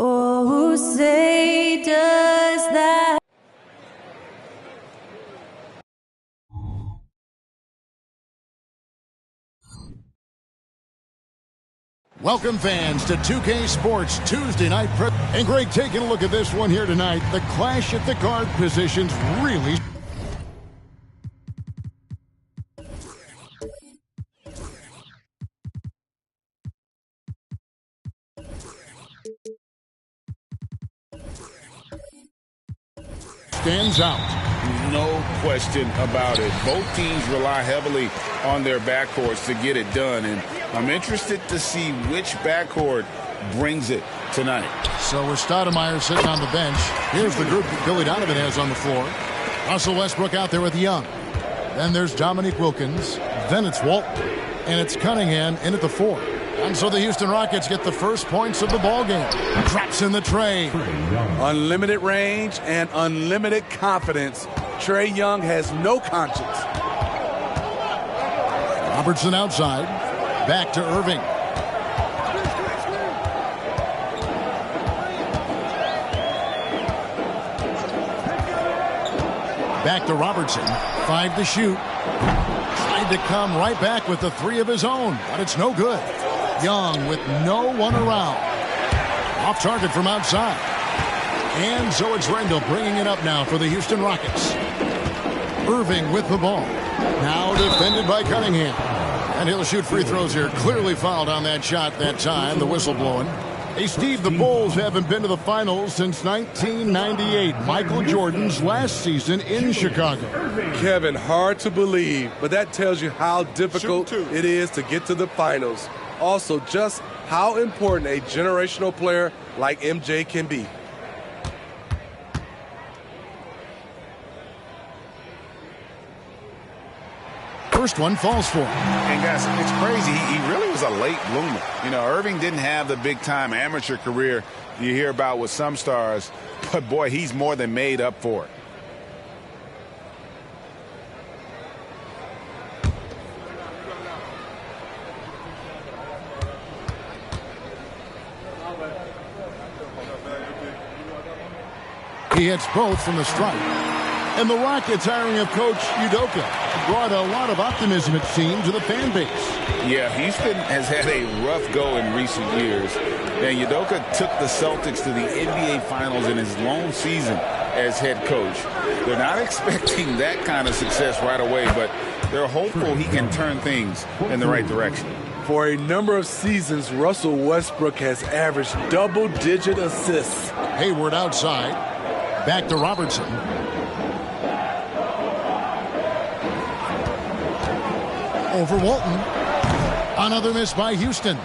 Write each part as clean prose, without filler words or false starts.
Oh, say does that. Welcome, fans, to 2K Sports Tuesday Night Prep. And Greg, taking a look at this one here tonight. The clash at the guard positions really. Stands out. No question about it. Both teams rely heavily on their backcourts to get it done, and I'm interested to see which backcourt brings it tonight. So with Stoudemire sitting on the bench, here's the group that Billy Donovan has on the floor. Russell Westbrook out there with Young. Then there's Dominique Wilkins. Then it's Walton. And it's Cunningham in at the 4. And so the Houston Rockets get the first points of the ball game. Drops in the tray. Unlimited range and unlimited confidence. Trae Young has no conscience. Robertson outside. Back to Irving. Back to Robertson. 5 to shoot. Tried to come right back with the 3 of his own, but it's no good. Young with no one around. Off target from outside. And so it's Randall bringing it up now for the Houston Rockets. Irving with the ball. Now defended by Cunningham. And he'll shoot free throws here. Clearly fouled on that shot that time. The whistle blowing. Hey, Steve, the Bulls haven't been to the finals since 1998. Michael Jordan's last season in Chicago. Kevin, hard to believe, but that tells you how difficult it is to get to the finals. Also, just how important a generational player like MJ can be. First one falls for him. And guys, it's crazy. He really was a late bloomer. You know, Irving didn't have the big-time amateur career you hear about with some stars, but boy, he's more than made up for it. He hits both from the stripe. And the Rockets hiring of Coach Udoka brought a lot of optimism, it seemed, to the fan base. Yeah, Houston has had a rough go in recent years. And Udoka took the Celtics to the NBA Finals in his lone season as head coach. They're not expecting that kind of success right away, but they're hopeful he can turn things in the right direction. For a number of seasons, Russell Westbrook has averaged double-digit assists. Hayward outside. Back to Robertson. Over Walton. Another miss by Houston.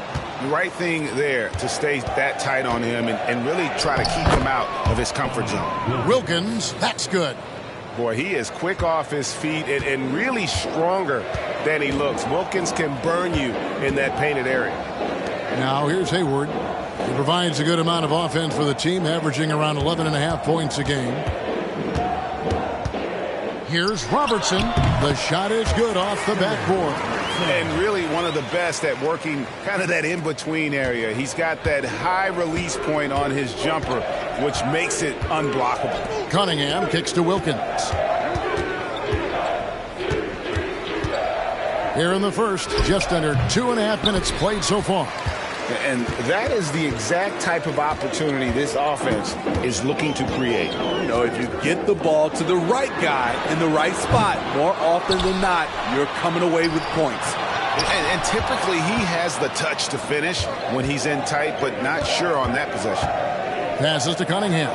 The right thing there to stay that tight on him and really try to keep him out of his comfort zone. Wilkins, that's good. Boy, he is quick off his feet and really stronger than he looks. Wilkins can burn you in that painted area. Now here's Hayward. He provides a good amount of offense for the team, averaging around 11.5 points a game. Here's Robertson. The shot is good off the backboard. And really one of the best at working kind of that in-between area. He's got that high release point on his jumper, which makes it unblockable. Cunningham kicks to Wilkins. Here in the first, just under 2.5 minutes played so far. And that is the exact type of opportunity this offense is looking to create. You know, if you get the ball to the right guy in the right spot, more often than not, you're coming away with points. And typically he has the touch to finish when he's in tight, but not sure on that possession. Passes to Cunningham.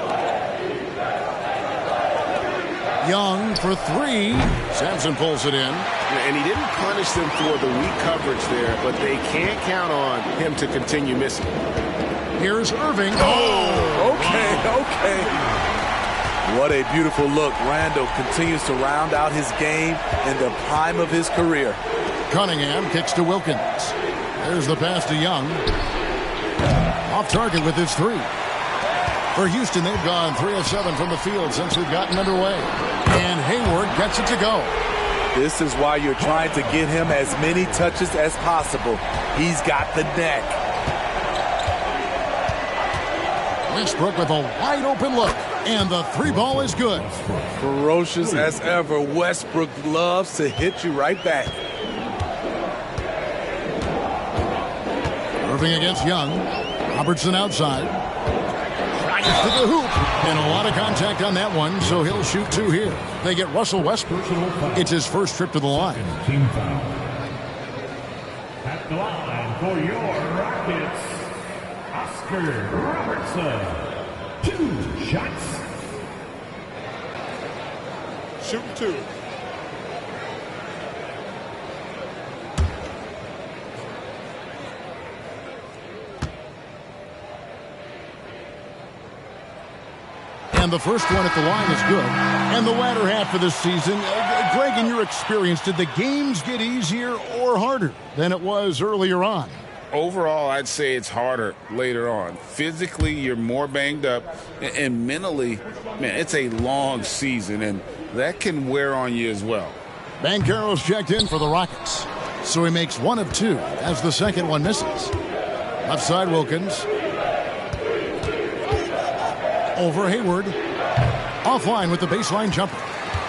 Young for three. Sampson pulls it in. And he didn't punish them for the weak coverage there, but they can't count on him to continue missing. Here's Irving. Okay. What a beautiful look. Randall continues to round out his game in the prime of his career. Cunningham kicks to Wilkins. There's the pass to Young. Off target with his three. For Houston, they've gone 3 of 7 from the field since we've gotten underway. And Hayward gets it to go. This is why you're trying to get him as many touches as possible. He's got the neck. Westbrook with a wide open look. And the three ball is good. Ferocious as ever. Westbrook loves to hit you right back. Irving against Young. Robertson outside. Drives to the hoop. And a lot of contact on that one, so he'll shoot 2 here. They get Russell Westbrook. It's his first trip to the line. Team foul. At the line for your Rockets, Oscar Robertson. 2 shots. Shoot 2. And the first one at the line is good. And the latter half of the season, Greg, in your experience, did the games get easier or harder than it was earlier on? Overall, I'd say it's harder later on. Physically, you're more banged up. And mentally, man, it's a long season, and that can wear on you as well. Banchero's checked in for the Rockets. So he makes 1 of 2 as the second one misses. Left side, Wilkins. Over Hayward. Offline with the baseline jumper.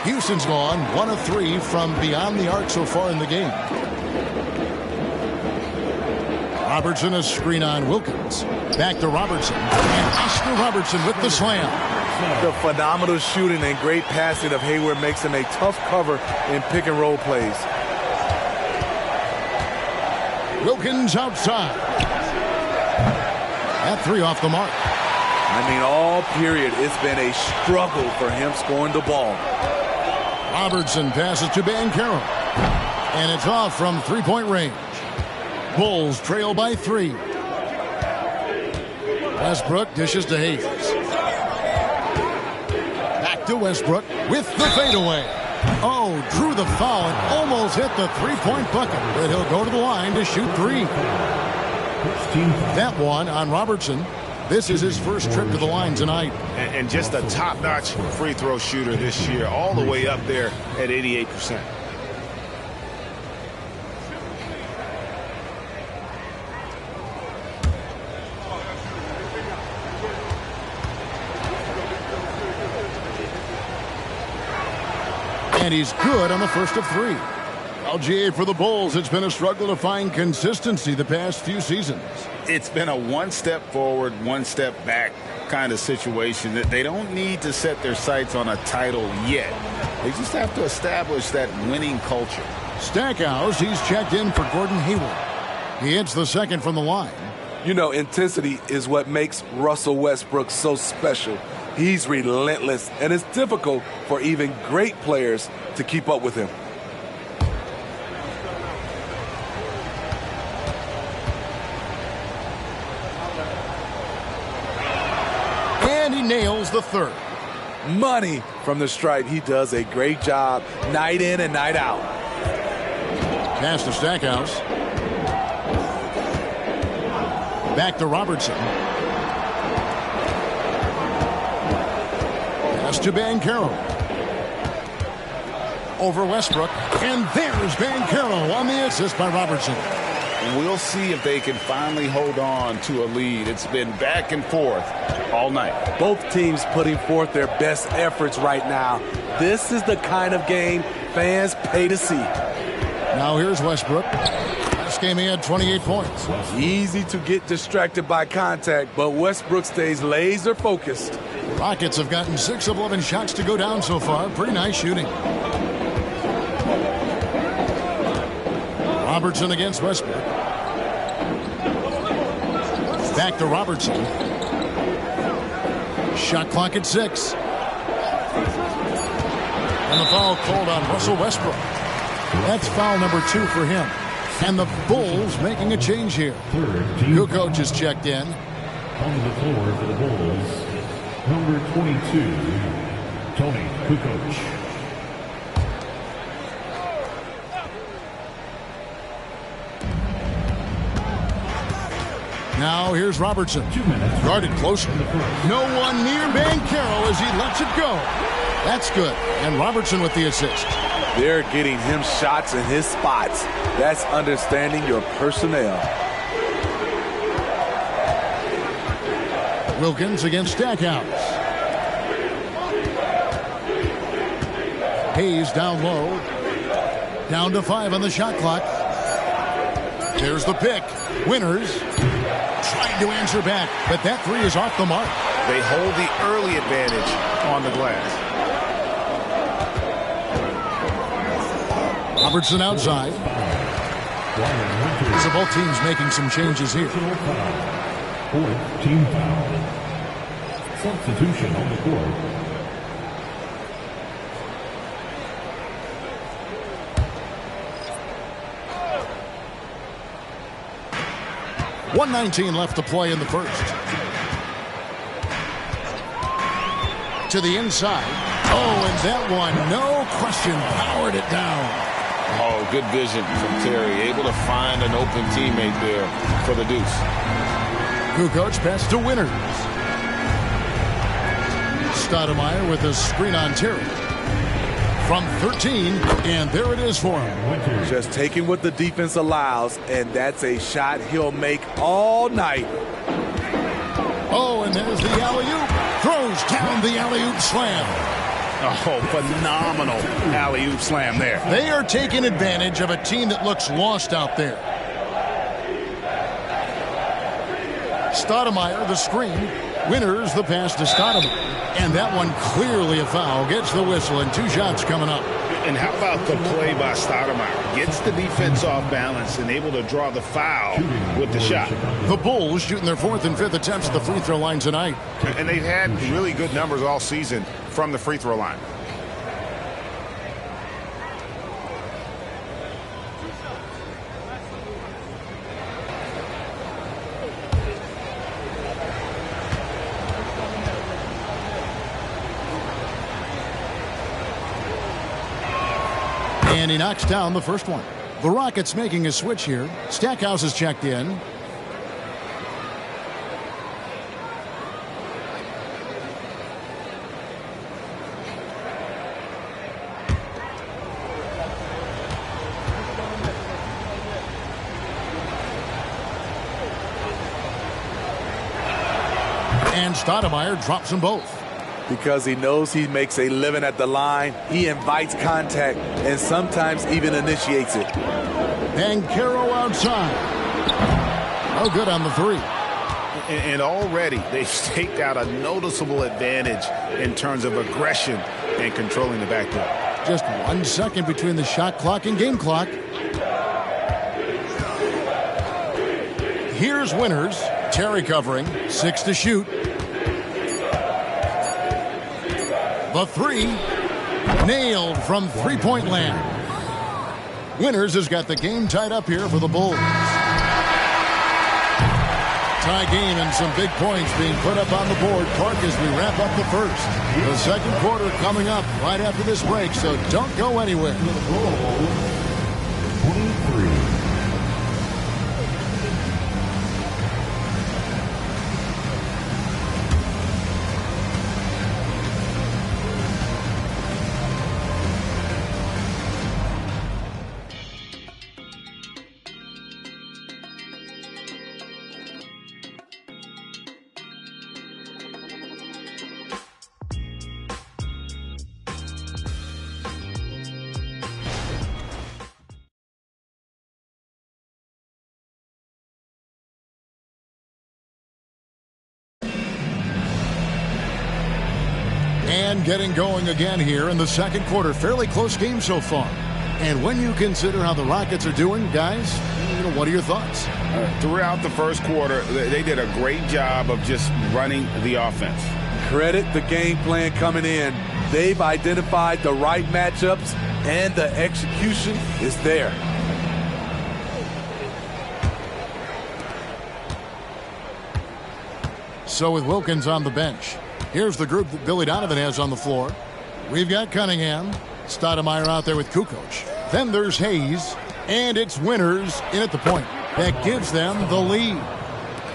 Houston's gone 1 of 3 from beyond the arc so far in the game. Robertson, a screen on Wilkins. Back to Robertson. And Oscar Robertson with the slam. The phenomenal shooting and great passing of Hayward makes him a tough cover in pick and roll plays. Wilkins outside. That 3 off the mark. I mean, all period, it's been a struggle for him scoring the ball. Robertson passes to Banchero. And it's off from three-point range. Bulls trail by 3. Westbrook dishes to Hayes. Back to Westbrook with the fadeaway. Oh, drew the foul and almost hit the three-point bucket. But he'll go to the line to shoot 3. That one on Robertson. This is his first trip to the line tonight. And just a top-notch free throw shooter this year, all the way up there at 88%. And he's good on the first of 3. LGA for the Bulls. It's been a struggle to find consistency the past few seasons. It's been a 1 step forward, 1 step back kind of situation. That they don't need to set their sights on a title yet. They just have to establish that winning culture. Stackhouse, he's checked in for Gordon Hayward. He hits the second from the line. You know, intensity is what makes Russell Westbrook so special. He's relentless, and it's difficult for even great players to keep up with him. And he nails the third. Money from the stripe. He does a great job night in and night out. Pass to Stackhouse. Back to Robertson. Pass to Banchero. Over Westbrook. And there's Banchero on the assist by Robertson. We'll see if they can finally hold on to a lead. It's been back and forth all night. Both teams putting forth their best efforts right now. This is the kind of game fans pay to see. Now here's Westbrook. Last game he had 28 points. Easy to get distracted by contact, but Westbrook stays laser focused. Rockets have gotten 6 of 11 shots to go down so far. Pretty nice shooting. Robertson against Westbrook. Back to Robertson. Shot clock at 6. And the foul called on Russell Westbrook. That's foul number 2 for him. And the Bulls making a change here. Kukoc is checked in. On the floor for the Bulls, number 22, Tony Kukoc. Now here's Robertson. Guarded closely. No one near Banchero as he lets it go. That's good. And Robertson with the assist. They're getting him shots in his spots. That's understanding your personnel. Wilkins against Stackhouse. Hayes down low. Down to 5 on the shot clock. There's the pick. Winters trying to answer back, but that 3 is off the mark. They hold the early advantage on the glass. Robertson outside. So both teams making some changes here. 4th team foul. Substitution on the court. .119 left to play in the first. To the inside. Oh, and that one, no question, powered it down. Oh, good vision from Terry. Able to find an open teammate there for the deuce. Kukoc pass to Winters. Stoudemire with a screen on Terry. From 13, and there it is for him. Just taking what the defense allows, and that's a shot he'll make all night. Oh, and there's the alley-oop. Throws down the alley-oop slam. Oh, phenomenal alley-oop slam there. They are taking advantage of a team that looks lost out there. Stoudemire, the screen. Winters, the pass to Stoudemire. And that one clearly a foul. Gets the whistle, and 2 shots coming up. And how about the play by Stoudemire? Gets the defense off balance and able to draw the foul with the shot. The Bulls shooting their 4th and 5th attempts at the free throw line tonight. And they've had really good numbers all season from the free throw line. And he knocks down the first one. The Rockets making a switch here. Stackhouse is checked in. And Stoudemire drops them both. Because he knows he makes a living at the line, he invites contact and sometimes even initiates it. Banchero outside. No good on the 3. And already they've staked out a noticeable advantage in terms of aggression and controlling the backcourt. Just 1 second between the shot clock and game clock. Here's Winters. Terry covering. 6 to shoot. The 3 nailed from three-point land. Winters has got the game tied up here for the Bulls. Tie game and some big points being put up on the board. Clark, as we wrap up the first. The second quarter coming up right after this break, so don't go anywhere. 23. And getting going again here in the second quarter. Fairly close game so far. And when you consider how the Rockets are doing, guys, what are your thoughts? Throughout the first quarter, they did a great job of just running the offense. Credit the game plan coming in. They've identified the right matchups, and the execution is there. So with Wilkins on the bench, here's the group that Billy Donovan has on the floor. We've got Cunningham, Stoudemire out there with Kukoc. Then there's Hayes, and it's Winters in at the point. That gives them the lead.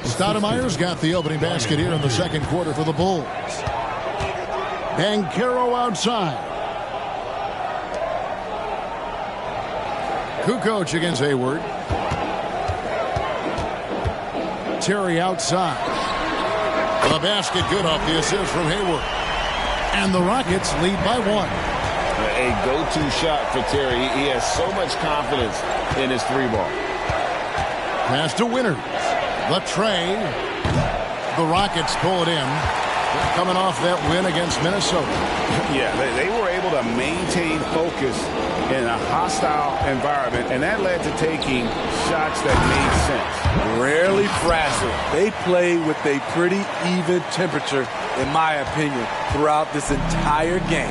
Stoudemire's got the opening basket here in the second quarter for the Bulls. Banchero outside. Kukoc against Hayward. Terry outside. The basket good off the assist from Hayward. And the Rockets lead by 1. A go-to shot for Terry. He has so much confidence in his three ball. Pass to Winters. The tray. The Rockets pull it in. They're coming off that win against Minnesota. Yeah, they were able to maintain focus in a hostile environment, and that led to taking shots that made sense. Rarely frazzled. They play with a pretty even temperature, in my opinion, throughout this entire game.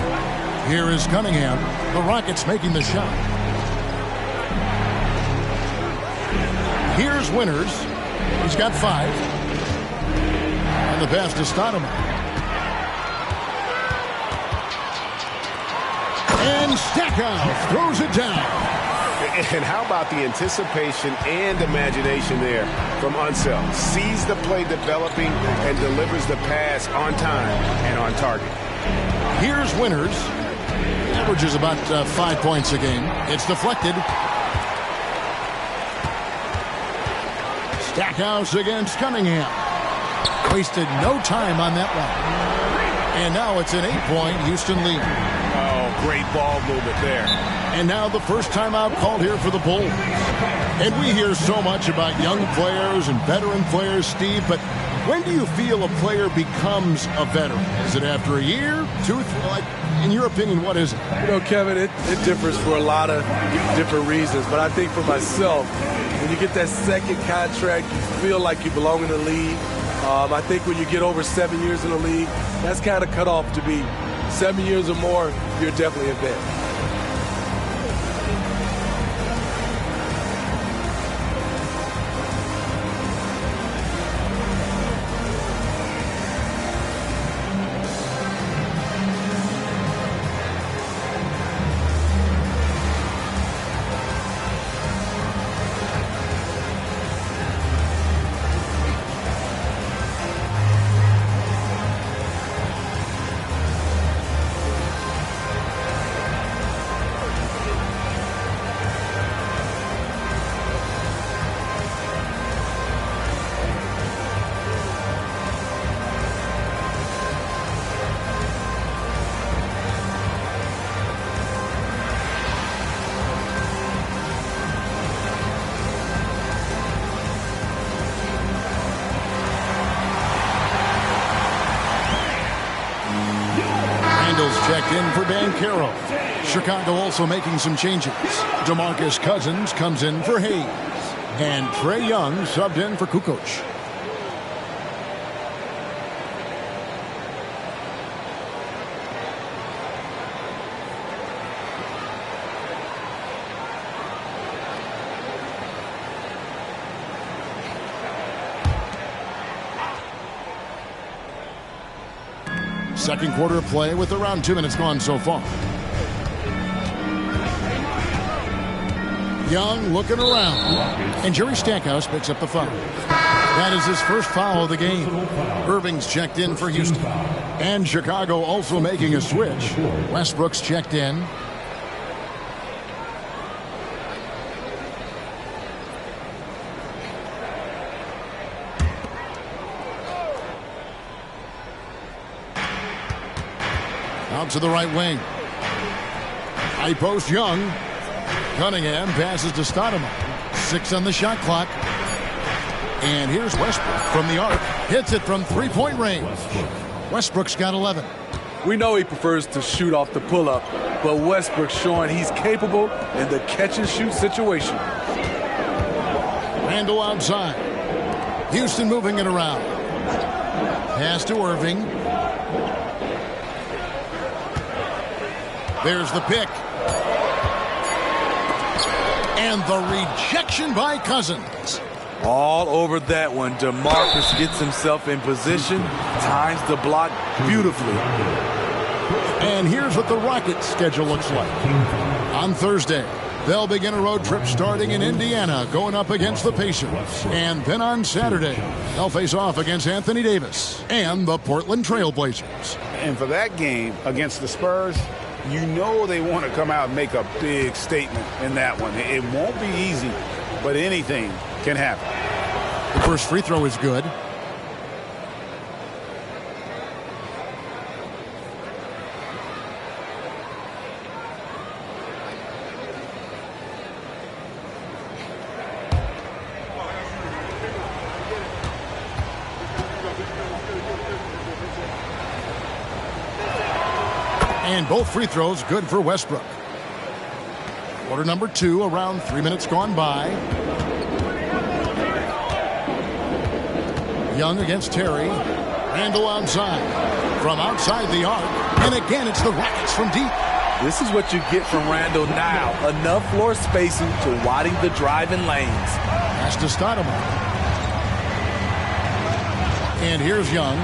Here is Cunningham. The Rockets making the shot. Here's Winters. He's got 5. And the pass to Stoudemire. And Stackhouse throws it down. And how about the anticipation and imagination there from Unseld? Sees the play developing and delivers the pass on time and on target. Here's Winters. Averages about 5 points a game. It's deflected. Stackhouse against Cunningham. Wasted no time on that one. And now it's an 8-point Houston lead. Oh, great ball movement there. And now the first timeout called here for the Bulls. And we hear so much about young players and veteran players, Steve, but when do you feel a player becomes a veteran? Is it after a year, 2, 3? Like, in your opinion, what is it? You know, Kevin, it differs for a lot of different reasons. But I think for myself, when you get that second contract, you feel like you belong in the league. I think when you get over 7 years in the league, that's kind of cut off to be 7 years or more, you're definitely a vet. Checked in for Banchero. Chicago also making some changes. DeMarcus Cousins comes in for Hayes. And Trae Young subbed in for Kukoc. Second quarter of play with around 2 minutes gone so far. Young looking around. And Jerry Stackhouse picks up the foul. That is his first foul of the game. Irving's checked in for Houston. And Chicago also making a switch. Westbrook's checked in. Out to the right wing. High post Young. Cunningham passes to Stoudemire. 6 on the shot clock. And here's Westbrook from the arc. Hits it from three-point range. Westbrook's got 11. We know he prefers to shoot off the pull-up, but Westbrook's showing he's capable in the catch-and-shoot situation. Randall outside. Houston moving it around. Pass to Irving. There's the pick. And the rejection by Cousins. All over that one. DeMarcus gets himself in position, times the block beautifully. And here's what the Rockets' schedule looks like. On Thursday, they'll begin a road trip starting in Indiana, going up against the Pacers. And then on Saturday, they'll face off against Anthony Davis and the Portland Trail Blazers. And for that game against the Spurs, you know they want to come out and make a big statement in that one. It won't be easy, but anything can happen. The first free throw is good. And both free throws good for Westbrook. Quarter number 2, around 3 minutes gone by. Young against Terry. Randall outside. From outside the arc. And again, it's the Rockets from deep. This is what you get from Randall now. Enough floor spacing to widen the driving lanes. Pass to Stoudemire. And here's Young.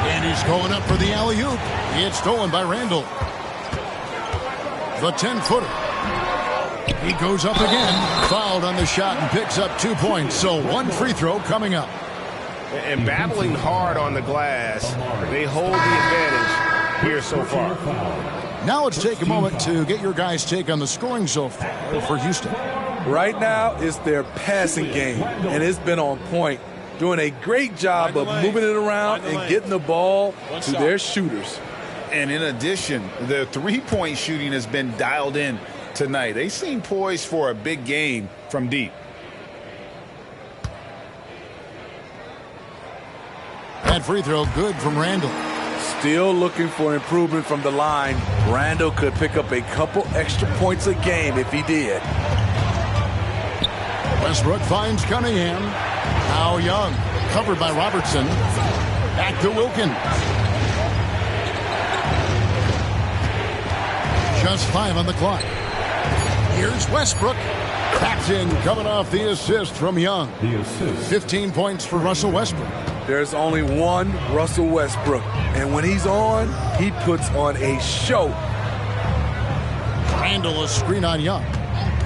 And he's going up for the alley-oop. It's stolen by Randall. The 10-footer. He goes up again. Fouled on the shot and picks up 2 points. So one free throw coming up. And battling hard on the glass, they hold the advantage here so far. Now let's take a moment to get your guys' take on the scoring so far for Houston. Right now, it's their passing game, and it's been on point. Doing a great job of moving it around and getting the ball to their shooters. And in addition, the three-point shooting has been dialed in tonight. They seem poised for a big game from deep. That free throw good from Randall. Still looking for improvement from the line. Randall could pick up a couple extra points a game if he did. Westbrook finds Cunningham. Now Young, covered by Robertson. Back to Wilkins. Just 5 on the clock. Here's Westbrook. Tapped in, coming off the assist from Young. 15 points for Russell Westbrook. There's only one Russell Westbrook, and when he's on, he puts on a show. Randall a screen on Young.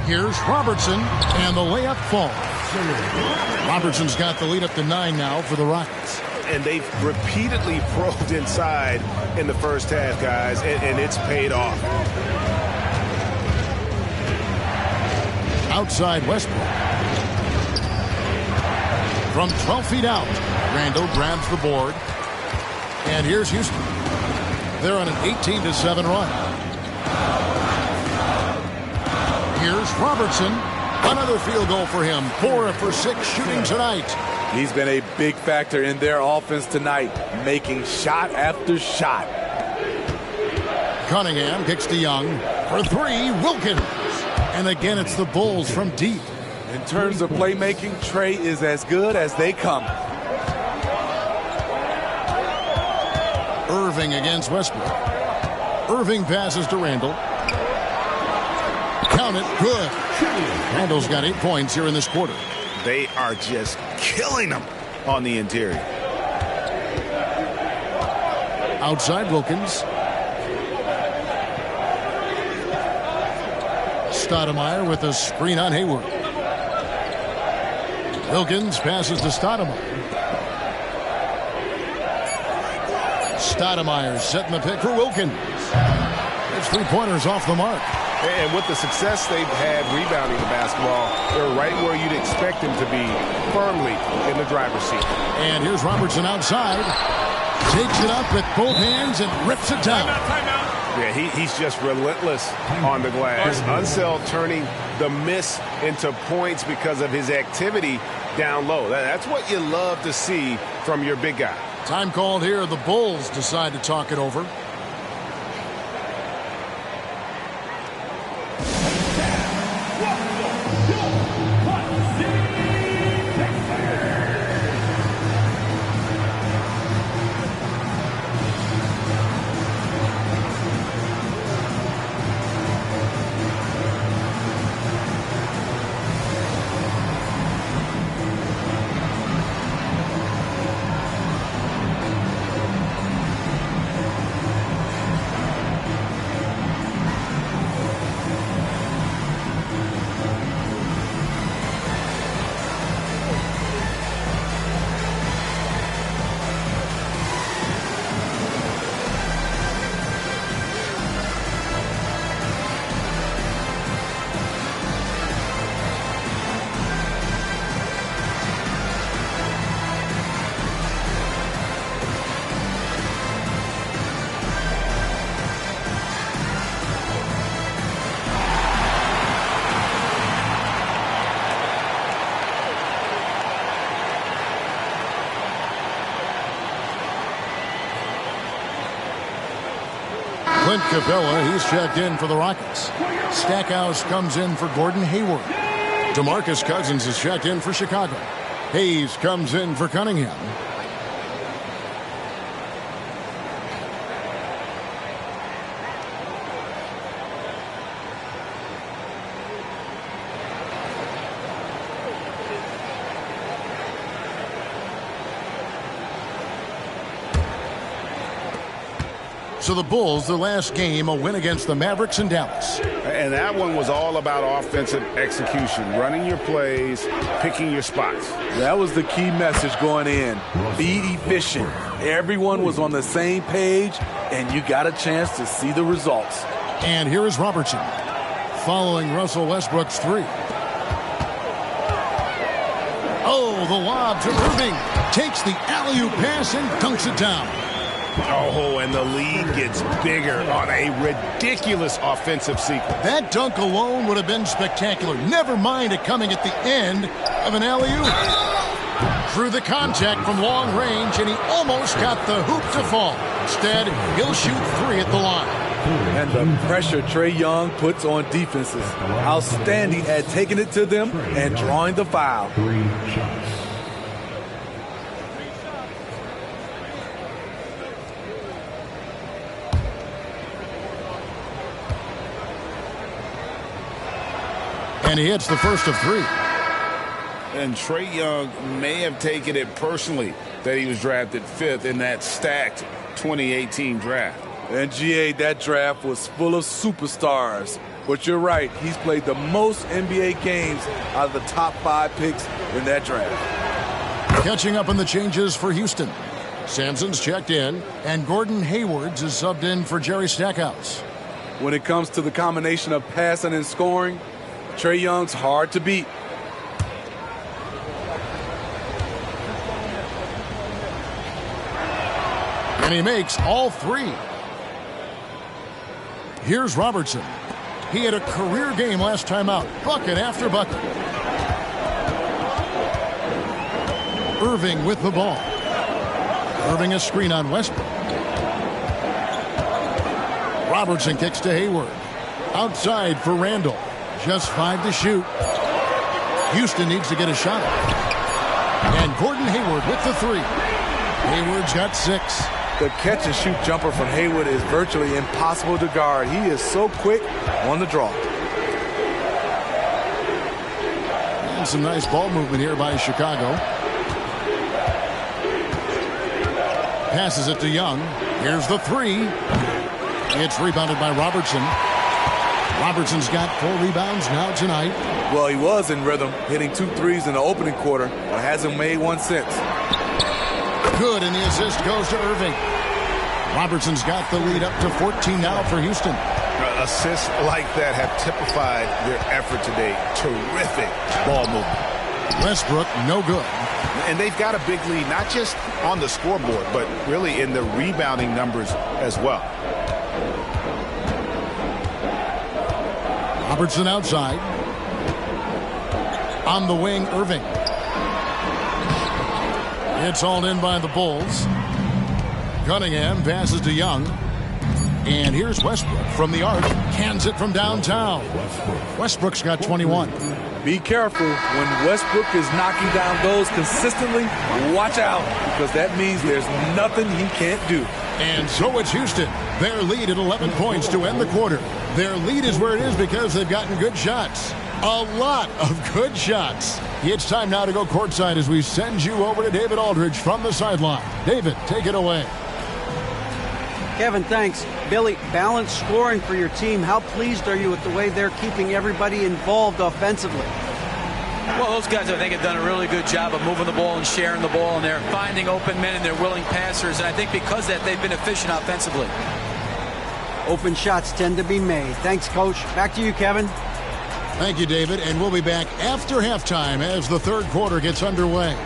Here's Robertson, and the layup falls. Robertson's got the lead up to 9 now for the Rockets. And they've repeatedly probed inside in the first half, guys, and it's paid off. Outside Westbrook. From 12 feet out, Randall grabs the board. And here's Houston. They're on an 18-7 run. Here's Robertson. Another field goal for him. 4 for 6 shooting tonight. He's been a big factor in their offense tonight, making shot after shot. Cunningham kicks to Young. For 3, Wilkins. And again, it's the Bulls from deep. In terms of playmaking, Trey is as good as they come. Irving against Westbrook. Irving passes to Randall. Count it, good. Randall's got 8 points here in this quarter. They are just killing them on the interior. Outside Wilkins. Stoudemire with a screen on Hayward. Wilkins passes to Stoudemire. Stoudemire setting the pick for Wilkins. It's 3-pointers off the mark. And with the success they've had rebounding the basketball, they're right where you'd expect them to be, firmly in the driver's seat. And here's Robertson outside. Takes it up with both hands and rips it down. Yeah, he's just relentless on the glass. Unseld turning the miss into points because of his activity down low. That's what you love to see from your big guy. Time called here. The Bulls decide to talk it over. Clint Capella, he's checked in for the Rockets. Stackhouse comes in for Gordon Hayward. DeMarcus Cousins is checked in for Chicago. Hayes comes in for Cunningham. So the Bulls, the last game, a win against the Mavericks in Dallas. And that one was all about offensive execution, running your plays, picking your spots. That was the key message going in. Be efficient. Everyone was on the same page, and you got a chance to see the results. And here is Robertson, following Russell Westbrook's three. Oh, the lob to Irving. Takes the alley-oop pass and dunks it down. Oh, and the lead gets bigger on a ridiculous offensive sequence. That dunk alone would have been spectacular. Never mind it coming at the end of an alley-oop. Through the contact from long range, and he almost got the hoop to fall. Instead, he'll shoot three at the line. And the pressure Trae Young puts on defenses. Outstanding at taking it to them and drawing the foul. 3 shots. And he hits the first of three. And Trae Young may have taken it personally that he was drafted 5th in that stacked 2018 draft. And GA, that draft was full of superstars. But you're right, he's played the most NBA games out of the top 5 picks in that draft. Catching up on the changes for Houston. Sampson's checked in, and Gordon Hayward is subbed in for Jerry Stackhouse. When it comes to the combination of passing and scoring, Trae Young's hard to beat. And he makes all three. Here's Robertson. He had a career game last time out. Bucket after bucket. Irving with the ball. Irving a screen on Westbrook. Robertson kicks to Hayward. Outside for Randall. Just 5 to shoot. Houston needs to get a shot. And Gordon Hayward with the three. Hayward's got 6. The catch-and-shoot jumper from Hayward is virtually impossible to guard. He is so quick on the draw. And some nice ball movement here by Chicago. Passes it to Young. Here's the three. It's rebounded by Robertson. Robertson's got 4 rebounds now tonight. Well, he was in rhythm, hitting 2 threes in the opening quarter, but hasn't made one since. Good, and the assist goes to Irving. Robertson's got the lead up to 14 now for Houston. Assists like that have typified their effort today. Terrific ball movement. Westbrook, no good. And they've got a big lead, not just on the scoreboard, but really in the rebounding numbers as well. Robertson outside. On the wing, Irving. It's hauled in by the Bulls. Cunningham passes to Young. And here's Westbrook from the arc. Cans it from downtown. Westbrook's got 21. Be careful when Westbrook is knocking down those consistently. Watch out, because that means there's nothing he can't do. And so it's Houston. Their lead at 11 points to end the quarter. Their lead is where it is because they've gotten good shots. A lot of good shots. It's time now to go courtside as we send you over to David Aldridge from the sideline. David, take it away. Kevin, thanks. Billy, balanced scoring for your team. How pleased are you with the way they're keeping everybody involved offensively? Well, those guys, I think, have done a really good job of moving the ball and sharing the ball, and they're finding open men and they're willing passers. And I think because of that, they've been efficient offensively. Open shots tend to be made. Thanks, Coach. Back to you, Kevin. Thank you, David. And we'll be back after halftime as the third quarter gets underway.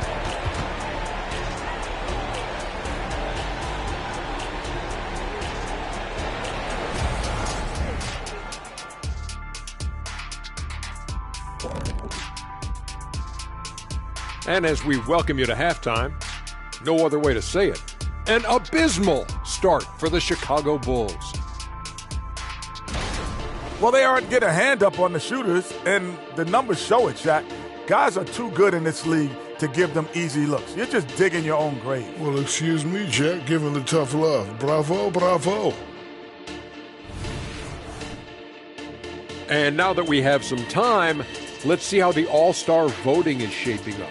And as we welcome you to halftime, no other way to say it, an abysmal start for the Chicago Bulls. Well, they aren't getting a hand up on the shooters, and the numbers show it, Shaq. Guys are too good in this league to give them easy looks. You're just digging your own grave. Well, excuse me, Jack, giving the tough love. Bravo, bravo. And now that we have some time, let's see how the All-Star voting is shaping up.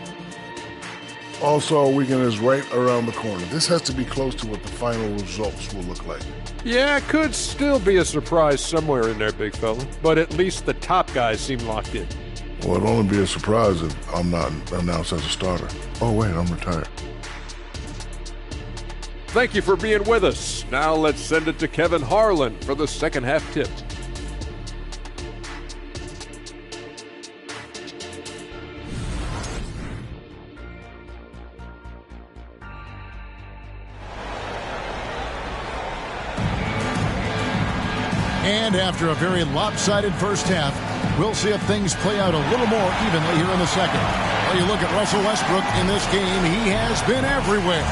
All-Star Weekend is right around the corner. This has to be close to what the final results will look like. Yeah, it could still be a surprise somewhere in there, big fella. But at least the top guys seem locked in. Well, it'll only be a surprise if I'm not announced as a starter. Oh, wait, I'm retired. Thank you for being with us. Now let's send it to Kevin Harlan for the second half tips. And after a very lopsided first half, we'll see if things play out a little more evenly here in the second. Well, you look at Russell Westbrook in this game, he has been everywhere.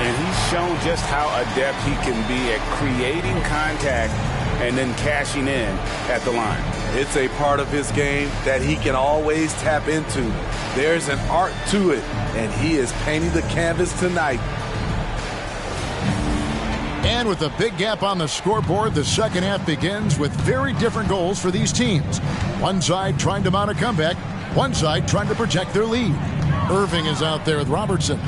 And he's shown just how adept he can be at creating contact and then cashing in at the line. It's a part of his game that he can always tap into. There's an art to it, and he is painting the canvas tonight. And with a big gap on the scoreboard, the second half begins with very different goals for these teams. One side trying to mount a comeback, one side trying to protect their lead. Irving is out there with Robertson.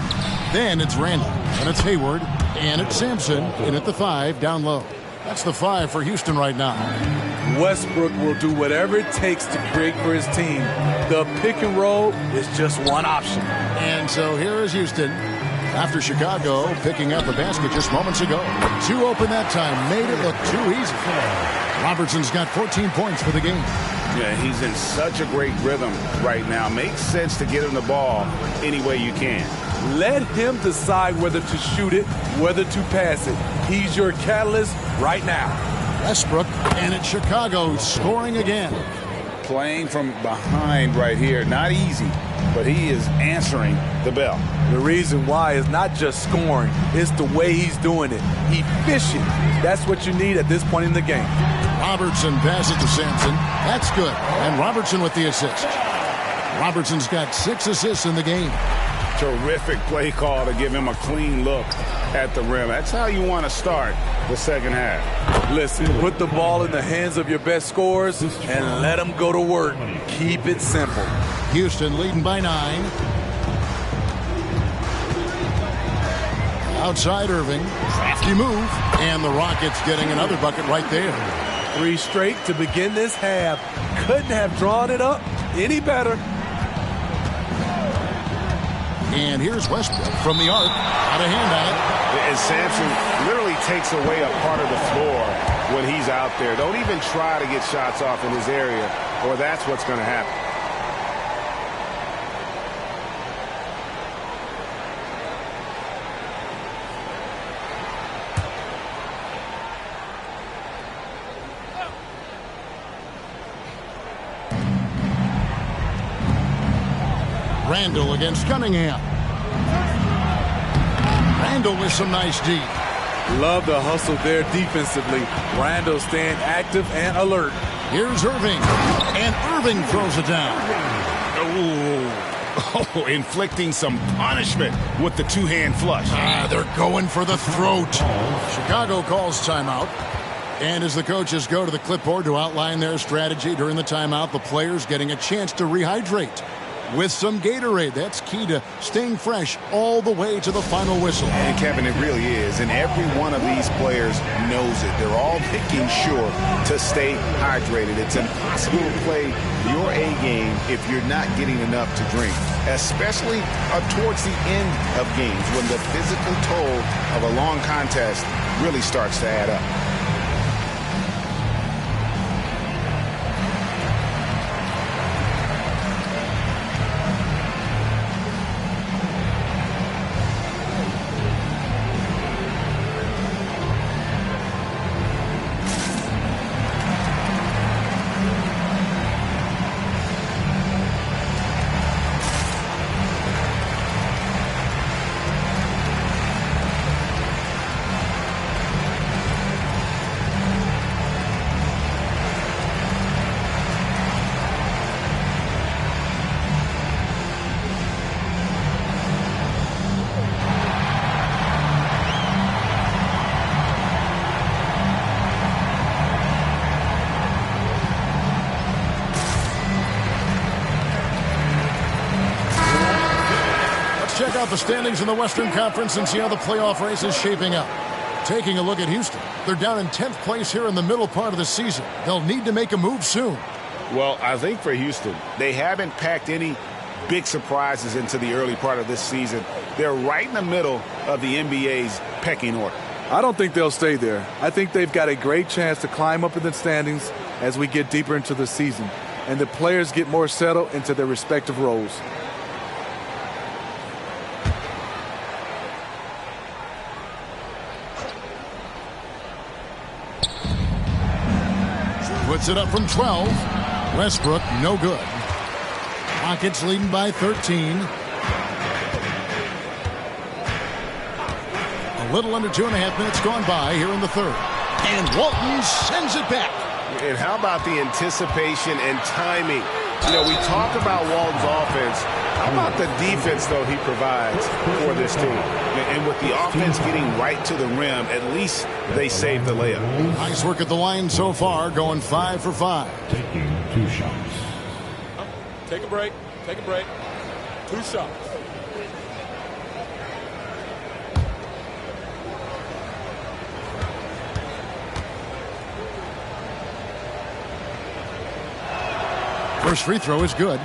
Then it's Randall, and it's Hayward, and it's Sampson, in at the 5 down low. That's the 5 for Houston right now. Westbrook will do whatever it takes to create for his team. The pick and roll is just one option. And so here is Houston. After Chicago picking up a basket just moments ago. 2 open that time. Made it look too easy. Robertson's got 14 points for the game. Yeah, he's in such a great rhythm right now. Makes sense to get him the ball any way you can. Let him decide whether to shoot it, whether to pass it. He's your catalyst right now. Westbrook, and it's Chicago scoring again. Playing from behind right here. Not easy, but he is answering the bell. The reason why is not just scoring, it's the way he's doing it. Efficient. That's what you need at this point in the game. Robertson passes to Sampson. That's good. And Robertson with the assist. Robertson's got 6 assists in the game. Terrific play call to give him a clean look at the rim. That's how you want to start the second half. Listen, put the ball in the hands of your best scorers and let them go to work. Keep it simple. Houston leading by 9. Outside Irving. Crafty move. And the Rockets getting another bucket right there. 3 straight to begin this half. Couldn't have drawn it up any better. And here's Westbrook from the arc. Got a hand on it. And Sampson literally takes away a part of the floor when he's out there. Don't even try to get shots off in his area, or that's what's going to happen. Randall against Cunningham. Randall with some nice D. Love the hustle there defensively. Randall staying active and alert. Here's Irving. And Irving throws it down. Oh, inflicting some punishment with the 2-hand flush. They're going for the throat. Chicago calls timeout. And as the coaches go to the clipboard to outline their strategy during the timeout, the players getting a chance to rehydrate with some Gatorade. That's key to staying fresh all the way to the final whistle. And Kevin, it really is. And every one of these players knows it. They're all making sure to stay hydrated. It's impossible to play your A game if you're not getting enough to drink, especially towards the end of games when the physical toll of a long contest really starts to add up. Let's check out the standings in the Western Conference and see how the playoff race is shaping up. Taking a look at Houston, they're down in 10th place here in the middle part of the season. They'll need to make a move soon. Well, I think for Houston, they haven't packed any big surprises into the early part of this season. They're right in the middle of the NBA's pecking order. I don't think they'll stay there. I think they've got a great chance to climb up in the standings as we get deeper into the season, and the players get more settled into their respective roles. Puts it up from 12. Westbrook, no good. Rockets leading by 13. A little under 2.5 minutes gone by here in the third. And Walton sends it back. And how about the anticipation and timing? You know, we talk about Walton's offense. How about the defense, though, he provides for this team? And with the offense getting right to the rim, at least they saved the layup. Nice work at the line so far, going 5 for 5. Taking 2 shots. Take a break. Take a break. 2 shots. First free throw is good.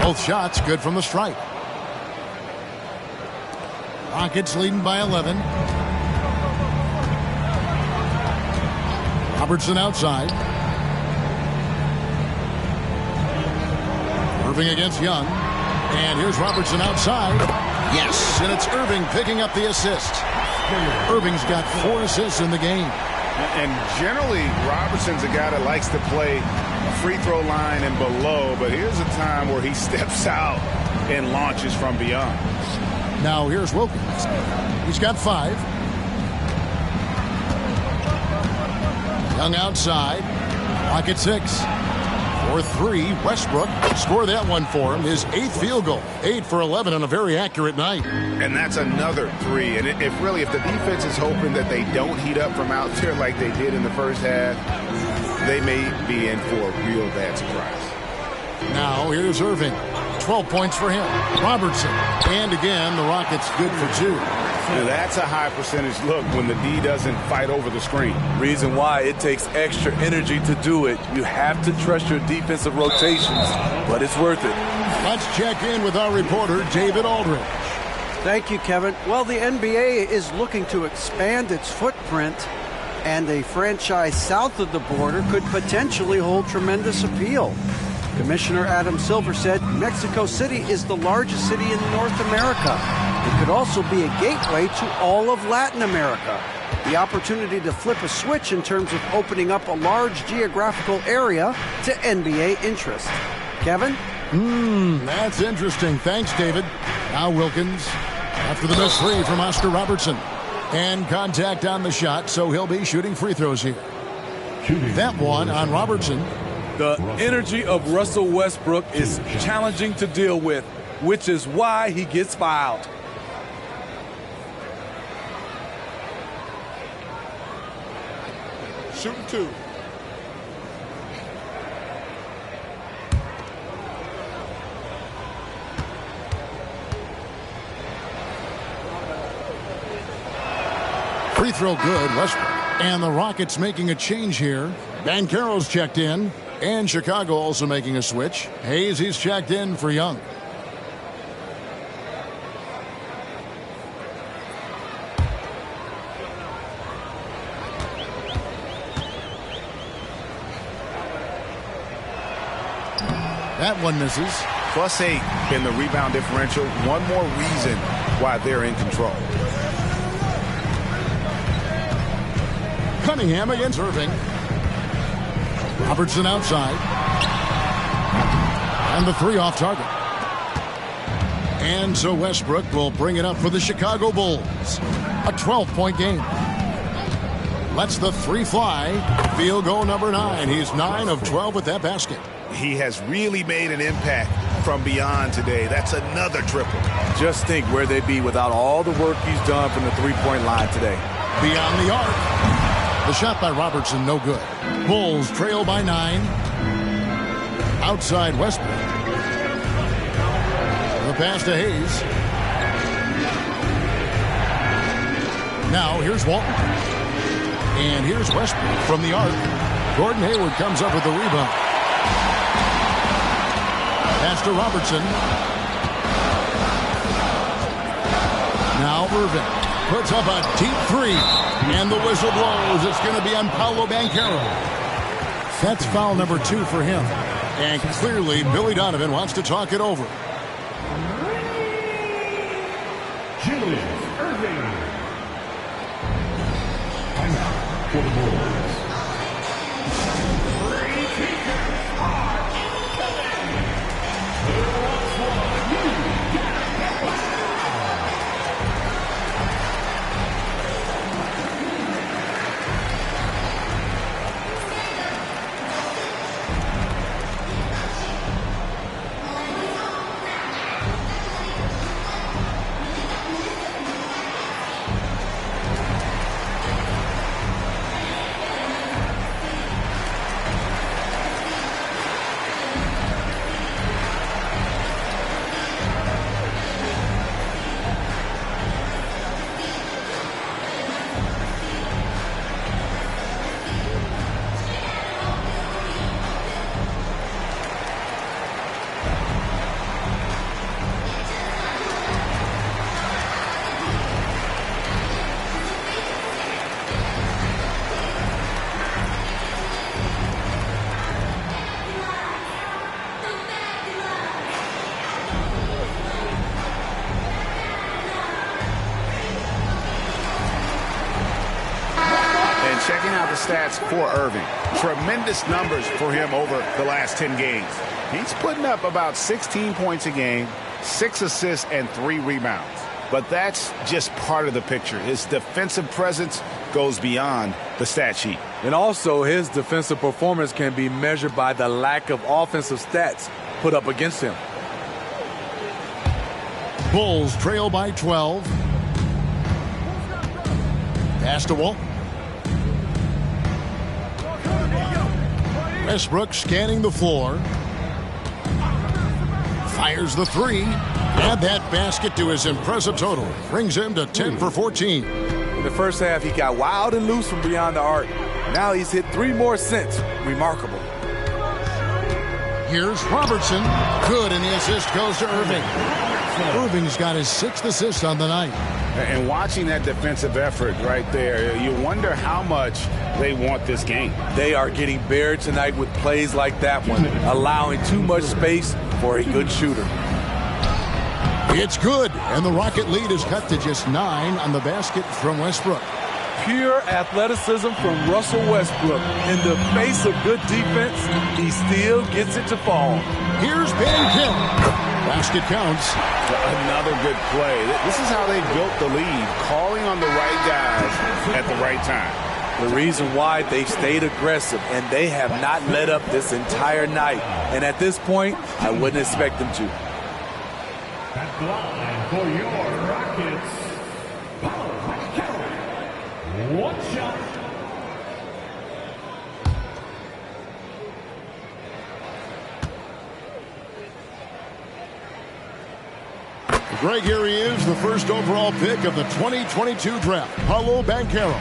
Both shots good from the stripe. Rockets leading by 11. Robertson outside. Irving against Young. And here's Robertson outside. Yes, and it's Irving picking up the assist. Irving's got 4 assists in the game. And generally, Robertson's a guy that likes to play a free throw line and below, but here's a time where he steps out and launches from beyond. Now here's Wilkins. He's got 5. Young outside. Rocket 6. 4-3. Westbrook score that one for him. His 8th field goal. 8 for 11 on a very accurate night. And that's another 3. And if the defense is hoping that they don't heat up from out there like they did in the first half, they may be in for a real bad surprise. Now here's Irving. 12 points for him. Robertson. And again, the Rockets good for 2. Now that's a high percentage look when the D doesn't fight over the screen. Reason why it takes extra energy to do it. You have to trust your defensive rotations, but it's worth it. Let's check in with our reporter, David Aldridge. Thank you, Kevin. Well, the NBA is looking to expand its footprint, and a franchise south of the border could potentially hold tremendous appeal. Commissioner Adam Silver said Mexico City is the largest city in North America. It could also be a gateway to all of Latin America. The opportunity to flip a switch in terms of opening up a large geographical area to NBA interest. Kevin? That's interesting. Thanks, David. Now Wilkins after the missed 3 from Oscar Robertson. And contact on the shot, so he'll be shooting free throws here. That one on Robertson. The energy of Russell Westbrook is challenging to deal with, which is why he gets fouled. Shooting 2. Free throw good, Westbrook. And the Rockets making a change here. Banchero's checked in. And Chicago also making a switch. Hayes, he's checked in for Young. That one misses. +8 in the rebound differential. One more reason why they're in control. Cunningham against Irving. Robertson outside. And the 3 off target. And so Westbrook will bring it up for the Chicago Bulls. A 12-point game. lets the three fly. Field goal number 9. He's 9 of 12 with that basket. He has really made an impact from beyond today. That's another triple. Just think where they'd be without all the work he's done from the three-point line today. Beyond the arc. The shot by Robertson, no good. Bulls trail by 9. Outside Westbrook. The pass to Hayes. Now here's Walton. And here's Westbrook from the arc. Gordon Hayward comes up with the rebound. Pass to Robertson. Now Irving puts up a deep three. And the whistle blows. It's going to be on Paolo Banchero. That's foul number 2 for him. And clearly Billy Donovan wants to talk it over. Julius Irving. Timeout for the Bulls. Checking out the stats for Irving. Tremendous numbers for him over the last 10 games. He's putting up about 16 points a game, 6 assists, and 3 rebounds. But that's just part of the picture. His defensive presence goes beyond the stat sheet. And also, his defensive performance can be measured by the lack of offensive stats put up against him. Bulls trail by 12. Pass to Walton. Westbrook scanning the floor. Fires the three. Add that basket to his impressive total. Brings him to 10 for 14. In the first half, he got wild and loose from beyond the arc. Now he's hit 3 more since. Remarkable. Here's Robertson. Good, and the assist goes to Irving. Irving's got his 6th assist on the night. And watching that defensive effort right there, you wonder how much they want this game. They are getting buried tonight with plays like that one, allowing too much space for a good shooter. It's good, and the Rocket lead is cut to just 9 on the basket from Westbrook. Pure athleticism from Russell Westbrook. In the face of good defense, he still gets it to fall. Here's Banchero. Basket counts. Another good play. This is how they built the lead, calling on the right guys at the right time. The reason why they stayed aggressive, and they have not let up this entire night. And at this point, I wouldn't expect them to. At the line for your Rockets, Paolo Banchero. One shot. Greg, here he is, the first overall pick of the 2022 draft, Paolo Banchero.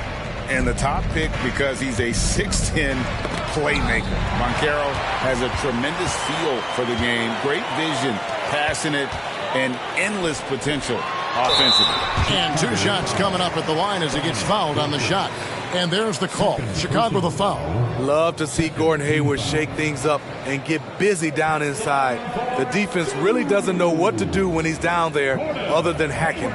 And the top pick because he's a 6'10 playmaker. Banchero has a tremendous feel for the game, great vision, passionate, and endless potential offensively. And 2 shots coming up at the line as he gets fouled on the shot. And there's the call. Chicago the foul. Love to see Gordon Hayward shake things up and get busy down inside. The defense really doesn't know what to do when he's down there other than hacking.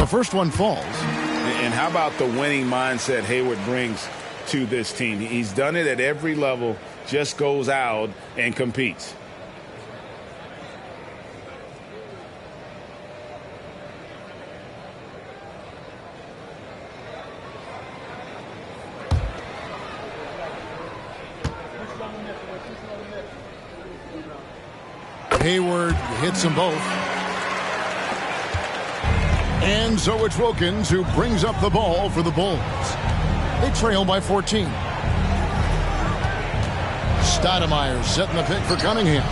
The first one falls. And how about the winning mindset Hayward brings to this team? He's done it at every level, just goes out and competes. Hayward hits them both. And so it's Wilkins who brings up the ball for the Bulls. They trail by 14. Stoudemire setting the pick for Cunningham.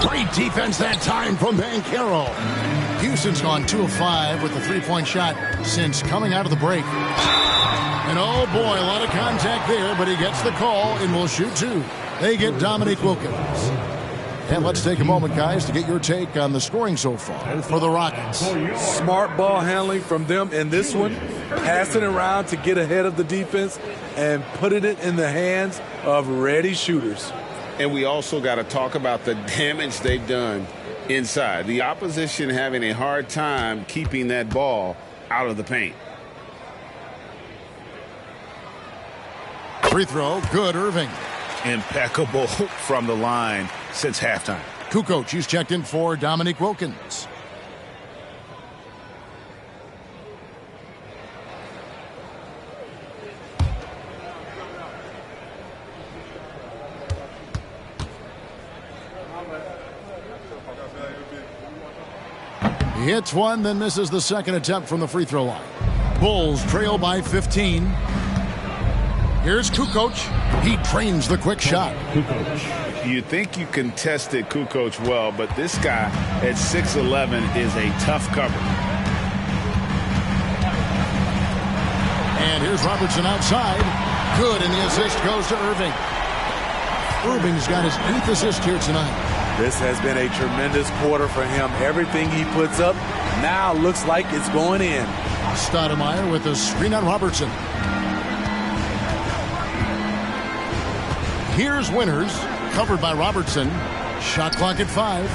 Great defense that time from Banchero. Houston's gone 2 of 5 with the three-point shot since coming out of the break. And oh boy, a lot of contact there, but he gets the call and will shoot 2. They get Dominique Wilkins. And let's take a moment, guys, to get your take on the scoring so far for the Rockets. Smart ball handling from them in this one, passing around to get ahead of the defense and putting it in the hands of ready shooters. And we also got to talk about the damage they've done inside. The opposition having a hard time keeping that ball out of the paint. Free throw, good, Irving. Impeccable from the line since halftime. Kukoc, he's checked in for Dominique Wilkins. He hits one, then misses the second attempt from the free throw line. Bulls trail by 15. Here's Kukoc. He trains the quick shot. You think you contested Kukoc well, but this guy at 6'11" is a tough cover. And here's Robertson outside. Good, and the assist goes to Irving. Irving's got his 8th assist here tonight. This has been a tremendous quarter for him. Everything he puts up now looks like it's going in. Stoudemire with a screen on Robertson. Here's Winters, covered by Robertson. Shot clock at 5.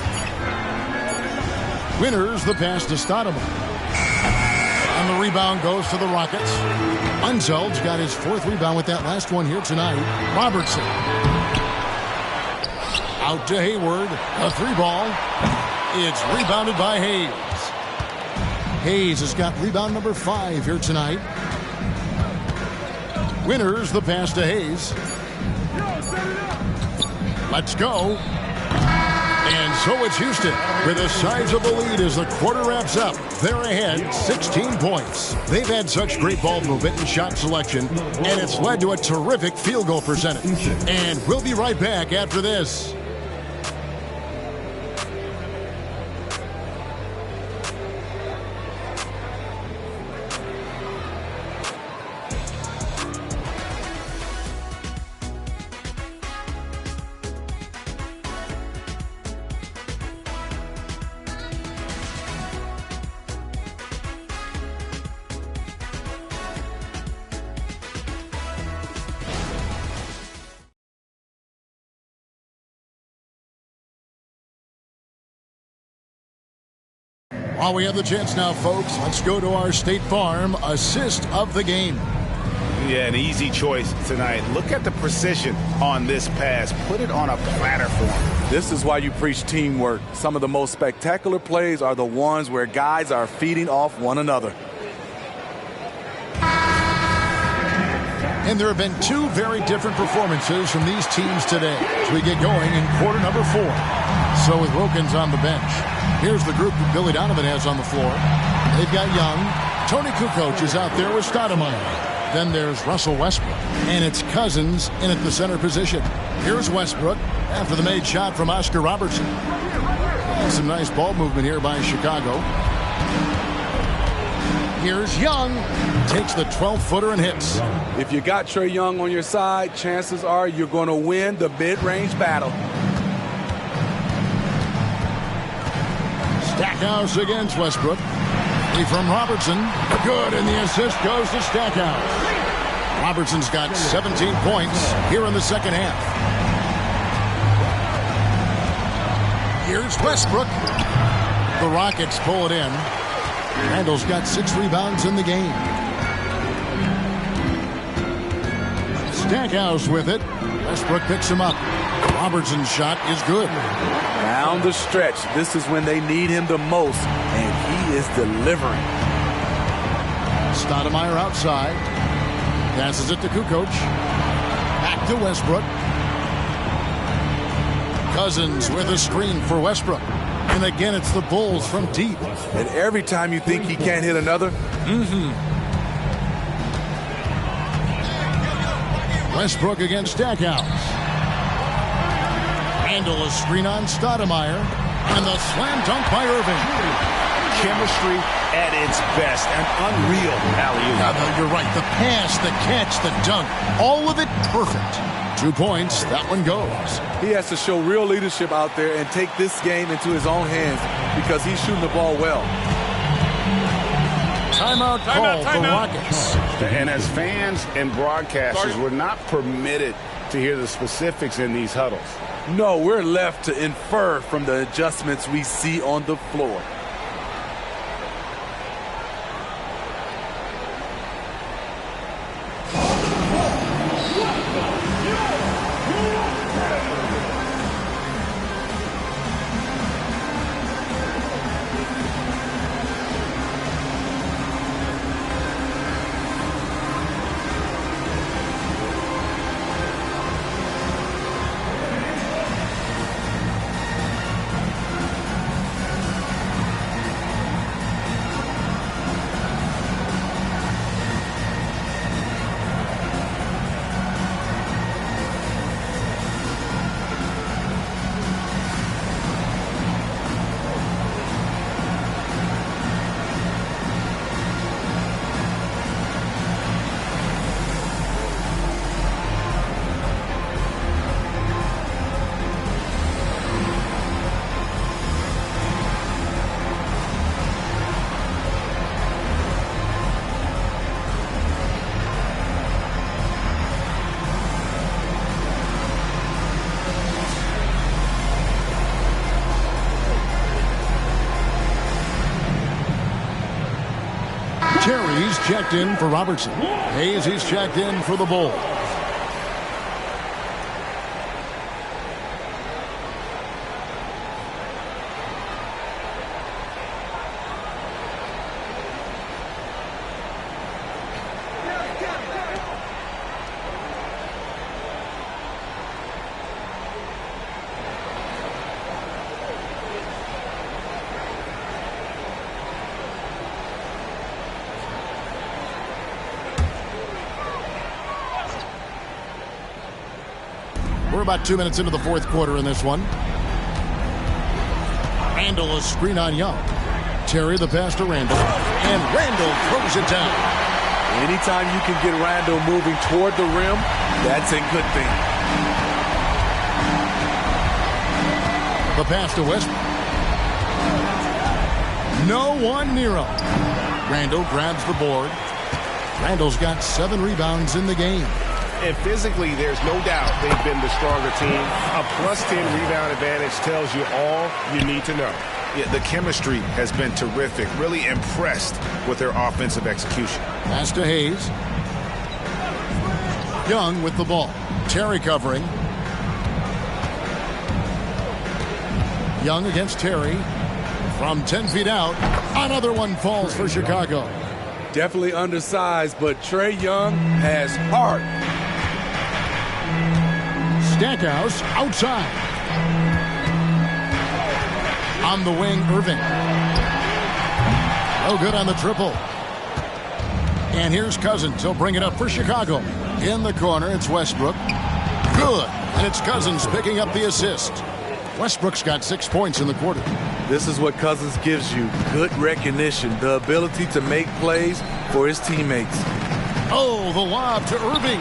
Winters, the pass to Stoudemire. And the rebound goes to the Rockets. Unzeld's got his 4th rebound with that last one here tonight. Robertson. Out to Hayward. A 3-ball. It's rebounded by Hayes. Hayes has got rebound number 5 here tonight. Winters, the pass to Hayes. Let's go. And so it's Houston with a sizable lead as the quarter wraps up. They're ahead 16 points. They've had such great ball movement and shot selection, and it's led to a terrific field goal percentage. And we'll be right back after this. While we have the chance now, folks, let's go to our State Farm assist of the game. Yeah, an easy choice tonight. Look at the precision on this pass. Put it on a platter for him. This is why you preach teamwork. Some of the most spectacular plays are the ones where guys are feeding off one another. And there have been 2 very different performances from these teams today as we get going in quarter number 4. So with Wilkins on the bench, here's the group that Billy Donovan has on the floor. They've got Young. Tony Kukoc is out there with Stoudemire. Then there's Russell Westbrook. And it's Cousins in at the center position. Here's Westbrook after the made shot from Oscar Robertson. And some nice ball movement here by Chicago. Here's Young. Takes the 12-footer and hits. If you got Trae Young on your side, chances are you're going to win the mid-range battle. Stackhouse against Westbrook. From Robertson. Good, and the assist goes to Stackhouse. Robertson's got 17 points here in the second half. Here's Westbrook. The Rockets pull it in. Randall's got 6 rebounds in the game. Stackhouse with it. Westbrook picks him up. Robertson's shot is good. Down the stretch, this is when they need him the most, and he is delivering. Stoudemire outside. Passes it to Kukoc. Back to Westbrook. Cousins with a screen for Westbrook. And again, it's the Bulls from deep. And every time you think he can't hit another, Westbrook against Stackhouse. Randall a screen on Stoudemire. And the slam dunk by Irving. Chemistry at its best. An unreal alley-oop. No, you're right. The pass, the catch, the dunk. All of it perfect. 2 points. That one goes. He has to show real leadership out there and take this game into his own hands because he's shooting the ball well. Timeout call for Rockets. And as fans and broadcasters, we're not permitted to hear the specifics in these huddles. No, we're left to infer from the adjustments we see on the floor. Terry's checked in for Robertson. Hayes, he's checked in for the Bulls. We're about 2 minutes into the fourth quarter in this one. Randall a screen on Young. Terry the pass to Randall. And Randall throws it down. Anytime you can get Randall moving toward the rim, that's a good thing. The pass to Westbrook. No one near him. Randall grabs the board. Randall's got 7 rebounds in the game. And physically, there's no doubt they've been the stronger team. A +10 rebound advantage tells you all you need to know. Yeah, the chemistry has been terrific. Really impressed with their offensive execution. Pass to Hayes. Young with the ball. Terry covering. Young against Terry. From 10 feet out, another one falls for Chicago. Definitely undersized, but Trae Young has heart. Stackhouse outside. On the wing, Irving. No good on the triple. And here's Cousins. He'll bring it up for Chicago. In the corner, it's Westbrook. Good. And it's Cousins picking up the assist. Westbrook's got 6 points in the quarter. This is what Cousins gives you. Good recognition. The ability to make plays for his teammates. Oh, the lob to Irving.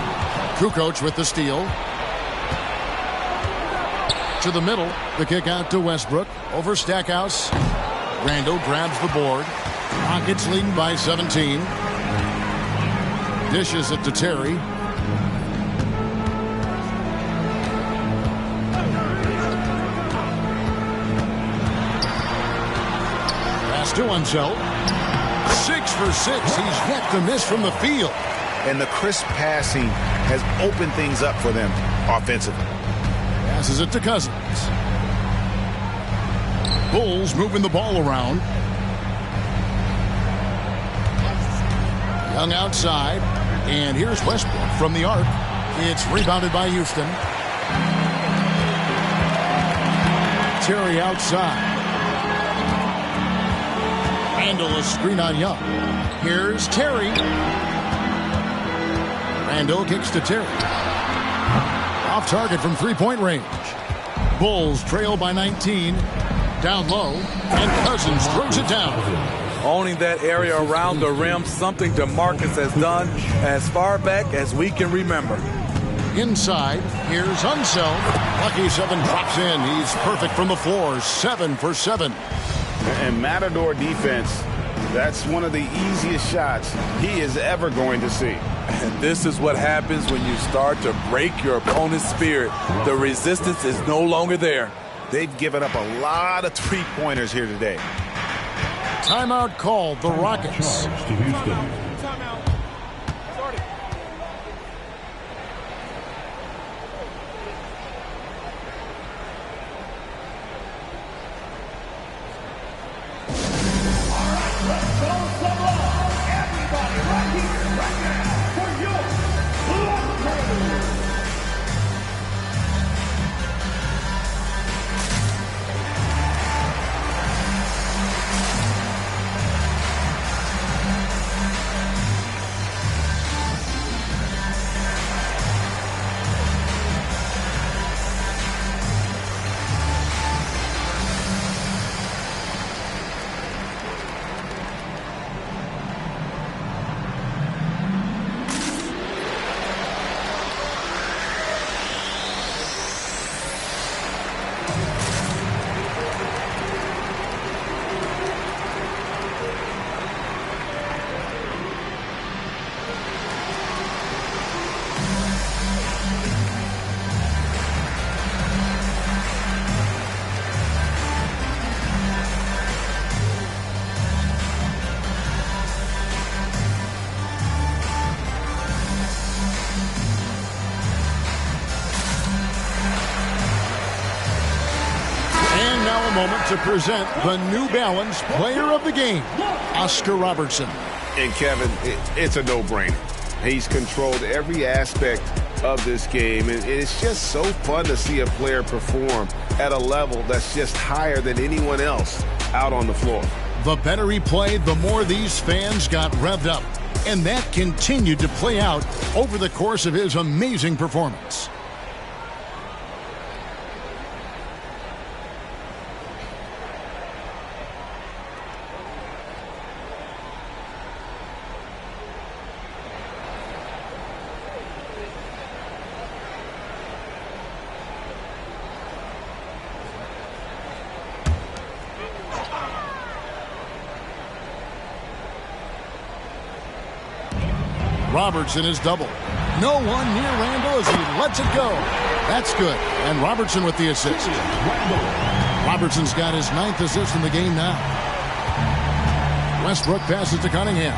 Kukoc with the steal. To the middle. The kick out to Westbrook. Over Stackhouse. Randall grabs the board. Rockets leading by 17. Dishes it to Terry. Pass to himself. 6 for 6. He's yet to miss from the field. And the crisp passing has opened things up for them offensively. Passes it to Cousins. Bulls moving the ball around. Young outside. And here's Westbrook from the arc. It's rebounded by Houston. Terry outside. Randall a screen on Young. Here's Terry. Randall kicks to Terry. Off target from three-point range. Bulls trail by 19. Down low. And Cousins throws it down. Owning that area around the rim, something DeMarcus has done as far back as we can remember. Inside, here's Unseld. Lucky 7 drops in. He's perfect from the floor. 7 for 7. And Matador defense, that's one of the easiest shots he is ever going to see. And this is what happens when you start to break your opponent's spirit. The resistance is no longer there. They've given up a lot of three-pointers here today. Timeout called, the Rockets. Moment to present the New Balance Player of the Game, Oscar Robertson. And Kevin, it's a no-brainer. He's controlled every aspect of this game, and it's just so fun to see a player perform at a level that's just higher than anyone else out on the floor. The better he played, the more these fans got revved up, and that continued to play out over the course of his amazing performance. Robertson is double. No one near Randall as he lets it go. That's good. And Robertson with the assist. Robertson's got his 9th assist in the game now. Westbrook passes to Cunningham.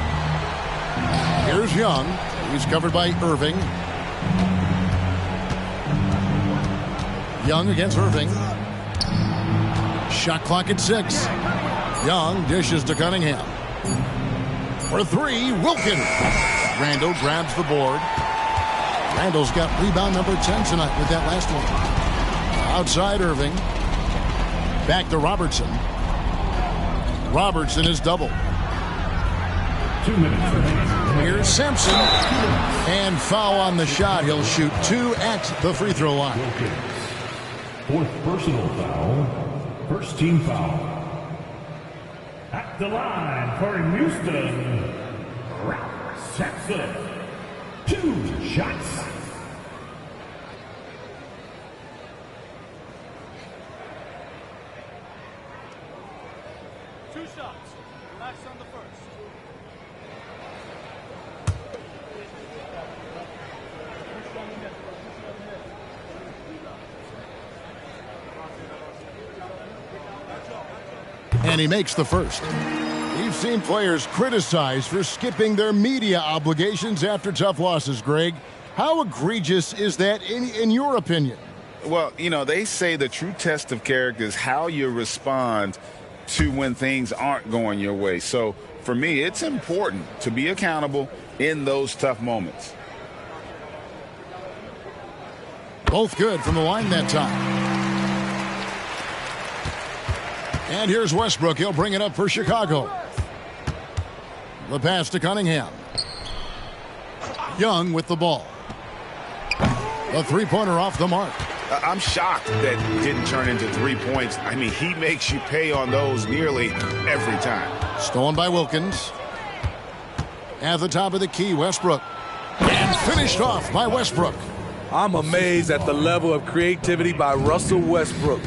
Here's Young. He's covered by Irving. Young against Irving. Shot clock at 6. Young dishes to Cunningham. For 3, Wilkins. Randall grabs the board. Randall's got rebound number 10 tonight with that last one. Outside Irving. Back to Robertson. Robertson is double. 2 minutes remaining. Here's Sampson. And foul on the shot. He'll shoot 2 at the free throw line. Fourth personal foul. First team foul. At the line for Houston, Ralph Sampson. 2 shots. Relax on the first. And he makes the first. He seen players criticized for skipping their media obligations after tough losses, Greg. How egregious is that in your opinion? Well, you know, they say the true test of character is how you respond to when things aren't going your way. So for me, it's important to be accountable in those tough moments. Both good from the line that time. And here's Westbrook. He'll bring it up for Chicago. The pass to Cunningham. Young with the ball. The three-pointer off the mark. I'm shocked that didn't turn into 3 points. I mean, he makes you pay on those nearly every time. Stolen by Wilkins. At the top of the key, Westbrook. And finished off by Westbrook. I'm amazed at the level of creativity by Russell Westbrook.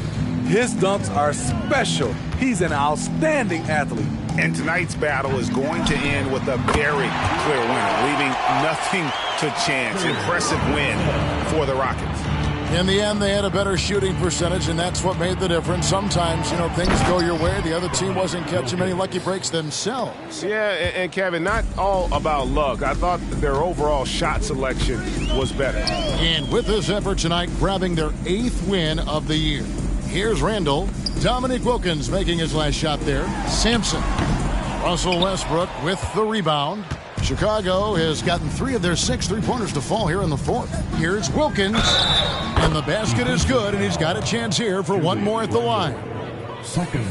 His dunks are special. He's an outstanding athlete. And tonight's battle is going to end with a very clear winner, leaving nothing to chance. Impressive win for the Rockets. In the end, they had a better shooting percentage, and that's what made the difference. Sometimes, you know, things go your way. The other team wasn't catching many lucky breaks themselves. Yeah, and Kevin, not all about luck. I thought their overall shot selection was better. And with this effort tonight, grabbing their 8th win of the year. Here's Randall. Dominique Wilkins making his last shot there. Sampson. Russell Westbrook with the rebound. Chicago has gotten 3 of their 6 three-pointers to fall here in the 4th. Here's Wilkins. And the basket is good, and he's got a chance here for one more at the line.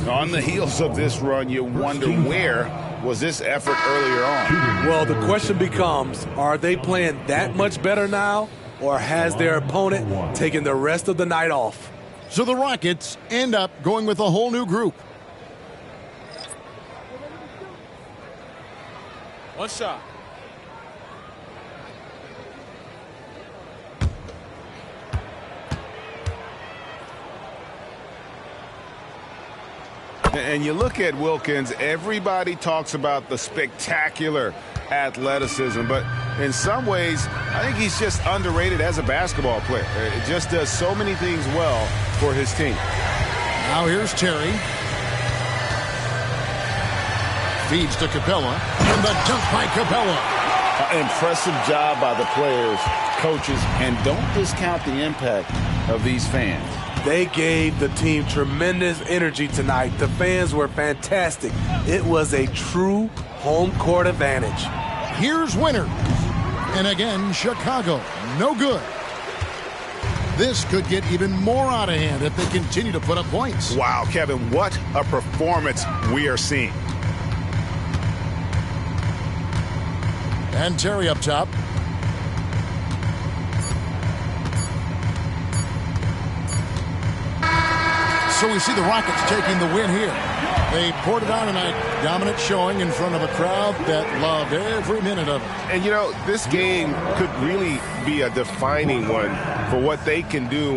On the heels of this run, you wonder where was this effort earlier on? Well, the question becomes, are they playing that much better now, or has their opponent taken the rest of the night off? So the Rockets end up going with a whole new group. One shot. And you look at Wilkins, everybody talks about the spectacular athleticism, but in some ways, I think he's just underrated as a basketball player. It just does so many things well for his team. Now here's Terry. Feeds to Capella. And the dunk by Capella. Impressive job by the players, coaches, and don't discount the impact of these fans. They gave the team tremendous energy tonight. The fans were fantastic. It was a true home court advantage. Here's winners. And again, Chicago, no good. This could get even more out of hand if they continue to put up points. Wow, Kevin, what a performance we are seeing. And Terry up top. So we see the Rockets taking the win here. They poured it on tonight. Dominant showing in front of a crowd that loved every minute of it. And, you know, this game could really be a defining one for what they can do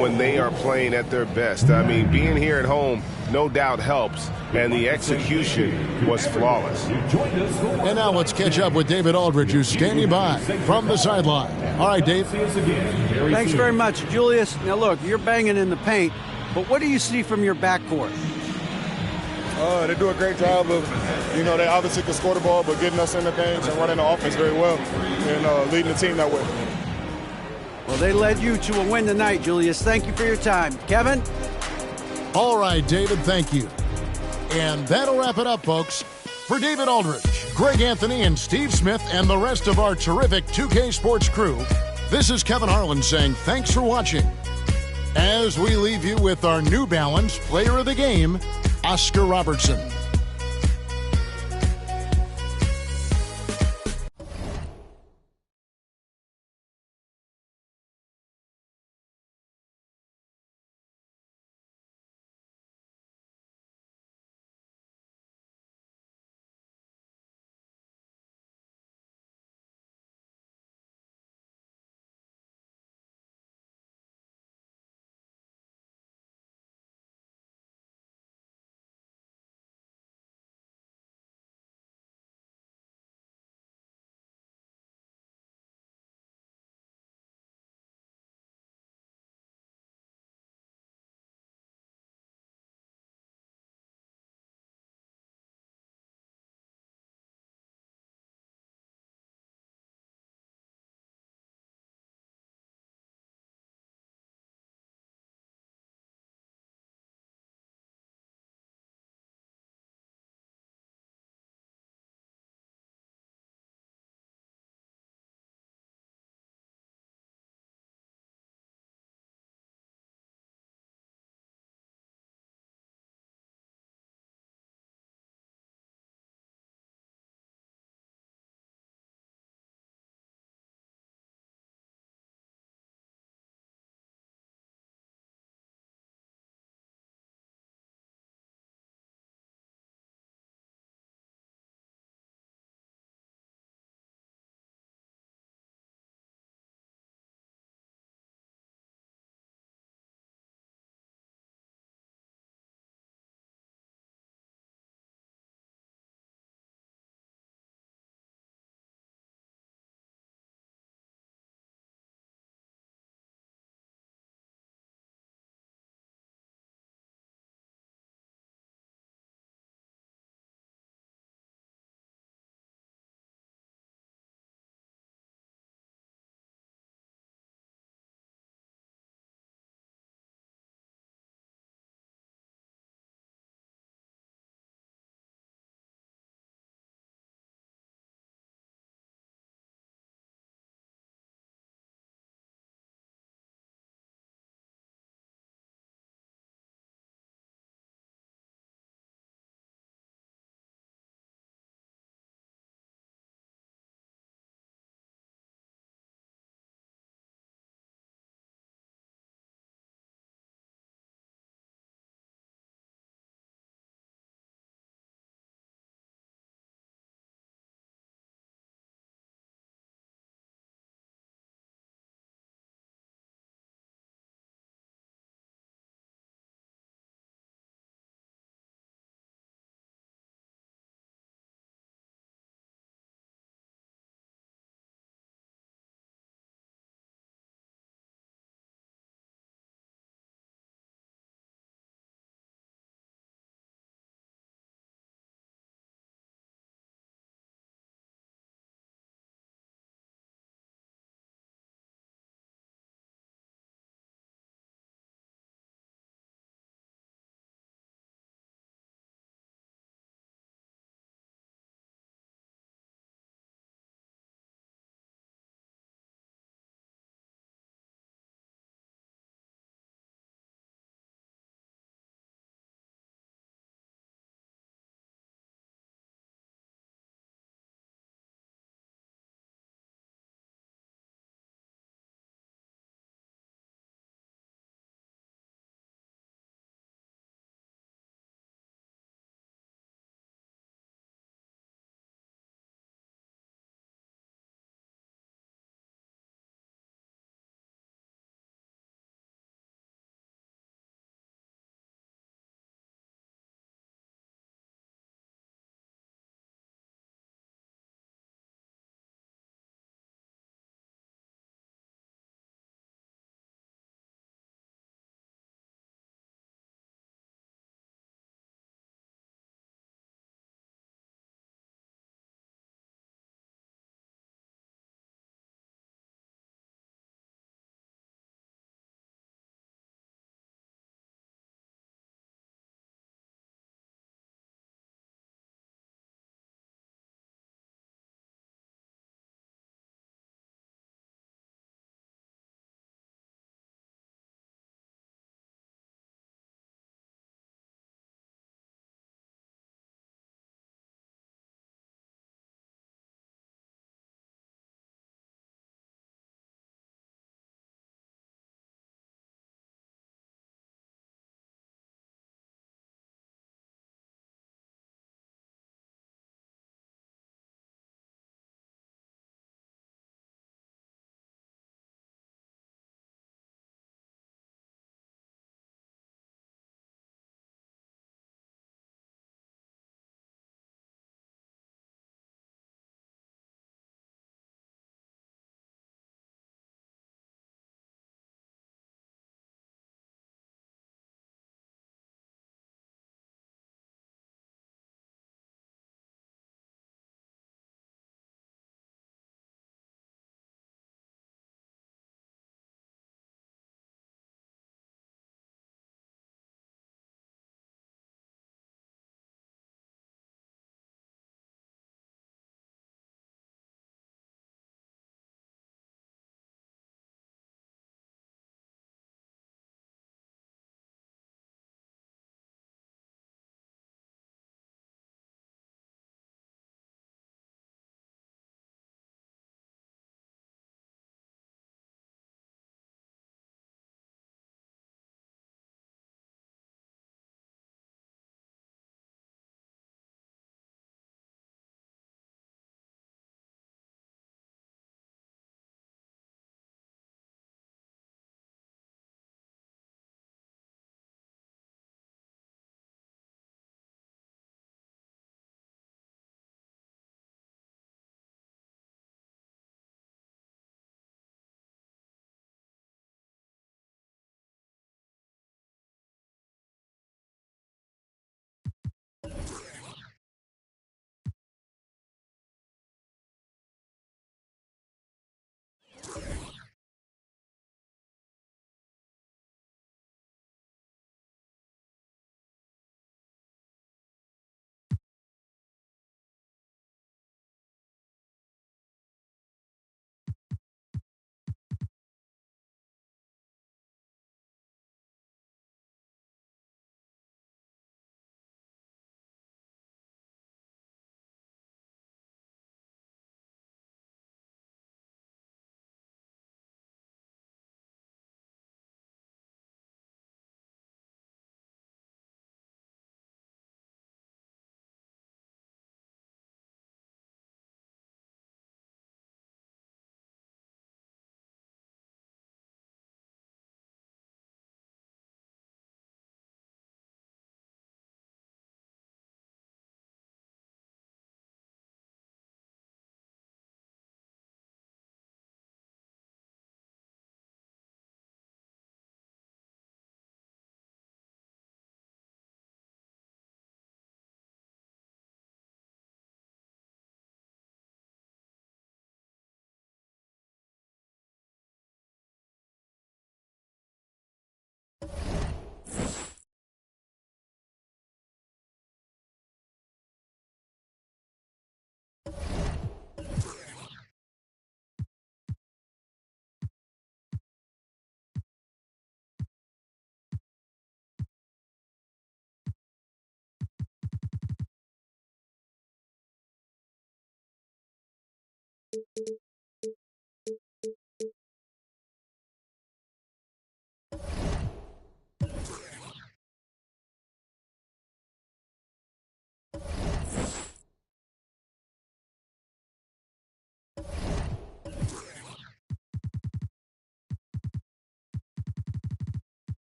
when they are playing at their best. I mean, being here at home no doubt helps, and the execution was flawless. And now let's catch up with David Aldridge, who's standing by from the sideline. All right, Dave. Thanks very much, Julius. Now, look, you're banging in the paint, but what do you see from your backcourt? They do a great job of, you know, they obviously can score the ball, but getting us in the games and running the offense very well and leading the team that way. Well, they led you to a win tonight, Julius. Thank you for your time. Kevin? All right, David, thank you. And that'll wrap it up, folks. For David Aldridge, Greg Anthony, and Steve Smith, and the rest of our terrific 2K Sports crew, this is Kevin Harlan saying thanks for watching. As we leave you with our New Balance Player of the Game, Oscar Robertson.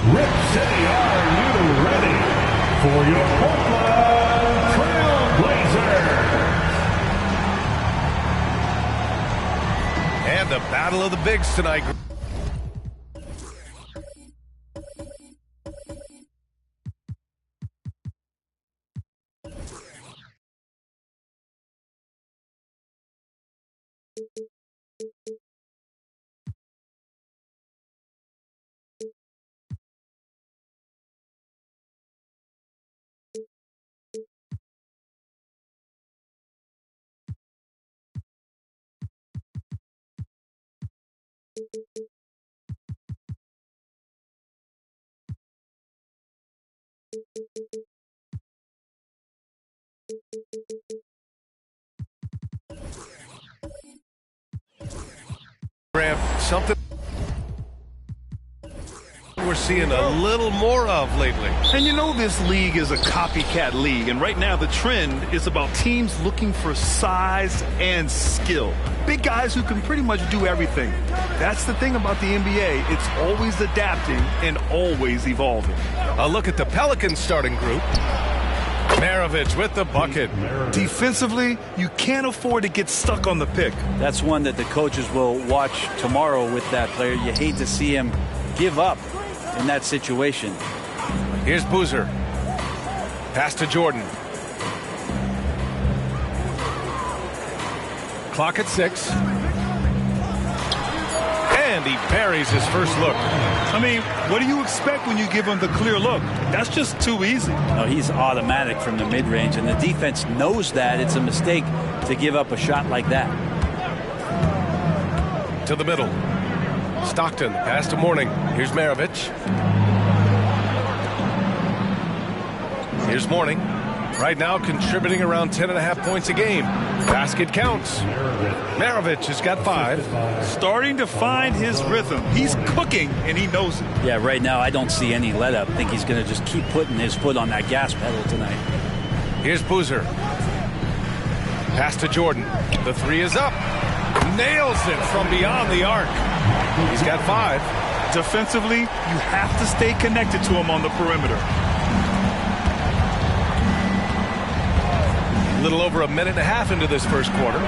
Rip City, are you ready for your Portland Trail Blazers? And the battle of the bigs tonight. Something we're seeing a little more of lately. And you know this league is a copycat league, and right now the trend is about teams looking for size and skill. Big guys who can pretty much do everything. That's the thing about the NBA. It's always adapting and always evolving. A look at the Pelicans starting group. Maravich with the bucket. Defensively, you can't afford to get stuck on the pick. That's one that the coaches will watch tomorrow with that player. You hate to see him give up in that situation. Here's Boozer. Pass to Jordan. Clock at 6. And he buries his first look. I mean, what do you expect when you give him the clear look? That's just too easy. No, he's automatic from the mid-range, and the defense knows that. It's a mistake to give up a shot like that. To the middle. Stockton, pass to Mourning. Here's Maravich. Here's Mourning. Right now contributing around 10.5 points a game. Basket counts. Maravich has got 5. Starting to find his rhythm. He's cooking, and he knows it. Yeah, right now I don't see any let-up. I think he's going to just keep putting his foot on that gas pedal tonight. Here's Boozer. Pass to Jordan. The 3 is up. Nails it from beyond the arc. He's got 5. Defensively, you have to stay connected to him on the perimeter. A little over a minute and a half into this first quarter.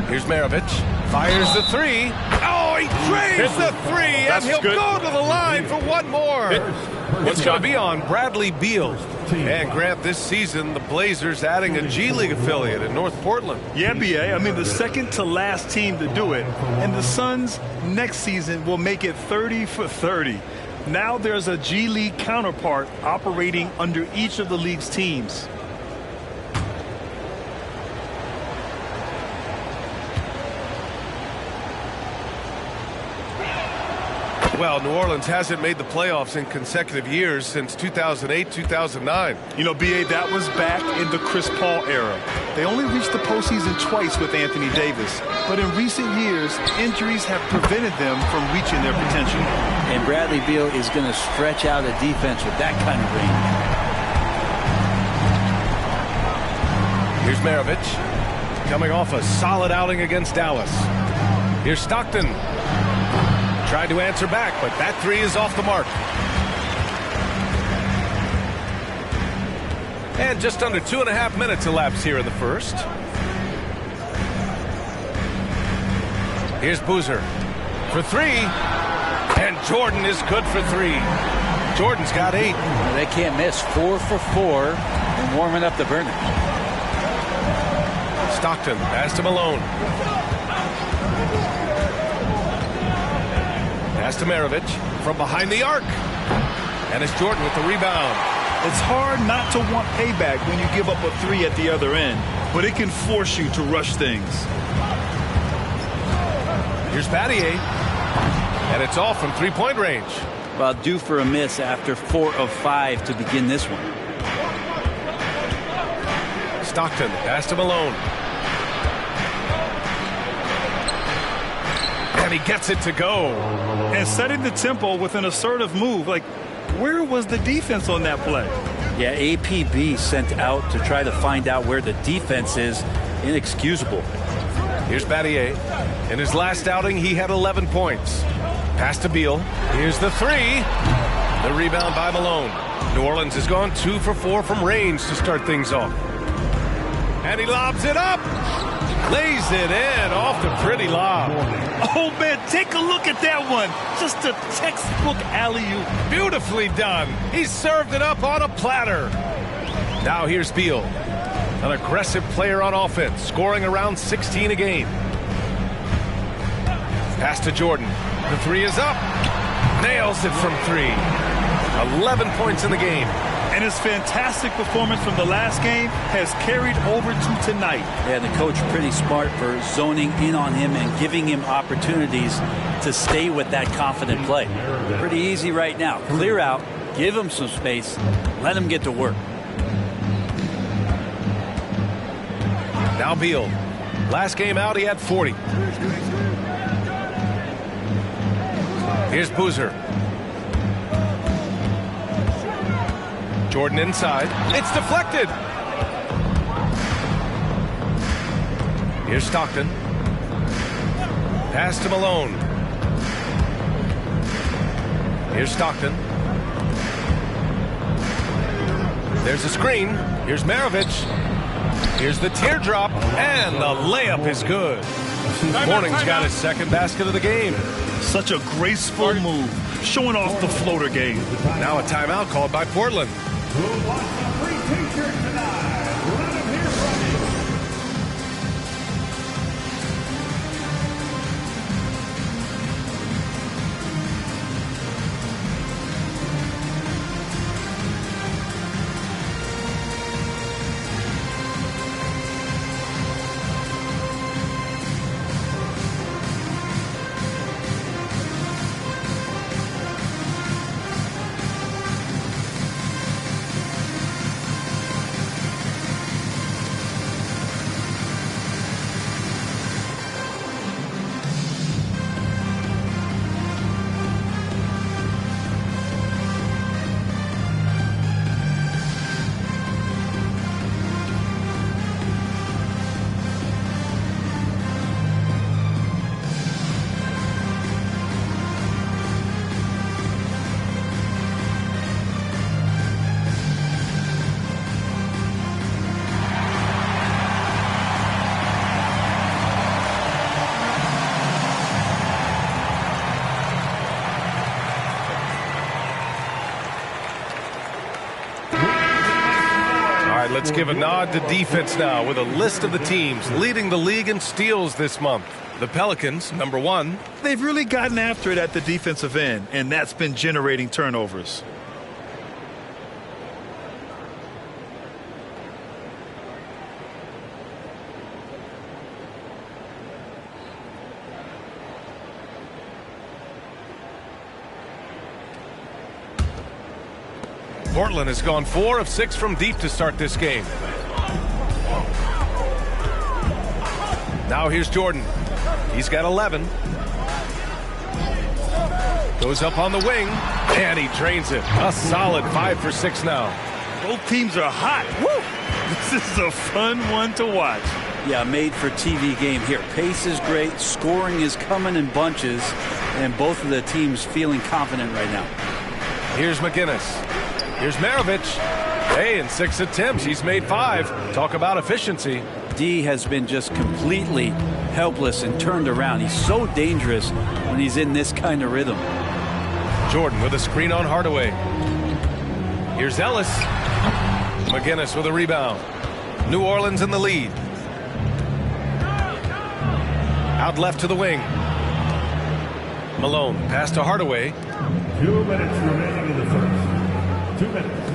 Here's Maravich. Fires the 3. Oh, he drains the 3, and he'll go to the line for one more. It's going to be on Bradley Beal. And Grant, this season, the Blazers adding a G League affiliate in North Portland. Yeah, B.A. I mean, the second to last team to do it. And the Suns next season will make it 30 for 30. Now there's a G League counterpart operating under each of the league's teams. Well, New Orleans hasn't made the playoffs in consecutive years since 2008, 2009. You know, B.A., that was back in the Chris Paul era. They only reached the postseason twice with Anthony Davis. But in recent years, injuries have prevented them from reaching their potential. And Bradley Beal is going to stretch out a defense with that kind of range. Here's Maravich, coming off a solid outing against Dallas. Here's Stockton. Tried to answer back, but that 3 is off the mark. And just under 2.5 minutes elapsed here in the first. Here's Boozer for 3. And Jordan is good for 3. Jordan's got 8. They can't miss. 4 for 4 and warming up the burners. Stockton pass to Malone. Pass to Maravich from behind the arc. And it's Jordan with the rebound. It's hard not to want payback when you give up a 3 at the other end, but it can force you to rush things. Here's Battier, and it's off from three-point range. Well, due for a miss after 4 of 5 to begin this one. Stockton, pass to Malone. And he gets it to go. And setting the tempo with an assertive move. Like, where was the defense on that play? Yeah, APB sent out to try to find out where the defense is. Inexcusable. Here's Battier. In his last outing, he had 11 points. Pass to Beal. Here's the 3. The rebound by Malone. New Orleans has gone 2 for 4 from range to start things off. And he lobs it up. Lays it in off the pretty lob. Oh, man, take a look at that one. Just a textbook alley-oop. Beautifully done. He served it up on a platter. Now here's Beal. An aggressive player on offense, scoring around 16 a game. Pass to Jordan. The 3 is up. Nails it from 3. 11 points in the game. And his fantastic performance from the last game has carried over to tonight. Yeah, the coach pretty smart for zoning in on him and giving him opportunities to stay with that confident play. Pretty easy right now. Clear out, give him some space, let him get to work. Now Beal. Last game out, he had 40. Here's Boozer. Jordan inside. It's deflected. Here's Stockton. Pass to Malone. Here's Stockton. There's a screen. Here's Maravich. Here's the teardrop, and the layup is good. Morning's got his second basket of the game. Such a graceful move, showing off the floater game. Now a timeout called by Portland. Let's give a nod to defense now with a list of the teams leading the league in steals this month. The Pelicans, number 1. They've really gotten after it at the defensive end, and that's been generating turnovers. Portland has gone 4 of 6 from deep to start this game. Now here's Jordan. He's got 11. Goes up on the wing, and he drains it. A solid 5 for 6 now. Both teams are hot. Woo! This is a fun one to watch. Yeah, made for TV game here. Pace is great. Scoring is coming in bunches, and both of the teams feeling confident right now. Here's McGinnis. Here's Maravich. Hey, in 6 attempts, he's made 5. Talk about efficiency. D has been just completely helpless and turned around. He's so dangerous when he's in this kind of rhythm. Jordan with a screen on Hardaway. Here's Ellis. McGinnis with a rebound. New Orleans in the lead. Out left to the wing. Malone, pass to Hardaway. 2 minutes remaining in the first. 2 minutes.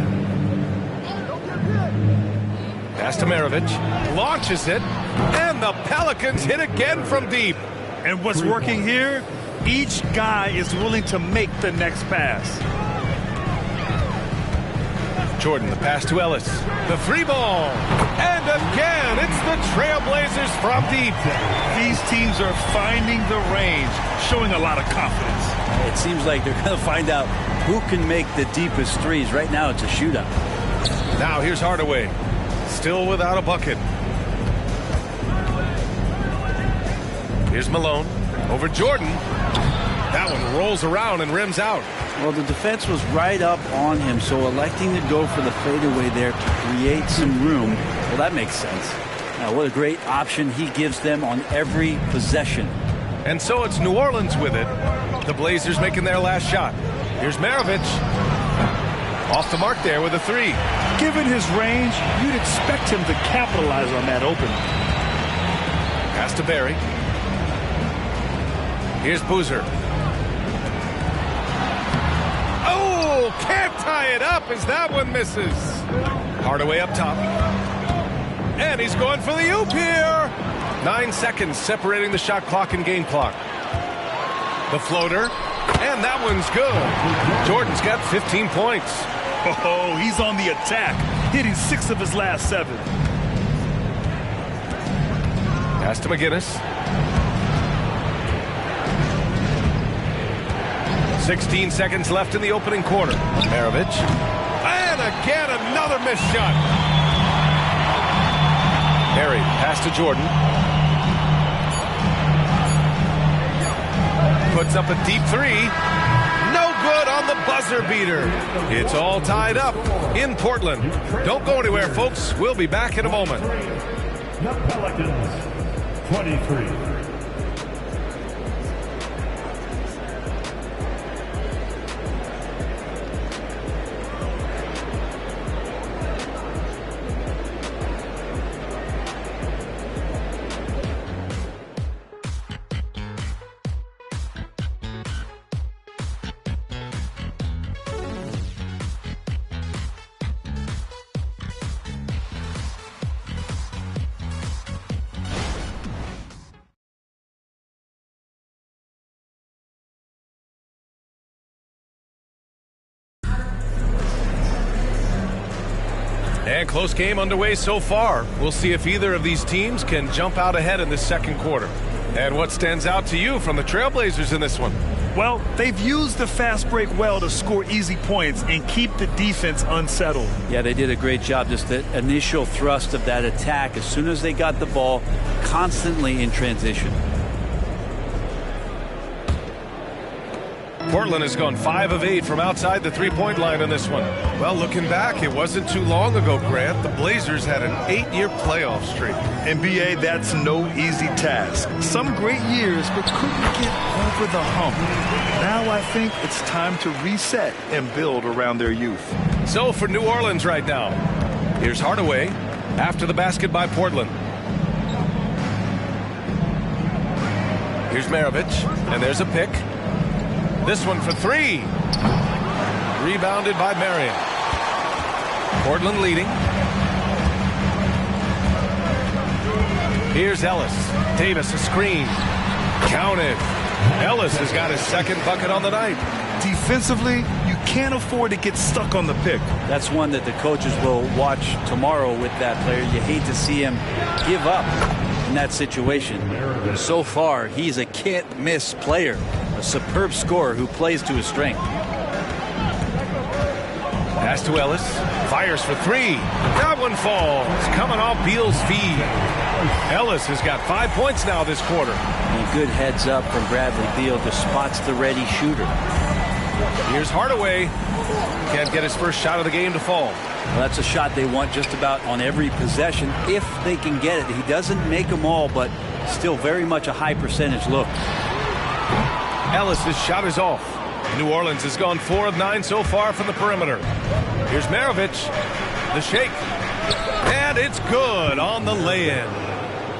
Pass to Maravich. Launches it. And the Pelicans hit again from deep. And what's working here? Each guy is willing to make the next pass. Jordan, the pass to Ellis. The three ball. And again, it's the Trailblazers from deep. These teams are finding the range, showing a lot of confidence. It seems like they're going to find out who can make the deepest threes. Right now, it's a shootout. Now here's Hardaway. Still without a bucket. Here's Malone. Over Jordan. That one rolls around and rims out. Well, the defense was right up on him, so electing to go for the fadeaway there to create some room, well, that makes sense. Now, what a great option he gives them on every possession. And so it's New Orleans with it. The Blazers making their last shot. Here's Maravich. Off the mark there with a three. Given his range, you'd expect him to capitalize on that opening. Pass to Barry. Here's Boozer. Oh, can't tie it up as that one misses. Hardaway up top. And he's going for the oop here. 9 seconds separating the shot clock and game clock. The floater. And that one's good. Jordan's got 15 points. Oh, he's on the attack, hitting 6 of his last 7. Pass to McGinnis. 16 seconds left in the opening quarter. Maravich. And again, another missed shot. Barry, pass to Jordan. Puts up a deep three. No good on the buzzer beater. It's all tied up in Portland. Don't go anywhere, folks. We'll be back in a moment. The Pelicans, 23. And close game underway so far. We'll see if either of these teams can jump out ahead in this second quarter. And what stands out to you from the Trailblazers in this one? Well, they've used the fast break well to score easy points and keep the defense unsettled. Yeah, they did a great job. Just the initial thrust of that attack as soon as they got the ball, constantly in transition. Portland has gone 5 of 8 from outside the three-point line in this one. Well, looking back, it wasn't too long ago, Grant. The Blazers had an 8-year playoff streak. NBA, that's no easy task. Some great years, but couldn't get over the hump. Now I think it's time to reset and build around their youth. So for New Orleans right now, here's Hardaway after the basket by Portland. Here's Maravich, and there's a pick. This one for 3. Rebounded by Marion. Portland leading. Here's Ellis. Davis a screen. Counted. Ellis has got his second bucket on the night. Defensively, you can't afford to get stuck on the pick. That's one that the coaches will watch tomorrow with that player. You hate to see him give up in that situation. So far, he's a can't-miss player. A superb scorer who plays to his strength. Pass to Ellis. Fires for 3. That one falls. Coming off Beal's feed. Ellis has got 5 points now this quarter. And good heads up from Bradley Beal. Just spots the ready shooter. Here's Hardaway. Can't get his first shot of the game to fall. Well, that's a shot they want just about on every possession if they can get it. He doesn't make them all, but still very much a high percentage look. Ellis' shot is off. New Orleans has gone 4 of 9 so far from the perimeter. Here's Maravich. The shake. And it's good on the lay-in.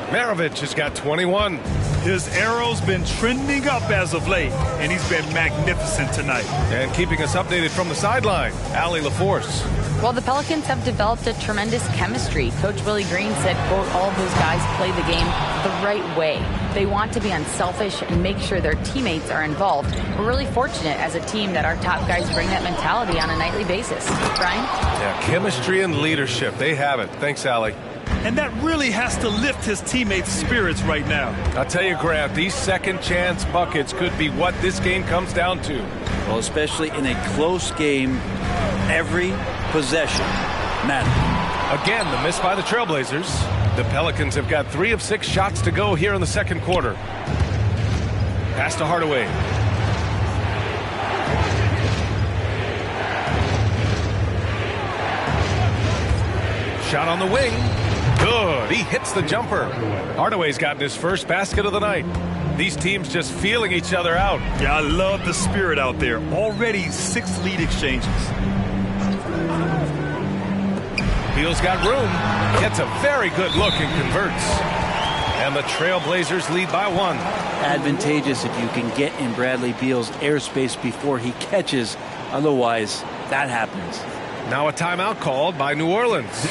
Maravich has got 21. His arrow's been trending up as of late, and he's been magnificent tonight. And keeping us updated from the sideline, Allie LaForce. Well, the Pelicans have developed a tremendous chemistry. Coach Willie Green said, quote, all of those guys play the game the right way. They want to be unselfish and make sure their teammates are involved. We're really fortunate as a team that our top guys bring that mentality on a nightly basis. Brian? Yeah, chemistry and leadership. They have it. Thanks, Allie. And that really has to lift his teammates' spirits right now. I'll tell you, Grant, these second chance buckets could be what this game comes down to. Well, especially in a close game, every possession matters. Again, the miss by the Trailblazers. The Pelicans have got 3 of 6 shots to go here in the second quarter. Pass to Hardaway. Shot on the wing. Good. He hits the jumper. Hardaway's gotten his first basket of the night. These teams just feeling each other out. Yeah, I love the spirit out there. Already 6 lead exchanges. Beal's got room. Gets a very good look and converts. And the Trailblazers lead by 1. Advantageous if you can get in Bradley Beal's airspace before he catches. Otherwise, that happens. Now a timeout called by New Orleans.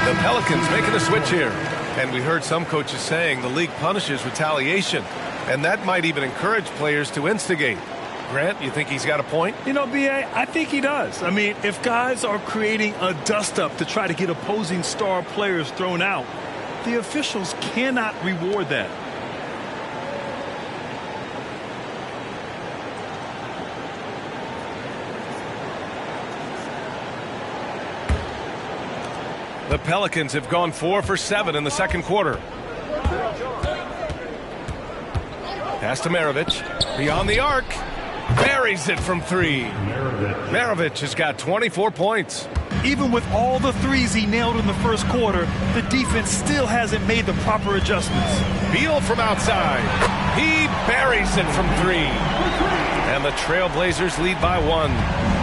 The Pelicans making a switch here. And we heard some coaches saying the league punishes retaliation. And that might even encourage players to instigate. Grant, you think he's got a point? You know, B.A., I think he does. I mean, if guys are creating a dust-up to try to get opposing star players thrown out, the officials cannot reward that. The Pelicans have gone 4 for 7 in the second quarter. Pass to Maravich. Beyond the arc. Buries it from 3. Maravich has got 24 points. Even with all the threes he nailed in the first quarter, the defense still hasn't made the proper adjustments. Beal from outside. He buries it from 3. And the Trailblazers lead by 1.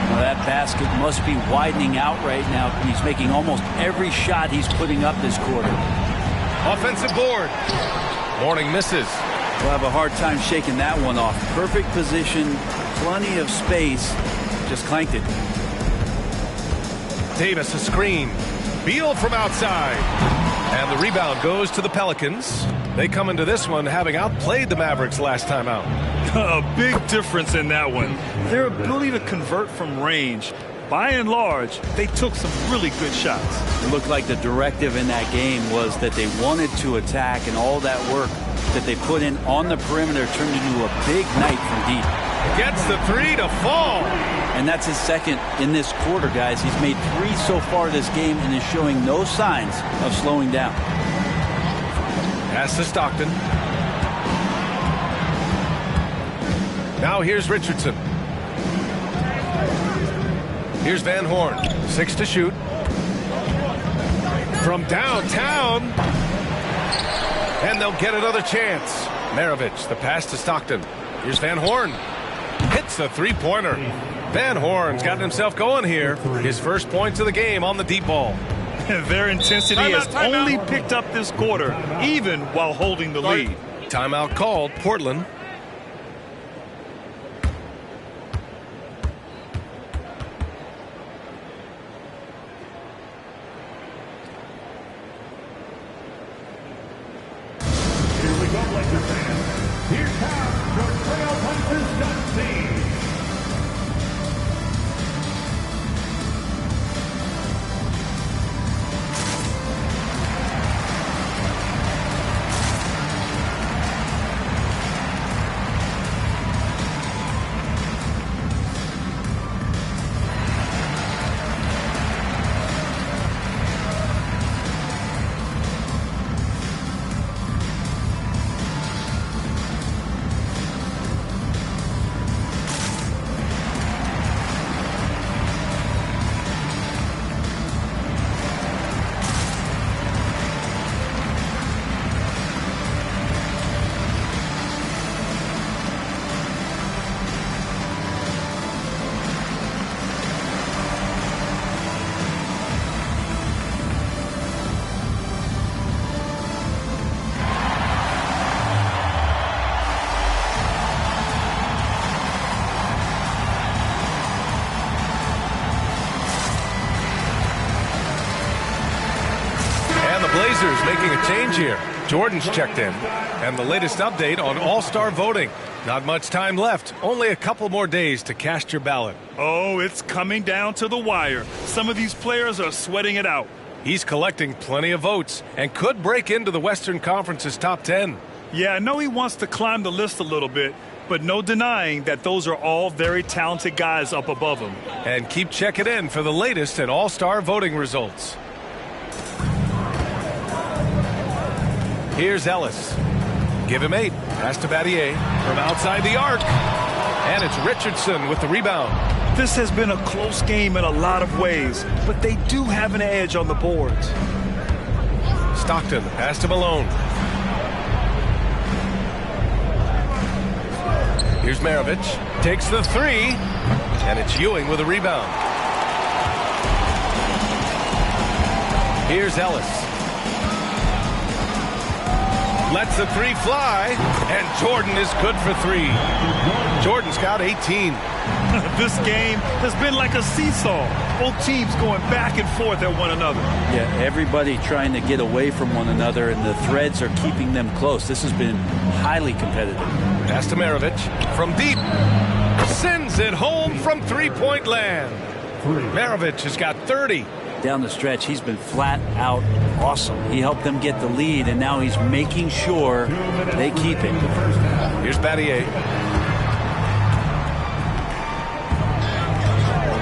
Well, that basket must be widening out right now. He's making almost every shot he's putting up this quarter. Offensive board. Mourning misses. We'll have a hard time shaking that one off. Perfect position, plenty of space. Just clanked it. Davis a screen. Beal from outside. And the rebound goes to the Pelicans. They come into this one having outplayed the Mavericks last time out. A big difference in that one. Their ability to convert from range. By and large, they took some really good shots. It looked like the directive in that game was that they wanted to attack, and all that work that they put in on the perimeter turned into a big night from deep. Gets the 3 to fall. And that's his second in this quarter, guys. He's made 3 so far this game and is showing no signs of slowing down. Pass to Stockton. Now here's Richardson. Here's Van Horn. 6 to shoot. From downtown. And they'll get another chance. Maravich, the pass to Stockton. Here's Van Horn. Hits the three-pointer. Van Horn's gotten himself going here. His first points of the game on the deep ball. Their intensity has only picked up this quarter, even while holding the lead. Timeout called, Portland. Blazers making a change here. Jordan's checked in. And the latest update on All-Star voting. Not much time left. Only a couple more days to cast your ballot. Oh, it's coming down to the wire. Some of these players are sweating it out. He's collecting plenty of votes and could break into the Western Conference's top 10. Yeah, I know he wants to climb the list a little bit, but no denying that those are all very talented guys up above him. And keep checking in for the latest at All-Star voting results. Here's Ellis. Give him 8. Pass to Battier from outside the arc. And it's Richardson with the rebound. This has been a close game in a lot of ways, but they do have an edge on the boards. Stockton, pass to Malone. Here's Maravich. Takes the 3. And it's Ewing with a rebound. Here's Ellis. Lets the 3 fly, and Jordan is good for 3. Jordan's got 18. This game has been like a seesaw. Both teams going back and forth at one another. Yeah, everybody trying to get away from one another, and the threads are keeping them close. This has been highly competitive. Pass to Maravich from deep. Sends it home from three-point land. Maravich has got 30. Down the stretch, he's been flat out awesome. He helped them get the lead, and now he's making sure they keep it. Here's Battier.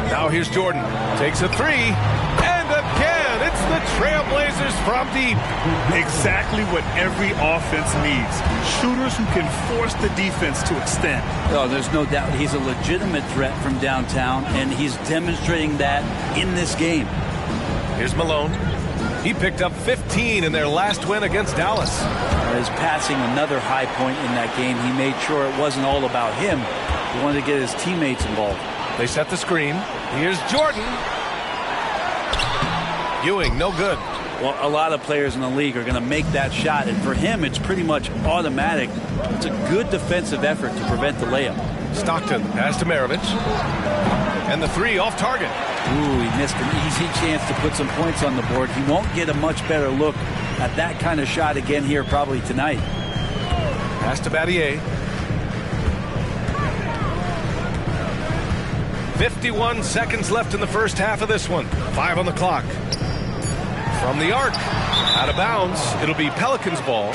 Now here's Jordan. Takes a 3. And again, it's the Trailblazers from deep. Exactly what every offense needs. Shooters who can force the defense to extend. Oh, there's no doubt he's a legitimate threat from downtown, and he's demonstrating that in this game. Here's Malone. He picked up 15 in their last win against Dallas. His passing, another high point in that game. He made sure it wasn't all about him. He wanted to get his teammates involved. They set the screen. Here's Jordan. Ewing, no good. Well, a lot of players in the league are going to make that shot, and for him, it's pretty much automatic. It's a good defensive effort to prevent the layup. Stockton, pass to Maravich. And the 3 off target. Ooh, he missed an easy chance to put some points on the board. He won't get a much better look at that kind of shot again here probably tonight. Pass to Battier. 51 seconds left in the first half of this one. 5 on the clock. From the arc. Out of bounds. It'll be Pelicans ball.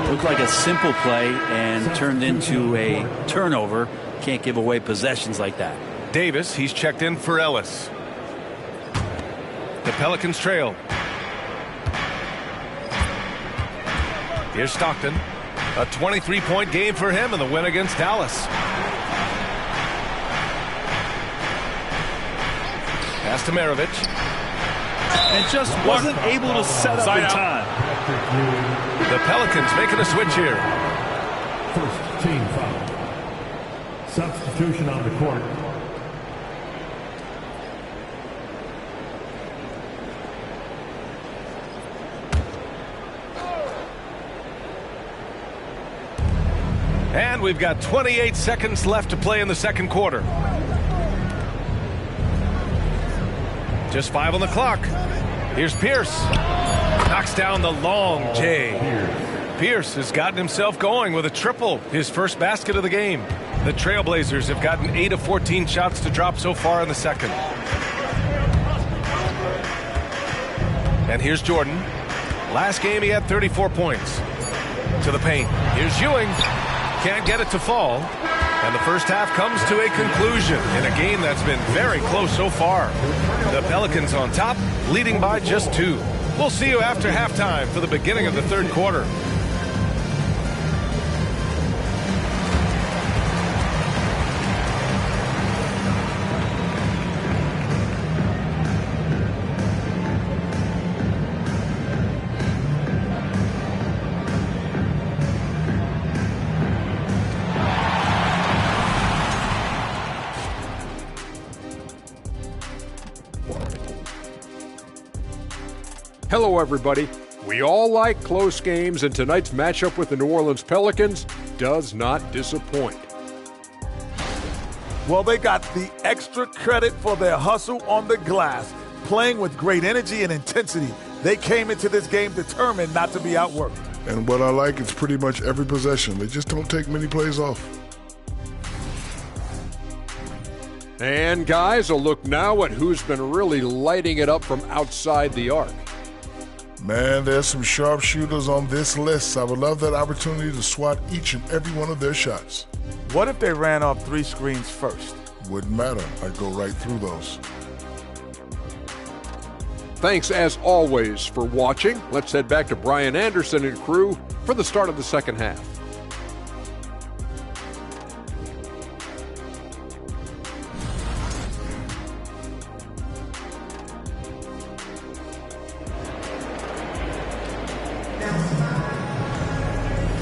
Looked like a simple play and turned into a turnover. Can't give away possessions like that. Davis, he's checked in for Ellis. The Pelicans trail. Here's Stockton. A 23-point game for him in the win against Dallas. Pass to Maravich. And just wasn't able to set up in time. The Pelicans making a switch here. First team foul. Substitution on the court. And we've got 28 seconds left to play in the second quarter. Just 5 on the clock. Here's Pierce. Knocks down the long J. Pierce has gotten himself going with a triple, his first basket of the game. The Trailblazers have gotten 8 of 14 shots to drop so far in the second. And here's Jordan. Last game he had 34 points. To the paint. Here's Ewing. Can't get it to fall. And the first half comes to a conclusion in a game that's been very close so far. The Pelicans on top, leading by just 2. We'll see you after halftime for the beginning of the third quarter. Hello, everybody. We all like close games, and tonight's matchup with the New Orleans Pelicans does not disappoint. Well, they got the extra credit for their hustle on the glass, playing with great energy and intensity, They came into this game determined not to be outworked. And what I like, it's pretty much every possession. They just don't take many plays off. And guys, a look now at who's been really lighting it up from outside the arc. Man, there's some sharpshooters on this list. I would love that opportunity to swat each and every one of their shots. What if they ran off 3 screens first? Wouldn't matter. I'd go right through those. Thanks as always for watching. Let's head back to Brian Anderson and crew for the start of the second half.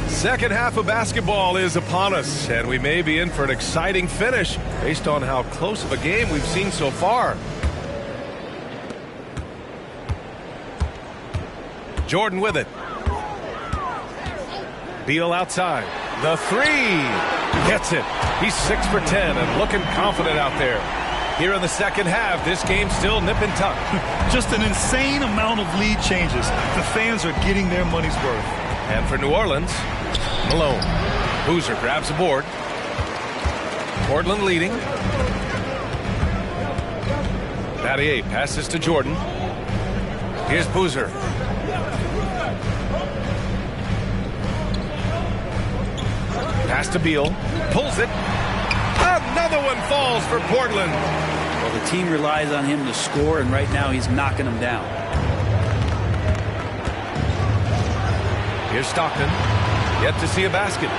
Second half of basketball is upon us, and we may be in for an exciting finish based on how close of a game we've seen so far. Jordan with it. Beal outside. The three. Gets it. He's 6 for 10 and looking confident out there. Here in the second half, this game's still nip and tuck. Just an insane amount of lead changes. The fans are getting their money's worth. And for New Orleans, Malone. Boozer grabs the board. Portland leading. Battier passes to Jordan. Here's Boozer. Pass to Beal. Pulls it. Another one falls for Portland. Well, the team relies on him to score, and right now he's knocking them down. Here's Stockton. Yet to see a basket.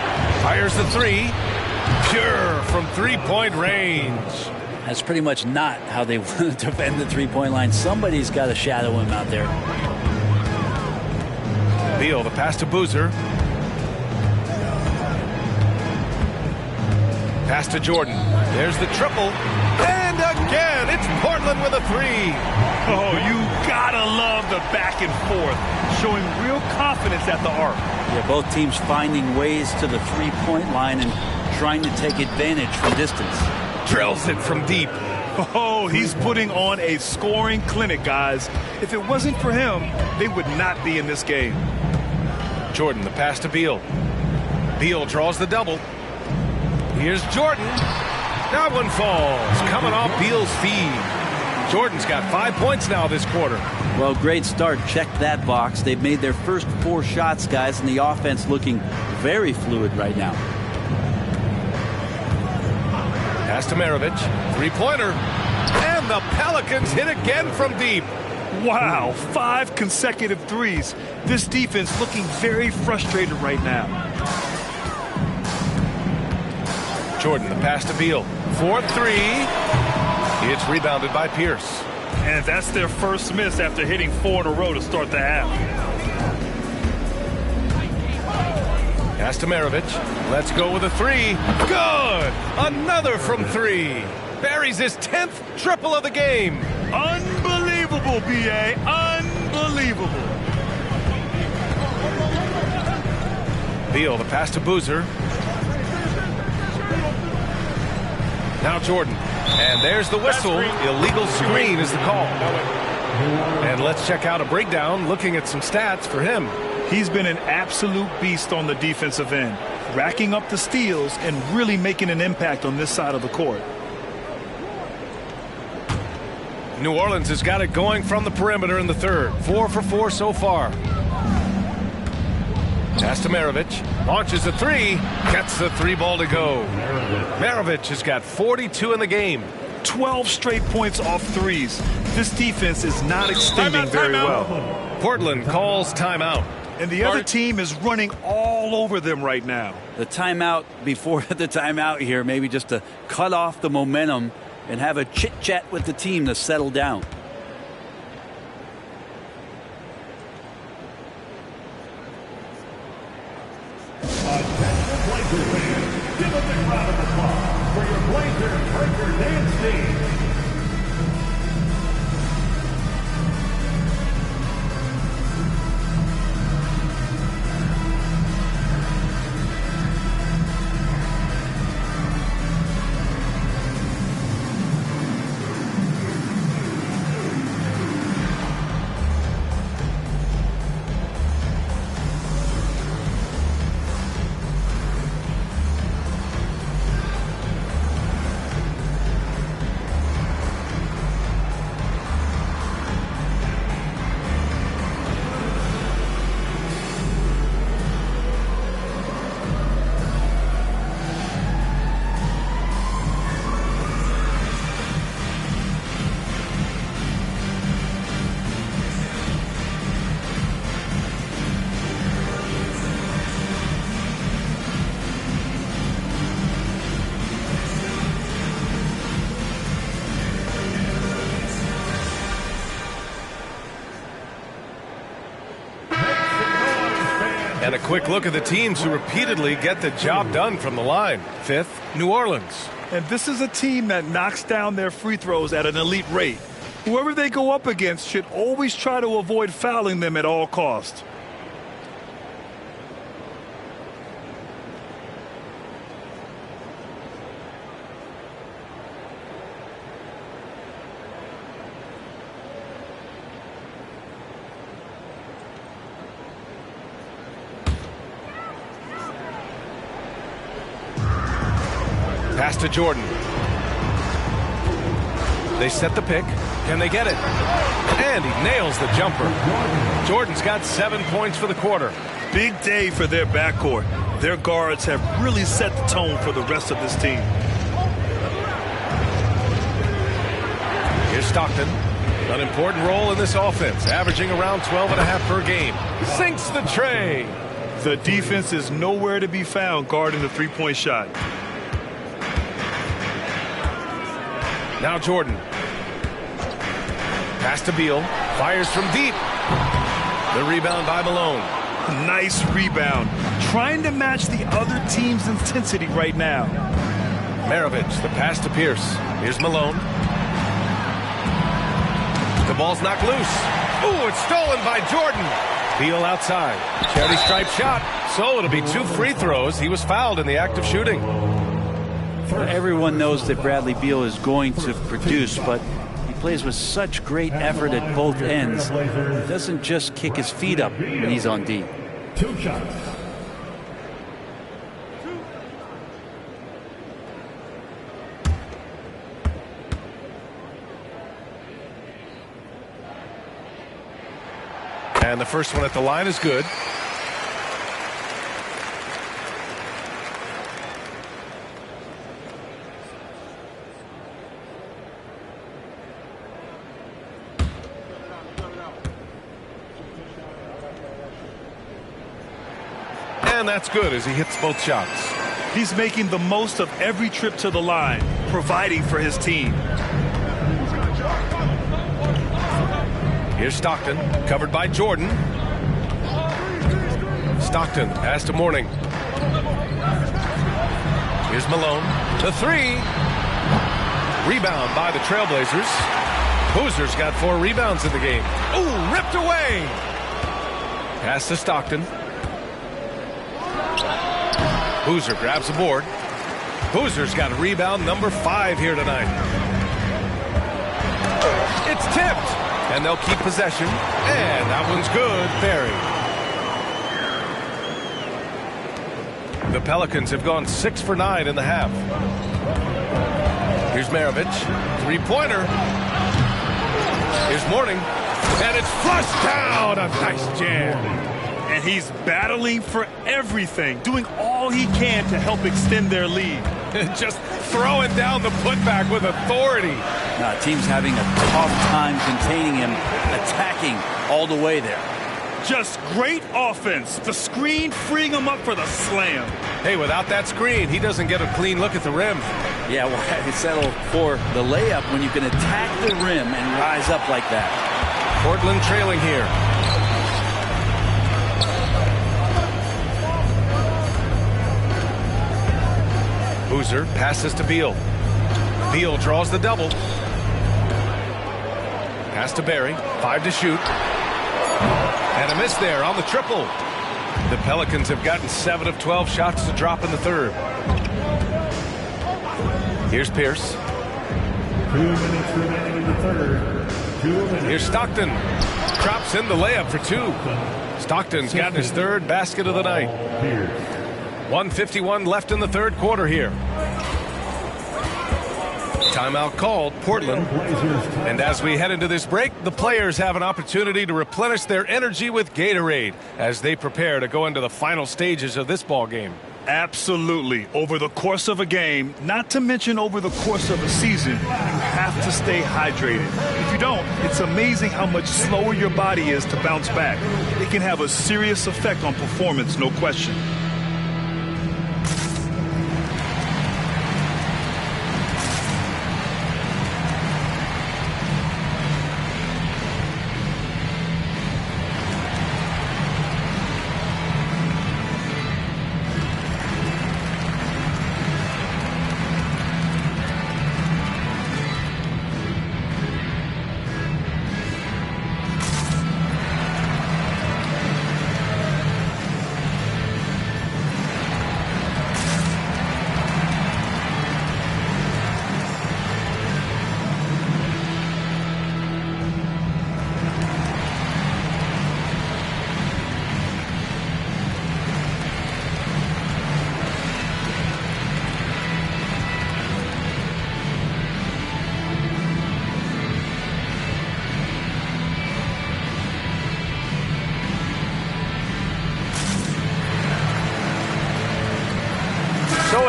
Fires the three. Pure from three-point range. That's pretty much not how they want to defend the three-point line. Somebody's got to shadow him out there. Beal, the pass to Boozer. Pass to Jordan. There's the triple. And again, it's Portland with a three. Oh, you gotta love the back and forth. Showing real confidence at the arc. Yeah, both teams finding ways to the three-point line and trying to take advantage from distance. Drills it from deep. Oh, he's putting on a scoring clinic, guys. If it wasn't for him, they would not be in this game. Jordan, the pass to Beal. Beal draws the double. Here's Jordan. That one falls. Coming off Beal's feed. Jordan's got 5 points now this quarter. Well, great start. Check that box. They've made their first 4 shots, guys, and the offense looking very fluid right now. Pass to Maravich. Three-pointer. And the Pelicans hit again from deep. Wow, 5 consecutive threes. This defense looking very frustrated right now. Jordan, the pass to Beal. 4-3. It's rebounded by Pierce. And that's their first miss after hitting 4 in a row to start the half. Pass to Maravich. Let's go with a three. Good! Another from 3. Buries his 10th triple of the game. Unbelievable, B.A. Unbelievable. Beal, the pass to Boozer. Now Jordan. And there's the whistle. Illegal screen is the call. And let's check out a breakdown looking at some stats for him. He's been an absolute beast on the defensive end, racking up the steals and really making an impact on this side of the court. New Orleans has got it going from the perimeter in the third. 4 for 4 so far. Pass to Maravich. Launches a three. Gets the 3 ball to go. Maravich has got 42 in the game. 12 straight points off threes. This defense is not extending very well. Portland calls timeout. And the other team is running all over them right now. The timeout before the timeout here, maybe just to cut off the momentum and have a chit-chat with the team to settle down. Give a big round of applause for your Blazer Breaker dance team. And a quick look at the teams who repeatedly get the job done from the line. 5th, New Orleans. And this is a team that knocks down their free throws at an elite rate. Whoever they go up against should always try to avoid fouling them at all costs. Pass to Jordan. They set the pick. Can they get it? And he nails the jumper. Jordan's got 7 points for the quarter. Big day for their backcourt. Their guards have really set the tone for the rest of this team. Here's Stockton. An important role in this offense, averaging around 12.5 per game. Sinks the tray. The defense is nowhere to be found guarding the three-point shot. Now Jordan. Pass to Beal. Fires from deep. The rebound by Malone. Nice rebound. Trying to match the other team's intensity right now. Maravich, the pass to Pierce. Here's Malone. The ball's knocked loose. Ooh, it's stolen by Jordan. Beal outside. Charity stripe shot. So it'll be 2 free throws. He was fouled in the act of shooting. Everyone knows that Bradley Beal is going to produce, but he plays with such great effort at both ends. He doesn't just kick his feet up when he's on D. 2 shots. And the first one at the line is good. And that's good as he hits both shots. He's making the most of every trip to the line, providing for his team. Here's Stockton, covered by Jordan. Stockton, pass to Mourning. Here's Malone. The 3. Rebound by the Trailblazers. Boozer's got 4 rebounds in the game. Ooh, ripped away. Pass to Stockton. Boozer grabs the board. Boozer's got rebound number 5 here tonight. It's tipped. And they'll keep possession. And that one's good. Barry. The Pelicans have gone 6 for 9 in the half. Here's Maravich. 3-pointer. Here's Mourning. And it's flushed down. A nice jam. And he's battling for everything, doing all he can to help extend their lead. Just throwing down the putback with authority. Team's having a tough time containing him, attacking all the way there. Just great offense. The screen freeing him up for the slam. Hey, without that screen, he doesn't get a clean look at the rim. Yeah, well, he settled for the layup when you can attack the rim and rise up like that. Portland trailing here. Boozer passes to Beal. Beal draws the double. Pass to Barry. 5 to shoot. And a miss there on the triple. The Pelicans have gotten 7 of 12 shots to drop in the third. Here's Pierce. 2 minutes remaining in the third. 2 minutes. Here's Stockton. Drops in the layup for 2. Stockton's gotten his 3rd basket of the night. 1:51 left in the third quarter here. Timeout called, Portland. And as we head into this break, the players have an opportunity to replenish their energy with Gatorade as they prepare to go into the final stages of this ball game. Absolutely. Over the course of a game, not to mention over the course of a season, you have to stay hydrated. If you don't, it's amazing how much slower your body is to bounce back. It can have a serious effect on performance, no question.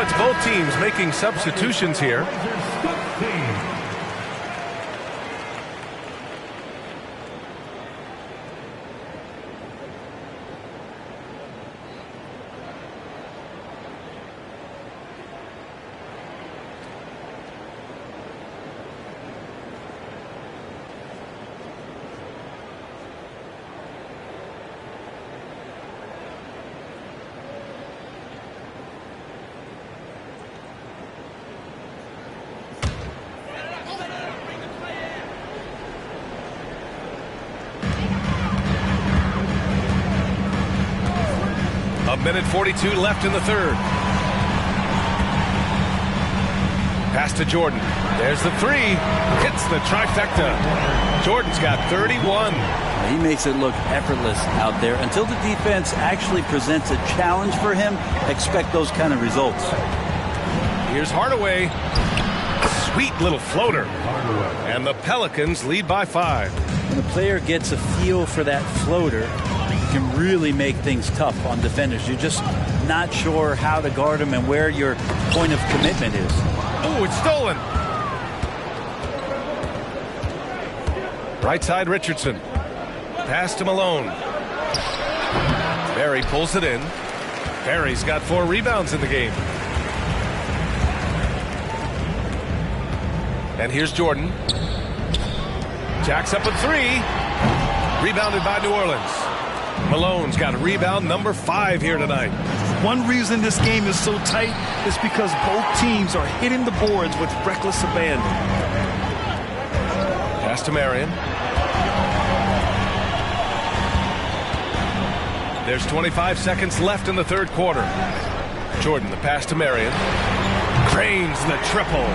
it's both teams making substitutions here. A minute 42 left in the third. Pass to Jordan. There's the three. Hits the trifecta. Jordan's got 31. He makes it look effortless out there. Until the defense actually presents a challenge for him, expect those kind of results. Here's Hardaway. Sweet little floater. And the Pelicans lead by 5. When the player gets a feel for that floater, can really make things tough on defenders. You're just not sure how to guard them and where your point of commitment is. Oh, it's stolen. Right side Richardson. Pass to Malone. Barry pulls it in. Barry's got 4 rebounds in the game. And here's Jordan. Jacks up a 3. Rebounded by New Orleans. Malone's got a rebound number 5 here tonight. One reason this game is so tight is because both teams are hitting the boards with reckless abandon. Pass to Marion. There's 25 seconds left in the third quarter. Jordan, the pass to Marion. Cranes the triple.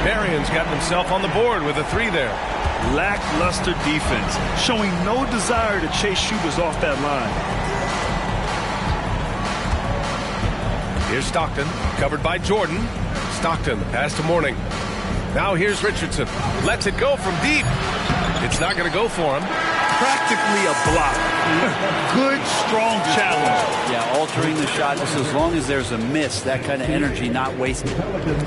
Marion's gotten himself on the board with a 3 there. Lackluster defense, showing no desire to chase shooters off that line. Here's Stockton, covered by Jordan. Stockton, the pass to Mourning. Now here's Richardson. Lets it go from deep. It's not going to go for him. Practically a block. Good, strong challenge. Yeah, altering the shot just as long as there's a miss. That kind of energy not wasted.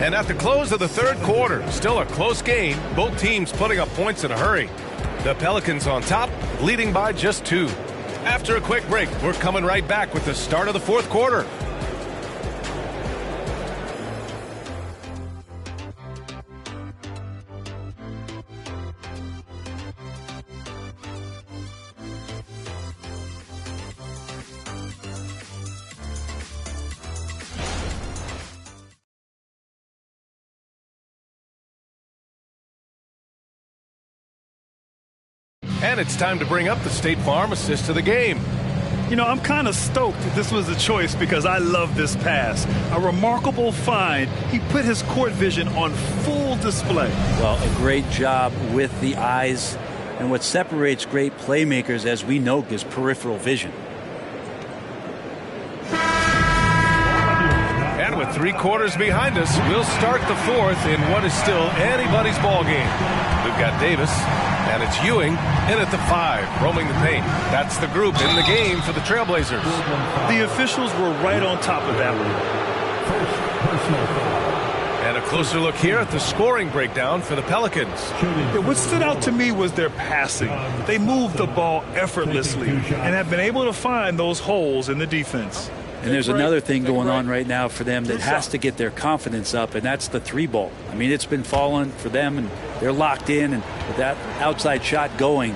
And at the close of the third quarter, still a close game. Both teams putting up points in a hurry. The Pelicans on top, leading by just 2. After a quick break, we're coming right back with the start of the fourth quarter. And it's time to bring up the State Farm assist to the game. You know, I'm kind of stoked that this was a choice because I love this pass. A remarkable find. He put his court vision on full display. Well, a great job with the eyes. And what separates great playmakers, as we know, is peripheral vision. And with 3 quarters behind us, we'll start the fourth in what is still anybody's ball game. We've got Davis, and it's Ewing in at the 5, roaming the paint. That's the group in the game for the Trailblazers. The officials were right on top of that one. And a closer look here at the scoring breakdown for the Pelicans. What stood out to me was their passing. They moved the ball effortlessly and have been able to find those holes in the defense. And there's another thing going on right now for them that has to get their confidence up, and that's the 3 ball. I mean, it's been falling for them, and they're locked in, and with that outside shot going,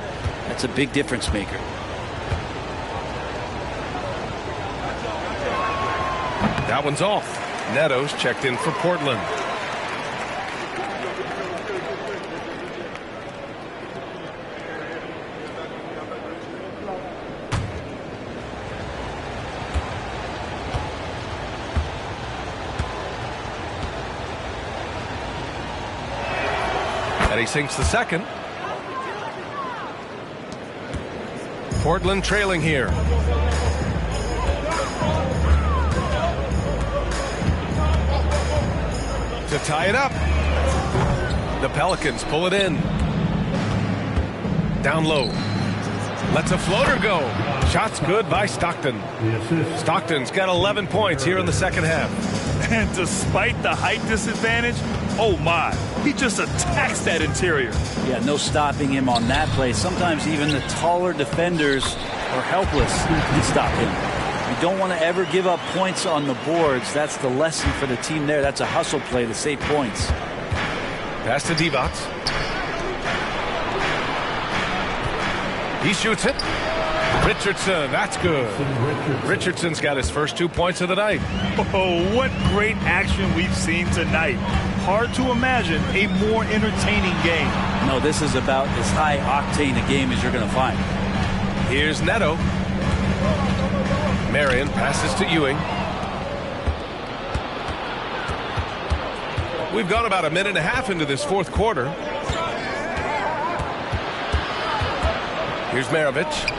that's a big difference maker. That one's off. Neto's checked in for Portland. And he sinks the second. Portland trailing here. To tie it up. The Pelicans pull it in. Down low. Lets a floater go. Shot's good by Stockton. Stockton's got 11 points here in the second half. And despite the height disadvantage, oh my, he just attacks that interior. Yeah, no stopping him on that play. Sometimes even the taller defenders are helpless to stop him. You don't want to ever give up points on the boards. That's the lesson for the team there. That's a hustle play to save points. Pass to Divac. He shoots it. Richardson, that's good. Richardson's got his first 2 points of the night. Oh, what great action we've seen tonight. Hard to imagine a more entertaining game. No, this is about as high octane a game as you're going to find. Here's Neto. Marion passes to Ewing. We've gone about a minute and a half into this fourth quarter. Here's Maravich.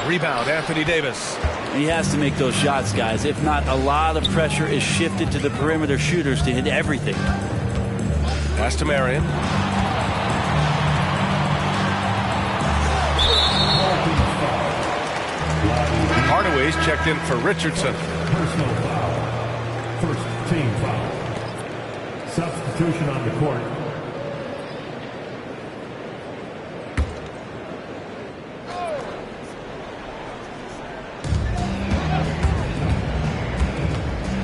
Rebound, Anthony Davis. He has to make those shots, guys. If not, a lot of pressure is shifted to the perimeter shooters to hit everything. Pass to Marion. Hardaway's checked in for Richardson. Personal foul. First team foul. Substitution on the court.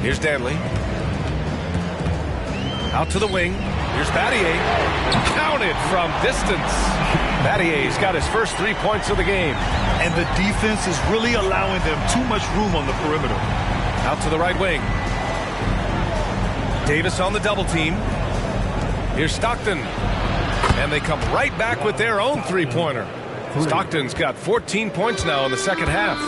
Here's Danley. Out to the wing. Here's Battier. Counted from distance. Battier's got his first 3 points of the game. And the defense is really allowing them too much room on the perimeter. Out to the right wing. Davis on the double team. Here's Stockton. And they come right back with their own three-pointer. Stockton's got 14 points now in the second half.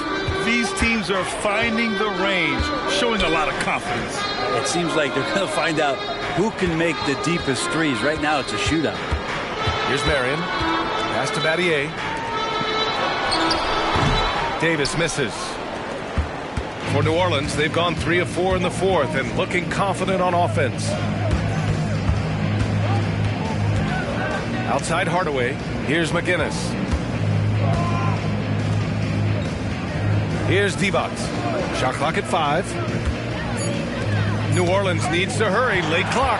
These teams are finding the range, showing a lot of confidence. It seems like they're going to find out who can make the deepest threes. Right now, it's a shootout. Here's Marion. Pass to Battier. Davis misses. For New Orleans, they've gone 3 of 4 in the fourth and looking confident on offense. Outside Hardaway. Here's McGinnis. Here's Divac. Shot clock at 5. New Orleans needs to hurry. Late clock.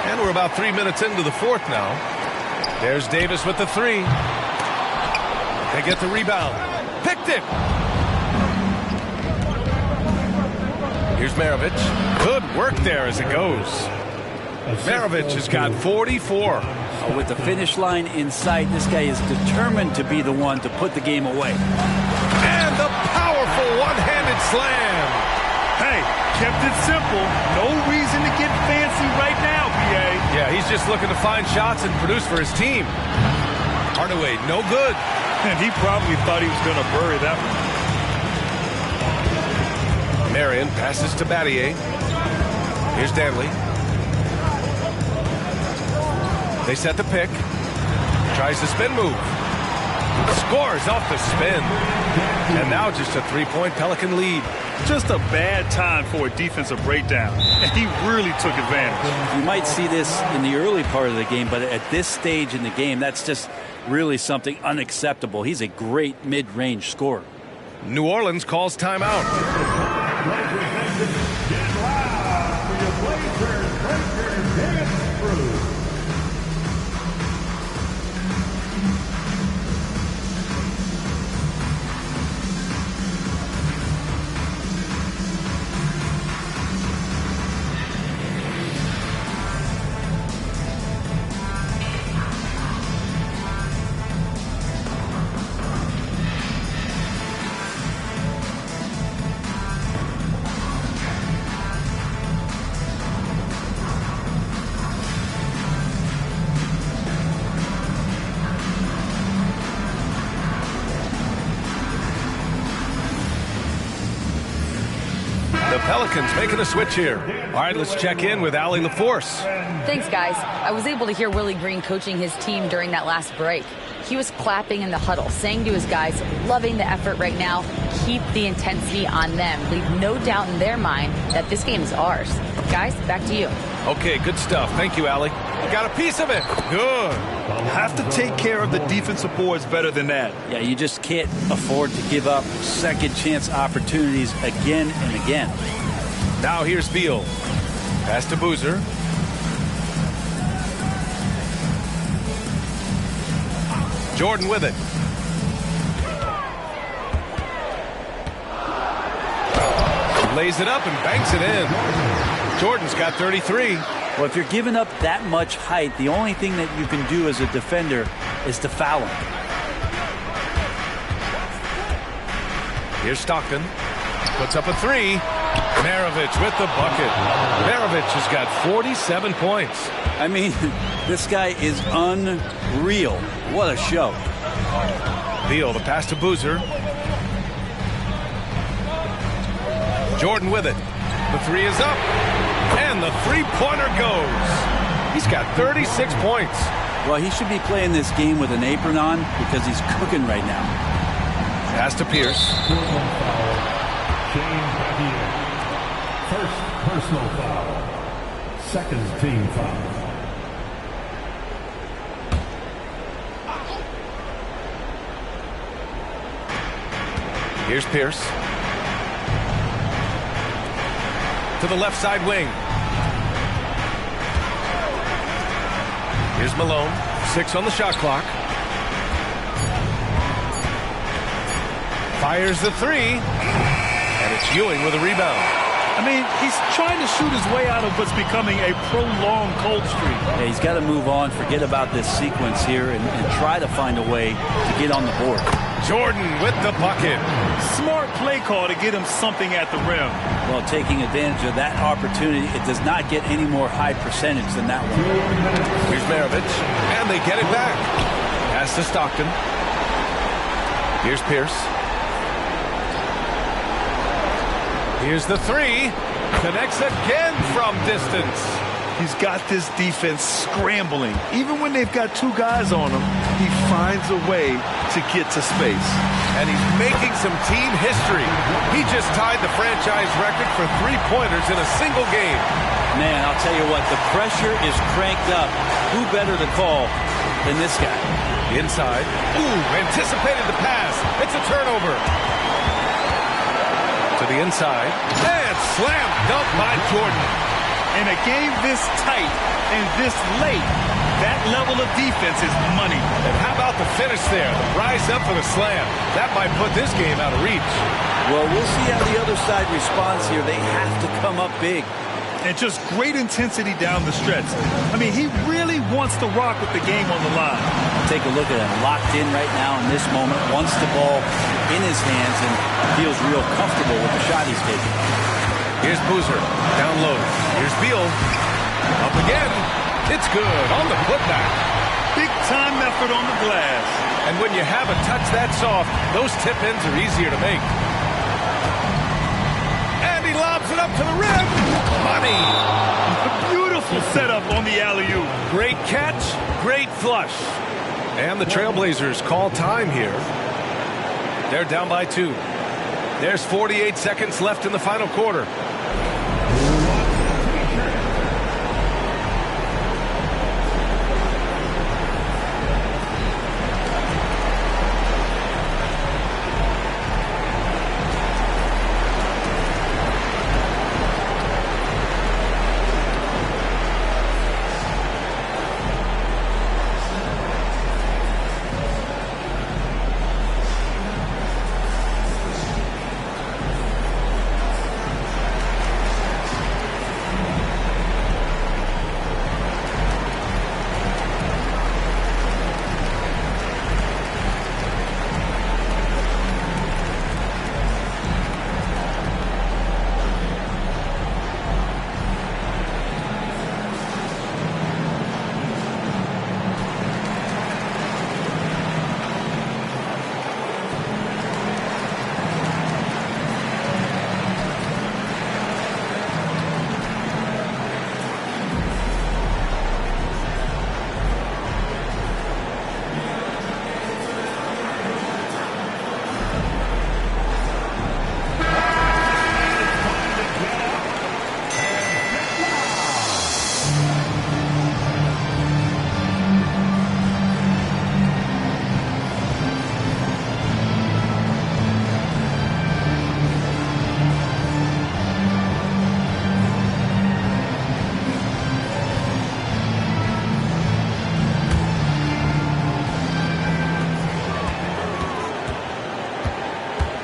And we're about 3 minutes into the fourth now. There's Davis with the 3. They get the rebound. Picked it. Here's Maravich. Good work there as it goes. Maravich has got 44. With the finish line in sight, this guy is determined to be the one to put the game away. And the powerful one-handed slam. Hey, kept it simple. No reason to get fancy right now, PA. Yeah, he's just looking to find shots and produce for his team. Hardaway, no good. And he probably thought he was going to bury that one. Marion passes to Battier. Here's Danley. They set the pick. Tries the spin move. Scores off the spin. And now just a 3-point Pelican lead. Just a bad time for a defensive breakdown. And he really took advantage. You might see this in the early part of the game, but at this stage in the game, that's just really something unacceptable. He's a great mid-range scorer. New Orleans calls timeout. Pelicans making a switch here. All right, let's check in with Allie LaForce. Thanks, guys. I was able to hear Willie Green coaching his team during that last break. He was clapping in the huddle, saying to his guys, loving the effort right now, keep the intensity on them. Leave no doubt in their mind that this game is ours. Guys, back to you. Okay, good stuff. Thank you, Allie. He got a piece of it. Good. Have to take care of the defensive boards better than that. Yeah, you just can't afford to give up second chance opportunities again and again. Now here's Beal. Pass to Boozer. Jordan with it. Lays it up and banks it in. Jordan's got 33. Well, if you're giving up that much height, the only thing that you can do as a defender is to foul him. Here's Stockton. Puts up a three. Maravich with the bucket. Maravich has got 47 points. I mean, this guy is unreal. What a show. Beal, the pass to Boozer. Jordan with it. The three is up. And the three-pointer goes. He's got 36 points. Well, he should be playing this game with an apron on because he's cooking right now. Pass to Pierce. First personal foul. Second team foul. Here's Pierce. To the left side wing. Here's Malone. 6 on the shot clock. Fires the three. And it's Ewing with a rebound. I mean, he's trying to shoot his way out of what's becoming a prolonged cold streak. Yeah, he's got to move on, forget about this sequence here, and try to find a way to get on the board. Jordan with the bucket. Smart play call to get him something at the rim. Well, taking advantage of that opportunity, it does not get any more high percentage than that one. Here's Maravich, and they get it back. Pass to Stockton. Here's Pierce. Here's the three. Connects again from distance. He's got this defense scrambling. Even when they've got two guys on him, he finds a way to get to space. And he's making some team history. He just tied the franchise record for three-pointers in a single game. Man, I'll tell you what, the pressure is cranked up. Who better to call than this guy? Inside. Ooh, anticipated the pass. It's a turnover. To the inside. And slam dunk by Jordan. In a game this tight and this late, that level of defense is money. And how about the finish there? The rise up for the slam. That might put this game out of reach. Well, we'll see how the other side responds here. They have to come up big. And just great intensity down the stretch. I mean, he really wants to rock with the game on the line. Take a look at him. Locked in right now in this moment. Wants the ball in his hands and feels real comfortable with the shot he's taking. Here's Boozer. Down low. Here's Beal. Up again. It's good on the putback. Big time effort on the glass. And when you have a touch that soft, those tip-ins are easier to make. And he lobs it up to the rim. Money. A beautiful setup on the alley-oop. Great catch, great flush. And the Trailblazers call time here. They're down by 2. There's 48 seconds left in the final quarter.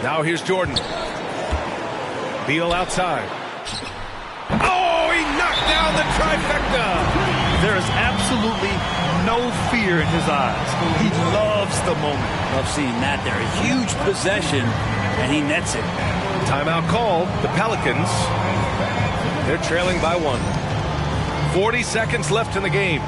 Now here's Jordan. Beal outside. Oh, he knocked down the trifecta. There is absolutely no fear in his eyes. He loves the moment. Love seeing that there. A huge possession, and he nets it. Timeout called. The Pelicans. They're trailing by 1. 40 seconds left in the game.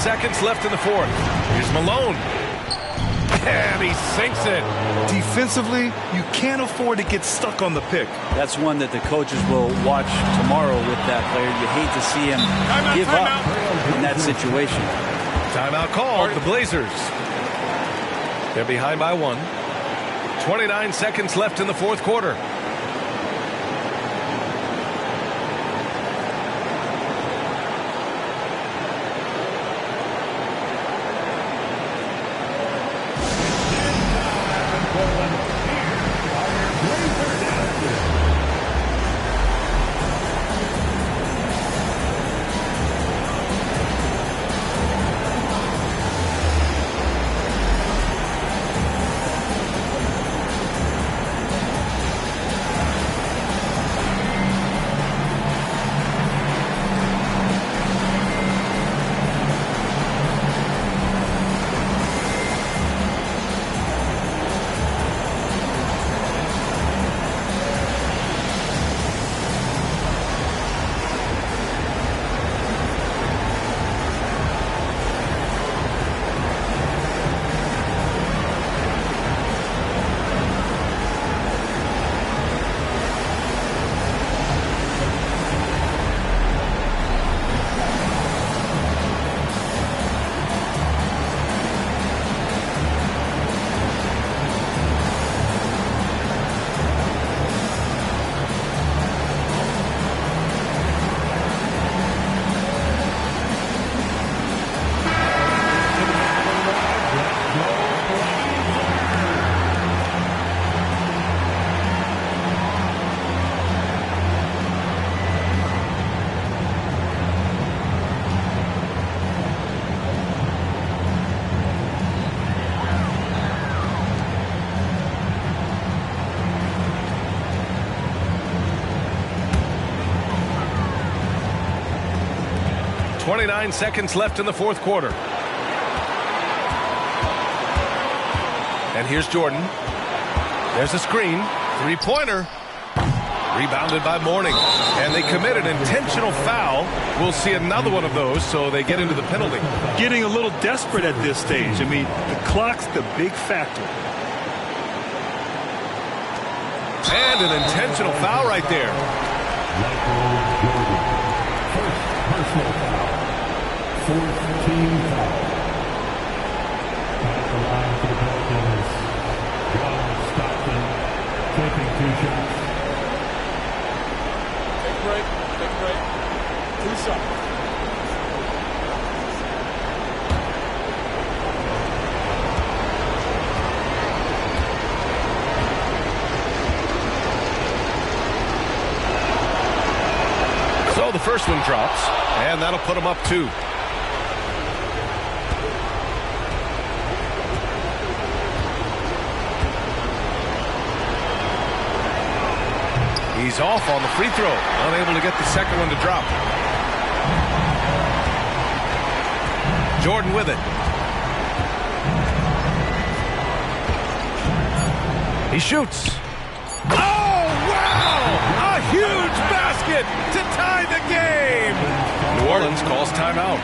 Seconds left in the fourth. Here's Malone. And he sinks it. Defensively, you can't afford to get stuck on the pick. That's one that the coaches will watch tomorrow with that player. You hate to see him give up in that situation. Timeout called. The Blazers. They're behind by 1. 29 seconds left in the fourth quarter. .29 seconds left in the fourth quarter. And here's Jordan. There's a screen. Three-pointer. Rebounded by Mourning. And they commit an intentional foul. We'll see another one of those, so they get into the penalty. Getting a little desperate at this stage. I mean, the clock's the big factor. And an intentional foul right there. Personal foul. Fourth team foul. At the line for the Pelicans, John Stockton taking 2 shots. Take a break. Take a break. 2 shots. So the first one drops, and that'll put him up 2. He's off on the free throw, unable to get the second one to drop. Jordan with it. He shoots. Oh, wow! A huge basket to tie the game. New Orleans calls timeout.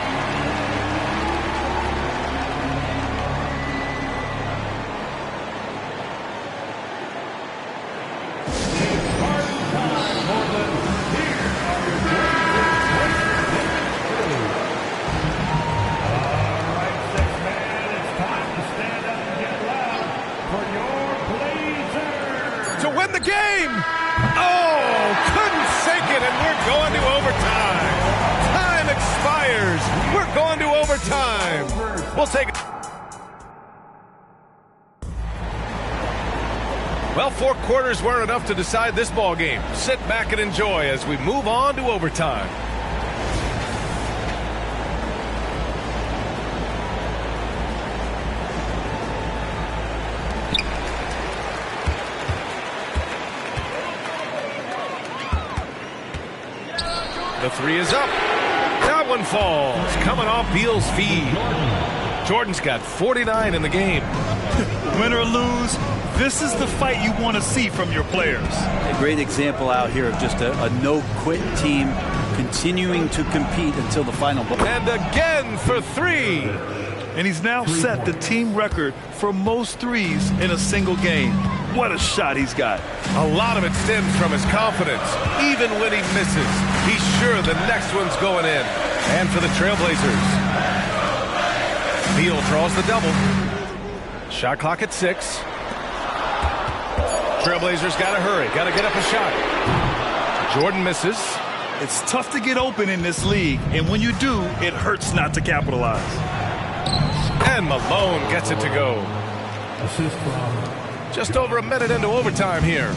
take it. Well, 4 quarters weren't enough to decide this ball game. Sit back and enjoy as we move on to overtime. The 3 is up. That one falls. Coming off Beal's feed. Jordan's got 49 in the game. Win or lose, this is the fight you want to see from your players. A great example out here of just a no-quit team continuing to compete until the final ball. And again for 3. And he's now set the team record for most threes in a single game. What a shot he's got. A lot of it stems from his confidence. Even when he misses, he's sure the next one's going in. And for the Trailblazers, Beal draws the double. Shot clock at 6. Trailblazers got to hurry. Got to get up a shot. Jordan misses. It's tough to get open in this league, and when you do, it hurts not to capitalize. And Malone gets it to go. Just over a minute into overtime here.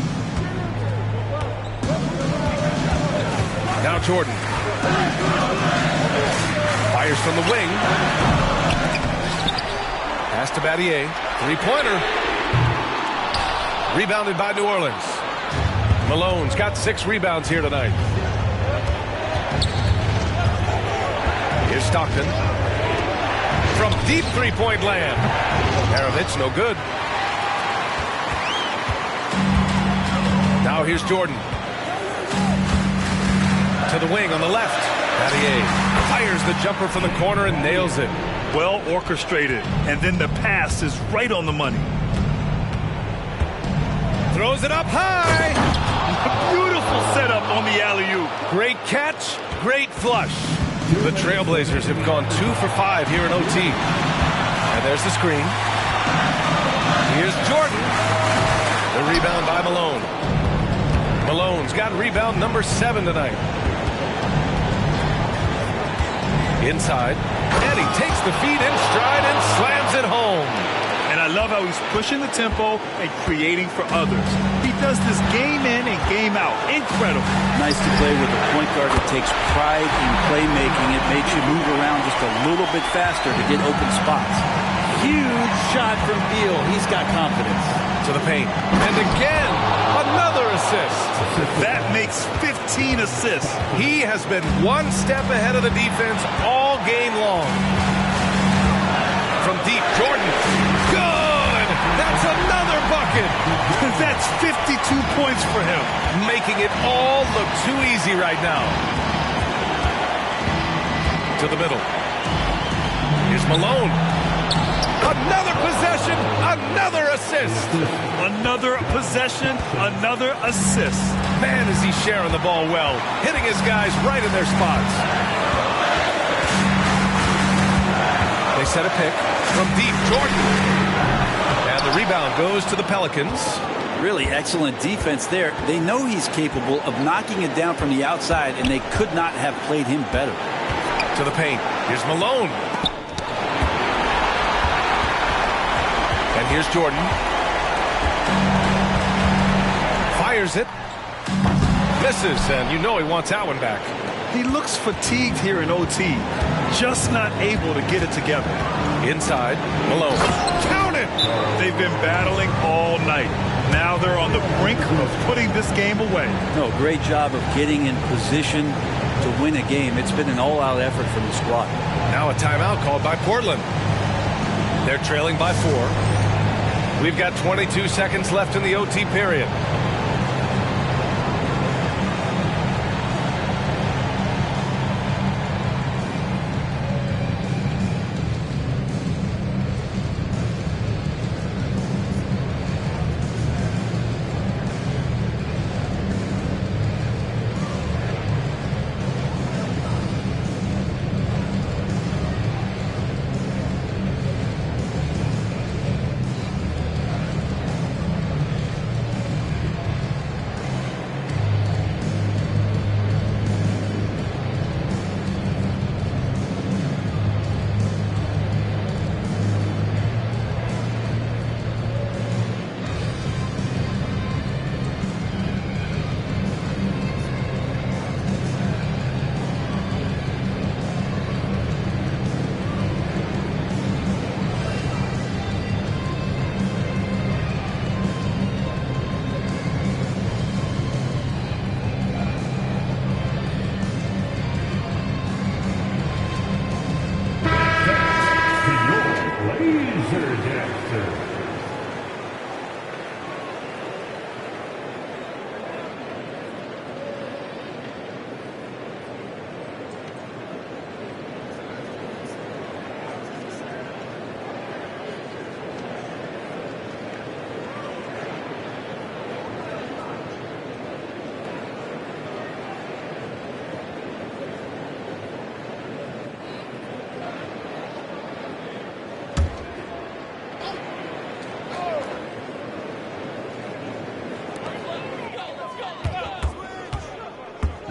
Now Jordan. Fires from the wing. Pass to Battier. 3-pointer. Rebounded by New Orleans. Malone's got 6 rebounds here tonight. Here's Stockton. From deep 3-point land. Maravich, no good. Now here's Jordan. To the wing on the left. Battier fires the jumper from the corner and nails it. Well orchestrated. And then the pass is right on the money. Throws it up high. Beautiful setup on the alley-oop. Great catch, great flush. The Trailblazers have gone 2 for 5 here in OT. And there's the screen. Here's Jordan. The rebound by Malone. Malone's got rebound number 7 tonight. Inside. And he takes the feed in stride and slams it home. And I love how he's pushing the tempo and creating for others. He does this game in and game out. Incredible. Nice to play with a point guard that takes pride in playmaking. It makes you move around just a little bit faster to get open spots. Huge shot from Beal. He's got confidence. To the paint. And again, another assist. That makes 15 assists. He has been one step ahead of the defense all game long. From deep, Jordan. Good! That's another bucket. That's 52 points for him. Making it all look too easy right now. To the middle. Here's Malone. Another possession, another assist. Another possession, another assist. Man, is he sharing the ball well. Hitting his guys right in their spots. They set a pick from deep. Jordan. And the rebound goes to the Pelicans. Really excellent defense there. They know he's capable of knocking it down from the outside, and they could not have played him better. To the paint. Here's Malone. And here's Jordan. Fires it. Misses, and you know he wants that one back. He looks fatigued here in OT. Just not able to get it together. Inside, Malone. Count it! They've been battling all night. Now they're on the brink of putting this game away. No, great job of getting in position to win a game. It's been an all-out effort from the squad. Now a timeout called by Portland. They're trailing by 4. We've got 22 seconds left in the OT period.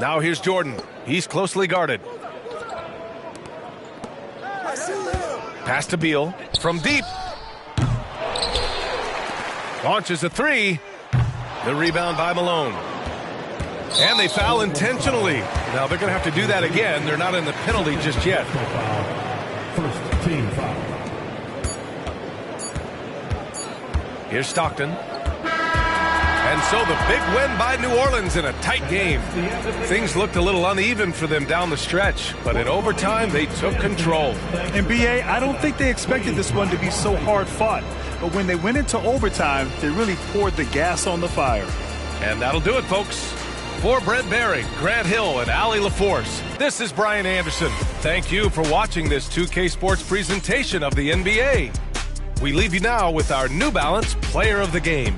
Now here's Jordan. He's closely guarded. Pass to Beal from deep. Launches a three. The rebound by Malone. And they foul intentionally. Now they're going to have to do that again. They're not in the penalty just yet. First team foul. Here's Stockton. And so the big win by New Orleans in a tight game. Things looked a little uneven for them down the stretch, but in overtime they took control. And B.A., I don't think they expected this one to be so hard fought. But when they went into overtime, they really poured the gas on the fire. And that'll do it, folks. For Brent Barry, Grant Hill, and Allie LaForce, this is Brian Anderson. Thank you for watching this 2K Sports presentation of the NBA. We leave you now with our New Balance Player of the Game.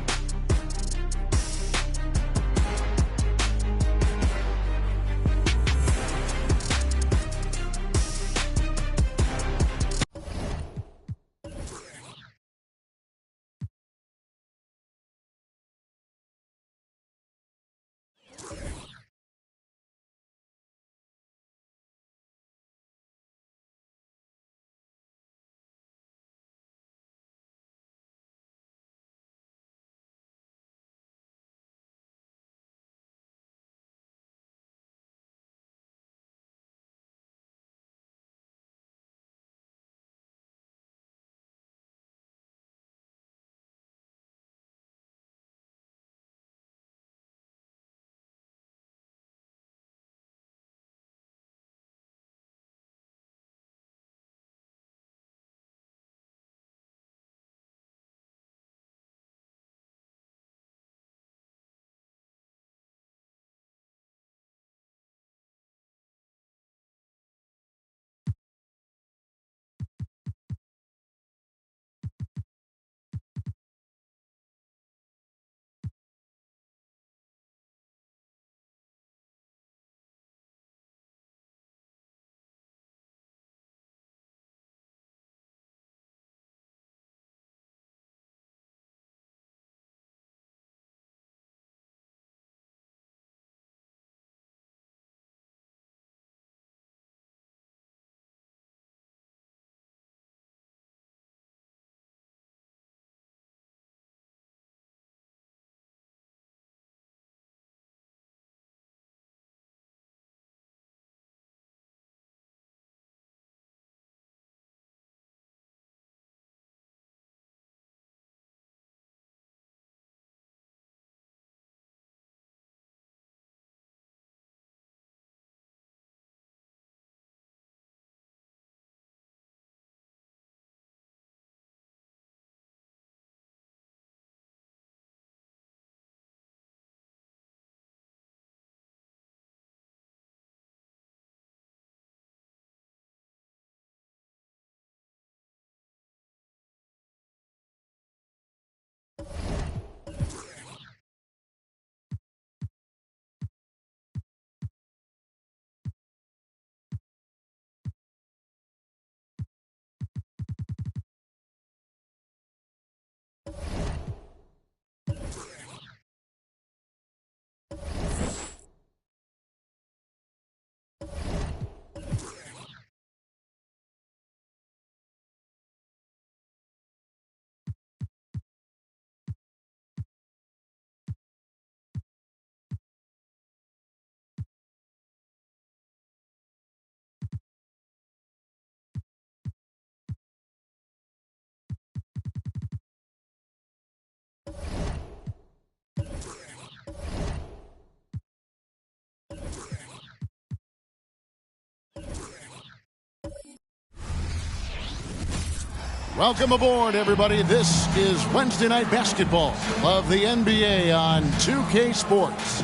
Welcome aboard, everybody. This is Wednesday Night Basketball of the NBA on 2K Sports.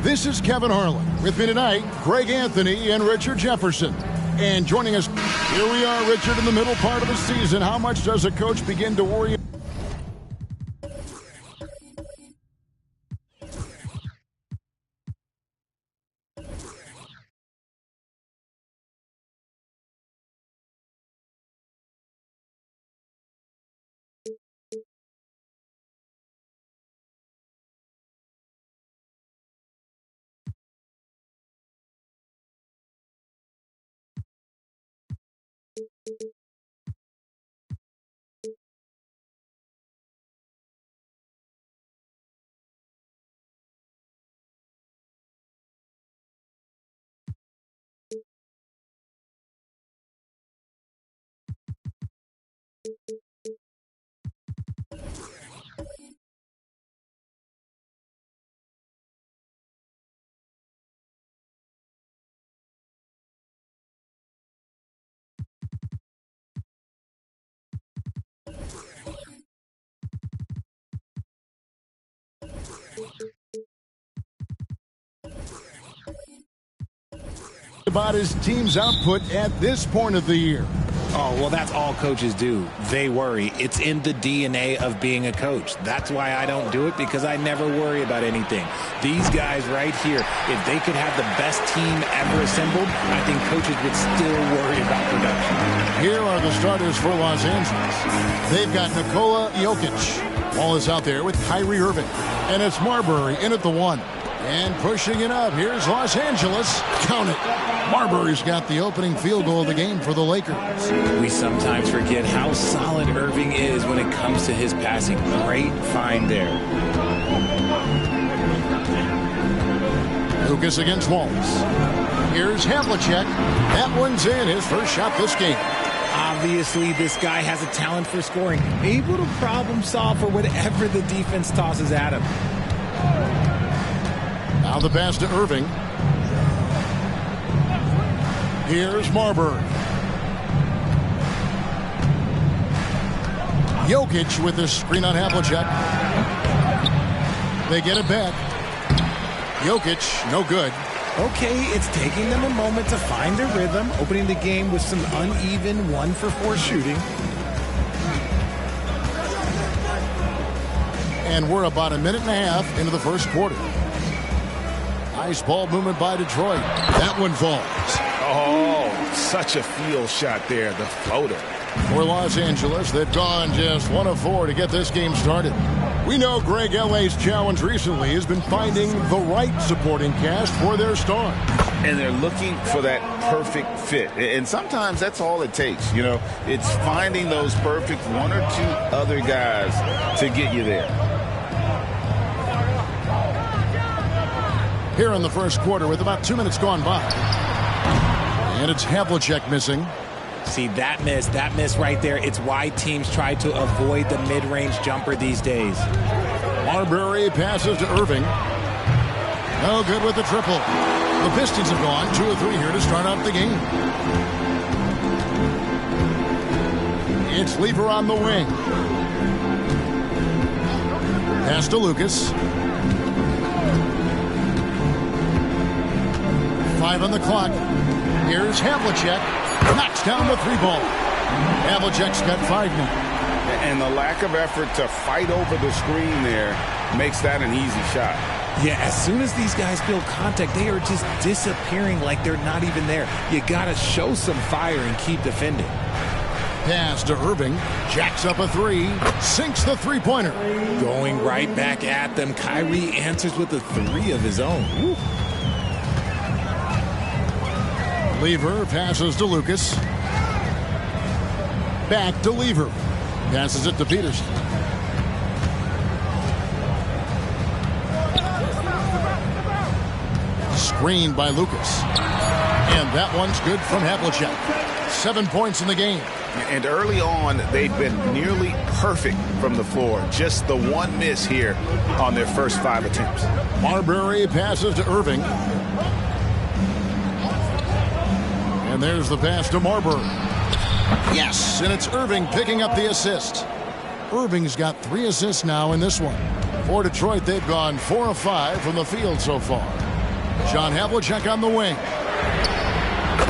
This is Kevin Harlan. With me tonight, Greg Anthony and Richard Jefferson. And joining us, here we are, Richard, in the middle part of the season. How much does a coach begin to worry About his team's output at this point of the year. Oh, well, that's all coaches do. They worry. It's in the DNA of being a coach. That's why I don't do it, because I never worry about anything. These guys right here, if they could have the best team ever assembled, I think coaches would still worry about production. Here are the starters for Los Angeles. They've got Nikola Jokic. Ball is out there with Kyrie Irving. And it's Marbury in at the 1. And pushing it up, here's Los Angeles. Count it. Marbury's got the opening field goal of the game for the Lakers. We sometimes forget how solid Irving is when it comes to his passing. Great find there. Lucas against Wallace. Here's Havlicek. That one's in, his first shot this game. Obviously, this guy has a talent for scoring. Able to problem solve for whatever the defense tosses at him. Now the pass to Irving. Here's Marbury. Jokic with the screen on Havlicek. They get it back. Jokic, no good. Okay, it's taking them a moment to find their rhythm, opening the game with some uneven 1-for-4 shooting. And we're about a minute and a half into the first quarter. Nice ball movement by Detroit. That one falls. Oh, such a field shot there, the floater. For Los Angeles, they've gone just 1 of 4 to get this game started. We know Greg L.A.'s challenge recently has been finding the right supporting cast for their star. And they're looking for that perfect fit. And sometimes that's all it takes. You know, it's finding those perfect 1 or 2 other guys to get you there. Here in the first quarter with about 2 minutes gone by. And it's Havlicek missing. See, that miss right there, it's why teams try to avoid the mid-range jumper these days. Marbury passes to Irving. No good with the triple. The Pistons have gone 2 of 3 here to start out the game. It's Lever on the wing. Pass to Lucas. 5 on the clock. Here's Havlicek. Knocks down the 3-ball. Havlicek's got 5 now. And the lack of effort to fight over the screen there makes that an easy shot. Yeah, as soon as these guys feel contact, they are just disappearing like they're not even there. You got to show some fire and keep defending. Pass to Irving. Jacks up a 3. Sinks the 3-pointer. Going right back at them. Kyrie answers with a 3 of his own. Woo. Lever passes to Lucas. Back to Lever. Passes it to Peterson. Screened by Lucas. And that one's good from Havlicek. 7 points in the game. And early on, they've been nearly perfect from the floor. Just the 1 miss here on their first 5 attempts. Marbury passes to Irving. And there's the pass to Marbury. Yes, and it's Irving picking up the assist. Irving's got 3 assists now in this one. For Detroit, they've gone 4 of 5 from the field so far. John Havlicek on the wing.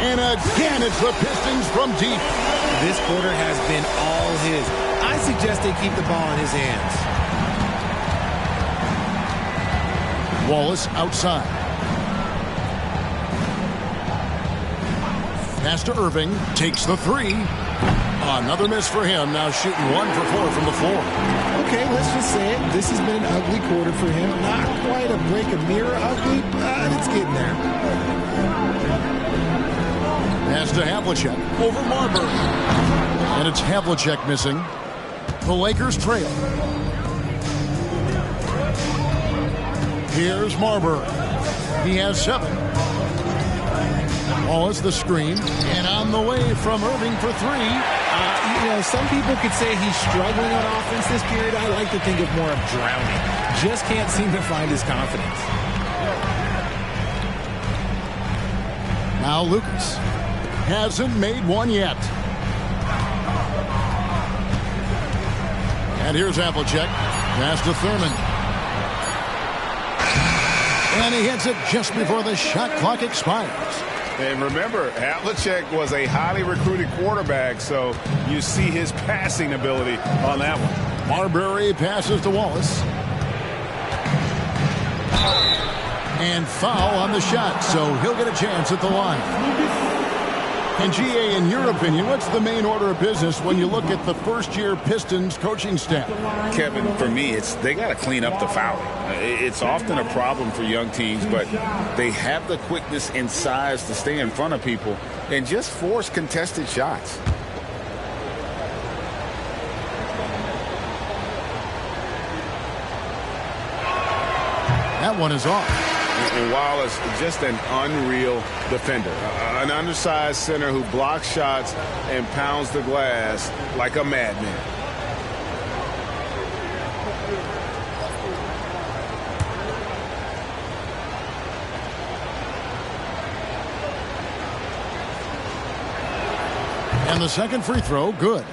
And again, it's the Pistons from deep. This quarter has been all his. I suggest they keep the ball in his hands. Wallace outside. Pass to Irving. Takes the 3. Another miss for him. Now shooting 1 for 4 from the floor. Okay, let's just say it. This has been an ugly quarter for him. Not quite a break a mirror ugly, but it's getting there. Pass to Havlicek over Marbury. And it's Havlicek missing. The Lakers trail. Here's Marbury. He has 7. Wallace the screen. And on the way from Irving for 3. Some people could say he's struggling on offense this period. I like to think of more of drowning. Just can't seem to find his confidence. Now Lucas hasn't made one yet. And here's Havlicek. Pass to Thurman. And he hits it just before the shot clock expires. And remember, Havlicek was a highly recruited quarterback, so you see his passing ability on that one. Marbury passes to Wallace. And foul on the shot, so he'll get a chance at the line. And G.A., in your opinion, what's the main order of business when you look at the first-year Pistons coaching staff? Kevin, for me, they got to clean up the fouling. It's often a problem for young teams, but they have the quickness and size to stay in front of people and just force contested shots. That one is off. And Wallace, just an unreal defender. An undersized center who blocks shots and pounds the glass like a madman. And the second free throw, good.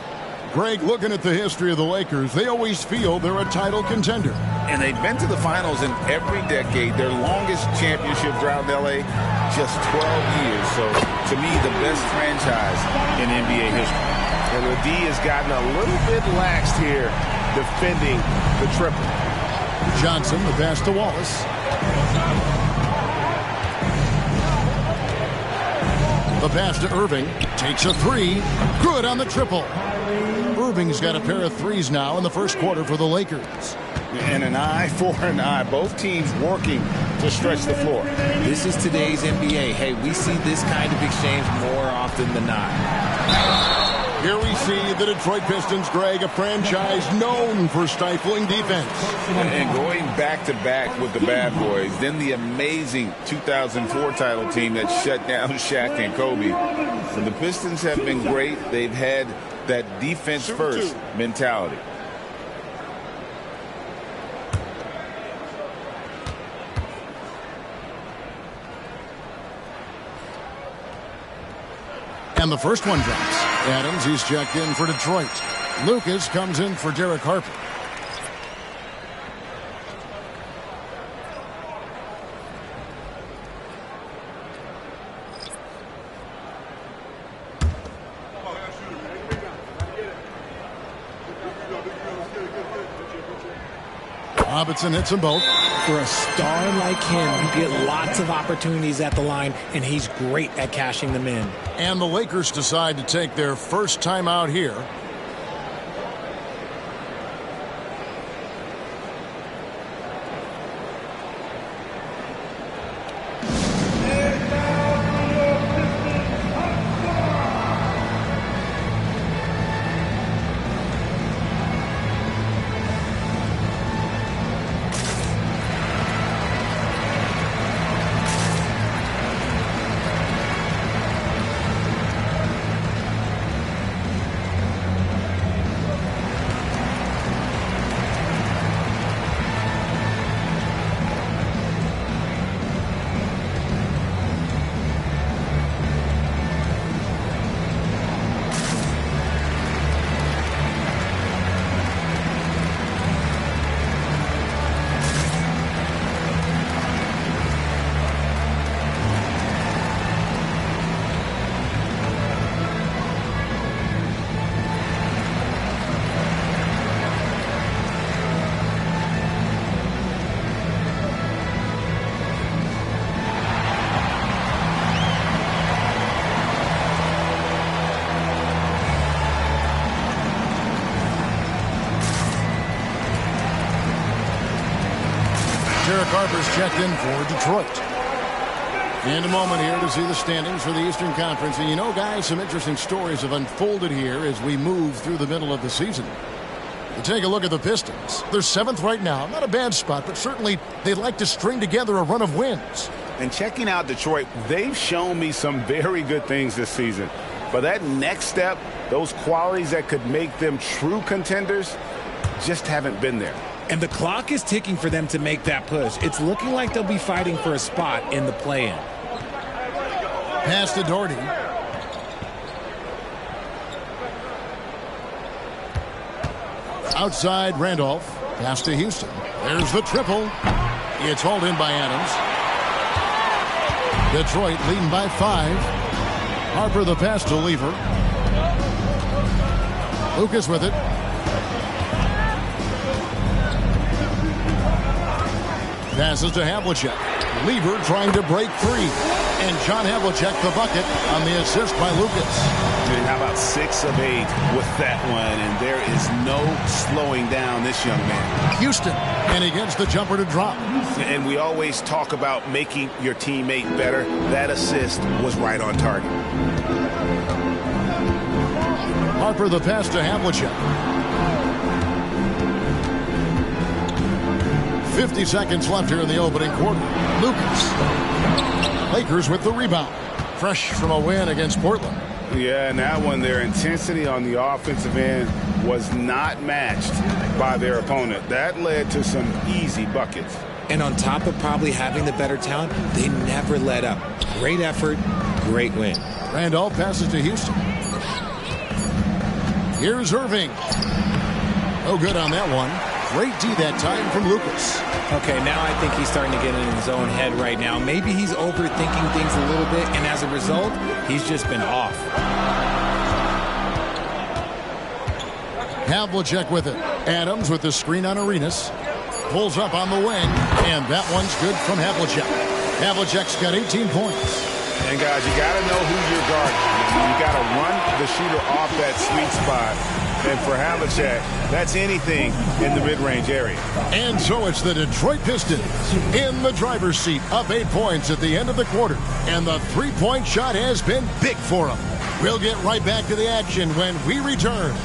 Greg, looking at the history of the Lakers, they always feel they're a title contender. And they've been to the finals in every decade. Their longest championship drought in L.A., just 12 years. So, to me, the best franchise in NBA history. And the D has gotten a little bit laxed here defending the triple. Johnson, the pass to Wallace. The pass to Irving. Takes a 3. Good on the triple. Irving's got a pair of 3s now in the first quarter for the Lakers. And an eye for an eye. Both teams working to stretch the floor. This is today's NBA. Hey, we see this kind of exchange more often than not. Here we see the Detroit Pistons, Greg, a franchise known for stifling defense. And going back-to-back with the bad boys, then the amazing 2004 title team that shut down Shaq and Kobe. And the Pistons have been great. They've had that defense-first mentality. And the first one drops. Adams, he's checked in for Detroit. Lucas comes in for Derek Harper. Robinson hits them both. For a star like him, you get lots of opportunities at the line, and he's great at cashing them in. And the Lakers decide to take their first time out here. Derek Harper's checked in for Detroit. In a moment here to see the standings for the Eastern Conference. And you know, guys, some interesting stories have unfolded here as we move through the middle of the season. You take a look at the Pistons. They're 7th right now. Not a bad spot, but certainly they'd like to string together a run of wins. And checking out Detroit, they've shown me some very good things this season. But that next step, those qualities that could make them true contenders, just haven't been there. And the clock is ticking for them to make that push. It's looking like they'll be fighting for a spot in the play-in. Pass to Doherty. Outside Randolph. Pass to Houston. There's the triple. It's hauled in by Adams. Detroit leading by 5. Harper the pass to Lever. Lucas with it. Passes to Havlicek. Lever trying to break free. And John Havlicek the bucket on the assist by Lucas. How about 6 of 8 with that one? And there is no slowing down this young man. Houston. And he gets the jumper to drop. And we always talk about making your teammate better. That assist was right on target. Harper the pass to Havlicek. 50 seconds left here in the opening quarter. Lucas. Lakers with the rebound. Fresh from a win against Portland. Yeah, and that one, their intensity on the offensive end was not matched by their opponent. That led to some easy buckets. And on top of probably having the better talent, they never let up. Great effort, great win. Randolph passes to Houston. Here's Irving. No good on that one. Great D that time from Lucas. Okay, now I think he's starting to get in his own head right now. Maybe he's overthinking things a little bit, and as a result, he's just been off. Havlicek with it. Adams with the screen on Arenas. Pulls up on the wing, and that one's good from Havlicek. Havlicek's got 18 points. And guys, you got to know who you're guarding. You got to run the shooter off that sweet spot. And for Havlicek, that's anything in the mid-range area. And so it's the Detroit Pistons in the driver's seat, up 8 points at the end of the quarter. And the three-point shot has been big for them. We'll get right back to the action when we return.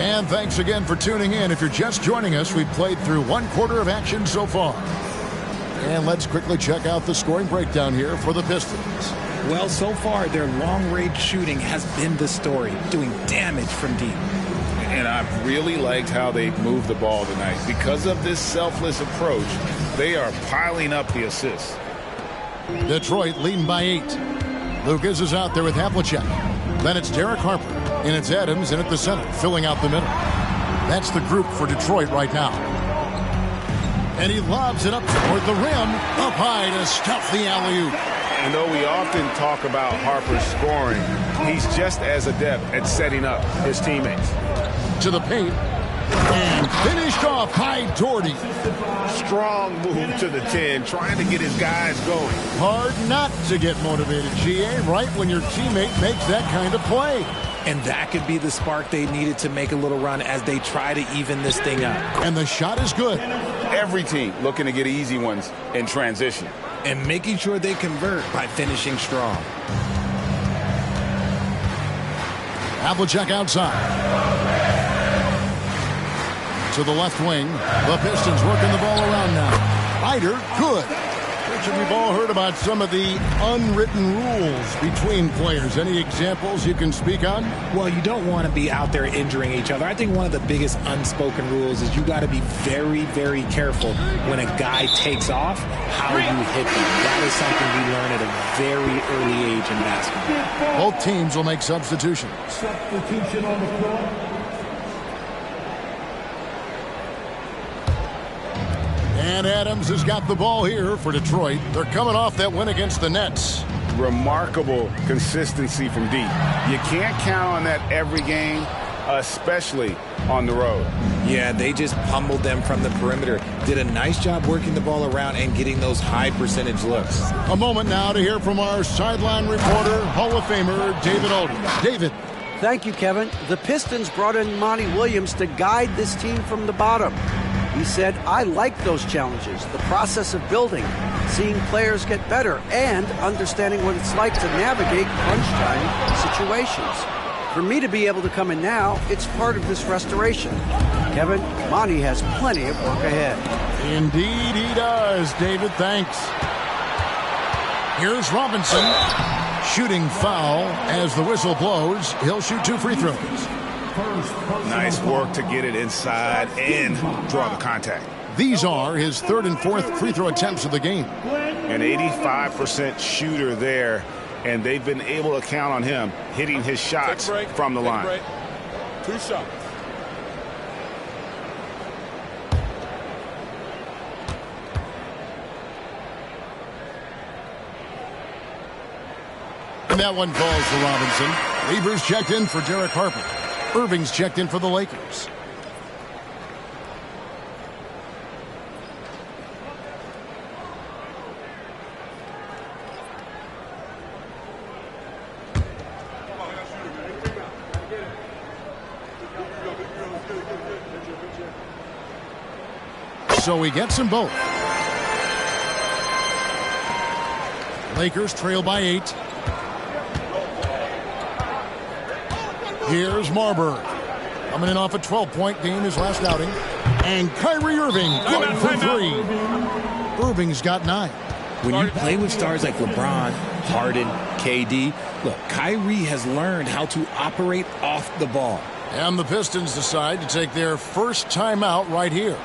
And thanks again for tuning in. If you're just joining us, we've played through 1 quarter of action so far. And let's quickly check out the scoring breakdown here for the Pistons. Well, so far, their long-range shooting has been the story, doing damage from deep. And I've really liked how they've moved the ball tonight. Because of this selfless approach, they are piling up the assists. Detroit leading by 8. Lucas is out there with Havlicek. Then it's Derek Harper, and it's Adams in at the center, filling out the middle. That's the group for Detroit right now. And he lobs it up toward the rim, up high to stuff the alley-oop. And though we often talk about Harper's scoring, he's just as adept at setting up his teammates. To the paint, and finished off by Doherty. Strong move to the 10, trying to get his guys going. Hard not to get motivated, GA, right when your teammate makes that kind of play. And that could be the spark they needed to make a little run as they try to even this thing up. And the shot is good. Every team looking to get easy ones in transition. And making sure they convert by finishing strong. Havlicek outside. To the left wing. The Pistons working the ball around now. Ryder, good. Richard, we've all heard about some of the unwritten rules between players. Any examples you can speak on? Well, you don't want to be out there injuring each other. I think one of the biggest unspoken rules is you got to be very, very careful when a guy takes off, how you hit them. That is something we learn at a very early age in basketball. Both teams will make substitutions. Substitution on the floor. And Adams has got the ball here for Detroit. They're coming off that win against the Nets. Remarkable consistency from deep. You can't count on that every game, especially on the road. Yeah, they just pummeled them from the perimeter. Did a nice job working the ball around and getting those high percentage looks. A moment now to hear from our sideline reporter, Hall of Famer David Aldridge. David. Thank you, Kevin. The Pistons brought in Monty Williams to guide this team from the bottom. He said, I like those challenges, the process of building, seeing players get better, and understanding what it's like to navigate crunch time situations. For me to be able to come in now, it's part of this restoration. Kevin, Monty has plenty of work ahead. Indeed he does, David. Thanks. Here's Robinson. Shooting foul as the whistle blows. He'll shoot 2 free throws. Nice work to get it inside and draw the contact. These are his 3rd and 4th free throw attempts of the game. An 85% shooter there, and they've been able to count on him hitting his shots from the line. 2 shots. And that one falls for Robinson. Reavers checked in for Derek Harper. Irving's checked in for the Lakers. So he gets them both. Lakers trail by 8. Here's Marbury. Coming in off a 12-point game his last outing. And Kyrie Irving going for 3. Irving's got 9. When you play with stars like LeBron, Harden, KD, look, Kyrie has learned how to operate off the ball. And the Pistons decide to take their first timeout right here.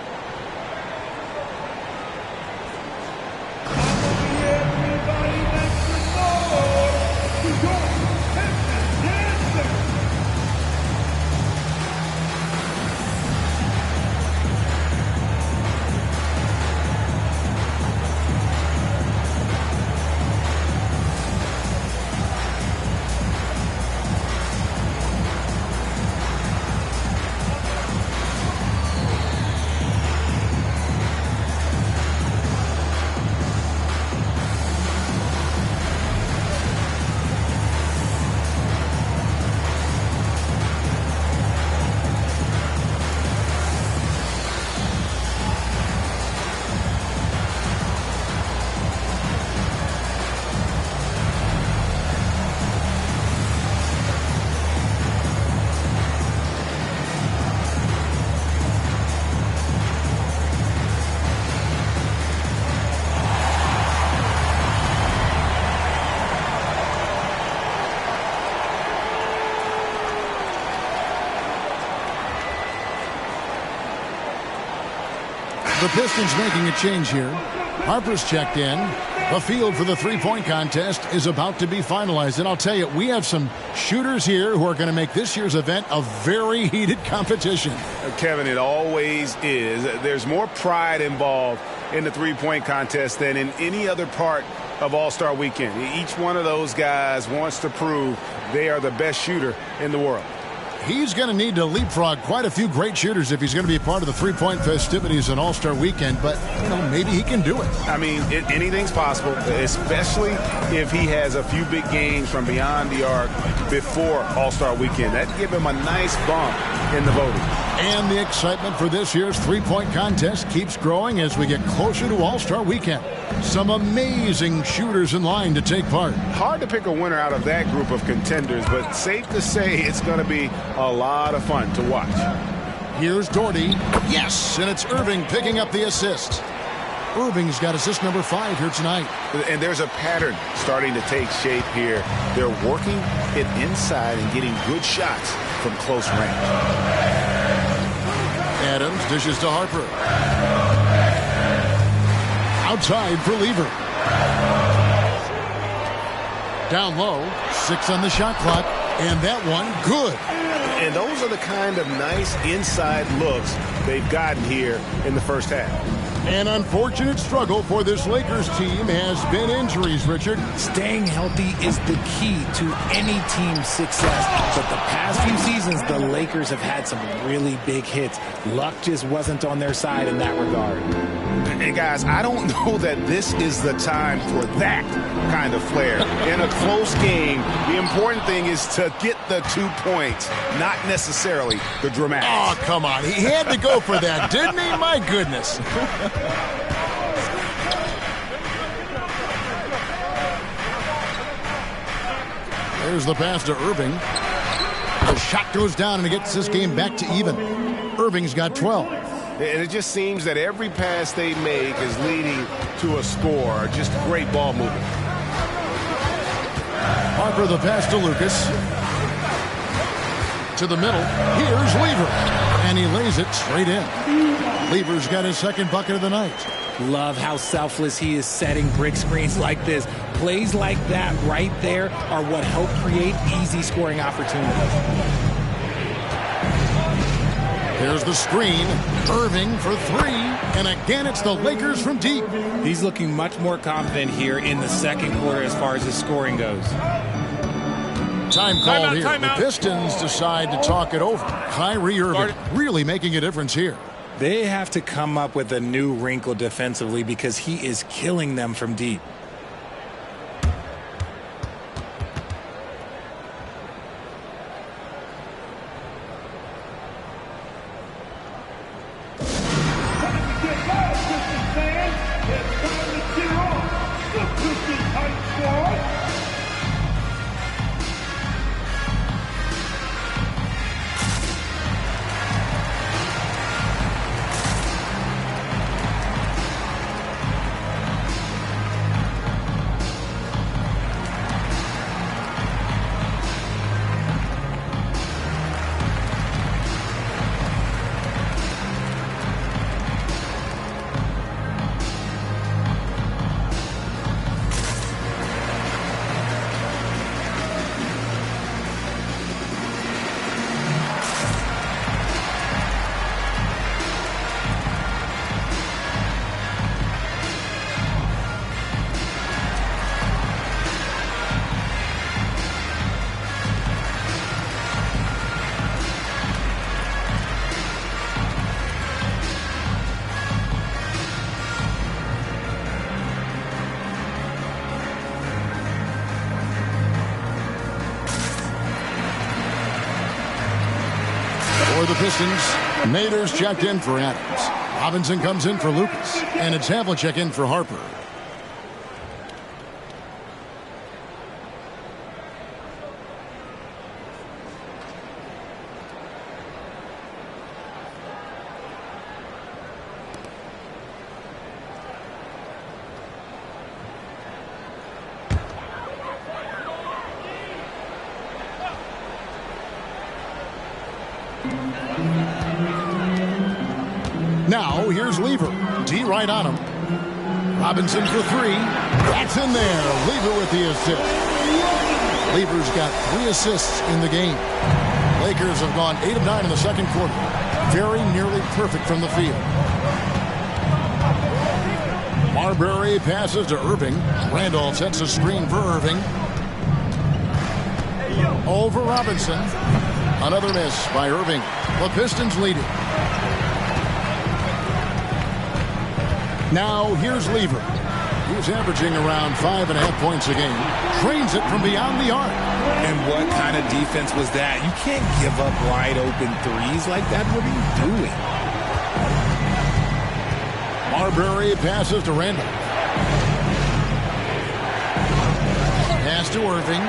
The Pistons making a change here. Harper's checked in. The field for the three-point contest is about to be finalized. And I'll tell you, we have some shooters here who are going to make this year's event a very heated competition. Kevin, it always is. There's more pride involved in the three-point contest than in any other part of All-Star Weekend. Each one of those guys wants to prove they are the best shooter in the world. He's going to need to leapfrog quite a few great shooters if he's going to be a part of the three-point festivities in All-Star Weekend. But, you know, maybe he can do it. I mean, anything's possible, especially if he has a few big games from beyond the arc before All-Star Weekend. That'd give him a nice bump in the voting. And the excitement for this year's three-point contest keeps growing as we get closer to All-Star Weekend. Some amazing shooters in line to take part. Hard to pick a winner out of that group of contenders, but safe to say it's going to be a lot of fun to watch. Here's Doherty. Yes, and it's Irving picking up the assist. Irving's got assist number 5 here tonight. And there's a pattern starting to take shape here. They're working it inside and getting good shots from close range. Adams dishes to Harper. Outside for Lever. Down low, 6 on the shot clock, and that one good. And those are the kind of nice inside looks they've gotten here in the first half. An unfortunate struggle for this Lakers team has been injuries, Richard. Staying healthy is the key to any team's success. But the past few seasons, the Lakers have had some really big hits. Luck just wasn't on their side in that regard. And guys, I don't know that this is the time for that kind of flair. In a close game, the important thing is to get the 2 points, not necessarily the dramatics. Oh, come on. He had to go for that, didn't he? My goodness. There's the pass to Irving. The shot goes down and it gets this game back to even. Irving's got 12. And it just seems that every pass they make is leading to a score. Just great ball movement. Harper the pass to Lucas. To the middle. Here's Lever. And he lays it straight in. Lever's got his second bucket of the night. Love how selfless he is setting brick screens like this. Plays like that right there are what help create easy scoring opportunities. There's the screen. Irving for three. And again, it's the Lakers from deep. He's looking much more confident here in the second quarter as far as his scoring goes. Time call here. The Pistons decide to talk it over. Kyrie Irving really making a difference here. They have to come up with a new wrinkle defensively because he is killing them from deep. For the Pistons, Nader's checked in for Adams. Robinson comes in for Lucas. And it's Havlicek in for Harper. Now, here's Lever. D right on him. Robinson for three. That's in there. Lever with the assist. Lever's got 3 assists in the game. Lakers have gone 8 of 9 in the second quarter. Very nearly perfect from the field. Marbury passes to Irving. Randolph sets a screen for Irving. Over Robinson. Another miss by Irving. The Pistons lead it. Now, here's Lever. He's averaging around 5.5 points a game. Drains it from beyond the arc. And what kind of defense was that? You can't give up wide open threes like that. What are you doing? Marbury passes to Randolph. Pass to Irving.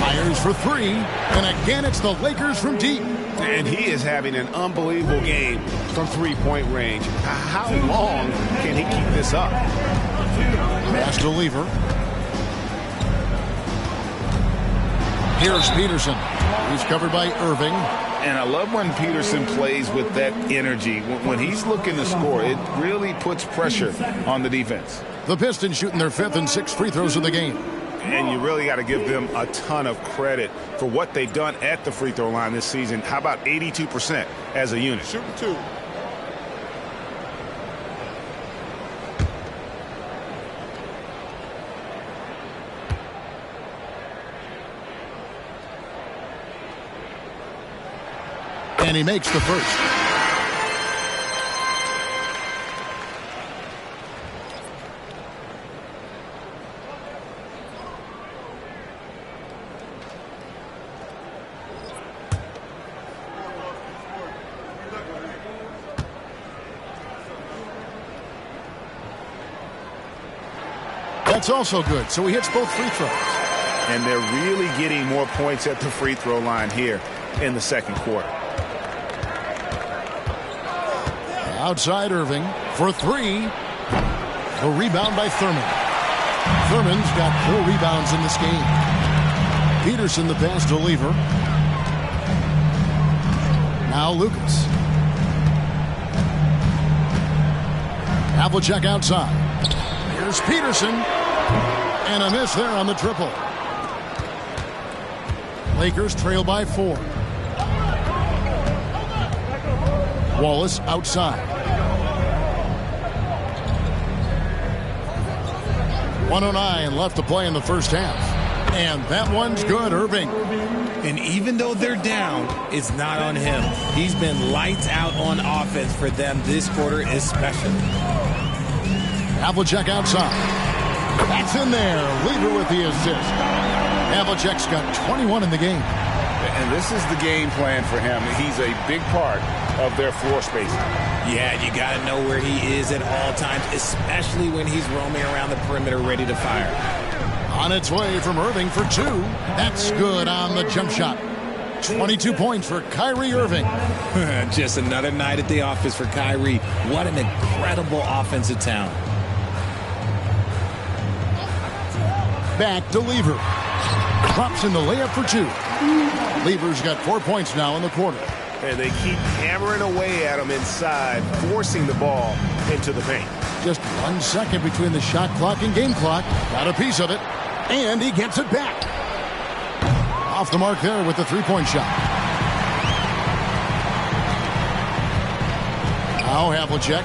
Fires for three. And again, it's the Lakers from deep. And he is having an unbelievable game from three-point range. How long can he keep this up? Pass to Lever. Here's Peterson. He's covered by Irving. And I love when Peterson plays with that energy. When he's looking to score, it really puts pressure on the defense. The Pistons shooting their 5th and 6th free throws of the game. And you really got to give them a ton of credit for what they've done at the free throw line this season. How about 82% as a unit? Shooting 2. And he makes the first. That's also good, so he hits both free throws. And they're really getting more points at the free throw line here in the second quarter. Outside Irving for three. A rebound by Thurman. Thurman's got 4 rebounds in this game. Peterson the pass to Lever. Now Lucas. Havlicek outside. Here's Peterson. And a miss there on the triple. Lakers trail by 4. Wallace outside. 1:09 left to play in the first half. And that one's good, Irving. And even though they're down, it's not on him. He's been lights out on offense for them this quarter especially. Havlicek outside. That's in there. Lever with the assist. Havlicek's got 21 in the game. And this is the game plan for him. He's a big part of their floor spacing. Yeah, you got to know where he is at all times, especially when he's roaming around the perimeter ready to fire. On its way from Irving for 2. That's good on the jump shot. 22 points for Kyrie Irving. Just another night at the office for Kyrie. What an incredible offensive talent. Back to Lever. Drops in the layup for 2. Lever's got 4 points now in the quarter. And they keep hammering away at him inside, forcing the ball into the paint. Just 1 second between the shot clock and game clock. Got a piece of it. And he gets it back. Off the mark there with the 3-point shot. Now Havlicek.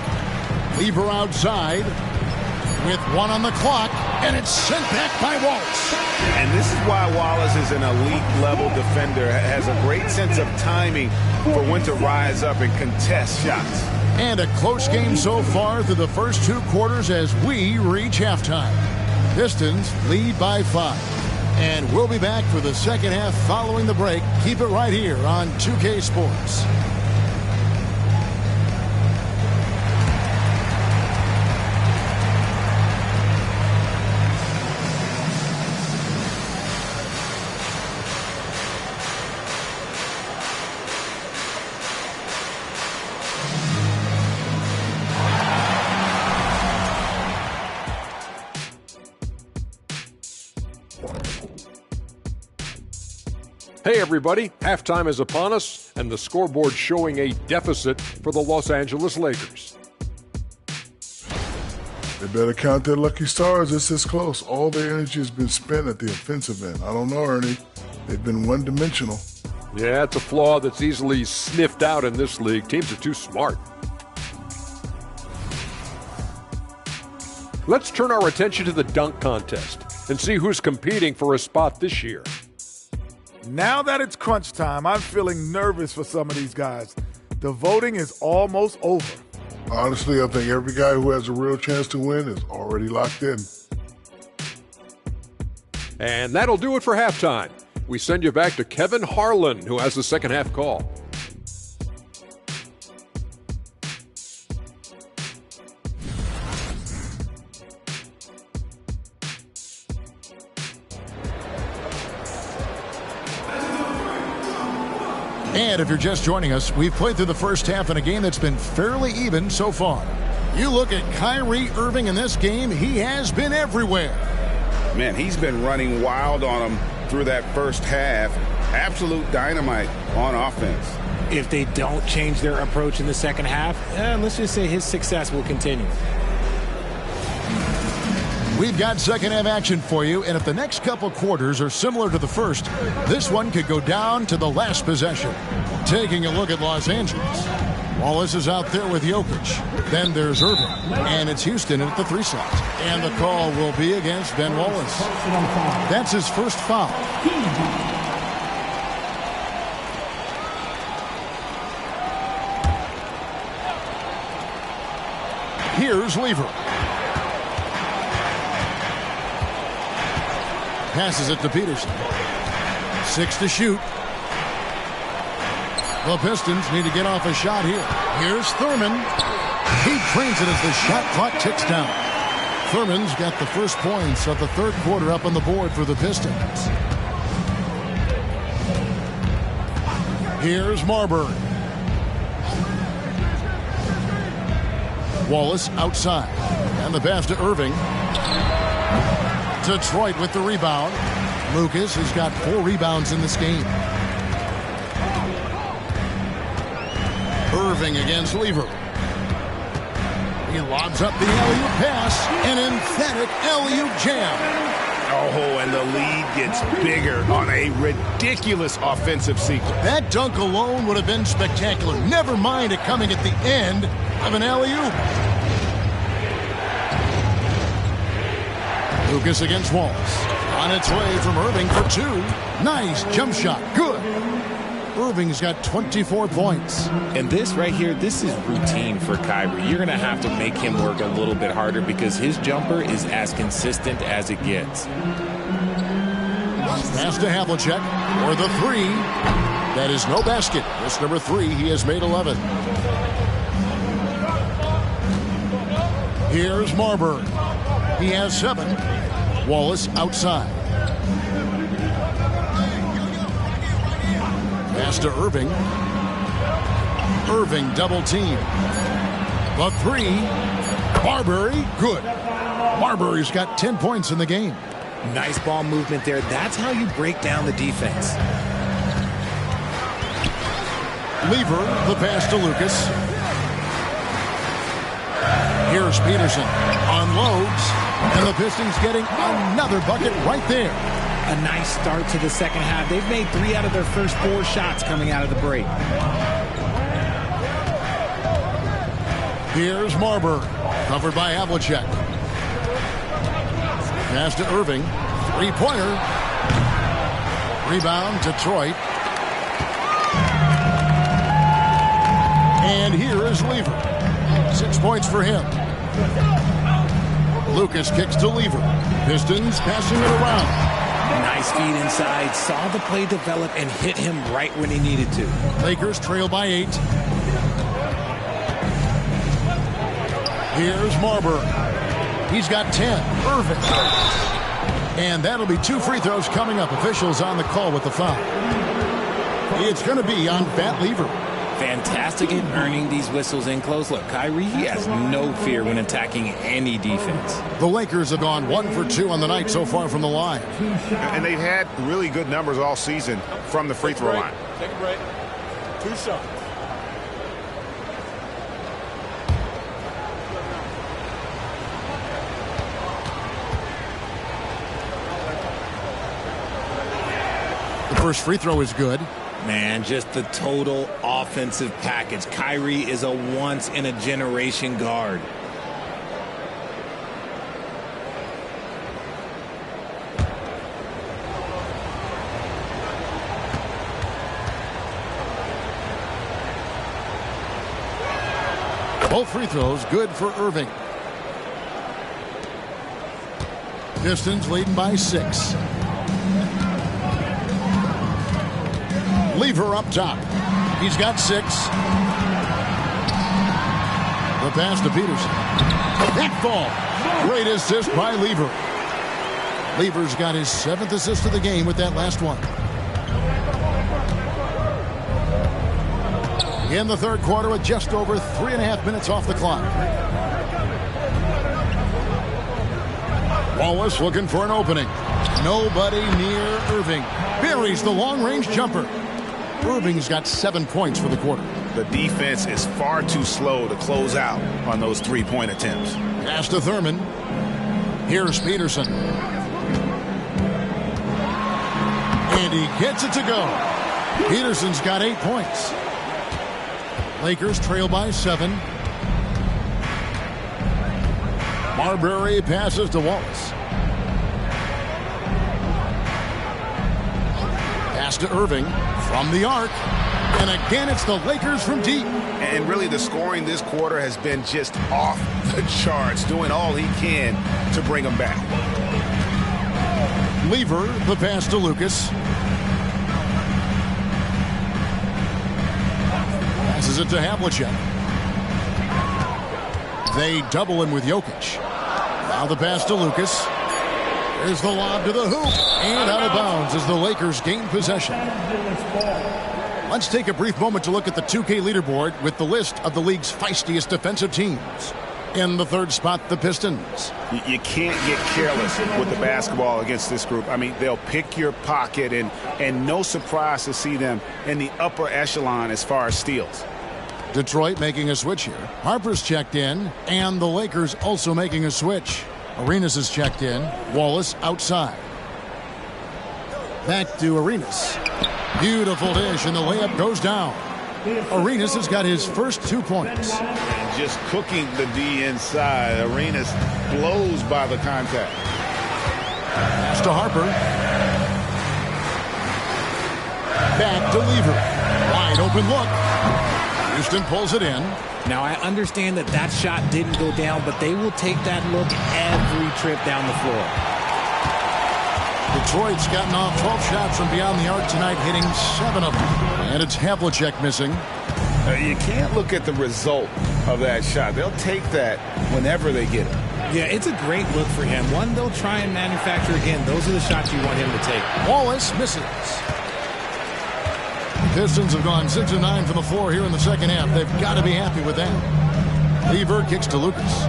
Lever outside. With 1 on the clock, and it's sent back by Wallace. And this is why Wallace is an elite-level defender, has a great sense of timing for when to rise up and contest shots. And a close game so far through the first 2 quarters as we reach halftime. Pistons lead by 5. And we'll be back for the second half following the break. Keep it right here on 2K Sports. Hey everybody, halftime is upon us, and the scoreboard showing a deficit for the Los Angeles Lakers. They better count their lucky stars. It's this close. All their energy has been spent at the offensive end. I don't know, Ernie. They've been one-dimensional. Yeah, it's a flaw that's easily sniffed out in this league. Teams are too smart. Let's turn our attention to the dunk contest and see who's competing for a spot this year. Now that it's crunch time, I'm feeling nervous for some of these guys. The voting is almost over. Honestly, I think every guy who has a real chance to win is already locked in. And that'll do it for halftime. We send you back to Kevin Harlan, who has the second half call. And if you're just joining us, we've played through the first half in a game that's been fairly even so far. You look at Kyrie Irving in this game, he has been everywhere. Man, he's been running wild on them through that first half. Absolute dynamite on offense. If they don't change their approach in the second half, let's just say his success will continue. We've got second half action for you, and if the next couple quarters are similar to the first, this one could go down to the last possession. Taking a look at Los Angeles. Wallace is out there with Jokic. Then there's Irving, and it's Houston at the 3 slot. And the call will be against Ben Wallace. That's his first foul. Here's Lever. Passes it to Peterson. 6 to shoot. The Pistons need to get off a shot here. Here's Thurman. He trains it as the shot clock ticks down. Thurman's got the first points of the third quarter up on the board for the Pistons. Here's Marbury. Wallace outside. And the pass to Irving. Detroit with the rebound. Lucas has got 4 rebounds in this game. Irving against Lever. He lobs up the alley-oop pass. An emphatic alley-oop jam. Oh, and the lead gets bigger on a ridiculous offensive sequence. That dunk alone would have been spectacular. Never mind it coming at the end of an alley-oop. Lucas against Wallace. On its way from Irving for 2. Nice jump shot. Good. Irving's got 24 points. And this right here, this is routine for Kyrie. You're going to have to make him work a little bit harder because his jumper is as consistent as it gets. Pass to Havlicek for the 3. That is no basket. This number 3, he has made 11. Here's Marbury. He has 7. Wallace outside. Pass to Irving. Irving double team. The 3. Marbury, good. Marbury's got 10 points in the game. Nice ball movement there. That's how you break down the defense. Lever, the pass to Lucas. Here's Peterson. Unloads. And the Pistons getting another bucket right there. A nice start to the second half. They've made 3 out of their first 4 shots coming out of the break. Here's Marbury, covered by Havlicek. Pass to Irving. 3-pointer. Rebound, Detroit. And here is Lever. 6 points for him. Lucas kicks to Lever. Pistons passing it around. Nice feed inside. Saw the play develop and hit him right when he needed to. Lakers trail by 8. Here's Marbury. He's got 10. Irving. And that'll be 2 free throws coming up. Officials on the call with the foul. It's going to be on Fat Lever. Fantastic at earning these whistles in close. Look, Kyrie, he has no fear when attacking any defense. The Lakers have gone 1 for 2 on the night so far from the line. And they've had really good numbers all season from the free throw line. Take a break. 2 shots. The first free throw is good. Man, just the total offensive package. Kyrie is a once-in-a-generation guard. Both free throws good for Irving. Pistons leading by 6. Lever up top. He's got 6. The pass to Peterson. That ball. Great assist by Lever. Lever's got his 7th assist of the game with that last one. In the third quarter with just over 3.5 minutes off the clock. Wallace looking for an opening. Nobody near Irving. Buries the long-range jumper. Irving's got 7 points for the quarter. The defense is far too slow to close out on those 3-point attempts. Pass to Thurman. Here's Peterson. And he gets it to go. Peterson's got 8 points. Lakers trail by 7. Marbury passes to Wallace. Pass to Irving from the arc. And again, it's the Lakers from deep. And really, the scoring this quarter has been just off the charts, doing all he can to bring them back. Lever, the pass to Lucas. Passes it to Havlicek. They double him with Jokic. Now the pass to Lucas. There's the lob to the hoop. And out of bounds as the Lakers gain possession. Let's take a brief moment to look at the 2K leaderboard with the list of the league's feistiest defensive teams. In the third spot, the Pistons. You can't get careless with the basketball against this group. I mean, they'll pick your pocket, and no surprise to see them in the upper echelon as far as steals. Detroit making a switch here. Harper's checked in, and the Lakers also making a switch. Arenas is checked in. Wallace outside. Back to Arenas. Beautiful dish, and the layup goes down. Arenas has got his first 2 points. And just cooking the D inside. Arenas blows by the contact. Pass to Harper. Back to Lever. Wide open look. Houston pulls it in. Now, I understand that shot didn't go down, but they will take that look every trip down the floor. Detroit's gotten off 12 shots from beyond the arc tonight, hitting 7 of them. And it's Havlicek missing. You can't look at the result of that shot. They'll take that whenever they get it. Yeah, it's a great look for him. One they'll try and manufacture again. Those are the shots you want him to take. Wallace misses. Pistons have gone 6 of 9 from the floor here in the second half. They've got to be happy with that. Lever kicks to Lucas.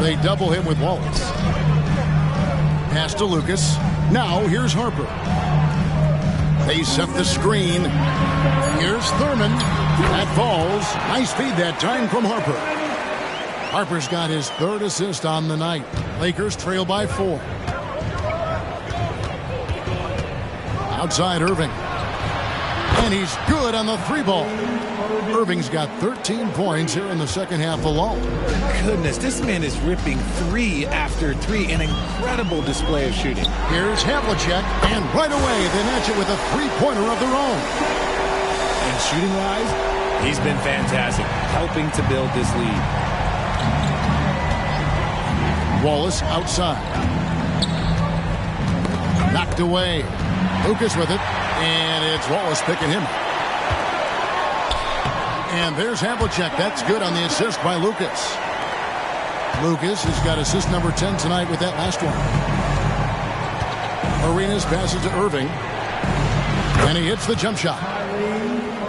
They double him with Wallace. Pass to Lucas. Now here's Harper. They set the screen. Here's Thurman. That falls. Nice feed that time from Harper. Harper's got his third assist on the night. Lakers trail by 4. Outside Irving. And he's good on the 3-ball. Irving's got 13 points here in the second half alone. Goodness, this man is ripping 3 after 3. An incredible display of shooting. Here's Havlicek, and right away they match it with a 3-pointer of their own. And shooting-wise, he's been fantastic, helping to build this lead. Wallace outside. Knocked away. Lucas with it, and it's Wallace picking him. And there's Havlicek. That's good on the assist by Lucas. Lucas has got assist number 10 tonight with that last one. Arenas passes to Irving, and he hits the jump shot.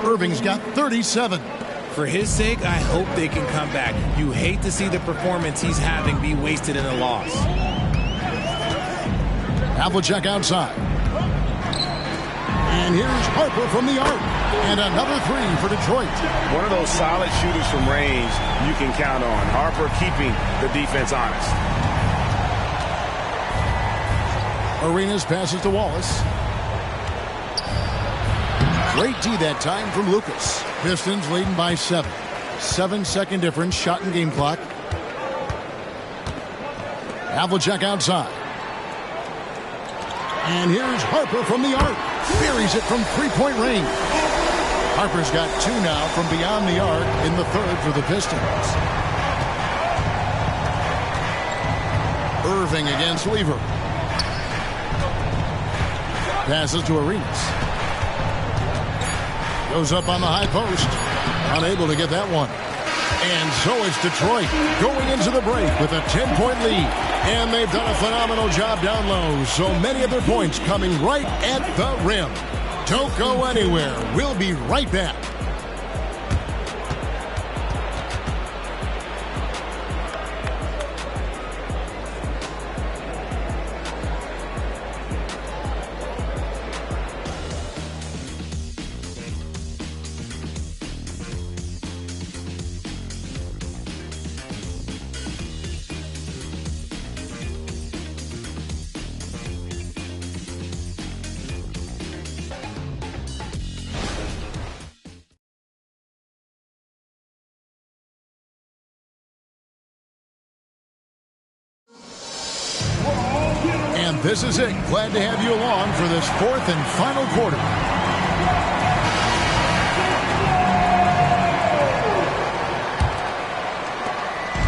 Irving's got 37. For his sake, I hope they can come back. You hate to see the performance he's having be wasted in a loss. Havlicek outside. And here's Harper from the arc. And another 3 for Detroit. One of those solid shooters from range you can count on. Harper keeping the defense honest. Arenas passes to Wallace. Great D that time from Lucas. Pistons leading by 7. 7-second difference, shot and game clock. Havlicek outside. And here's Harper from the arc. Buries it from 3-point range. Harper's got 2 now from beyond the arc in the third for the Pistons. Irving against Lever. Passes to Arenas. Goes up on the high post. Unable to get that one. And so it's Detroit going into the break with a 10-point lead. And they've done a phenomenal job down low. So many of their points coming right at the rim. Don't go anywhere. We'll be right back. This is it. Glad to have you along for this fourth and final quarter.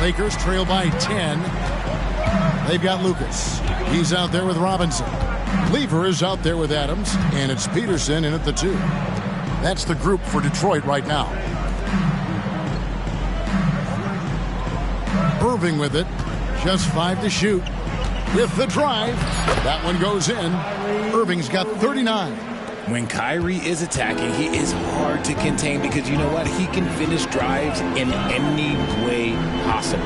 Lakers trail by 10. They've got Lucas. He's out there with Robinson. Lever is out there with Adams, and it's Peterson in at the 2. That's the group for Detroit right now. Irving with it. Just 5 to shoot. With the drive. That one goes in. Irving's got 39. When Kyrie is attacking, he is hard to contain because you know what? He can finish drives in any way possible.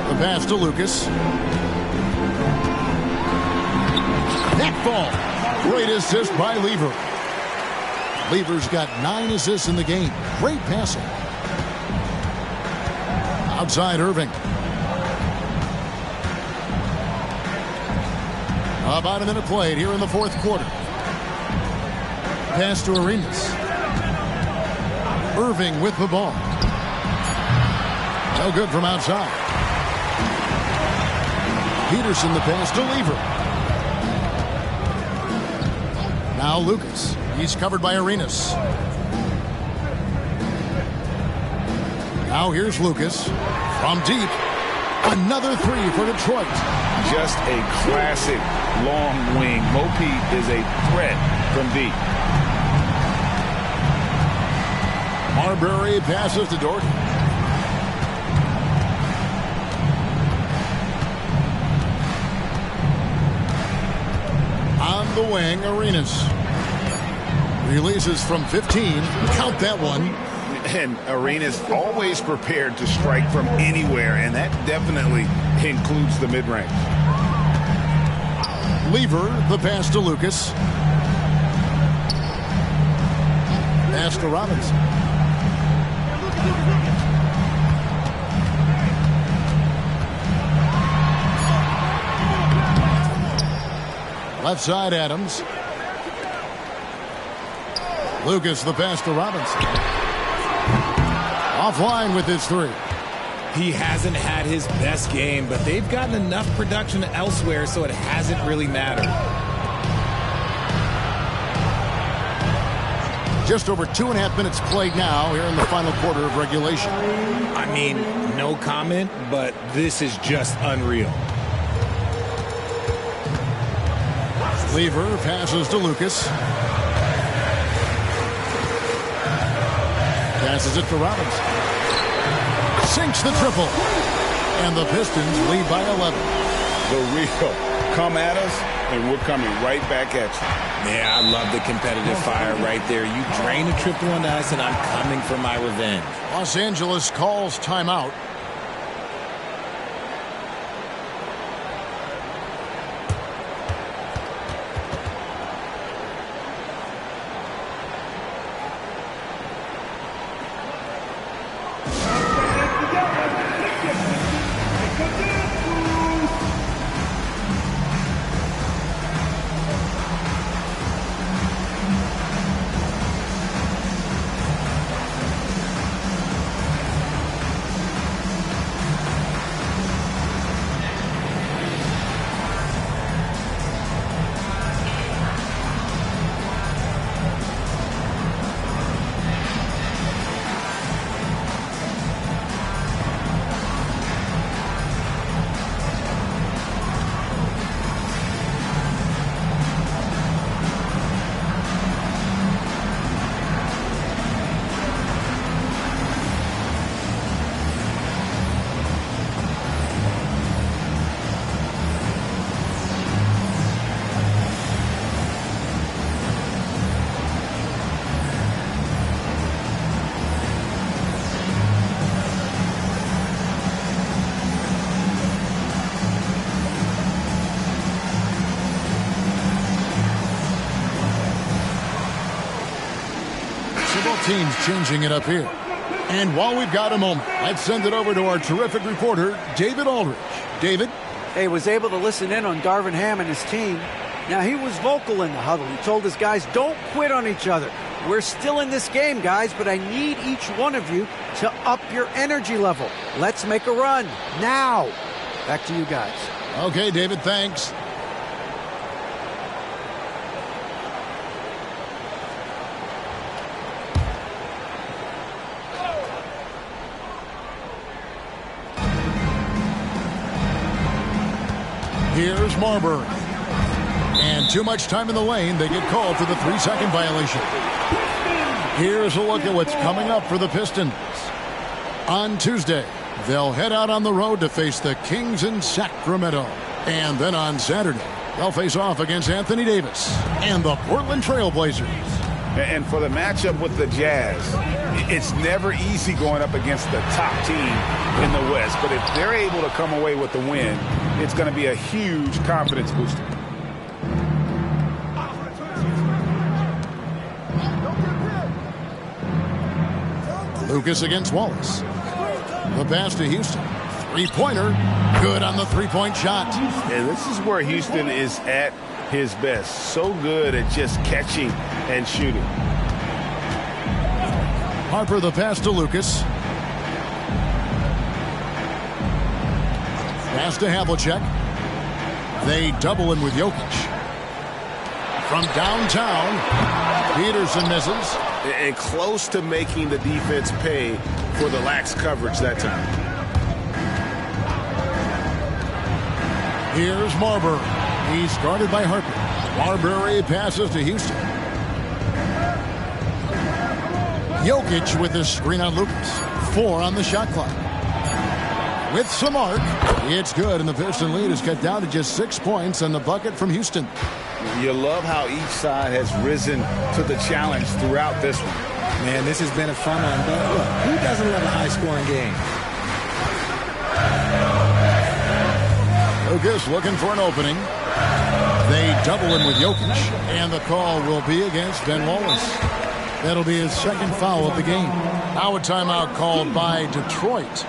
The pass to Lucas. That ball. Great assist by Lever. Lever's got 9 assists in the game. Great passing. Outside Irving. About a minute played here in the fourth quarter. Pass to Arenas. Irving with the ball. No good from outside. Peterson the pass to Lever. Now Lucas. He's covered by Arenas. Now here's Lucas. From deep. Another 3 for Detroit. Just a classic long wing. Mopi is a threat from deep. Marbury passes to Dort. On the wing, Arenas. Releases from 15. Count that one. And Arenas always prepared to strike from anywhere, and that definitely includes the mid-range. Lever, the pass to Lucas. Pass to Robinson. Left side, Adams. Lucas, the pass to Robinson. Offline with his 3. He hasn't had his best game, but they've gotten enough production elsewhere, so it hasn't really mattered. Just over 2.5 minutes played now here in the final quarter of regulation. I mean, no comment, but this is just unreal. Lever passes to Lucas. Passes it to Robinson. Sinks the triple. And the Pistons lead by 11. The Rio, come at us, and we're coming right back at you. Yeah, I love the competitive fire right there. You drain a triple on us, and I'm coming for my revenge. Los Angeles calls timeout. Teams changing it up here. And while we've got a moment, let's send it over to our terrific reporter, David Aldridge. David? Hey, was able to listen in on Darvin Ham and his team. Now, he was vocal in the huddle. He told his guys, don't quit on each other. We're still in this game, guys, but I need each one of you to up your energy level. Let's make a run now. Back to you guys. Okay, David, thanks. Here's Marbury. And too much time in the lane. They get called for the 3-second violation. Here's a look at what's coming up for the Pistons. On Tuesday, they'll head out on the road to face the Kings in Sacramento. And then on Saturday, they'll face off against Anthony Davis and the Portland Trail Blazers. And for the matchup with the Jazz, it's never easy going up against the top team in the West. But if they're able to come away with the win, it's going to be a huge confidence booster. Lucas against Wallace. The pass to Houston. Three-pointer. Good on the three-point shot. And this is where Houston is at his best. So good at just catching and shooting. Harper the pass to Lucas. Pass to Havlicek. They double him with Jokic. From downtown, Peterson misses. And close to making the defense pay for the lax coverage that time. Here's Marbury. He's guarded by Harper. Marbury passes to Houston. Jokic with his screen on Lucas. 4 on the shot clock. With some arc, it's good, and the Piston lead is cut down to just 6 points on the bucket from Houston. You love how each side has risen to the challenge throughout this one. Man, this has been a fun one, but look, who doesn't love a high-scoring game? Lucas looking for an opening. They double him with Jokic, and the call will be against Ben Wallace. That'll be his second foul of the game. Now a timeout called by Detroit.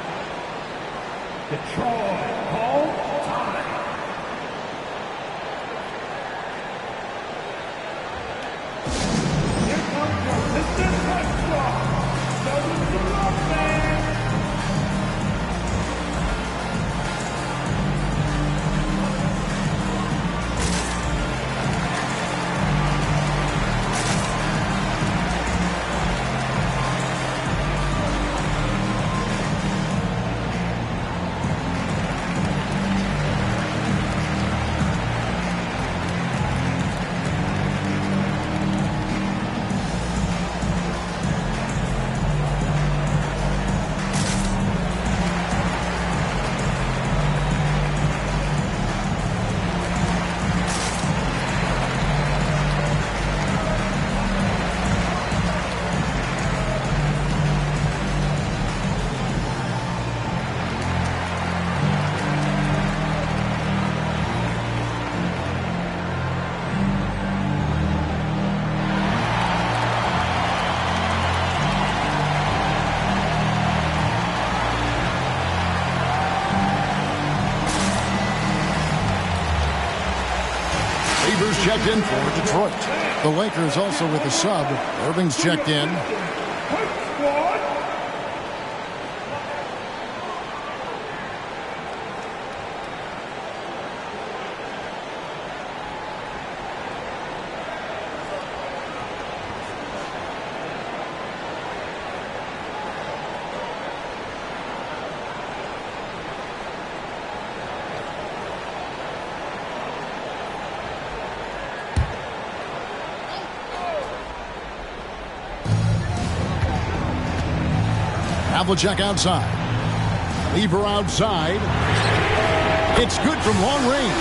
Checked in for Detroit. The Lakers also with a sub. Irving's checked in. Havlicek outside. Lever outside. It's good from long range.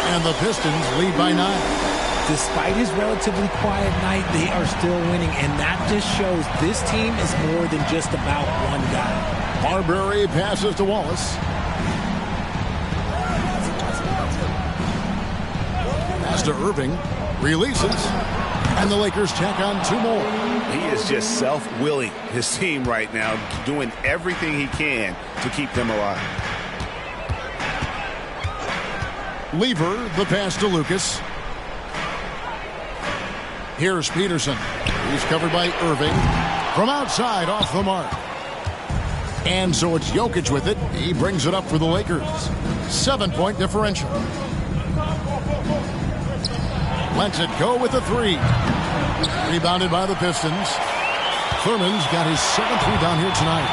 And the Pistons lead by 9. Despite his relatively quiet night, they are still winning. And that just shows this team is more than just about one guy. Marbury passes to Wallace. Pass to Irving. Releases. And the Lakers tack on 2 more. He is just self-willing, his team right now, doing everything he can to keep them alive. Lever, the pass to Lucas. Here's Peterson. He's covered by Irving. From outside, off the mark. And so it's Jokic with it. He brings it up for the Lakers. 7-point differential. Lets it go with the 3. Rebounded by the Pistons. Thurman's got his 7th rebound here tonight.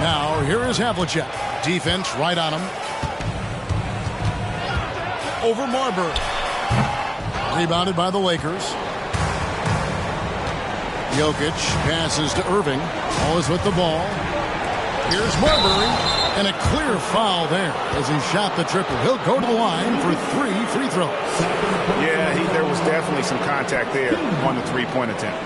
Now, here is Havlicek. Defense right on him. Over Marbury. Rebounded by the Lakers. Jokic passes to Irving. Always with the ball. Here's Marbury. And a clear foul there as he shot the triple. He'll go to the line for 3 free throws. Yeah, there was definitely some contact there on the three-point attempt.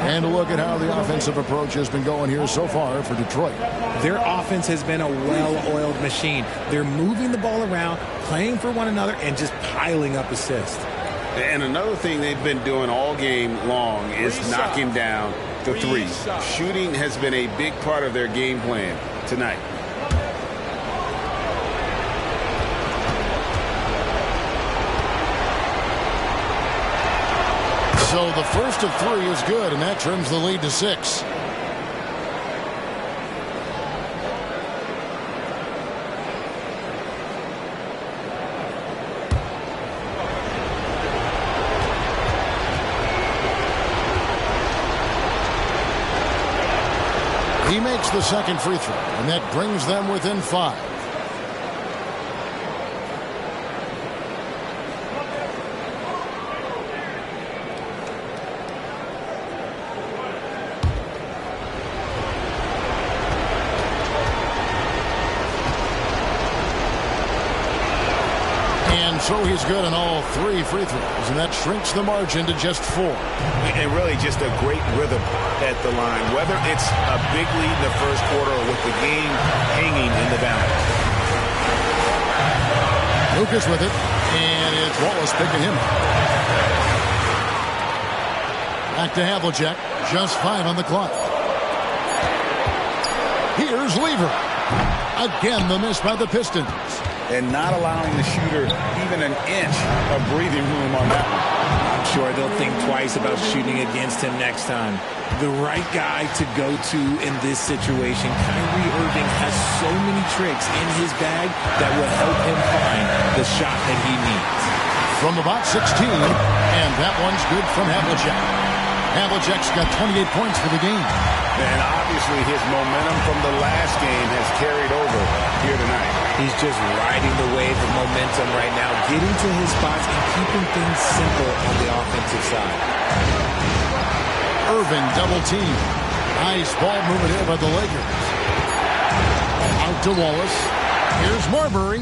And a look at how the offensive approach has been going here so far for Detroit. Their offense has been a well-oiled machine. They're moving the ball around, playing for one another, and just piling up assists. And another thing they've been doing all game long is knocking down the threes. Shooting has been a big part of their game plan tonight. So the first of 3 is good, and that trims the lead to 6. He makes the second free throw, and that brings them within 5. So he's good on all 3 free throws, and that shrinks the margin to just 4. And really just a great rhythm at the line, whether it's a big lead in the first quarter or with the game hanging in the balance. Lucas with it, and it's Wallace picking him up. Back to Havlicek, just 5 on the clock. Here's Lever. Again, the miss by the Pistons. And not allowing the shooter even an inch of breathing room on that one. I'm sure they'll think twice about shooting against him next time. The right guy to go to in this situation. Kyrie Irving has so many tricks in his bag that will help him find the shot that he needs. From about 16, and that one's good from Havlicek. Havlicek's got 28 points for the game. And obviously his momentum from the last game has carried over here tonight. He's just riding the wave of momentum right now, getting to his spots and keeping things simple on the offensive side. Irving double team. Nice ball movement here by the Lakers. Out to Wallace. Here's Marbury.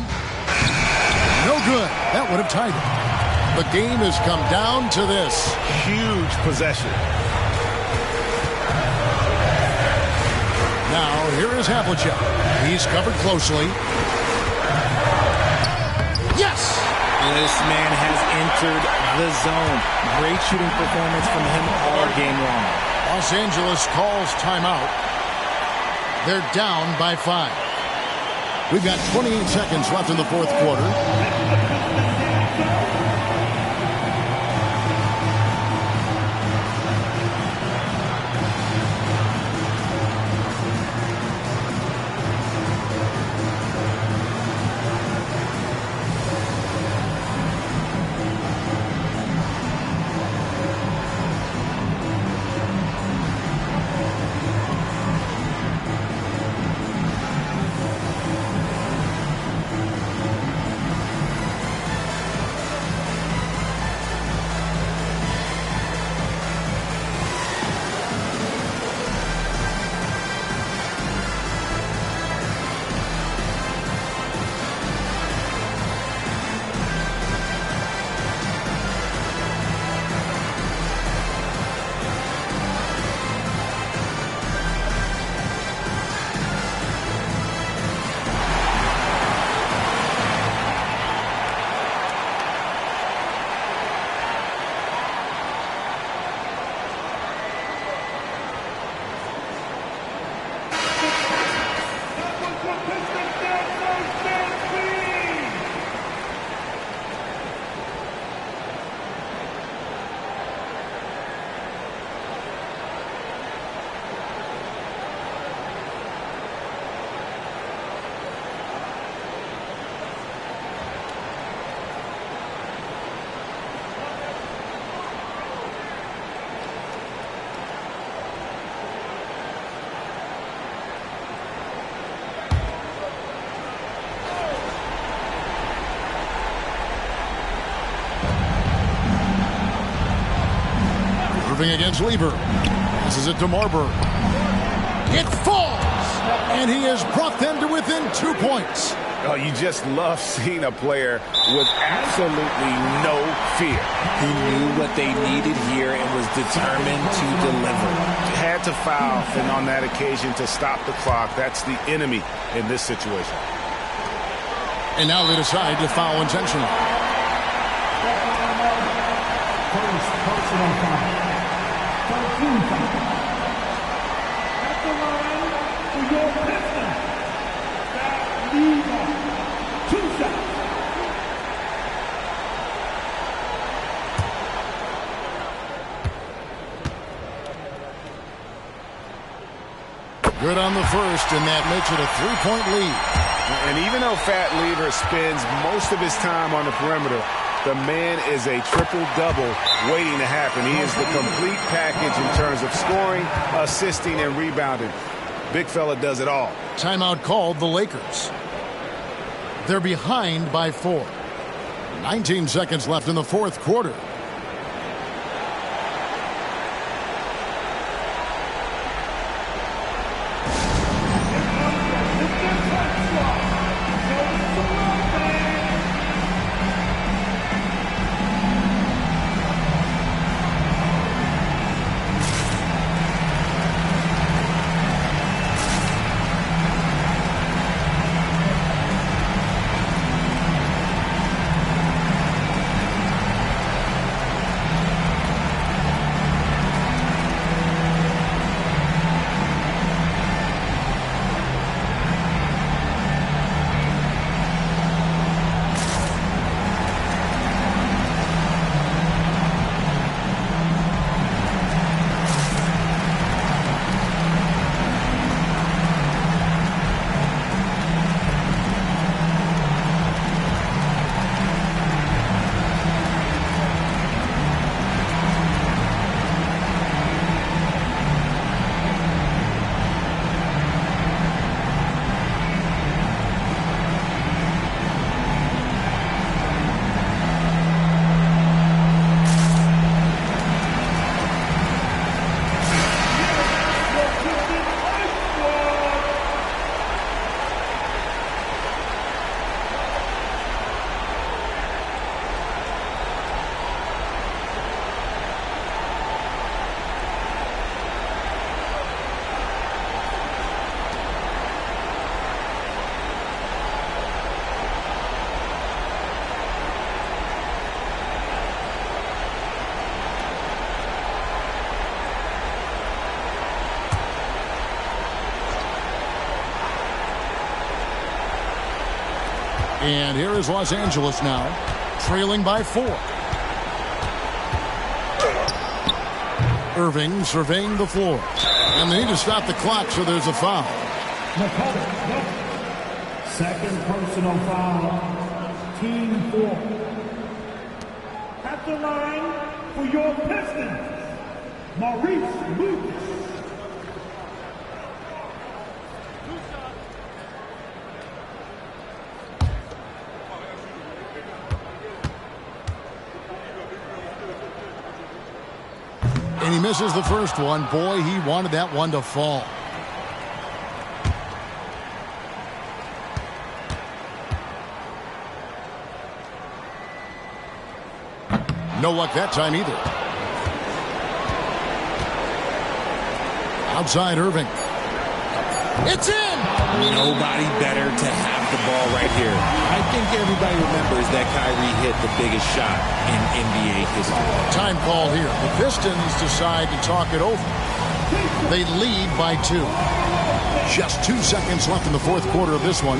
No good. That would have tied it. The game has come down to this. Huge possession. Now, here is Havlicek. He's covered closely. Yes! This man has entered the zone. Great shooting performance from him all game long. Los Angeles calls timeout. They're down by 5. We've got 28 seconds left in the fourth quarter. Irving against Lieber. Passes it to Marburg. It falls, and he has brought them to within 2 points. Oh, you just love seeing a player with absolutely no fear. He knew what they needed here and was determined to deliver. Had to foul, and on that occasion to stop the clock. That's the enemy in this situation. And now they decide to foul intentionally. First personal foul. 13 foul. At the line for your Pistons. That leads on 2 shots. Good on the first, and that makes it a 3-point lead. And even though Fat Lieber spends most of his time on the perimeter, the man is a triple-double waiting to happen. He is the complete package in terms of scoring, assisting, and rebounding. Big fella does it all. Timeout called the Lakers. They're behind by 4. 19 seconds left in the fourth quarter. And here is Los Angeles now, trailing by 4. Irving surveying the floor. And they need to stop the clock, so there's a foul. Second personal foul. Team 4. At the line for your Pistons, Maurice Lucas. And he misses the first one. Boy, he wanted that one to fall. No luck that time either. Outside Irving. It's in! Nobody better to have the ball right here. I think everybody remembers that Kyrie hit the biggest shot in NBA history. Time call here. The Pistons decide to talk it over. They lead by 2. Just 2 seconds left in the fourth quarter of this one.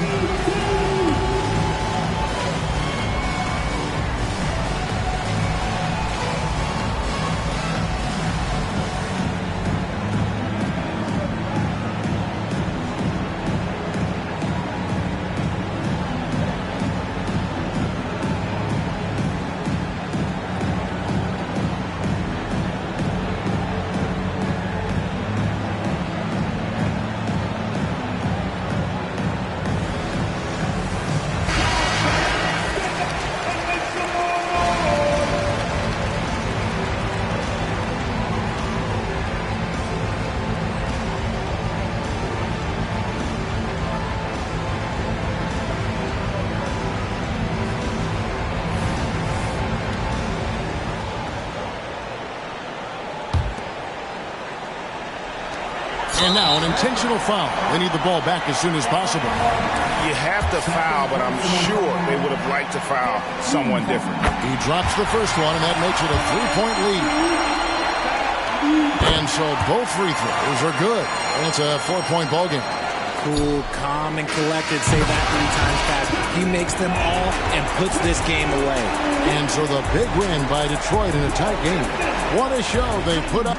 And now an intentional foul. They need the ball back as soon as possible. You have to foul, but I'm sure they would have liked to foul someone different. He drops the first one, and that makes it a 3-point lead. And so both free throws are good. And it's a 4-point ball game. Cool, calm, and collected. Say that 3 times fast. He makes them all and puts this game away. And so the big win by Detroit in a tight game. What a show they put up.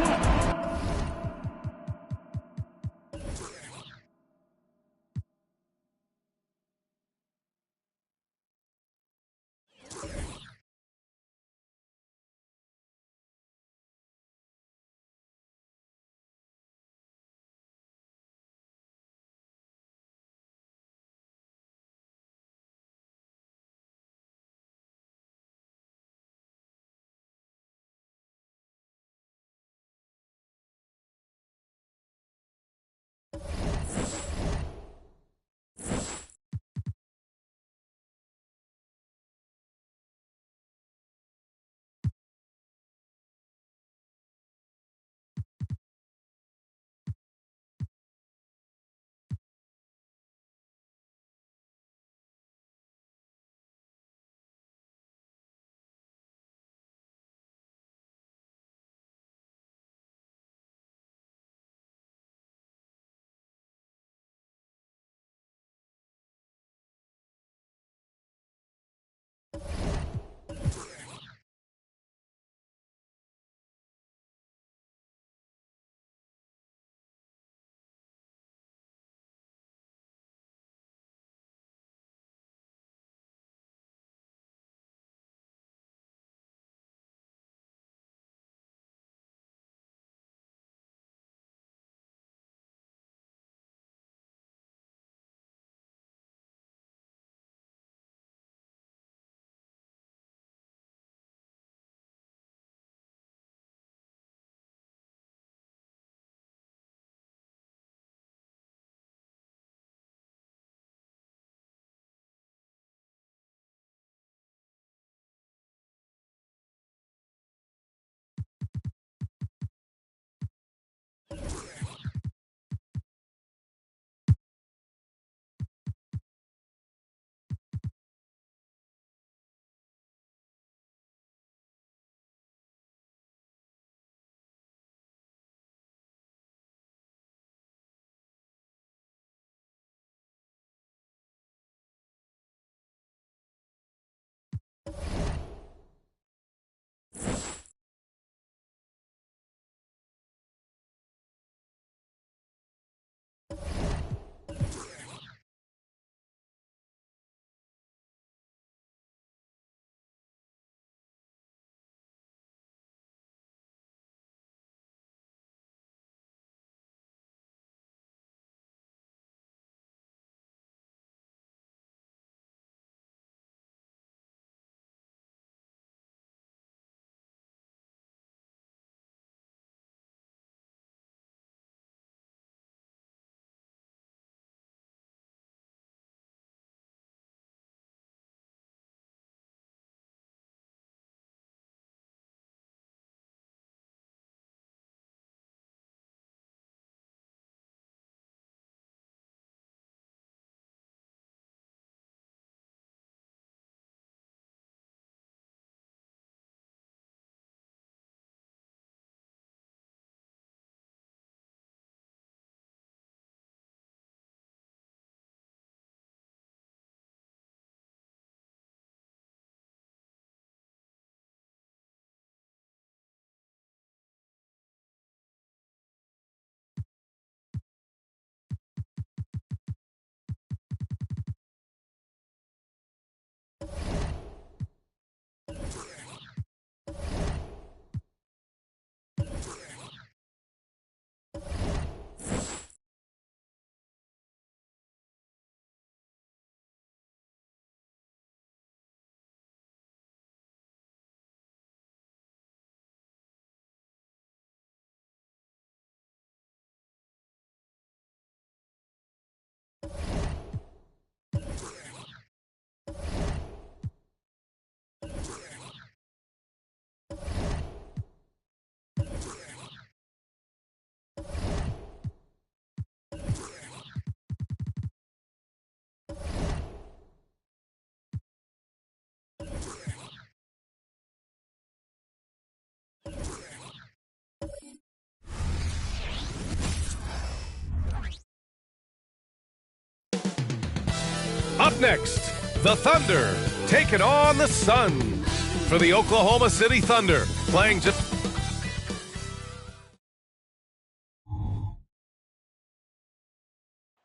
Up next, the Thunder taking on the Suns. For the Oklahoma City Thunder, playing just...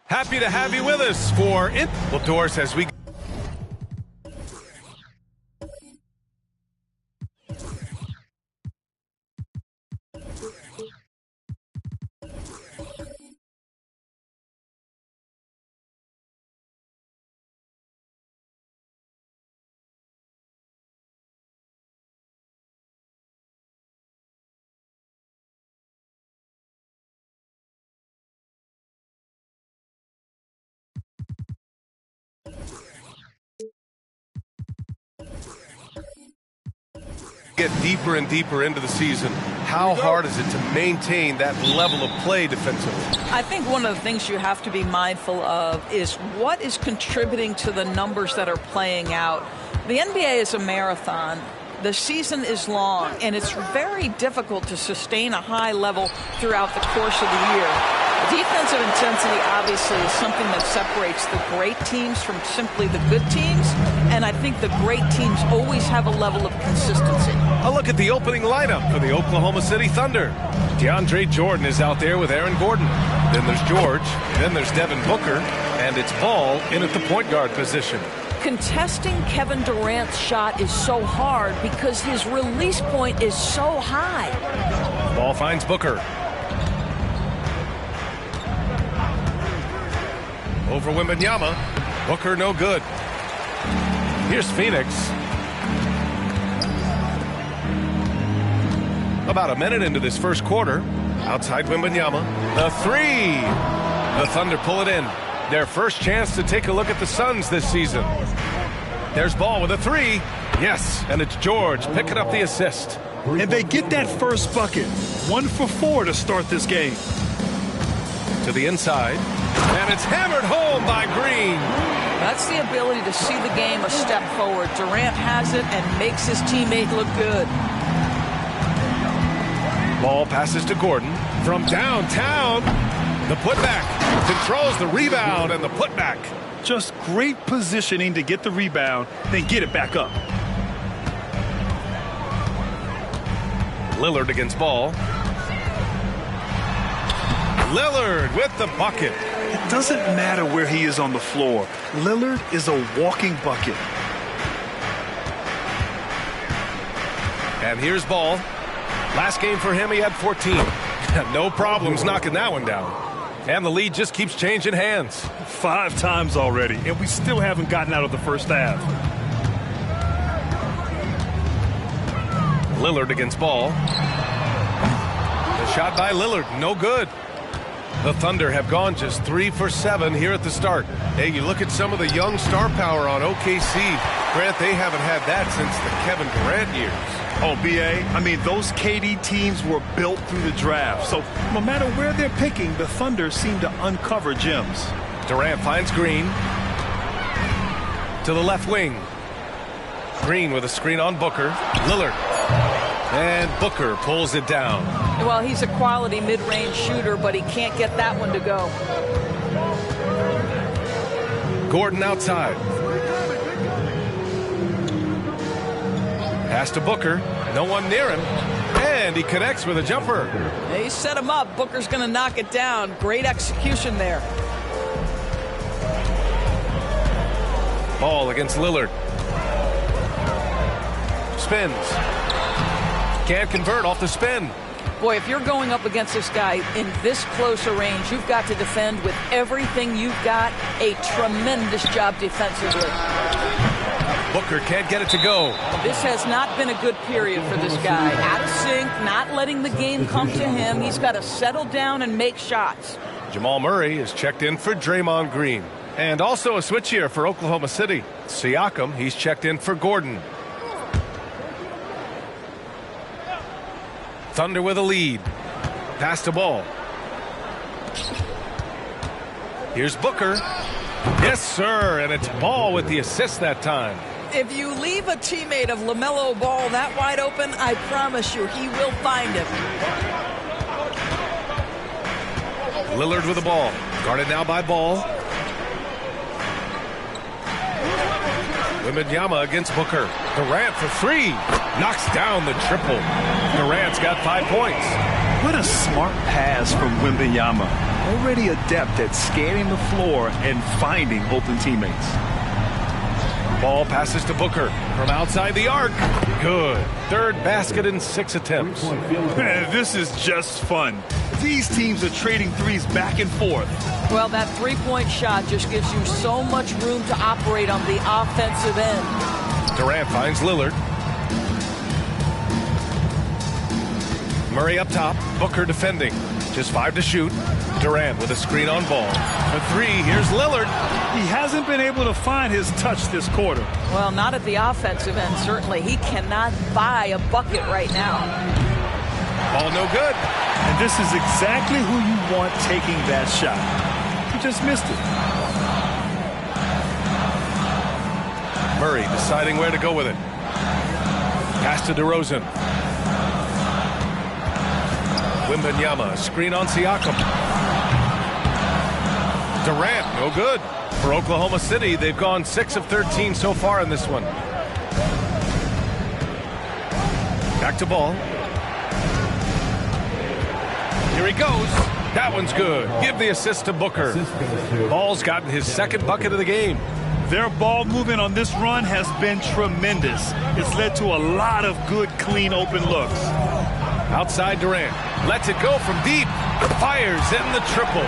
Happy to have you with us for Doors as we... Get deeper and deeper into the season. How hard is it to maintain that level of play defensively? I think one of the things you have to be mindful of is what is contributing to the numbers that are playing out. The NBA is a marathon. The season is long, and it's very difficult to sustain a high level throughout the course of the year. Defensive intensity, obviously, is something that separates the great teams from simply the good teams, and I think the great teams always have a level of consistency. A look at the opening lineup for the Oklahoma City Thunder. DeAndre Jordan is out there with Aaron Gordon. Then there's George. Then there's Devin Booker. And it's Ball in at the point guard position. Contesting Kevin Durant's shot is so hard because his release point is so high. Ball finds Booker. Over Wembanyama. Booker no good. Here's Phoenix. About a minute into this first quarter. Outside Wembanyama. The three. The Thunder pull it in. Their first chance to take a look at the Suns this season. There's Ball with a three. Yes, and it's George picking up the assist. And they get that first bucket. 1 for 4 to start this game. To the inside. And it's hammered home by Green. That's the ability to see the game a step forward. Durant has it and makes his teammate look good. Ball passes to Gordon from downtown. The putback controls the rebound and the putback. Just great positioning to get the rebound, then get it back up. Lillard against Ball. Lillard with the bucket. It doesn't matter where he is on the floor. Lillard is a walking bucket. And here's Ball. Last game for him, he had 14. No problems knocking that one down. And the lead just keeps changing hands. 5 times already, and we still haven't gotten out of the first half. Lillard against Ball. The shot by Lillard, no good. The Thunder have gone just 3 for 7 here at the start. Hey, you look at some of the young star power on OKC. Grant, they haven't had that since the Kevin Durant years. Oh, B.A., I mean, those KD teams were built through the draft. So no matter where they're picking, the Thunder seem to uncover gems. Durant finds Green. To the left wing. Green with a screen on Booker. Lillard. And Booker pulls it down. Well, he's a quality mid-range shooter, but he can't get that one to go. Gordon outside. Pass to Booker. No one near him. And he connects with a jumper. He set him up. Booker's going to knock it down. Great execution there. Ball against Lillard. Spins. Can't convert off the spin. Boy, if you're going up against this guy in this close a range, you've got to defend with everything you've got. A tremendous job defensively. Booker can't get it to go. This has not been a good period for this guy. Out of sync, not letting the game come to him. He's got to settle down and make shots. Jamal Murray is checked in for Draymond Green. And also a switch here for Oklahoma City. Siakam, he's checked in for Gordon. Thunder with a lead. Pass to Ball. Here's Booker. Yes, sir, and it's Ball with the assist that time. If you leave a teammate of LaMelo Ball that wide open, I promise you he will find him. Lillard with the ball. Guarded now by Ball. Wembanyama against Booker. Durant for three. Knocks down the triple. Durant's got 5 points. What a smart pass from Wembanyama. Already adept at scanning the floor and finding open teammates. Ball passes to Booker from outside the arc. Good. Third basket in 6 attempts. Man, this is just fun. These teams are trading threes back and forth. Well, that three-point shot just gives you so much room to operate on the offensive end. Durant finds Lillard. Murray up top. Booker defending. Just 5 to shoot. Durant with a screen on ball. For three, here's Lillard. He hasn't been able to find his touch this quarter. Well, not at the offensive end, certainly. He cannot buy a bucket right now. Ball no good. And this is exactly who you want taking that shot. He just missed it. Murray deciding where to go with it. Pass to DeRozan. Wembanyama, screen on Siakam. Durant, no good. For Oklahoma City, they've gone 6 of 13 so far in this one. Back to Ball. Here he goes. That one's good. Give the assist to Booker. Ball's gotten his second bucket of the game. Their ball movement on this run has been tremendous. It's led to a lot of good, clean, open looks. Outside Durant. Lets it go from deep. Fires in the triple.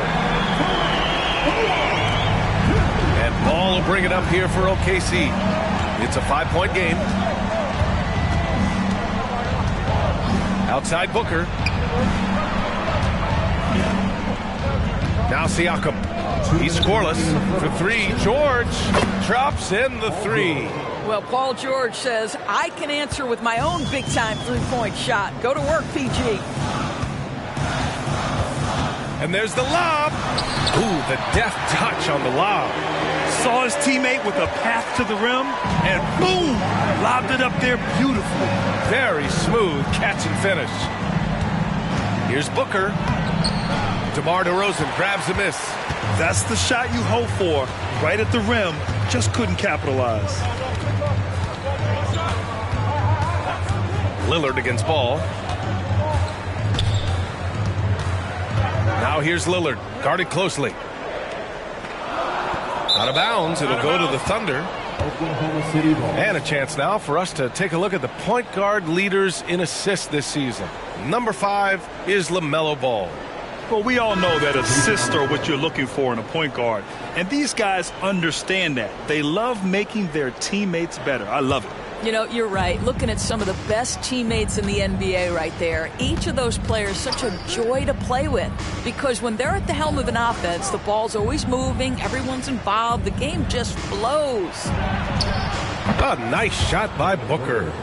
And Ball will bring it up here for OKC. It's a 5-point game. Outside Booker. Now Siakam. He's scoreless for three. George drops in the three. Well, Paul George says, I can answer with my own big-time three-point shot. Go to work, PG. And there's the lob. Ooh, the deft touch on the lob. Saw his teammate with a path to the rim, and boom, lobbed it up there beautifully. Very smooth catch and finish. Here's Booker. DeMar DeRozan grabs a miss. That's the shot you hope for, right at the rim. Just couldn't capitalize. Lillard against Ball. Now here's Lillard, guarded closely. Out of bounds, it'll go to the Thunder. And a chance now for us to take a look at the point guard leaders in assists this season. Number 5 is LaMelo Ball. Well, we all know that assists are what you're looking for in a point guard. And these guys understand that. They love making their teammates better. I love it. You know, you're right. Looking at some of the best teammates in the NBA right there, each of those players such a joy to play with. Because when they're at the helm of an offense, the ball's always moving, everyone's involved, the game just flows. A nice shot by Booker.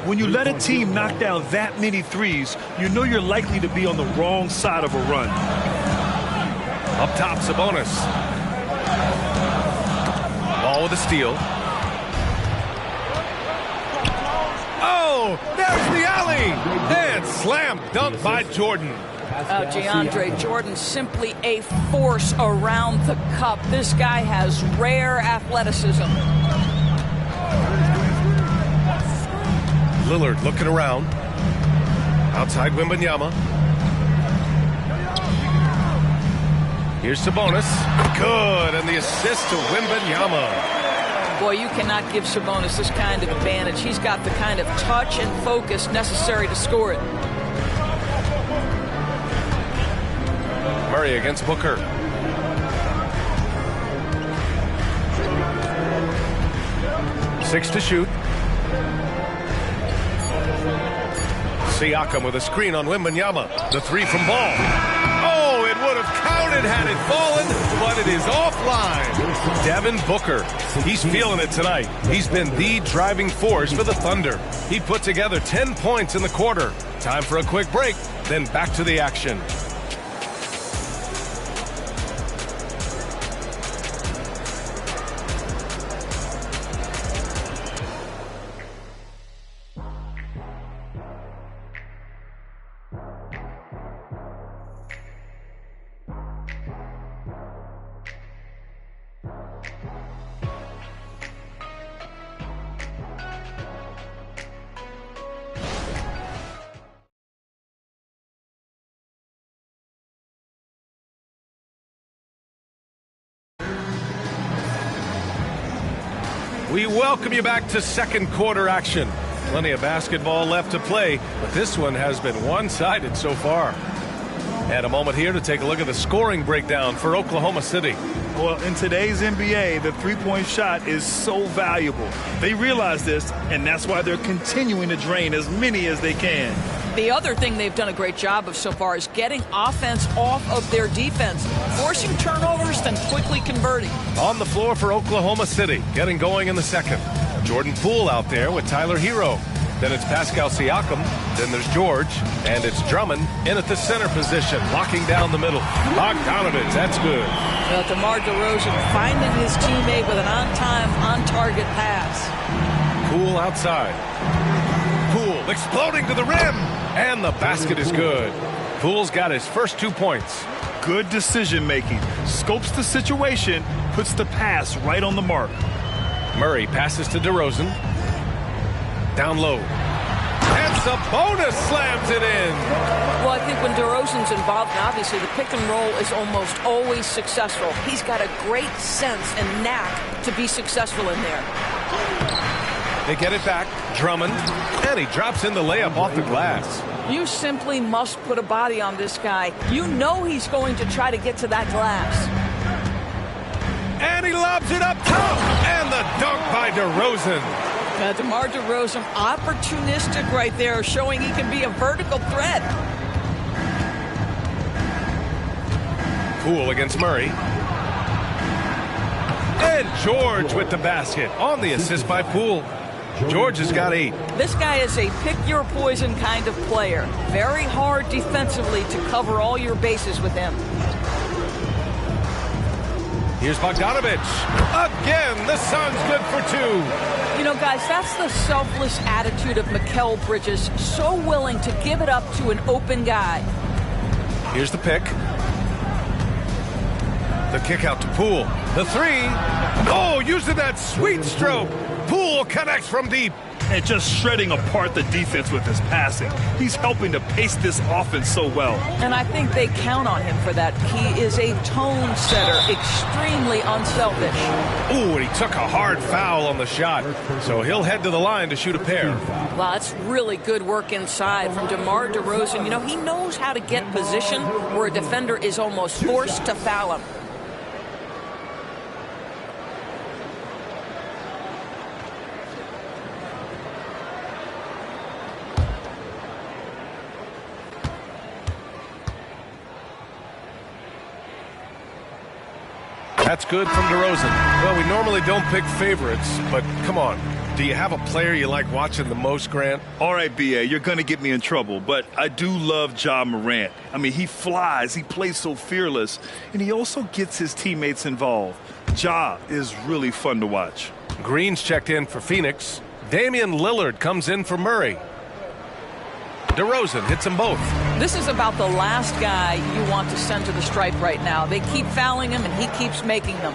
When you let a team knock down that many threes, you know you're likely to be on the wrong side of a run. Up top, Sabonis. Ball with a steal. Oh, there's the alley! And slam dunk by Jordan. DeAndre Jordan, simply a force around the cup. This guy has rare athleticism. Lillard looking around. Outside Wembanyama. Here's Sabonis. Good, and the assist to Wembanyama. Boy, you cannot give Sabonis this kind of advantage. He's got the kind of touch and focus necessary to score it. Murray against Booker. Six to shoot. Siakam with a screen on Wembanyama. The three from Ball. Oh, it would have counted had it fallen, but it is offline. Devin Booker. He's feeling it tonight. He's been the driving force for the Thunder. He put together 10 points in the quarter. Time for a quick break, then back to the action. We welcome you back to second quarter action. Plenty of basketball left to play, but this one has been one-sided so far. And a moment here to take a look at the scoring breakdown for Oklahoma City. Well, in today's NBA, the three-point shot is so valuable. They realize this, and that's why they're continuing to drain as many as they can. The other thing they've done a great job of so far is getting offense off of their defense, forcing turnovers, then quickly converting. On the floor for Oklahoma City, getting going in the second. Jordan Poole out there with Tyler Hero. Then it's Pascal Siakam. Then there's George. And it's Drummond in at the center position, locking down the middle. Bogdanovich, that's good. DeMar DeRozan finding his teammate with an on-time, on-target pass. Poole outside. Poole exploding to the rim. And the basket is good. Poole's got his first 2 points. Good decision-making. Scopes the situation, puts the pass right on the mark. Murray passes to DeRozan. Down low. And Sabonis slams it in. Well, I think when DeRozan's involved, and obviously the pick and roll is almost always successful. He's got a great sense and knack to be successful in there. They get it back. Drummond. And he drops in the layup off the glass. You simply must put a body on this guy. You know he's going to try to get to that glass. And he lobs it up top. And the dunk by DeRozan. DeMar DeRozan, opportunistic right there, showing he can be a vertical threat. Poole against Murray. And George with the basket on the assist by Poole. George has got 8. This guy is a pick-your-poison kind of player. Very hard defensively to cover all your bases with him. Here's Bogdanovich. Again, the Suns good for 2. You know, guys, that's the selfless attitude of Mikal Bridges. So willing to give it up to an open guy. Here's the pick. The kick out to Poole. The 3. Oh, using that sweet stroke. Poole connects from deep. And just shredding apart the defense with his passing. He's helping to pace this offense so well. And I think they count on him for that. He is a tone setter, extremely unselfish. Ooh, and he took a hard foul on the shot. So he'll head to the line to shoot a pair. Wow, that's really good work inside from DeMar DeRozan. You know, he knows how to get position where a defender is almost forced to foul him. That's good from DeRozan. Well, we normally don't pick favorites, but come on. Do you have a player you like watching the most, Grant? All right, B.A., you're going to get me in trouble, but I do love Ja Morant. I mean, he flies, he plays so fearless, and he also gets his teammates involved. Ja is really fun to watch. Green's checked in for Phoenix. Damian Lillard comes in for Murray. DeRozan hits them both. This is about the last guy you want to send to the stripe right now. They keep fouling him, and he keeps making them.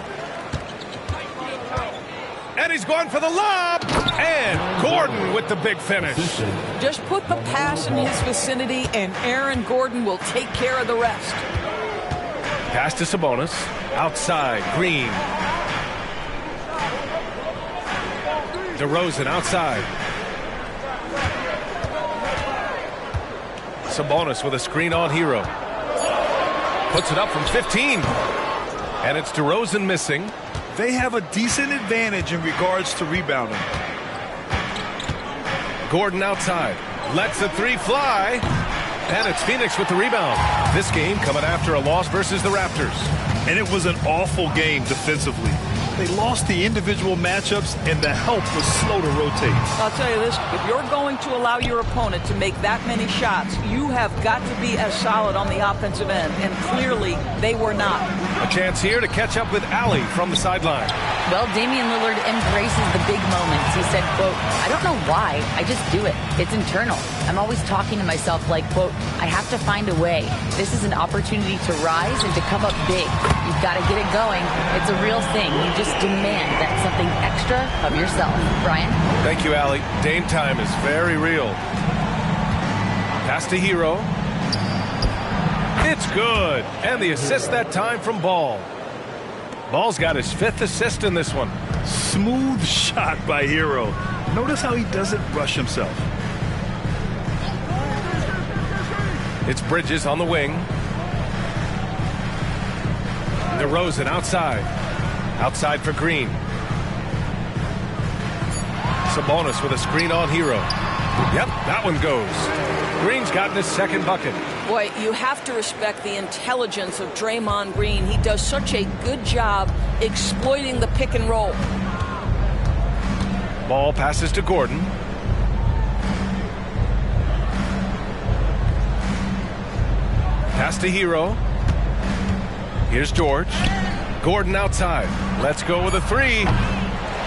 And he's going for the lob. And Gordon with the big finish. Just put the pass in his vicinity, and Aaron Gordon will take care of the rest. Pass to Sabonis. Outside, Green. DeRozan outside. Sabonis with a screen on Hero. Puts it up from 15. And it's DeRozan missing. They have a decent advantage in regards to rebounding. Gordon outside. Lets the 3 fly. And it's Phoenix with the rebound. This game coming after a loss versus the Raptors. And it was an awful game defensively. They lost the individual matchups, and the help was slow to rotate. I'll tell you this, if you're going to allow your opponent to make that many shots, you have got to be as solid on the offensive end, and clearly they were not. A chance here to catch up with Allie from the sideline. Well, Damian Lillard embraces the big moments. He said, quote, "I don't know why, I just do it. It's internal. I'm always talking to myself like, quote, I have to find a way. This is an opportunity to rise and to come up big. You've got to get it going. It's a real thing. You just demand that something extra of yourself." Brian? Thank you, Allie. Dame time is very real. Pass to Hero. It's good. And the assist that time from Ball. Ball's got his 5th assist in this one. Smooth shot by Hero. Notice how he doesn't rush himself. It's Bridges on the wing. DeRozan outside. Outside for Green. Sabonis with a screen on Hero. Yep, that one goes. Green's gotten his 2nd bucket. Boy, you have to respect the intelligence of Draymond Green. He does such a good job exploiting the pick and roll. Ball passes to Gordon. Pass to Hero. Here's George. Gordon outside. Let's go with a 3.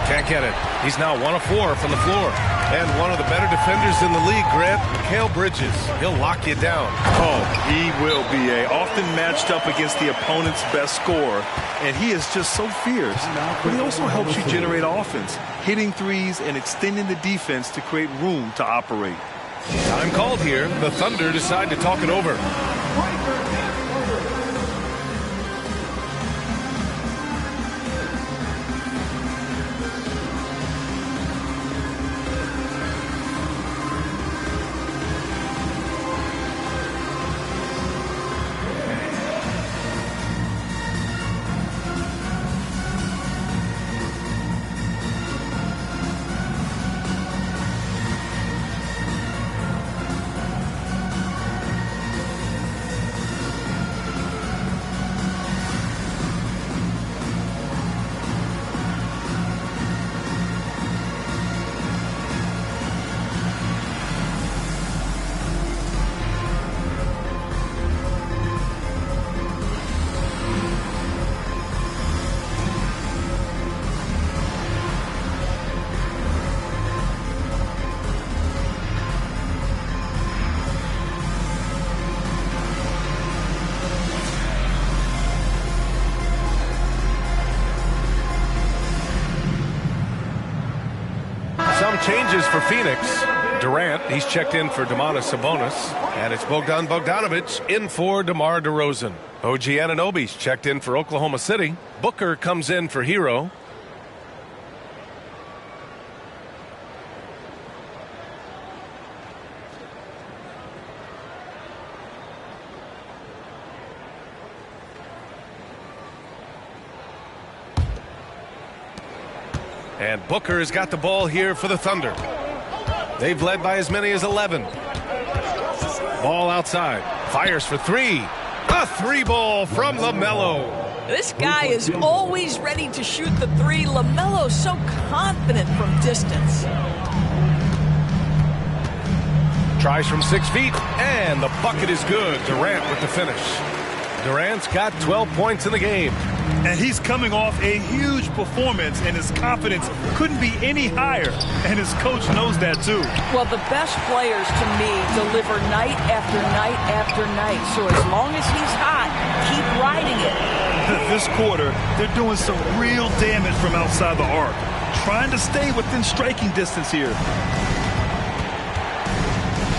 Can't get it. He's now 1 of 4 from the floor. And one of the better defenders in the league, Grant, Mikal Bridges. He'll lock you down. Oh, he will be often matched up against the opponent's best scorer. And he is just so fierce. But he also helps you generate offense, hitting threes and extending the defense to create room to operate. Time called here. The Thunder decide to talk it over. Changes for Phoenix. Durant, he's checked in for Domantas Sabonis. And it's Bogdan Bogdanović in for DeMar DeRozan. OG Anunoby's checked in for Oklahoma City. Booker comes in for Hero. And Booker has got the ball here for the Thunder. They've led by as many as 11. Ball outside. Fires for 3. A 3-ball from LaMelo. This guy is always ready to shoot the 3. LaMelo's so confident from distance. Tries from 6 feet, and the bucket is good. Durant with the finish. Durant's got 12 points in the game. And he's coming off a huge performance, and his confidence couldn't be any higher. And his coach knows that, too. Well, the best players, to me, deliver night after night after night. So as long as he's hot, keep riding it. This quarter, they're doing some real damage from outside the arc. Trying to stay within striking distance here.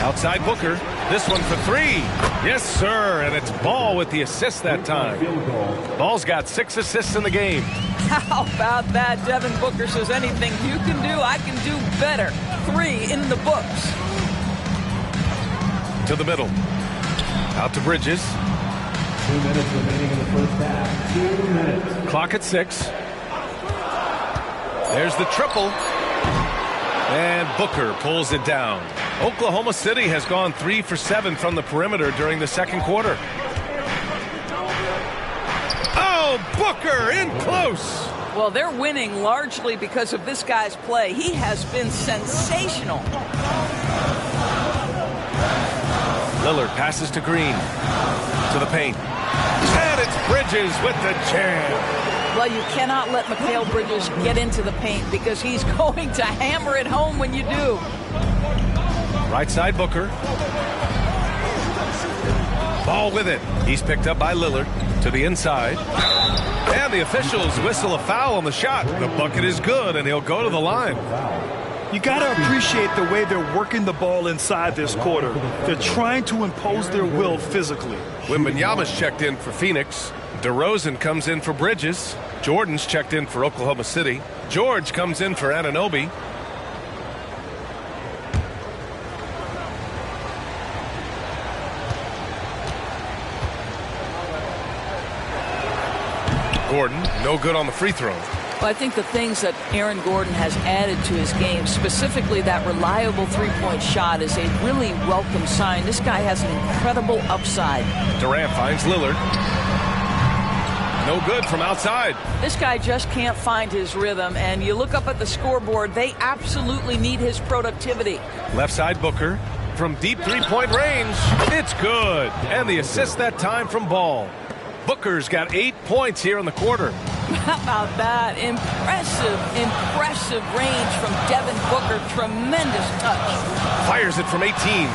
Outside Booker. This one for 3. Yes, sir. And it's Ball with the assist that time. Ball's got 6 assists in the game. How about that? Devin Booker says anything you can do, I can do better. 3 in the books. To the middle. Out to Bridges. 2 minutes remaining in the first half. 2 minutes. Clock at 6. There's the triple. And Booker pulls it down. Oklahoma City has gone 3 for 7 from the perimeter during the second quarter. Oh, Booker in close. Well, they're winning largely because of this guy's play. He has been sensational. Lillard passes to Green. To the paint. And it's Bridges with the jam. Well, you cannot let Mikal Bridges get into the paint because he's going to hammer it home when you do. Right side Booker. Ball with it. He's picked up by Lillard to the inside. And the officials whistle a foul on the shot. The bucket is good, and he'll go to the line. You got to appreciate the way they're working the ball inside this quarter. They're trying to impose their will physically. Wembanyama's checked in for Phoenix. DeRozan comes in for Bridges. Jordan's checked in for Oklahoma City. George comes in for Anunoby. Gordon, no good on the free throw. Well, I think the things that Aaron Gordon has added to his game, specifically that reliable three-point shot, is a really welcome sign. This guy has an incredible upside. Durant finds Lillard. No good from outside. This guy just can't find his rhythm, and you look up at the scoreboard, they absolutely need his productivity. Left side Booker from deep three-point range. It's good. And the assist that time from Ball. Booker's got 8 points here in the quarter. How about that? Impressive range from Devin Booker. Tremendous touch. Fires it from 18.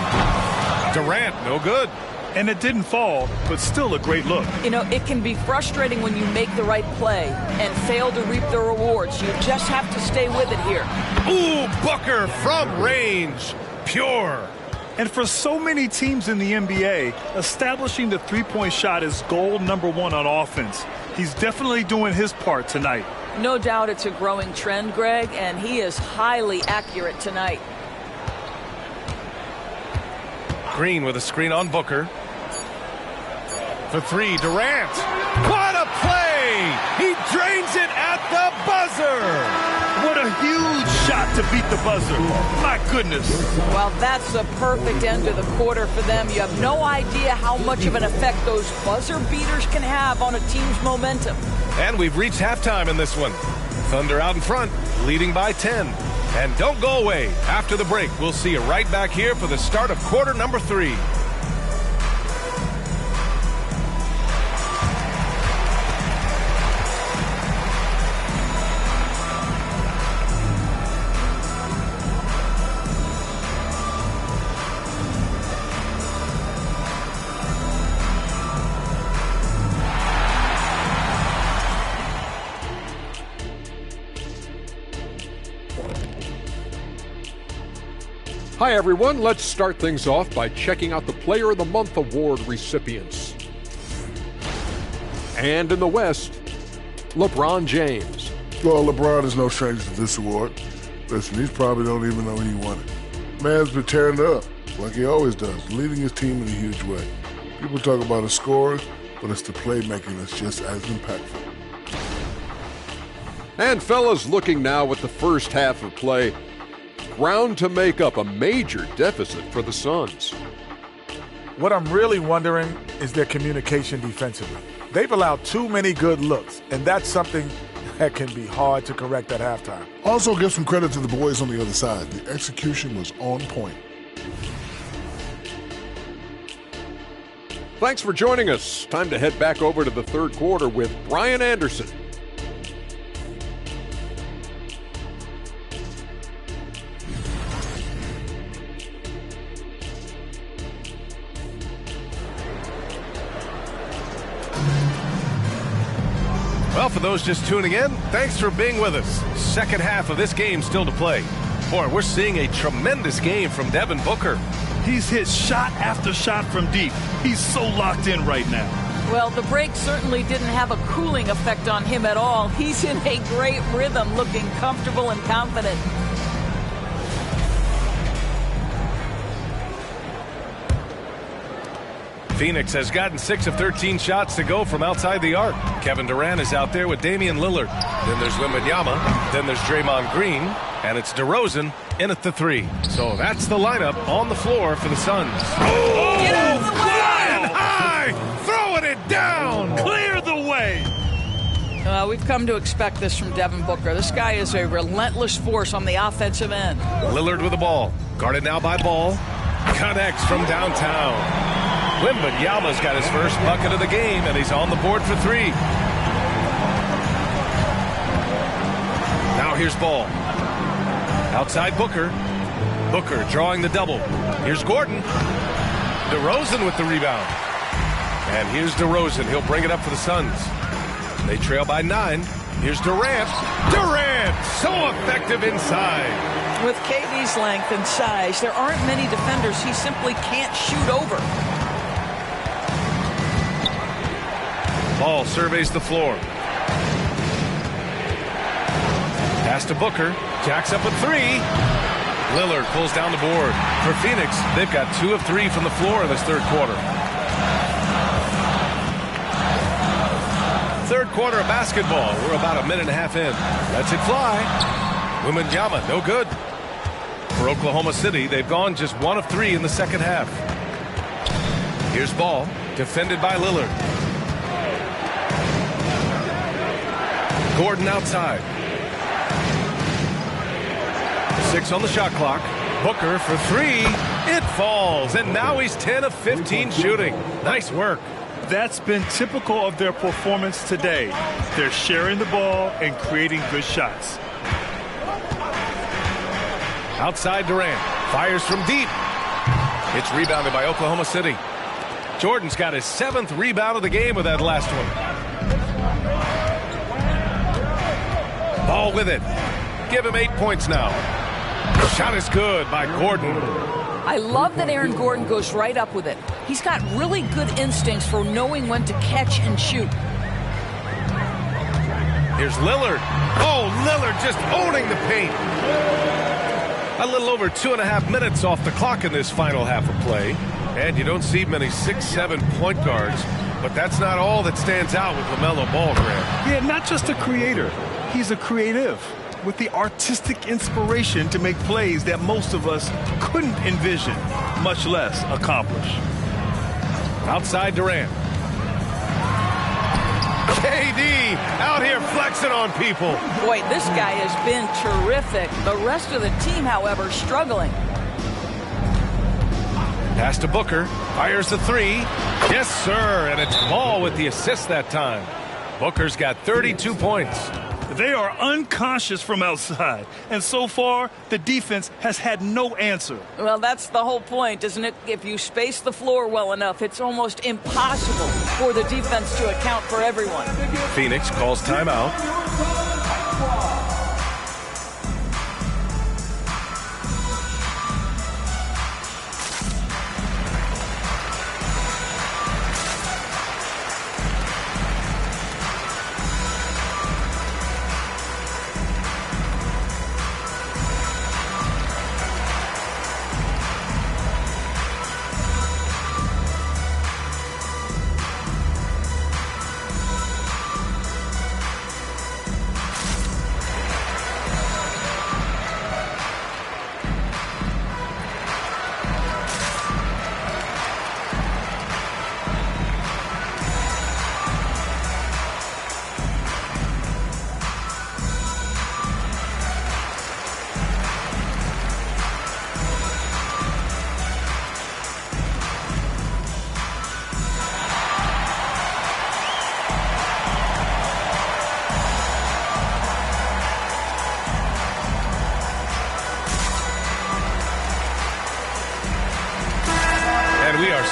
Durant, no good. And it didn't fall, but still a great look. You know, it can be frustrating when you make the right play and fail to reap the rewards. You just have to stay with it here. Ooh, Booker from range. Pure. And for so many teams in the NBA, establishing the three-point shot is goal number one on offense. He's definitely doing his part tonight. No doubt it's a growing trend, Greg, and he is highly accurate tonight. Green with a screen on Booker. For three, Durant. What a play! He drains it at the buzzer! What a huge shot to beat the buzzer. My goodness. Well, that's the perfect end to the quarter for them. You have no idea how much of an effect those buzzer beaters can have on a team's momentum. And we've reached halftime in this one. Thunder out in front, leading by 10. And don't go away. After the break, we'll see you right back here for the start of quarter number 3. Hi everyone, let's start things off by checking out the Player of the Month award recipients. And in the West, LeBron James. Well, LeBron is no stranger to this award. Listen, he probably don't even know he won it. Man's been tearing it up, like he always does, leading his team in a huge way. People talk about his scores, but it's the playmaking that's just as impactful. And fellas, looking now at the first half of play, ground to make up a major deficit for the Suns. What I'm really wondering is their communication defensively. They've allowed too many good looks, and that's something that can be hard to correct at halftime. Also, give some credit to the boys on the other side. The execution was on point. Thanks for joining us. Time to head back over to the third quarter with Brian Anderson. Well, for those just tuning in, thanks for being with us. Second half of this game still to play. Boy, we're seeing a tremendous game from Devin Booker. He's hit shot after shot from deep. He's so locked in right now. Well, the break certainly didn't have a cooling effect on him at all. He's in a great rhythm, looking comfortable and confident. Phoenix has gotten 6 of 13 shots to go from outside the arc. Kevin Durant is out there with Damian Lillard. Then there's Wembanyama. Then there's Draymond Green. And it's DeRozan in at the 3. So that's the lineup on the floor for the Suns. Oh! Get out of the way! Flying high! Throwing it down! Clear the way! We've come to expect this from Devin Booker. This guy is a relentless force on the offensive end. Lillard with the ball. Guarded now by Ball. Connects from downtown. Wembanyama's got his first bucket of the game, and he's on the board for 3. Now here's Ball. Outside Booker. Booker drawing the double. Here's Gordon. DeRozan with the rebound. And here's DeRozan. He'll bring it up for the Suns. They trail by 9. Here's Durant. Durant! So effective inside. With KD's length and size, there aren't many defenders he simply can't shoot over. Ball surveys the floor. Pass to Booker. Jacks up a three. Lillard pulls down the board. For Phoenix, they've got 2 of 3 from the floor in this third quarter. Third quarter of basketball. We're about a minute and a half in. Lets it fly. Wembanyama, no good. For Oklahoma City, they've gone just 1 of 3 in the second half. Here's Ball, defended by Lillard. Gordon outside. 6 on the shot clock. Booker for 3. It falls, and now he's 10 of 15 shooting. Nice work. That's been typical of their performance today. They're sharing the ball and creating good shots. Outside Durant. Fires from deep. It's rebounded by Oklahoma City. Jordan's got his 7th rebound of the game with that last one. Ball with it. Give him 8 points now. Shot is good by Gordon. I love that Aaron Gordon goes right up with it. He's got really good instincts for knowing when to catch and shoot. Here's Lillard. Oh, Lillard just owning the paint. A little over 2.5 minutes off the clock in this final half of play. And you don't see many 6'7" point guards. But that's not all that stands out with LaMelo Ball, Graham. Yeah, not just a creator. He's a creative with the artistic inspiration to make plays that most of us couldn't envision, much less accomplish. Outside Durant. KD out here flexing on people. Boy, this guy has been terrific. The rest of the team, however, struggling. Pass to Booker. Fires the 3. Yes, sir. And it's Ball with the assist that time. Booker's got 32 points. They are unconscious from outside, and so far the defense has had no answer. Well, that's the whole point, isn't it? If you space the floor well enough, it's almost impossible for the defense to account for everyone. Phoenix calls timeout.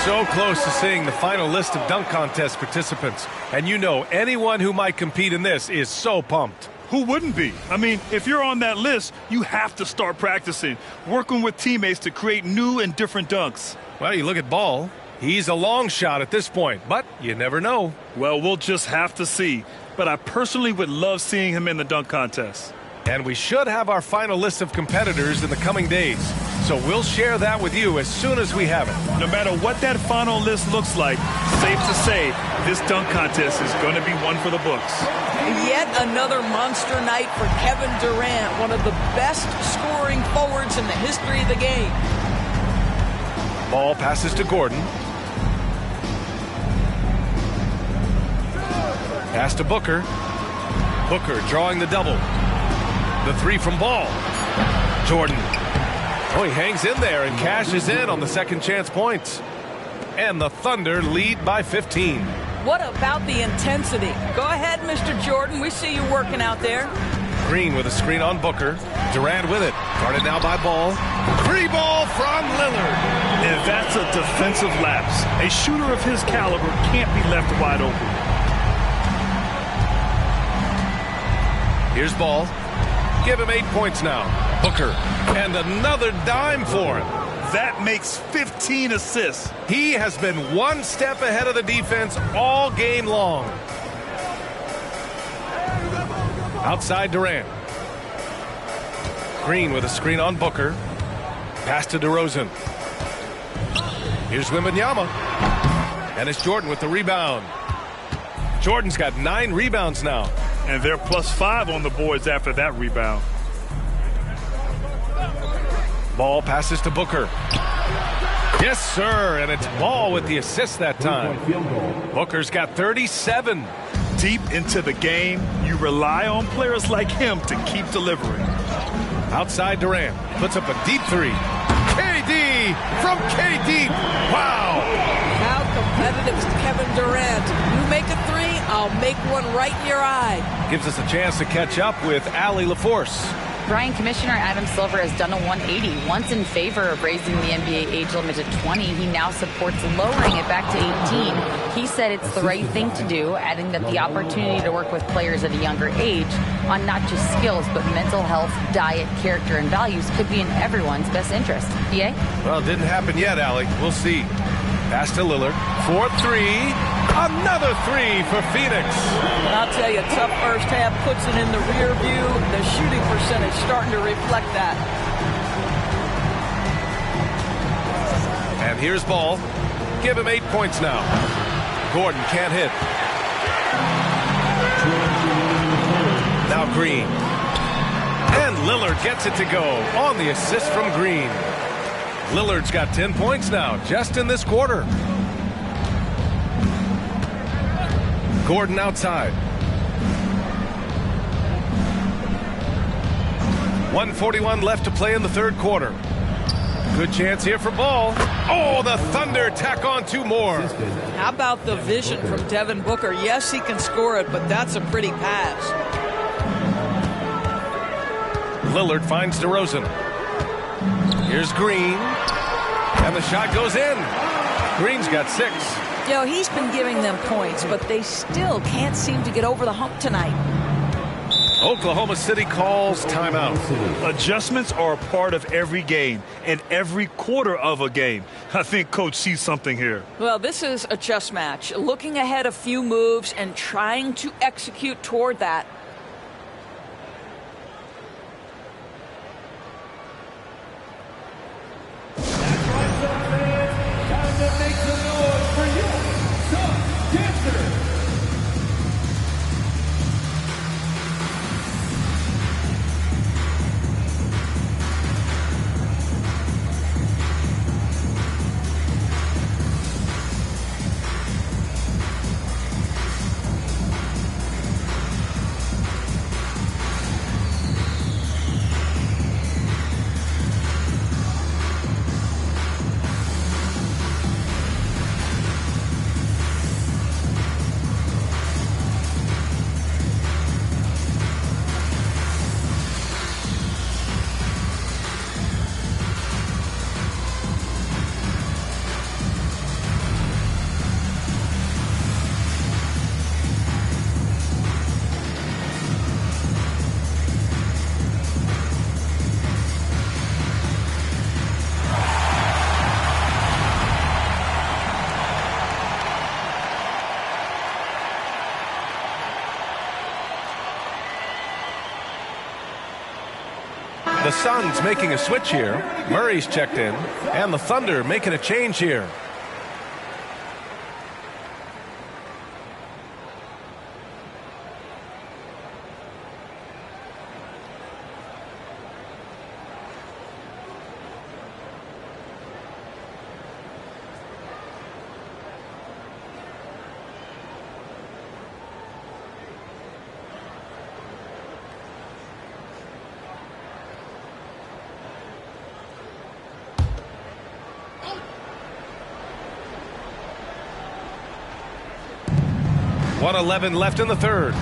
So close to seeing the final list of dunk contest participants. And you know anyone who might compete in this is so pumped. Who wouldn't be? I mean, if you're on that list, you have to start practicing, working with teammates to create new and different dunks. Well, you look at Ball. He's a long shot at this point, but you never know. Well, we'll just have to see. But I personally would love seeing him in the dunk contest. And we should have our final list of competitors in the coming days. So we'll share that with you as soon as we have it. No matter what that final list looks like, safe to say, this dunk contest is going to be one for the books. Yet another monster night for Kevin Durant, one of the best scoring forwards in the history of the game. Ball passes to Gordon. Pass to Booker. Booker drawing the double. The 3 from Ball. Jordan. Oh, he hangs in there and cashes in on the second chance points. And the Thunder lead by 15. What about the intensity? Go ahead, Mr. Jordan. We see you working out there. Green with a screen on Booker. Durant with it. Guarded now by Ball. 3 ball from Lillard. And that's a defensive lapse. A shooter of his caliber can't be left wide open. Here's Ball. Give him 8 points now. Booker. And another dime for him. That makes 15 assists. He has been one step ahead of the defense all game long. Outside Durant. Green with a screen on Booker. Pass to DeRozan. Here's Wembanyama. And it's Jordan with the rebound. Jordan's got 9 rebounds now. And they're +5 on the boards after that rebound. Ball passes to Booker. Yes, sir. And it's Ball with the assist that time. Booker's got 37. Deep into the game, you rely on players like him to keep delivering. Outside Durant. Puts up a deep 3. KD from KD. Wow. How competitive is Kevin Durant? You make a 3, I'll make one right in your eye. Gives us a chance to catch up with Allie LaForce. Brian, Commissioner Adam Silver has done a 180. Once in favor of raising the NBA age limit to 20, he now supports lowering it back to 18. He said it's the right thing to do, adding that the opportunity to work with players at a younger age on not just skills, but mental health, diet, character, and values could be in everyone's best interest. DA? Well, it didn't happen yet, Allie. We'll see. Pass to Lillard. 4-3. Another 3 for Phoenix. And I'll tell you, tough first half puts it in the rear view. The shooting percentage starting to reflect that. And here's Ball. Give him 8 points now. Gordon can't hit. Now Green. And Lillard gets it to go on the assist from Green. Lillard's got 10 points now, just in this quarter. Gordon outside. 1:41 left to play in the third quarter. Good chance here for Ball. Oh, the Thunder tack on 2 more. How about the vision from Devin Booker? Yes, he can score it, but that's a pretty pass. Lillard finds DeRozan. Here's Green. And the shot goes in. Green's got 6. You know, he's been giving them points, but they still can't seem to get over the hump tonight. Oklahoma City calls timeout. Adjustments are a part of every game and every quarter of a game. I think Coach sees something here. Well, this is a chess match. Looking ahead a few moves and trying to execute toward that. The Suns making a switch here. Murray's checked in. And the Thunder making a change here. .11 left in the third.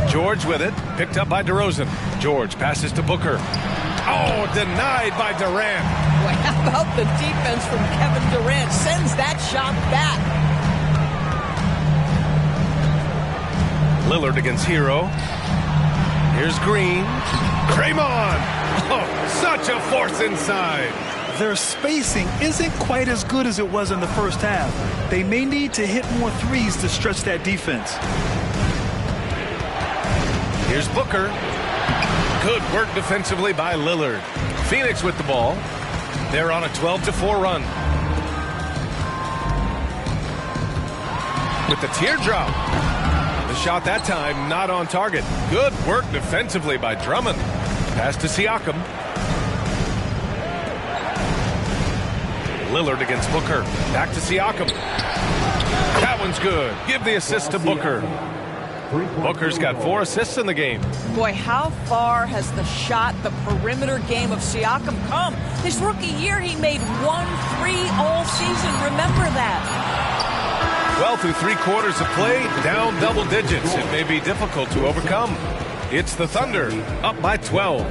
George with it. Picked up by DeRozan. George passes to Booker. Oh, denied by Durant. Well, how about the defense from Kevin Durant? Sends that shot back. Lillard against Hero. Here's Green. Draymond. Oh, such a force inside. Their spacing isn't quite as good as it was in the first half. They may need to hit more threes to stretch that defense. Here's Booker. Good work defensively by Lillard. Phoenix with the ball. They're on a 12-4 run. With the teardrop. The shot that time not on target. Good work defensively by Drummond. Pass to Siakam. Lillard against Booker. Back to Siakam. That one's good. Give the assist to Booker. Booker's got 4 assists in the game. Boy, how far has the shot, the perimeter game of Siakam come? His rookie year, he made 1 3 all season. Remember that. Well, through 3 quarters of play, down double digits. It may be difficult to overcome. It's the Thunder, up by 12.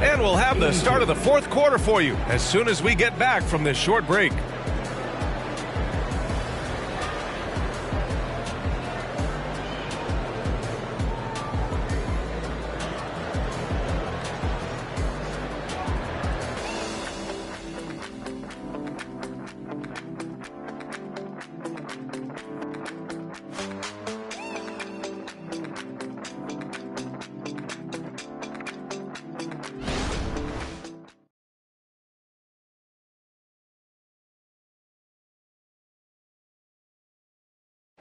And we'll have the start of the 4th quarter for you as soon as we get back from this short break.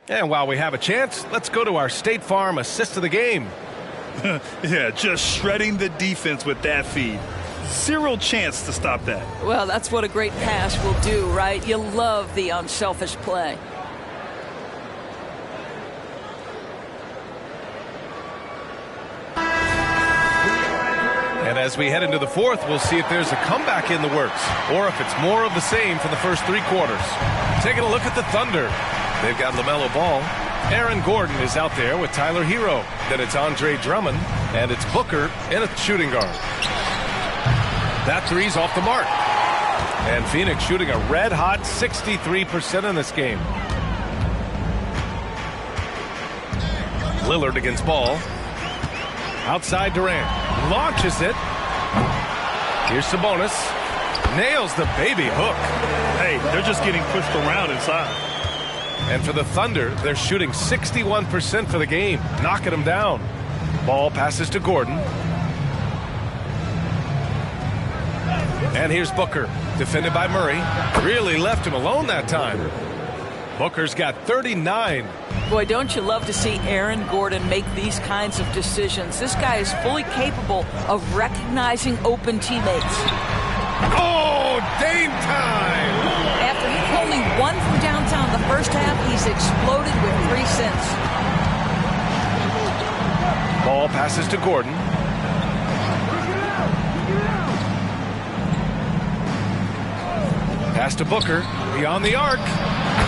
And while we have a chance, let's go to our State Farm assist of the game. Yeah, just shredding the defense with that feed. 0 chance to stop that. Well, that's what a great pass will do, right? You love the unselfish play. And as we head into the 4th, we'll see if there's a comeback in the works or if it's more of the same for the first 3 quarters. Taking a look at the Thunder. They've got LaMelo Ball. Aaron Gordon is out there with Tyler Hero. Then it's Andre Drummond, and it's Booker in a shooting guard. That three's off the mark. And Phoenix shooting a red-hot 63% in this game. Lillard against Ball. Outside Durant. Launches it. Here's Sabonis. Nails the baby hook. Hey, they're just getting pushed around inside. And for the Thunder, they're shooting 61% for the game, knocking them down. Ball passes to Gordon. And here's Booker, defended by Murray. Really left him alone that time. Booker's got 39. Boy, don't you love to see Aaron Gordon make these kinds of decisions. This guy is fully capable of recognizing open teammates. Oh, Dame time! After hitting only 1 from downtown the first half, he's exploded with 3 since. Ball passes to Gordon. Pass to Booker, beyond the arc.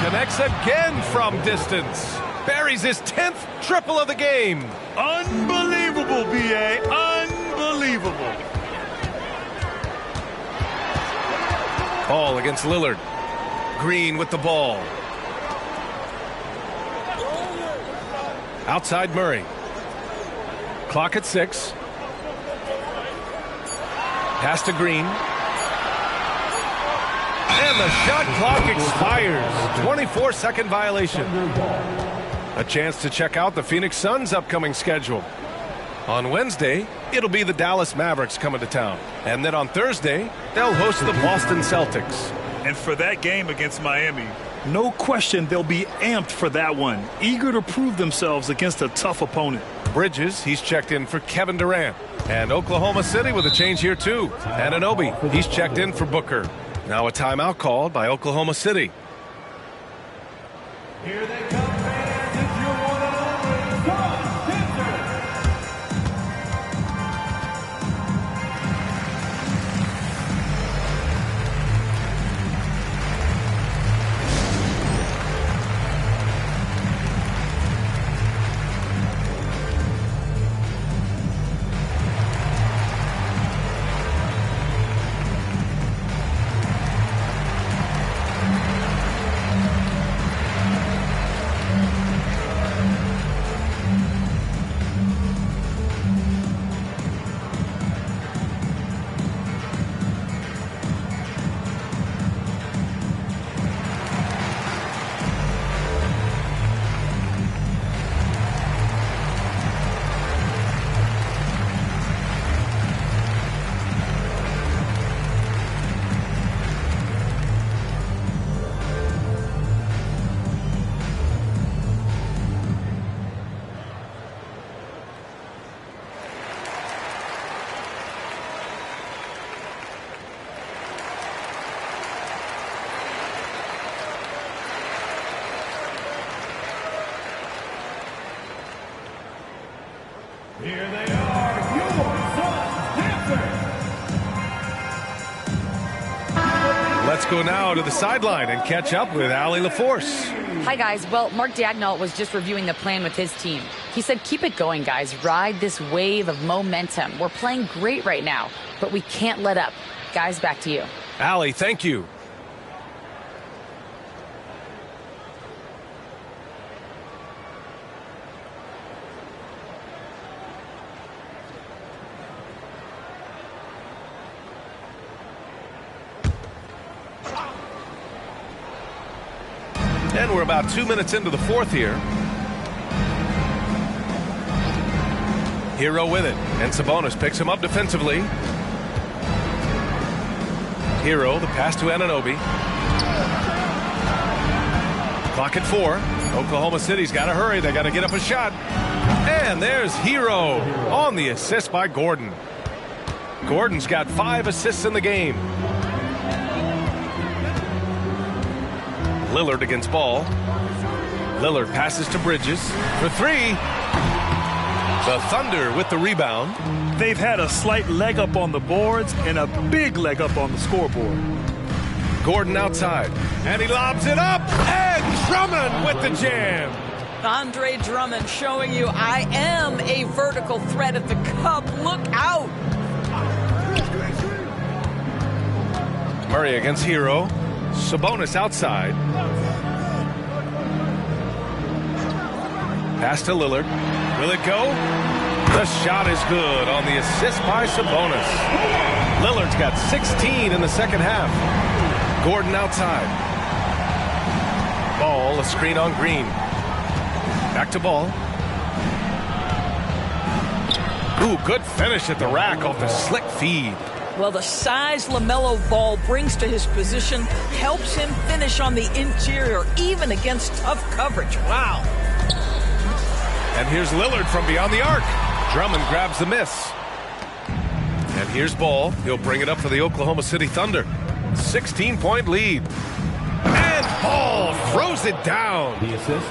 Connects again from distance. Buries his 10th triple of the game. Unbelievable, B.A. Unbelievable. Ball against Lillard. Green with the ball. Outside Murray. Clock at 6. Pass to Green. And the shot clock expires. 24-second violation. A chance to check out the Phoenix Suns' upcoming schedule. On Wednesday, it'll be the Dallas Mavericks coming to town. And then on Thursday, they'll host the Boston Celtics. And for that game against Miami, no question they'll be amped for that one. Eager to prove themselves against a tough opponent. Bridges, he's checked in for Kevin Durant. And Oklahoma City with a change here too. Anunoby, he's checked in for Booker. Now a timeout called by Oklahoma City. Here they come, fans. It's your one and only Here they are, your Sun Panthers. Let's go now to the sideline and catch up with Allie LaForce. Hi, guys. Well, Mark Daigneault was just reviewing the plan with his team. He said, keep it going, guys. Ride this wave of momentum. We're playing great right now, but we can't let up. Guys, back to you. Allie, thank you. And we're about 2 minutes into the fourth here. Hero with it, and Sabonis picks him up defensively. Hero, the pass to Anunoby. Clock at 4. Oklahoma City's got to hurry. They got to get up a shot. And there's Hero on the assist by Gordon. Gordon's got 5 assists in the game. Lillard against Ball. Lillard passes to Bridges for 3. The Thunder with the rebound. They've had a slight leg up on the boards and a big leg up on the scoreboard. Gordon outside, and he lobs it up, and Drummond with the jam. Andre Drummond showing you I am a vertical threat at the cup. Look out. Murray against Hero. Sabonis outside. Pass to Lillard. Will it go? The shot is good on the assist by Sabonis. Lillard's got 16 in the second half. Gordon outside. Ball, a screen on Green. Back to Ball. Ooh, good finish at the rack off the slick feed. Well, the size LaMelo Ball brings to his position helps him finish on the interior, even against tough coverage. Wow. And here's Lillard from beyond the arc. Drummond grabs the miss. And here's Ball. He'll bring it up for the Oklahoma City Thunder. 16-point lead. And Ball throws it down.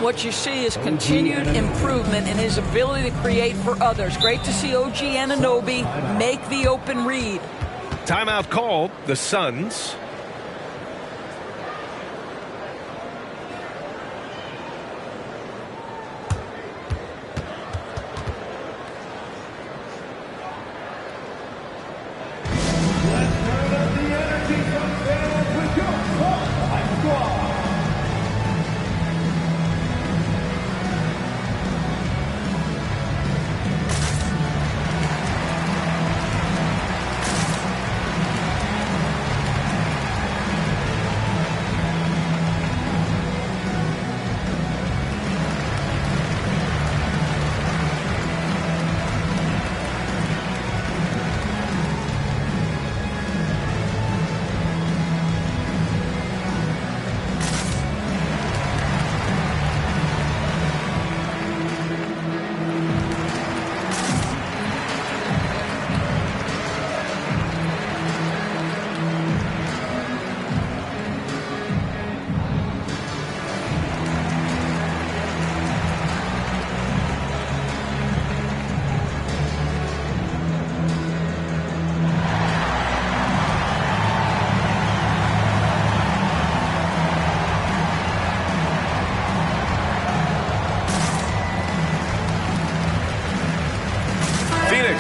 What you see is continued improvement in his ability to create for others. Great to see OG Anunoby make the open read. Timeout called. The Suns.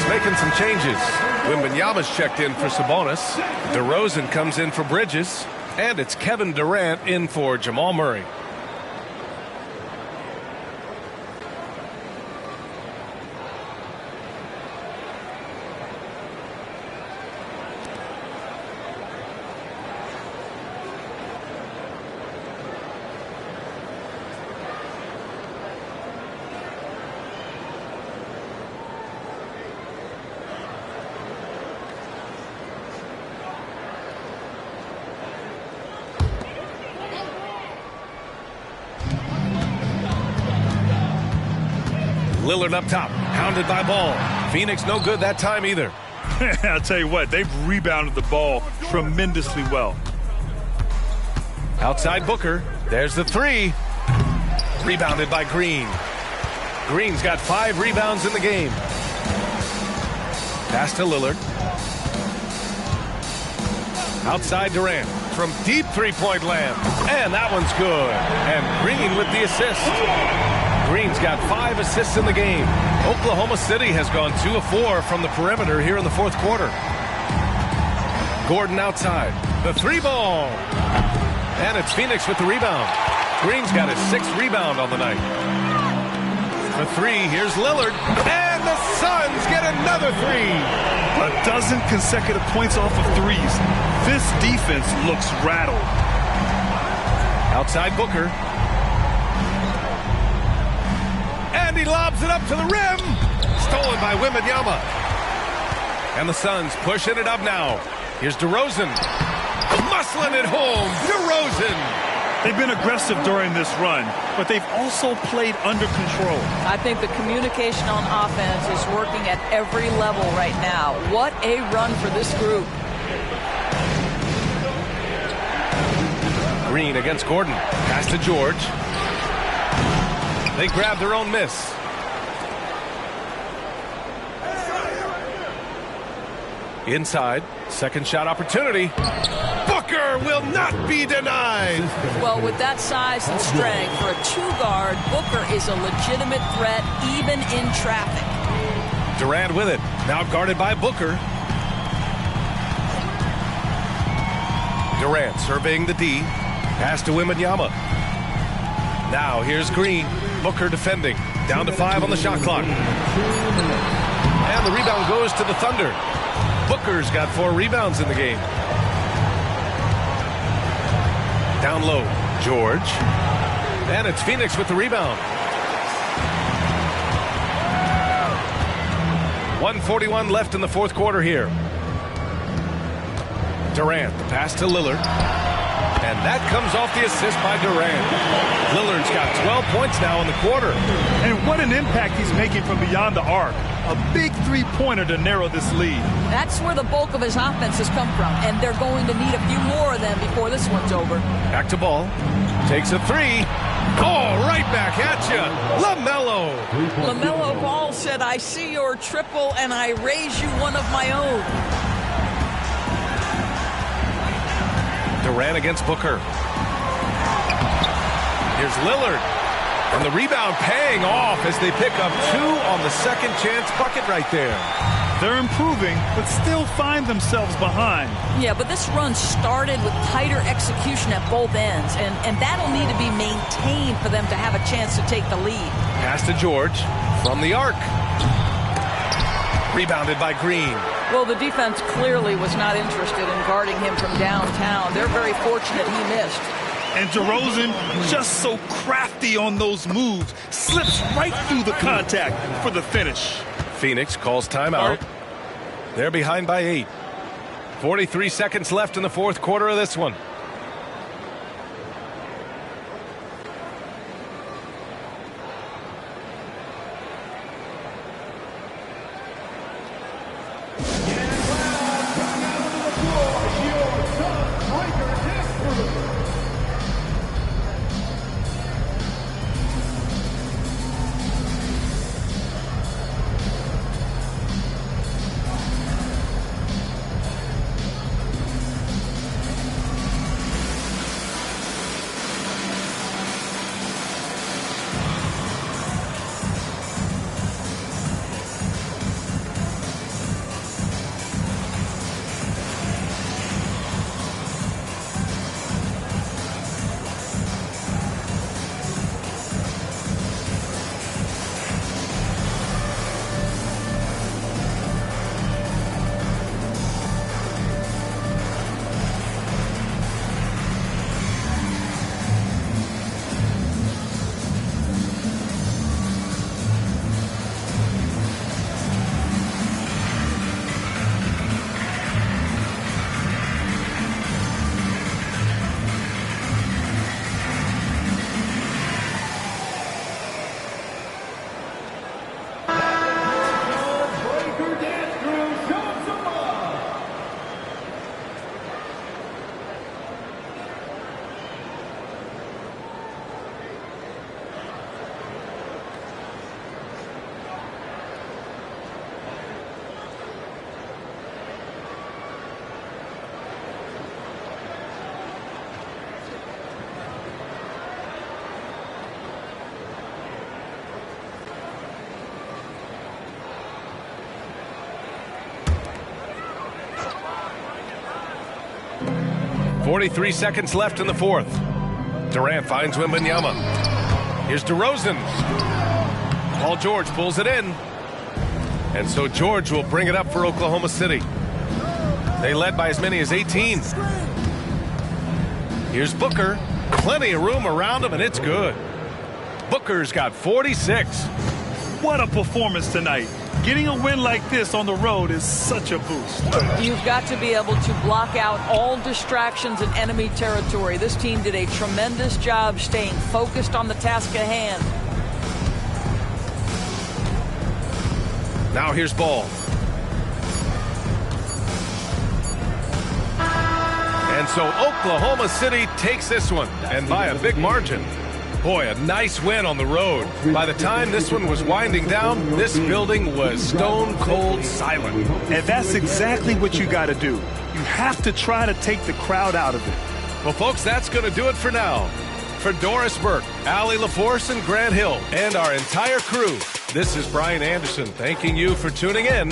Making some changes. Wembanyama's checked in for Sabonis. DeRozan comes in for Bridges. And it's Kevin Durant in for Jamal Murray. Lillard up top, hounded by Ball. Phoenix no good that time either. I'll tell you what, they've rebounded the ball tremendously well. Outside Booker, there's the 3. Rebounded by Green. Green's got 5 rebounds in the game. Pass to Lillard. Outside Durant. From deep three-point land. And that one's good. And Green with the assist. Green's got 5 assists in the game. Oklahoma City has gone 2 of 4 from the perimeter here in the fourth quarter. Gordon outside. The 3-ball. And it's Phoenix with the rebound. Green's got his 6th rebound on the night. The 3, here's Lillard. And the Suns get another 3. A dozen consecutive points off of threes. This defense looks rattled. Outside Booker. And he lobs it up to the rim. Stolen by Wembanyama. And the Suns pushing it up now. Here's DeRozan. Muscling it home. DeRozan. They've been aggressive during this run, but they've also played under control. I think the communication on offense is working at every level right now. What a run for this group. Green against Gordon. Pass to George. They grab their own miss. Inside. Second shot opportunity. Booker will not be denied. Well, with that size and strength for a 2-guard, Booker is a legitimate threat even in traffic. Durant with it. Now guarded by Booker. Durant surveying the D. Pass to Wembanyama. Now here's Green. Booker defending. Down to 5 on the shot clock. And the rebound goes to the Thunder. Booker's got 4 rebounds in the game. Down low, George. And it's Phoenix with the rebound. 1:41 left in the fourth quarter here. Durant, the pass to Lillard. And that comes off the assist by Durant. Lillard's got 12 points now in the quarter. And what an impact he's making from beyond the arc. A big three-pointer to narrow this lead. That's where the bulk of his offense has come from, and they're going to need a few more of them before this one's over. Back to Ball. Takes a 3. Oh, right back at you. LaMelo. LaMelo Ball said, I see your triple, and I raise you one of my own. Durant against Booker. Here's Lillard. And the rebound paying off as they pick up 2 on the second chance bucket right there. They're improving, but still find themselves behind. Yeah, but this run started with tighter execution at both ends, and that'll need to be maintained for them to have a chance to take the lead. Pass to George from the arc. Rebounded by Green. Well, the defense clearly was not interested in guarding him from downtown. They're very fortunate he missed. And DeRozan, just so crafty on those moves, slips right through the contact for the finish. Phoenix calls timeout. They're behind by 8. 43 seconds left in the fourth quarter of this one. 43 seconds left in the fourth. Durant finds Wembanyama. Here's DeRozan. Paul George pulls it in. And so George will bring it up for Oklahoma City. They led by as many as 18. Here's Booker. Plenty of room around him, and it's good. Booker's got 46. What a performance tonight. Getting a win like this on the road is such a boost. You've got to be able to block out all distractions in enemy territory. This team did a tremendous job staying focused on the task at hand. Now here's Ball. And so Oklahoma City takes this one, and by a big margin. Boy, a nice win on the road. By the time this one was winding down, this building was stone cold silent. And that's exactly what you got to do. You have to try to take the crowd out of it. Well, folks, that's going to do it for now. For Doris Burke, Allie LaForce, and Grant Hill, and our entire crew, this is Brian Anderson thanking you for tuning in.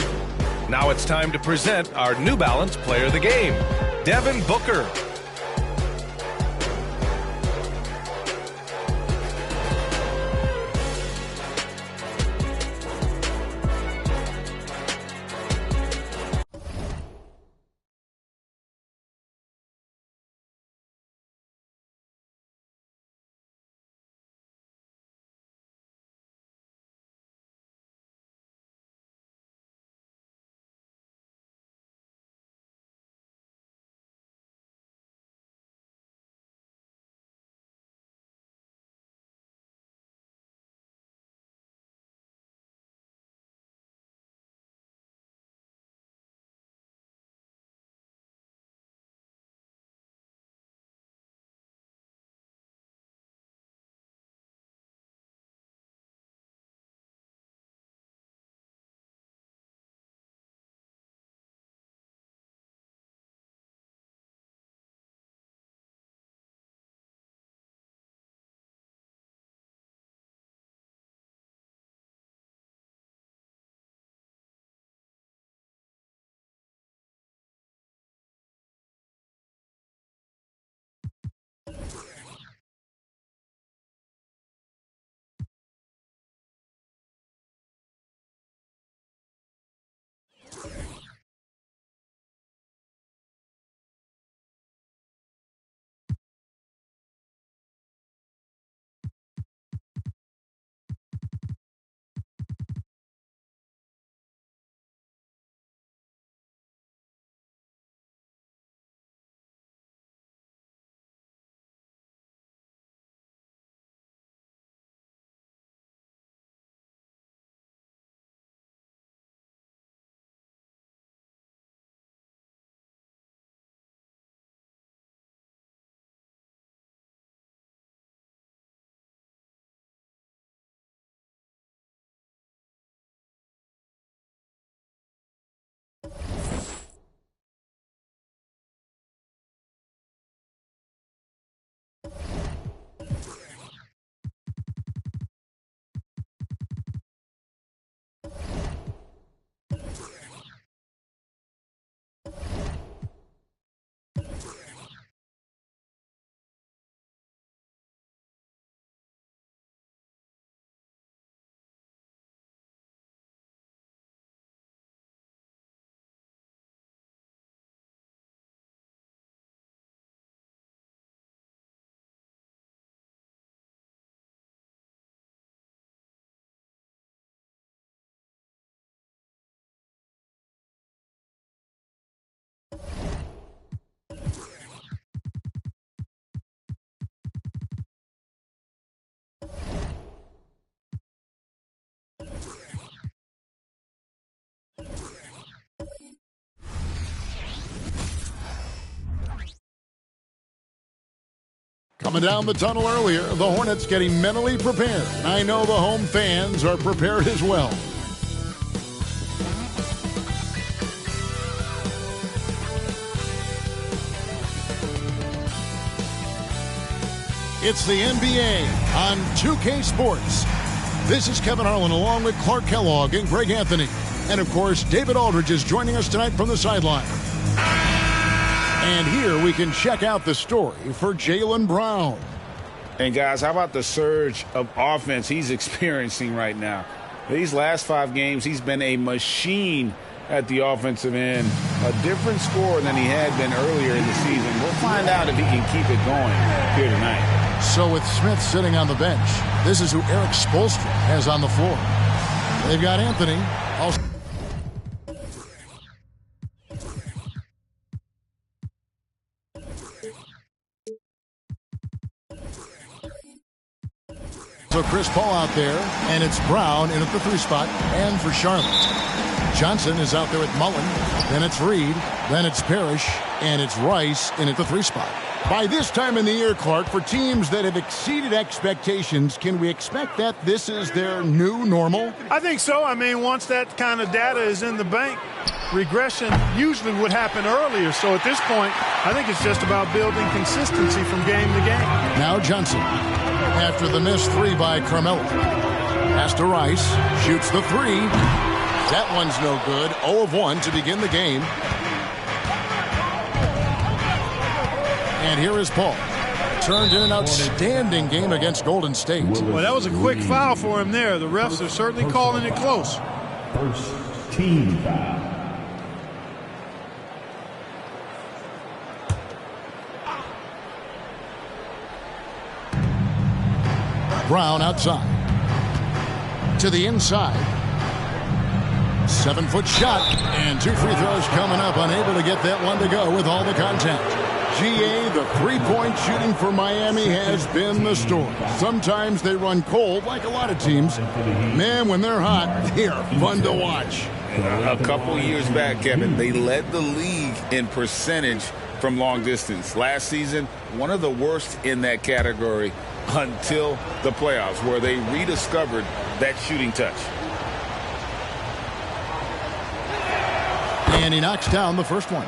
Now it's time to present our New Balance Player of the Game, Devin Booker. Coming down the tunnel earlier, the Hornets getting mentally prepared. I know the home fans are prepared as well. It's the NBA on 2K Sports. This is Kevin Harlan along with Clark Kellogg and Greg Anthony. And, of course, David Aldridge is joining us tonight from the sideline. And here we can check out the story for Jaylen Brown. And guys, how about the surge of offense he's experiencing right now? These last 5 games, he's been a machine at the offensive end. A different score than he had been earlier in the season. We'll find out if he can keep it going here tonight. So with Smith sitting on the bench, this is who Eric Spoelstra has on the floor. They've got Anthony. So Chris Paul out there, and it's Brown in at the 3 spot, and for Charlotte. Johnson is out there with Mullen, then it's Reed, then it's Parrish, and it's Rice in at the 3 spot. By this time in the year, Clark, for teams that have exceeded expectations, can we expect that this is their new normal? I think so. I mean, once that kind of data is in the bank, regression usually would happen earlier. So at this point, I think it's just about building consistency from game to game. Now Johnson, after the missed 3 by Carmelo. Pass to Rice, shoots the 3. That one's no good. 0 of 1 to begin the game. And here is Paul. Turned in an outstanding game against Golden State. Well, that was a quick foul for him there. The refs are certainly calling it close. First team foul. Brown outside. To the inside. 7-foot shot. And 2 free throws coming up. Unable to get that one to go with all the contact. GA, the 3-point shooting for Miami has been the story. Sometimes they run cold like a lot of teams. Man, when they're hot, they are fun to watch. A couple years back, Kevin, they led the league in percentage from long distance. Last season, one of the worst in that category until the playoffs, where they rediscovered that shooting touch. And he knocks down the first one.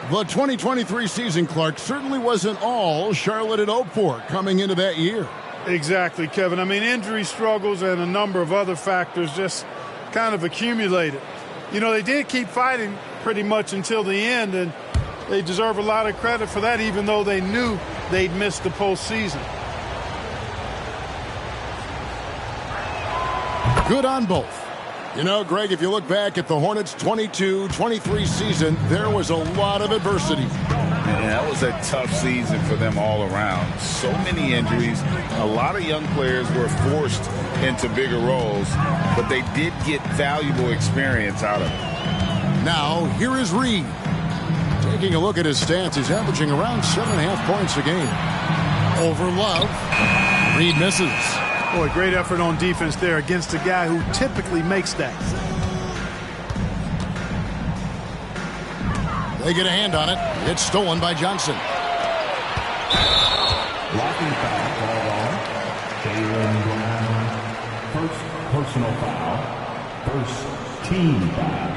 The 2023 season, Clark, certainly wasn't all Charlotte had hoped for coming into that year. Exactly, Kevin. I mean, injury struggles and a number of other factors just kind of accumulated. You know, they did keep fighting pretty much until the end, and they deserve a lot of credit for that, even though they knew they'd missed the postseason. Good on both. You know, Greg, if you look back at the Hornets' 22-23 season, there was a lot of adversity. And that was a tough season for them all around. So many injuries. A lot of young players were forced into bigger roles, but they did get valuable experience out of it. Now, here is Reed. Taking a look at his stats, he's averaging around 7.5 points a game. Over Love. Reed misses. Boy, great effort on defense there against a guy who typically makes that. They get a hand on it. It's stolen by Johnson. Blocking foul called on Jaylen Brown. First personal foul. First team foul.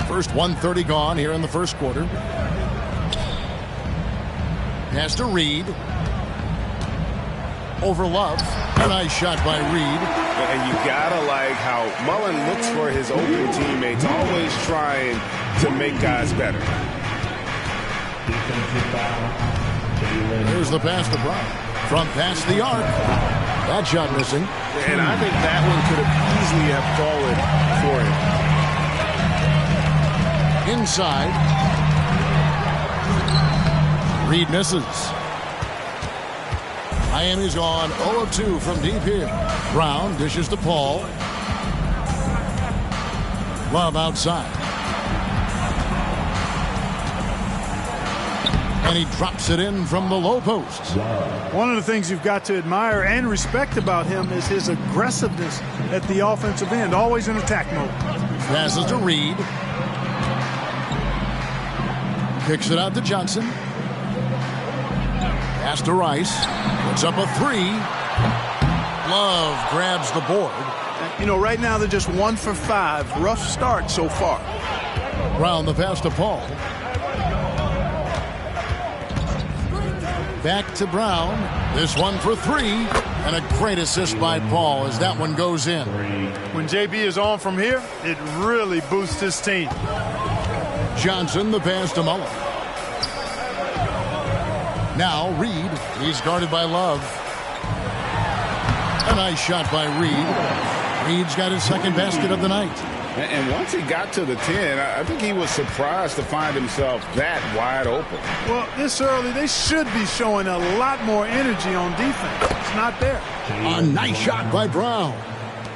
First 1:30 gone here in the first quarter. Pass to Reed. Over Love. A nice shot by Reed. And you gotta like how Mullen looks for his open teammates, always trying to make guys better. There's the pass to Brown. From past the arc. That shot missing. And I think that one could have easily have fallen for him. Inside. Reed misses. Miami's gone 0 of 2 from deep here. Brown dishes to Paul. Love outside. And he drops it in from the low post. One of the things you've got to admire and respect about him is his aggressiveness at the offensive end, always in attack mode. Passes to Reed. Kicks it out to Johnson. Pass to Rice. Puts up a 3. Love grabs the board. You know, right now they're just 1 for 5. Rough start so far. Brown the pass to Paul. Back to Brown. This one for three. And a great assist by Paul as that one goes in. When JB is on from here, it really boosts his team. Johnson, the pass to Mullen. Now Reed. He's guarded by Love. A nice shot by Reed. Reed's got his second basket of the night. And once he got to the 10, I think he was surprised to find himself that wide open. Well, this early, they should be showing a lot more energy on defense. It's not there. A nice shot by Brown.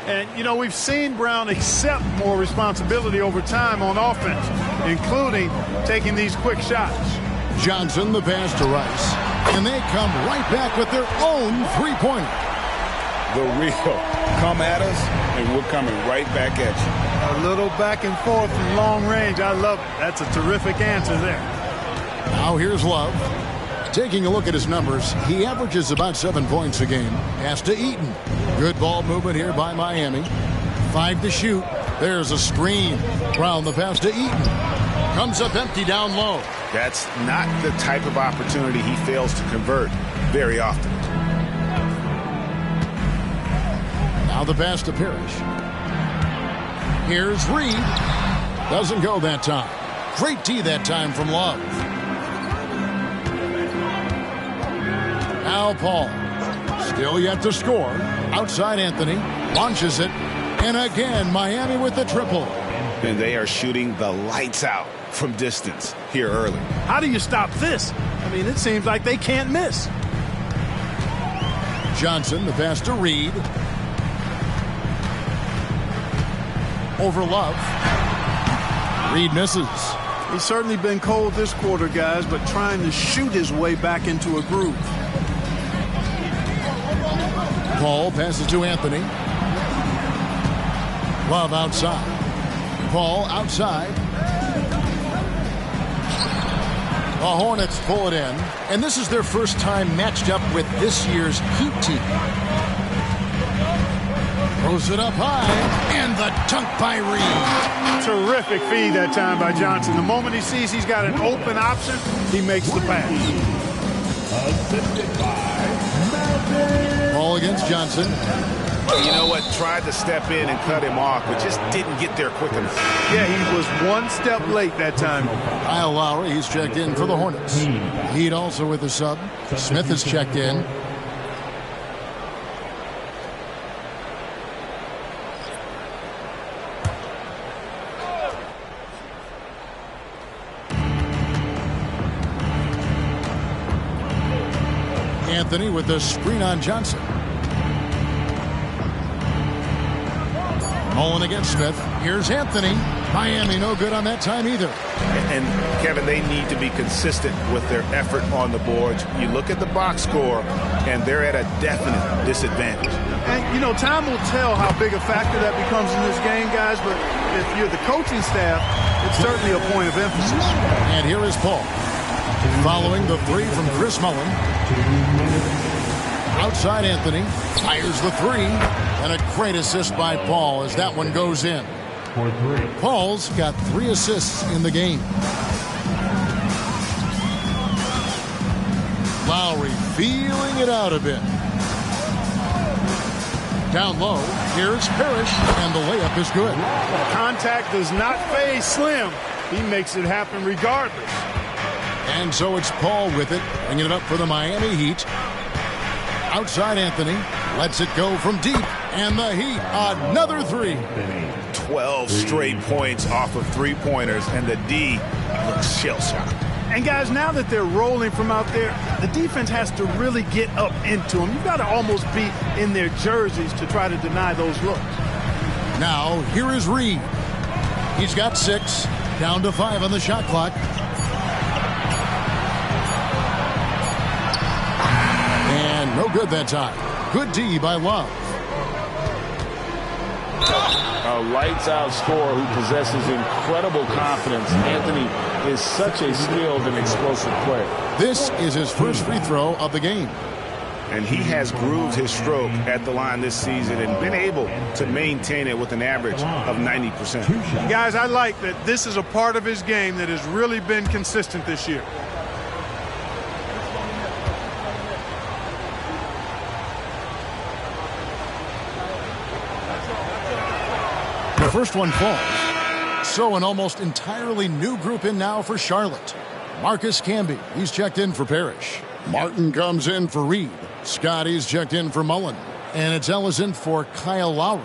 And, you know, we've seen Brown accept more responsibility over time on offense, including taking these quick shots. Johnson, the pass to Rice. And they come right back with their own three-pointer. The real come at us, and we're coming right back at you. A little back and forth from long range. I love it. That's a terrific answer there. Now here's Love. Taking a look at his numbers, he averages about 7 points a game. Pass to Eaton. Good ball movement here by Miami. 5 to shoot. There's a screen. Brown, the pass to Eaton. Comes up empty down low. That's not the type of opportunity he fails to convert very often. Now the pass to Parrish. Here's Reed. Doesn't go that time. Great D that time from Love. Now Paul. Still yet to score. Outside Anthony. Launches it. And again, Miami with the triple. And they are shooting the lights out from distance here early. How do you stop this? I mean, it seems like they can't miss. Johnson, the pass to Reed. Over Love. Reed misses. He's certainly been cold this quarter, guys, but trying to shoot his way back into a groove. Paul passes to Anthony. Love outside. Paul outside. The Hornets pull it in, and this is their first time matched up with this year's Heat team. Throws it up high, and the dunk by Reed. Terrific feed that time by Johnson. The moment he sees he's got an open option, he makes the pass. Ball against Johnson. You know what? Tried to step in and cut him off, but just didn't get there quick enough. Yeah, he was one step late that time. Kyle Lowry, he's checked in for the Hornets. Heat also with the sub. Smith is checked in. Anthony with the screen on Johnson. Mullen against Smith. Here's Anthony. Miami no good on that time either. And Kevin, they need to be consistent with their effort on the boards. You look at the box score, and they're at a definite disadvantage. And, you know, time will tell how big a factor that becomes in this game, guys, but if you're the coaching staff, it's certainly a point of emphasis. And here is Paul. Following the three from Chris Mullen. Outside Anthony. Fires the three. And a great assist by Paul as that one goes in. Paul's got 3 assists in the game. Lowry feeling it out a bit. Down low, here's Parrish, and the layup is good. Contact does not phase Slim. He makes it happen regardless. And so it's Paul with it, bringing it up for the Miami Heat. Outside Anthony, lets it go from deep, and the Heat, another 3. 12 straight points off of 3-pointers, and the D looks shell-shocked. And guys, now that they're rolling from out there, the defense has to really get up into them. You've got to almost be in their jerseys to try to deny those looks. Now, here is Reed. He's got 6, down to 5 on the shot clock. And no good that time. Good D by Love. A lights-out scorer who possesses incredible confidence. Anthony is such a skilled and explosive player. This is his first free throw of the game. And he has grooved his stroke at the line this season and been able to maintain it with an average of 90%. Guys, I like that this is a part of his game that has really been consistent this year. first one falls. So an almost entirely new group in now for Charlotte. Marcus Camby, he's checked in for Parrish. Martin comes in for Reed. Scotty's checked in for Mullen. And it's Ellison for Kyle Lowry.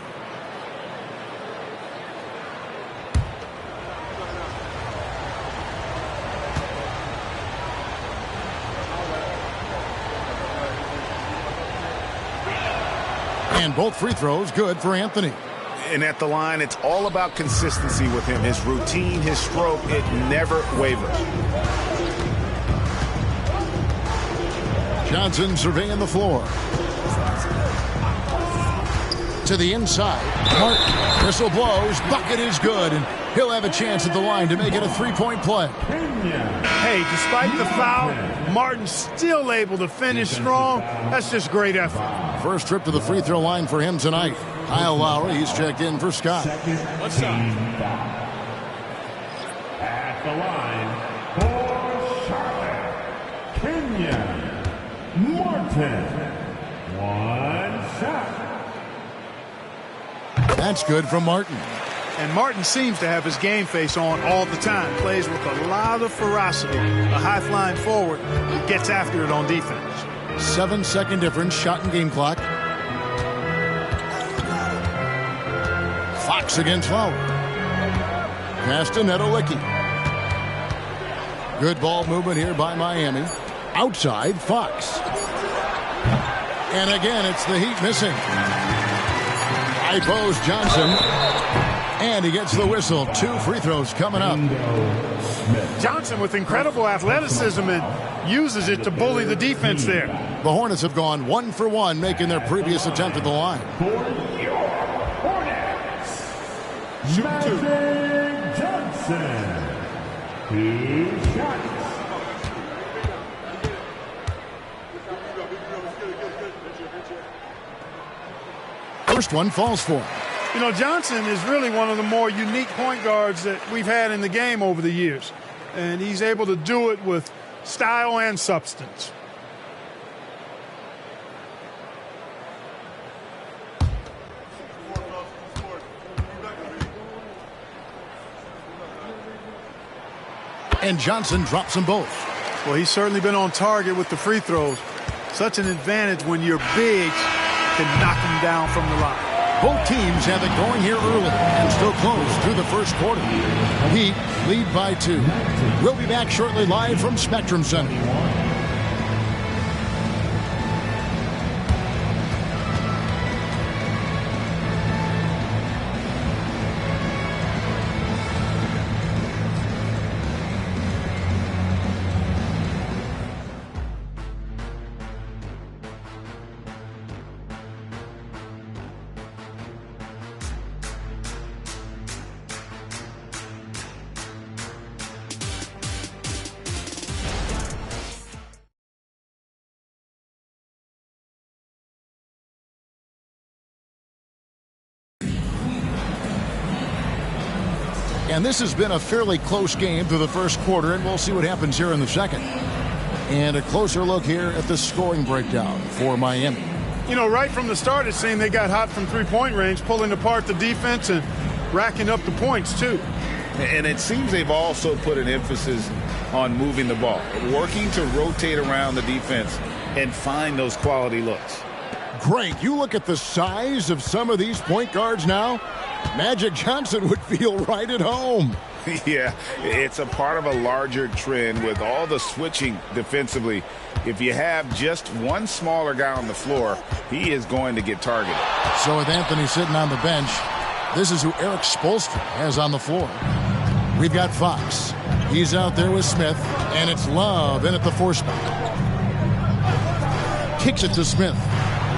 And both free throws good for Anthony. And at the line, it's all about consistency with him. His routine, his stroke, it never wavers. Johnson surveying the floor. To the inside. Martin. Whistle blows. Bucket is good. And he'll have a chance at the line to make it a three-point play. Hey, despite the foul, Martin's still able to finish strong. That's just great effort. First trip to the free throw line for him tonight. Kyle Lowry, he's checked in for Scott. What's up? At the line for Charlotte, Kenyon Martin. One shot. That's good from Martin. And Martin seems to have his game face on all the time. Plays with a lot of ferocity. A high-flying forward who gets after it on defense. 7-second difference, shot and game clock. Fox against Lowry. Pass to Nedolicki. Good ball movement here by Miami. Outside, Fox. And again, it's the Heat missing. High post, Johnson. And he gets the whistle. 2 free throws coming up. Johnson with incredible athleticism and uses it to bully the defense there. The Hornets have gone 1 for 1, making their previous attempt at the line. Magic Johnson. 2 shots. First one falls for him. You know, Johnson is really one of the more unique point guards that we've had in the game over the years. And he's able to do it with style and substance. And Johnson drops them both. Well, he's certainly been on target with the free throws. Such an advantage when your bigs can knock him down from the line. Both teams have it going here early and still close through the first quarter. Heat lead by 2. We'll be back shortly live from Spectrum Center. And this has been a fairly close game through the first quarter, and we'll see what happens here in the second. And a closer look here at the scoring breakdown for Miami. You know, right from the start, it seemed they got hot from three-point range, pulling apart the defense and racking up the points, too. And it seems they've also put an emphasis on moving the ball, working to rotate around the defense and find those quality looks. Great. You look at the size of some of these point guards now. Magic Johnson would feel right at home. Yeah, it's a part of a larger trend with all the switching defensively. If you have just one smaller guy on the floor, he is going to get targeted. So with Anthony sitting on the bench, this is who Eric Spoelstra has on the floor. We've got Fox. He's out there with Smith, and it's Love in at the 4 spot. Kicks it to Smith.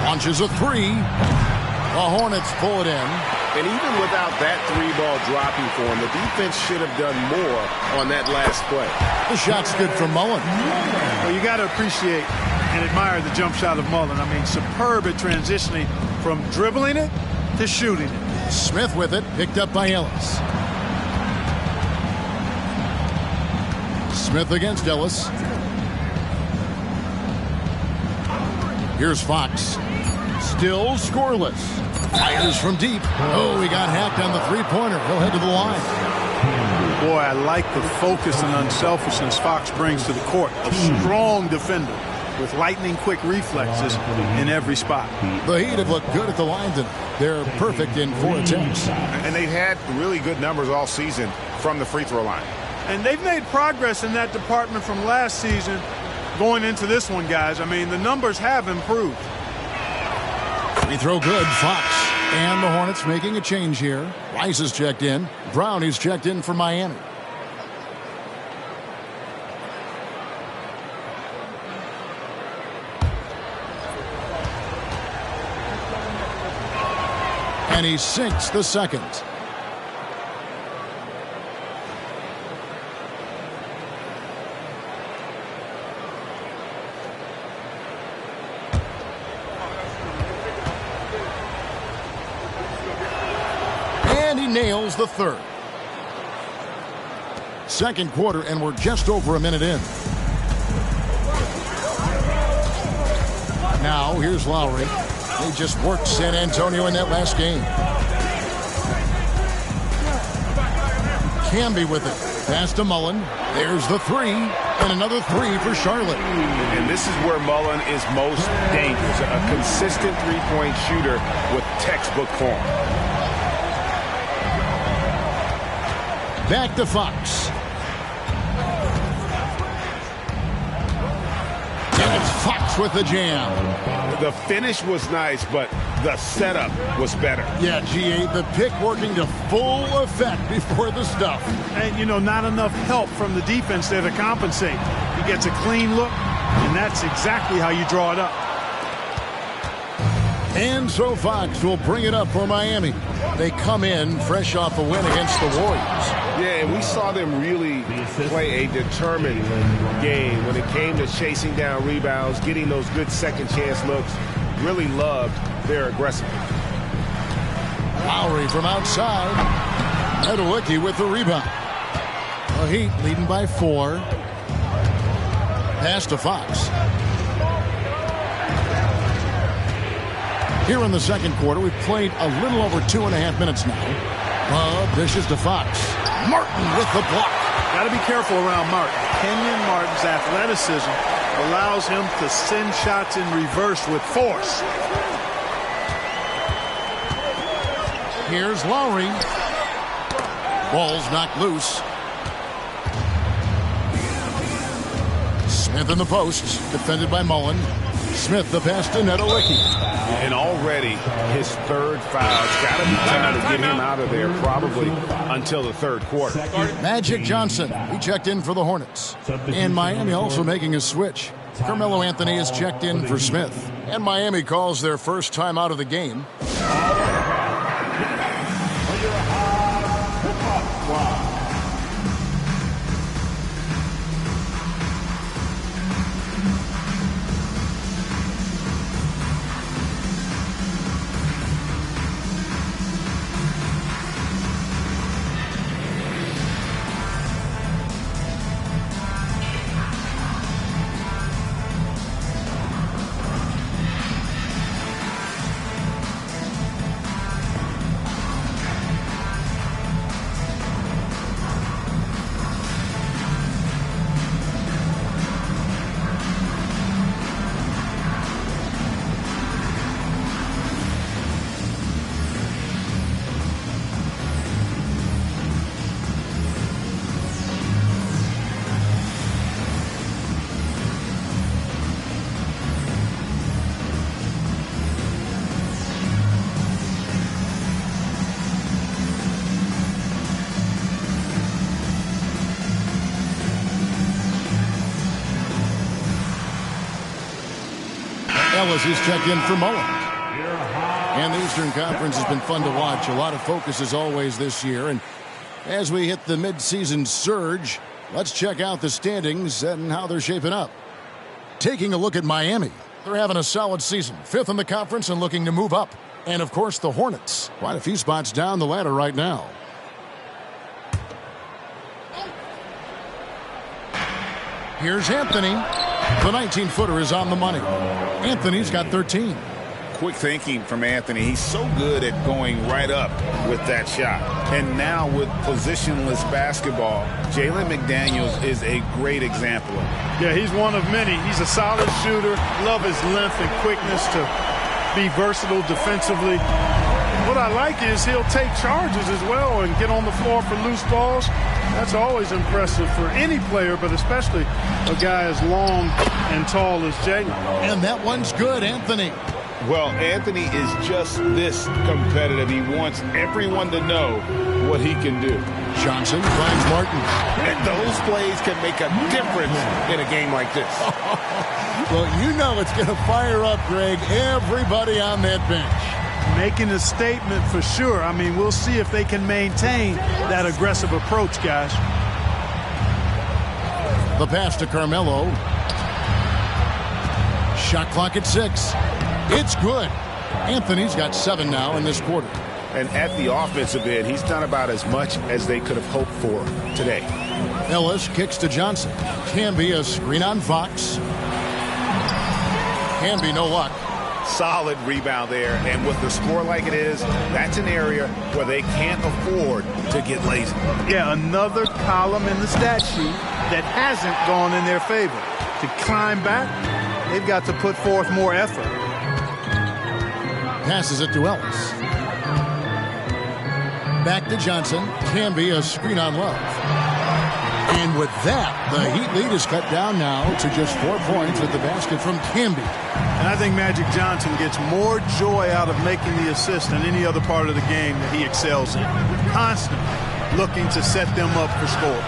Launches a 3. The Hornets pull it in. And even without that 3-ball dropping for him, the defense should have done more on that last play. The shot's good from Mullen. Well, you got to appreciate and admire the jump shot of Mullen. I mean, superb at transitioning from dribbling it to shooting it. Smith with it, picked up by Ellis. Smith against Ellis. Here's Fox. Still scoreless. Fires from deep. Oh, he got hacked on the three-pointer. He'll head to the line. Boy, I like the focus and unselfishness Fox brings to the court. A strong defender with lightning-quick reflexes in every spot. The Heat have looked good at the line tonight. They're perfect in 4 attempts. And they've had really good numbers all season from the free throw line. And they've made progress in that department from last season going into this one, guys. I mean, the numbers have improved. Free throw good, Fox. And the Hornets making a change here. Rice is checked in. Brown is checked in for Miami. And he sinks the second. And he nails the third. Second quarter, and we're just over a minute in. Now, here's Lowry. They just worked San Antonio in that last game. Camby with it. Pass to Mullen. There's the three. And another three for Charlotte. And this is where Mullen is most dangerous. A consistent three-point shooter with textbook form. Back to Fox. And it's Fox with the jam. The finish was nice, but the setup was better. Yeah, GA, the pick working to full effect before the stuff. And, you know, not enough help from the defense there to compensate. He gets a clean look, and that's exactly how you draw it up. And so Fox will bring it up for Miami. They come in fresh off a win against the Warriors. Yeah, and we saw them really play a determined game when it came to chasing down rebounds, getting those good second chance looks. Really loved their aggressiveness. Lowry from outside. Nowitzki with the rebound. The Heat leading by 4. Pass to Fox. Here in the second quarter, we've played a little over 2.5 minutes now. Dishes to Fox. Martin with the block. Got to be careful around Martin. Kenyon Martin's athleticism allows him to send shots in reverse with force. Here's Lowry. Ball's knocked loose. Smith in the post, defended by Mullen. Smith the pass to Nowitzki. And already his third foul. It's got to be time to get him out of there probably until the third quarter. Magic Johnson, he checked in for the Hornets. And Miami also making a switch. Carmelo Anthony is checked in for Smith. And Miami calls their first time out of the game. Ellis is checked in for Mullen. And the Eastern Conference has been fun to watch. A lot of focus as always this year. And as we hit the midseason surge, let's check out the standings and how they're shaping up. Taking a look at Miami. They're having a solid season. 5th in the conference and looking to move up. And, of course, the Hornets. Quite a few spots down the ladder right now. Here's Anthony. The 19-footer is on the money. Anthony's got 13. quick thinking from Anthony. He's so good at going right up with that shot. And now with positionless basketball, Jalen McDaniels is a great example of it. Yeah, he's one of many. He's a solid shooter. Love his length and quickness to be versatile defensively. What I like is he'll take charges as well and get on the floor for loose balls. That's always impressive for any player, but especially a guy as long and tall as Jalen. And that one's good, Anthony. Well, Anthony is just this competitive. He wants everyone to know what he can do. Johnson finds Martin. And those plays can make a difference in a game like this. Well, you know it's going to fire up, Greg, everybody on that bench. Making a statement for sure. I mean, we'll see if they can maintain that aggressive approach, guys. The pass to Carmelo. Shot clock at 6. It's good. Anthony's got 7 now in this quarter. And at the offensive end, he's done about as much as they could have hoped for today. Ellis kicks to Johnson. Can be a screen on Fox. Can be no luck. Solid rebound there, and with the score like it is, that's an area where they can't afford to get lazy. Yeah, another column in the stat sheet that hasn't gone in their favor. To climb back, they've got to put forth more effort. Passes it to Ellis. Back to Johnson. Can be a screen on Love. And with that, the Heat lead is cut down now to just 4 points with the basket from Camby. And I think Magic Johnson gets more joy out of making the assist than any other part of the game that he excels in. Constantly looking to set them up for scores.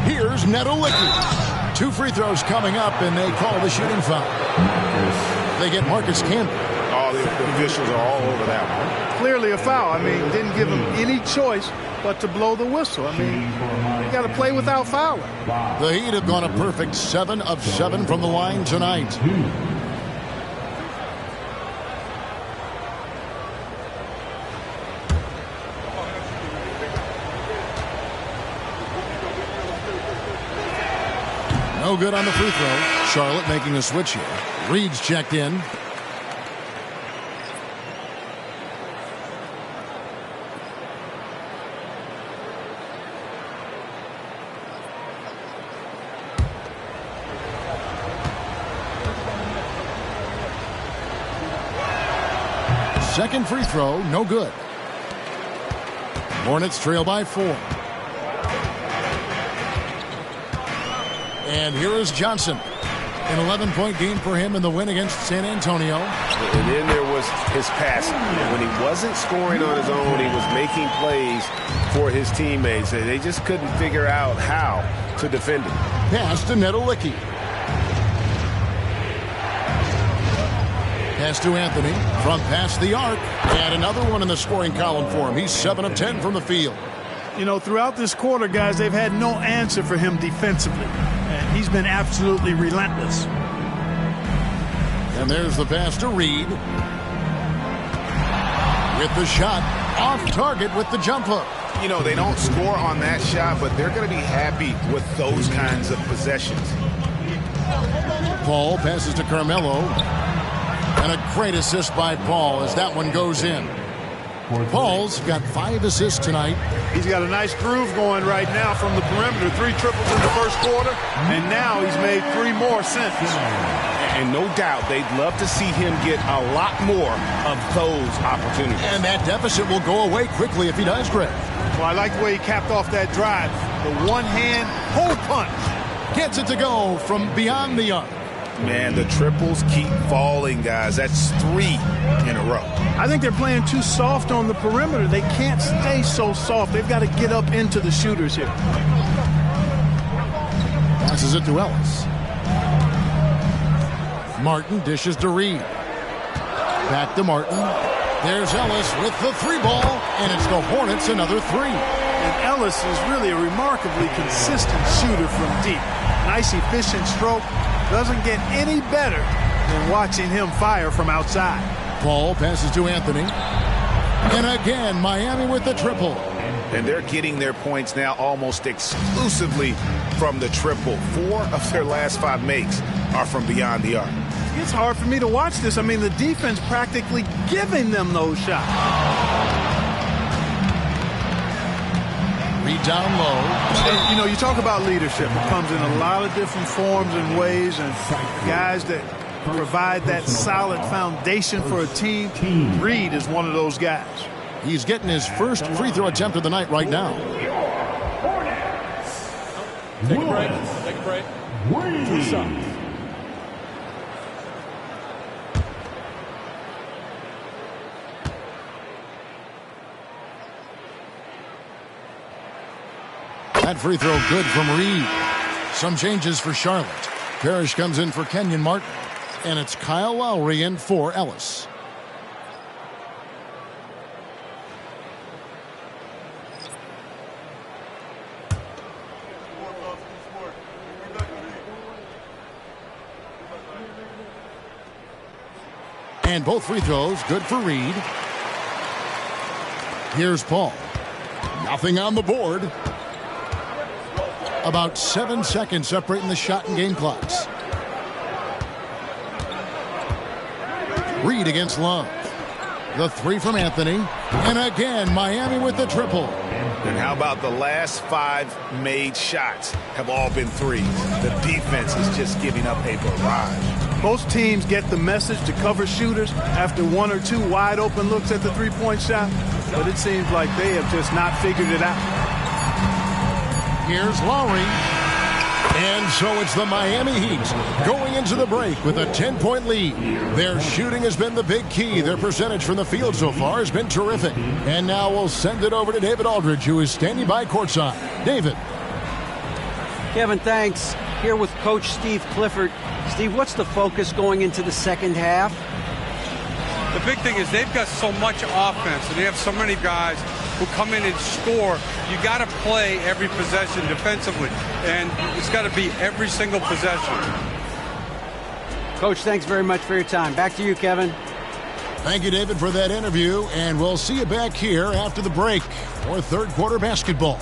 Here's Neto Licky. 2 free throws coming up, and they call the shooting foul. They get Marcus Camby. Oh, the officials are all over that one. Clearly a foul. I mean, didn't give him any choice but to blow the whistle. I mean, you got to play without fouling. The Heat have gone a perfect 7 of 7 from the line tonight. No good on the free throw. Charlotte making a switch here. Reed's checked in. Second free throw, no good. Hornets trail by 4. And here is Johnson. An 11-point game for him in the win against San Antonio. And then there was his passing. When he wasn't scoring on his own, he was making plays for his teammates. They just couldn't figure out how to defend him. Pass to Neto Licky. Pass to Anthony from past the arc. And another one in the scoring column for him. He's 7 of 10 from the field. You know, throughout this quarter, guys, they've had no answer for him defensively. And he's been absolutely relentless. And there's the pass to Reed. With the shot off target with the jump hook. You know, they don't score on that shot, but they're going to be happy with those kinds of possessions. Paul passes to Carmelo. And a great assist by Paul as that one goes in. Paul's got 5 assists tonight. He's got a nice groove going right now from the perimeter. 3 triples in the first quarter, and now he's made 3 more since. And no doubt they'd love to see him get a lot more of those opportunities. And that deficit will go away quickly if he does, Greg. Well, I like the way he capped off that drive. The one-hand hole punch. Gets it to go from beyond the arc. Man, the triples keep falling, guys. That's 3 in a row. I think they're playing too soft on the perimeter. They can't stay so soft. They've got to get up into the shooters here. Passes it to Ellis. Martin dishes to Reed. Back to Martin. There's Ellis with the 3-ball, and it's the Hornets another 3. And Ellis is really a remarkably consistent shooter from deep. Nice, efficient stroke. Doesn't get any better than watching him fire from outside. Paul passes to Anthony. And again, Miami with the triple. And they're getting their points now almost exclusively from the triple. 4 of their last 5 makes are from beyond the arc. It's hard for me to watch this. I mean, the defense practically giving them those shots. Reed down low. And, you know, you talk about leadership. It comes in a lot of different forms and ways, and guys that provide that solid foundation for a team. Reed is one of those guys. He's getting his first free throw attempt of the night right now. Take a break. Take a break. 2 shots. That free throw good from Reed. Some changes for Charlotte. Parrish comes in for Kenyon Martin. And it's Kyle Lowry in for Ellis. And both free throws good for Reed. Here's Paul. Nothing on the board. About 7 seconds separating the shot and game clocks. Reed against Love. The three from Anthony. And again, Miami with the triple. And how about the last 5 made shots have all been threes? The defense is just giving up a barrage. Most teams get the message to cover shooters after 1 or 2 wide open looks at the three-point shot, but it seems like they have just not figured it out. Here's Lowry. And so it's the Miami Heat going into the break with a 10-point lead. Their shooting has been the big key. Their percentage from the field so far has been terrific. And now we'll send it over to David Aldridge, who is standing by courtside. David. Kevin, thanks. Here with Coach Steve Clifford. Steve, what's the focus going into the second half? The big thing is they've got so much offense, and they have so many guys who come in and score. You got to play every possession defensively, and it's got to be every single possession. Coach, thanks very much for your time. Back to you, Kevin. Thank you, David, for that interview, and we'll see you back here after the break for third quarter basketball.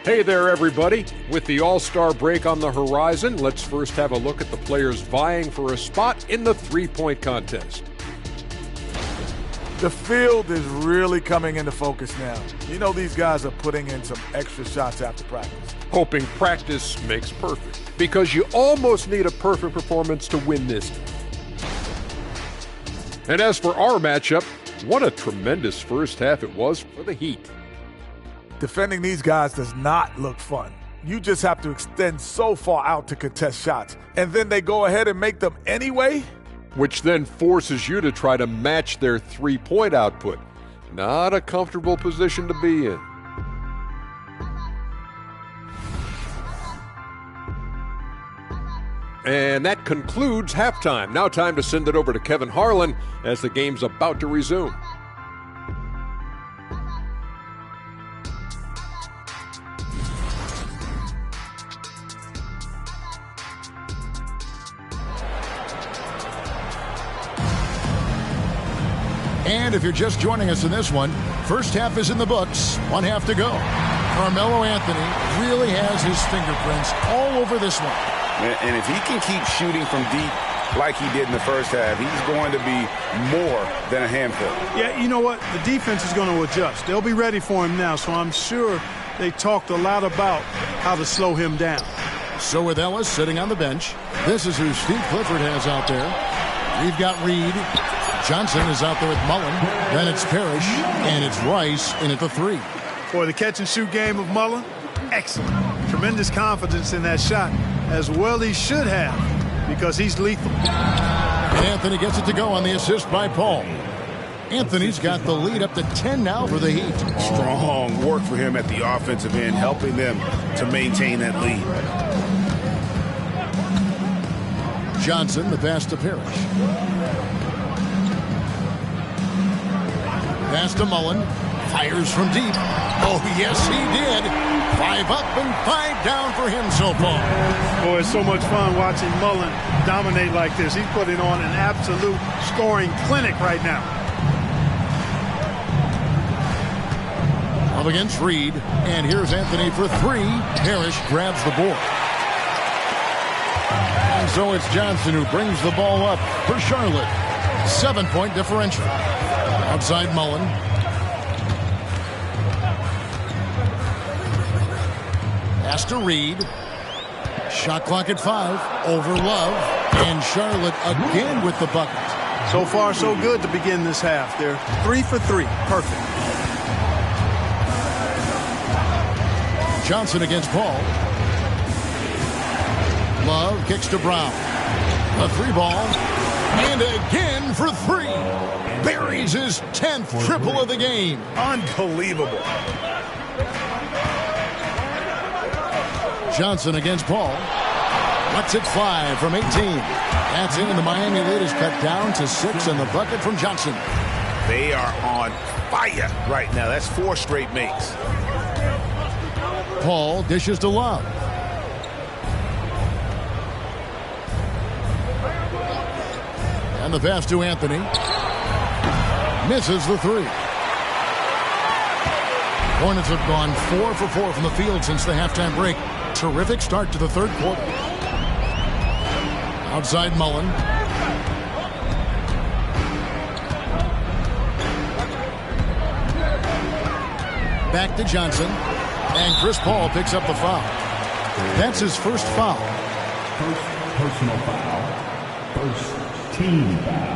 Hey there, everybody. With the All-Star break on the horizon, let's first have a look at the players vying for a spot in the three-point contest. The field is really coming into focus now. You know these guys are putting in some extra shots after practice. Hoping practice makes perfect, because you almost need a perfect performance to win this. And as for our matchup, what a tremendous first half it was for the Heat. Defending these guys does not look fun. You just have to extend so far out to contest shots, and then they go ahead and make them anyway? Which then forces you to try to match their three-point output. Not a comfortable position to be in. And that concludes halftime. Now time to send it over to Kevin Harlan as the game's about to resume. And if you're just joining us in this one, first half is in the books, 1 half to go. Carmelo Anthony really has his fingerprints all over this one. And if he can keep shooting from deep like he did in the first half, he's going to be more than a handful. Yeah, you know what? The defense is going to adjust. They'll be ready for him now, so I'm sure they talked a lot about how to slow him down. So with Ellis sitting on the bench, this is who Steve Clifford has out there. We've got Reed. Johnson is out there with Mullen. Then it's Parrish, and it's Rice in at the 3. Boy, the catch-and-shoot game of Mullen, excellent. Tremendous confidence in that shot, as well he should have, because he's lethal. And Anthony gets it to go on the assist by Paul. Anthony's got the lead up to 10 now for the Heat. Strong work for him at the offensive end, helping them to maintain that lead. Johnson, the pass to Parrish. Pass to Mullen. Fires from deep. Oh, yes, he did. 5 up and 5 down for him so far. Boy, it's so much fun watching Mullen dominate like this. He's putting on an absolute scoring clinic right now. Up against Reed, and here's Anthony for three. Parrish grabs the board. And so it's Johnson who brings the ball up for Charlotte. 7-point differential. Outside Mullen. Pass to Reed. Shot clock at 5. Over Love. And Charlotte again with the bucket. So far, so good to begin this half. They're 3 for 3. Perfect. Johnson against Paul. Love kicks to Brown. A 3-ball. And again for 3. Buries his 10th triple of the game. Unbelievable. Johnson against Paul. Lets it fly from 18. That's in, and the Miami lead is cut down to 6, and the bucket from Johnson. They are on fire right now. That's 4 straight makes. Paul dishes to Love. And the pass to Anthony. Misses the 3. Hornets have gone 4 for 4 from the field since the halftime break. Terrific start to the third quarter. Outside Mullen. Back to Johnson. And Chris Paul picks up the foul. That's his first foul. First personal foul. First team foul.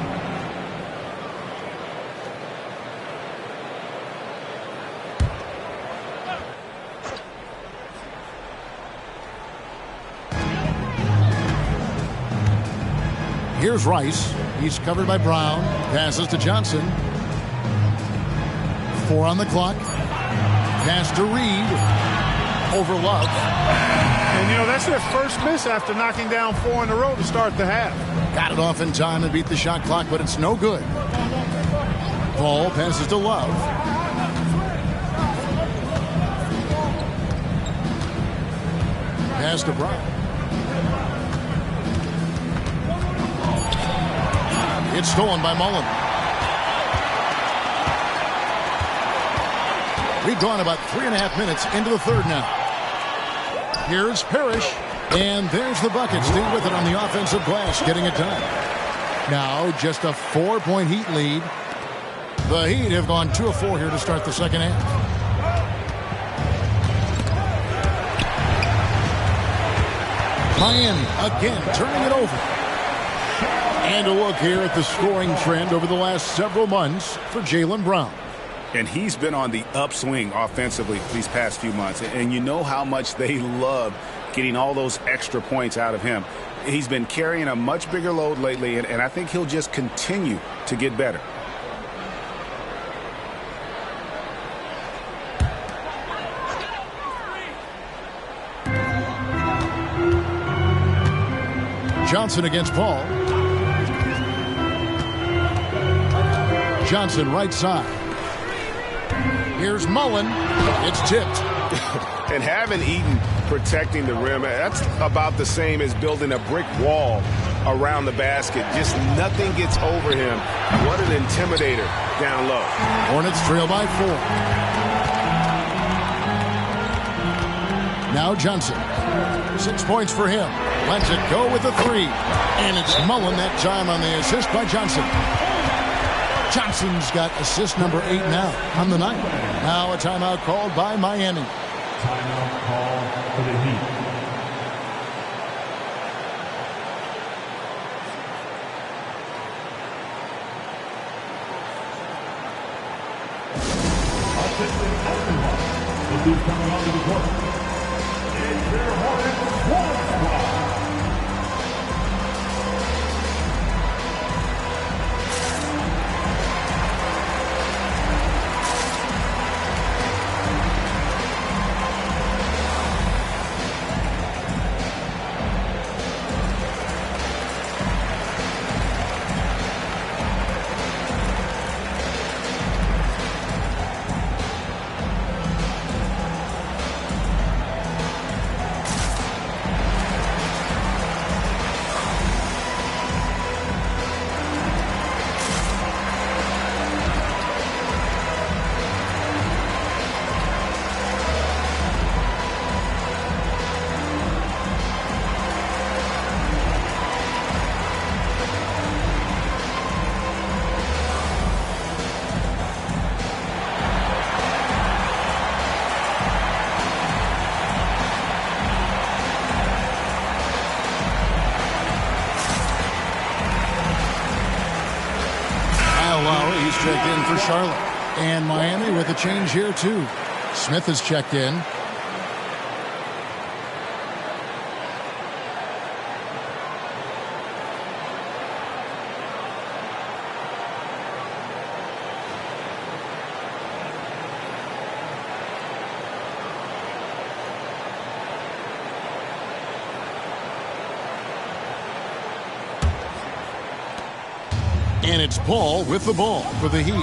Here's Rice. He's covered by Brown. Passes to Johnson. 4 on the clock. Pass to Reed. Over Love. And, you know, that's their first miss after knocking down 4 in a row to start the half. Got it off in time and beat the shot clock, but it's no good. Paul passes to Love. Pass to Brown. It's stolen by Mullen. We've gone about 3.5 minutes into the third now. Here's Parrish. And there's the bucket. Still with it on the offensive glass, getting it done. Now just a 4-point Heat lead. The Heat have gone 2 of 4 here to start the second half. Miami again turning it over. And a look here at the scoring trend over the last several months for Jaylen Brown. And he's been on the upswing offensively these past few months. And you know how much they love getting all those extra points out of him. He's been carrying a much bigger load lately, and I think he'll just continue to get better. Johnson against Paul. Johnson right side. Here's Mullen. It's tipped. And having Eaton protecting the rim, that's about the same as building a brick wall around the basket. Just nothing gets over him. What an intimidator down low. Hornets trail by 4. Now Johnson. 6 points for him. Lets it go with a 3. And it's Mullen that time on the assist by Johnson. Johnson's got assist number 8 now on the night. Now a timeout called by Miami. Timeout call for the Heat. Will be coming onto the court. It's their Hornets Squad Squad. checked in for Charlotte. And Miami with a change here, too. Smith is checked in. And it's Paul with the ball for the Heat.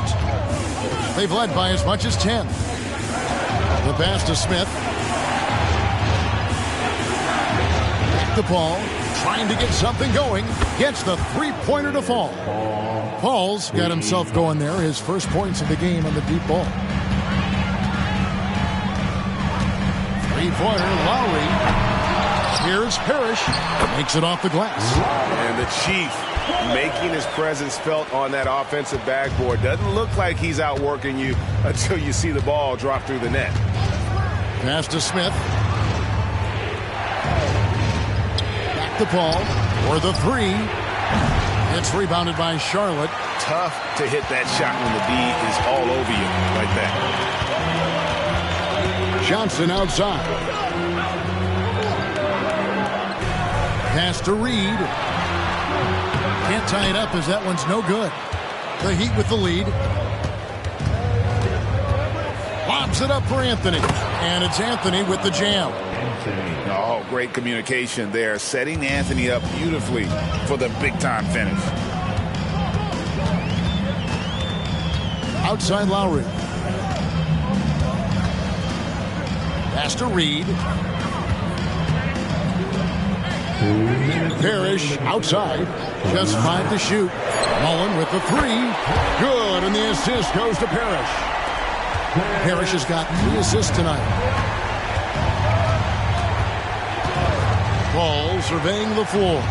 They've led by as much as 10. The pass to Smith. Back to Paul. Trying to get something going. Gets the three-pointer to fall. Paul's got himself going there. His first points of the game on the deep ball. Three-pointer, Lowry. Here's Parrish. Makes it off the glass. And the Chief making his presence felt on that offensive backboard. Doesn't look like he's outworking you until you see the ball drop through the net. Pass to Smith. Back to Paul for the three. It's rebounded by Charlotte. Tough to hit that shot when the D is all over you like that. Johnson outside. Pass to Reed. Can't tie it up as that one's no good. The Heat with the lead. Lobs it up for Anthony. And it's Anthony with the jam. Oh, great communication there. Setting Anthony up beautifully for the big-time finish. Outside Lowry. Pass to Reed. Parrish outside. Just 5 to shoot. Mullen with the three. Good, and the assist goes to Parrish. Parrish has got 3 assists tonight. Ball surveying the floor.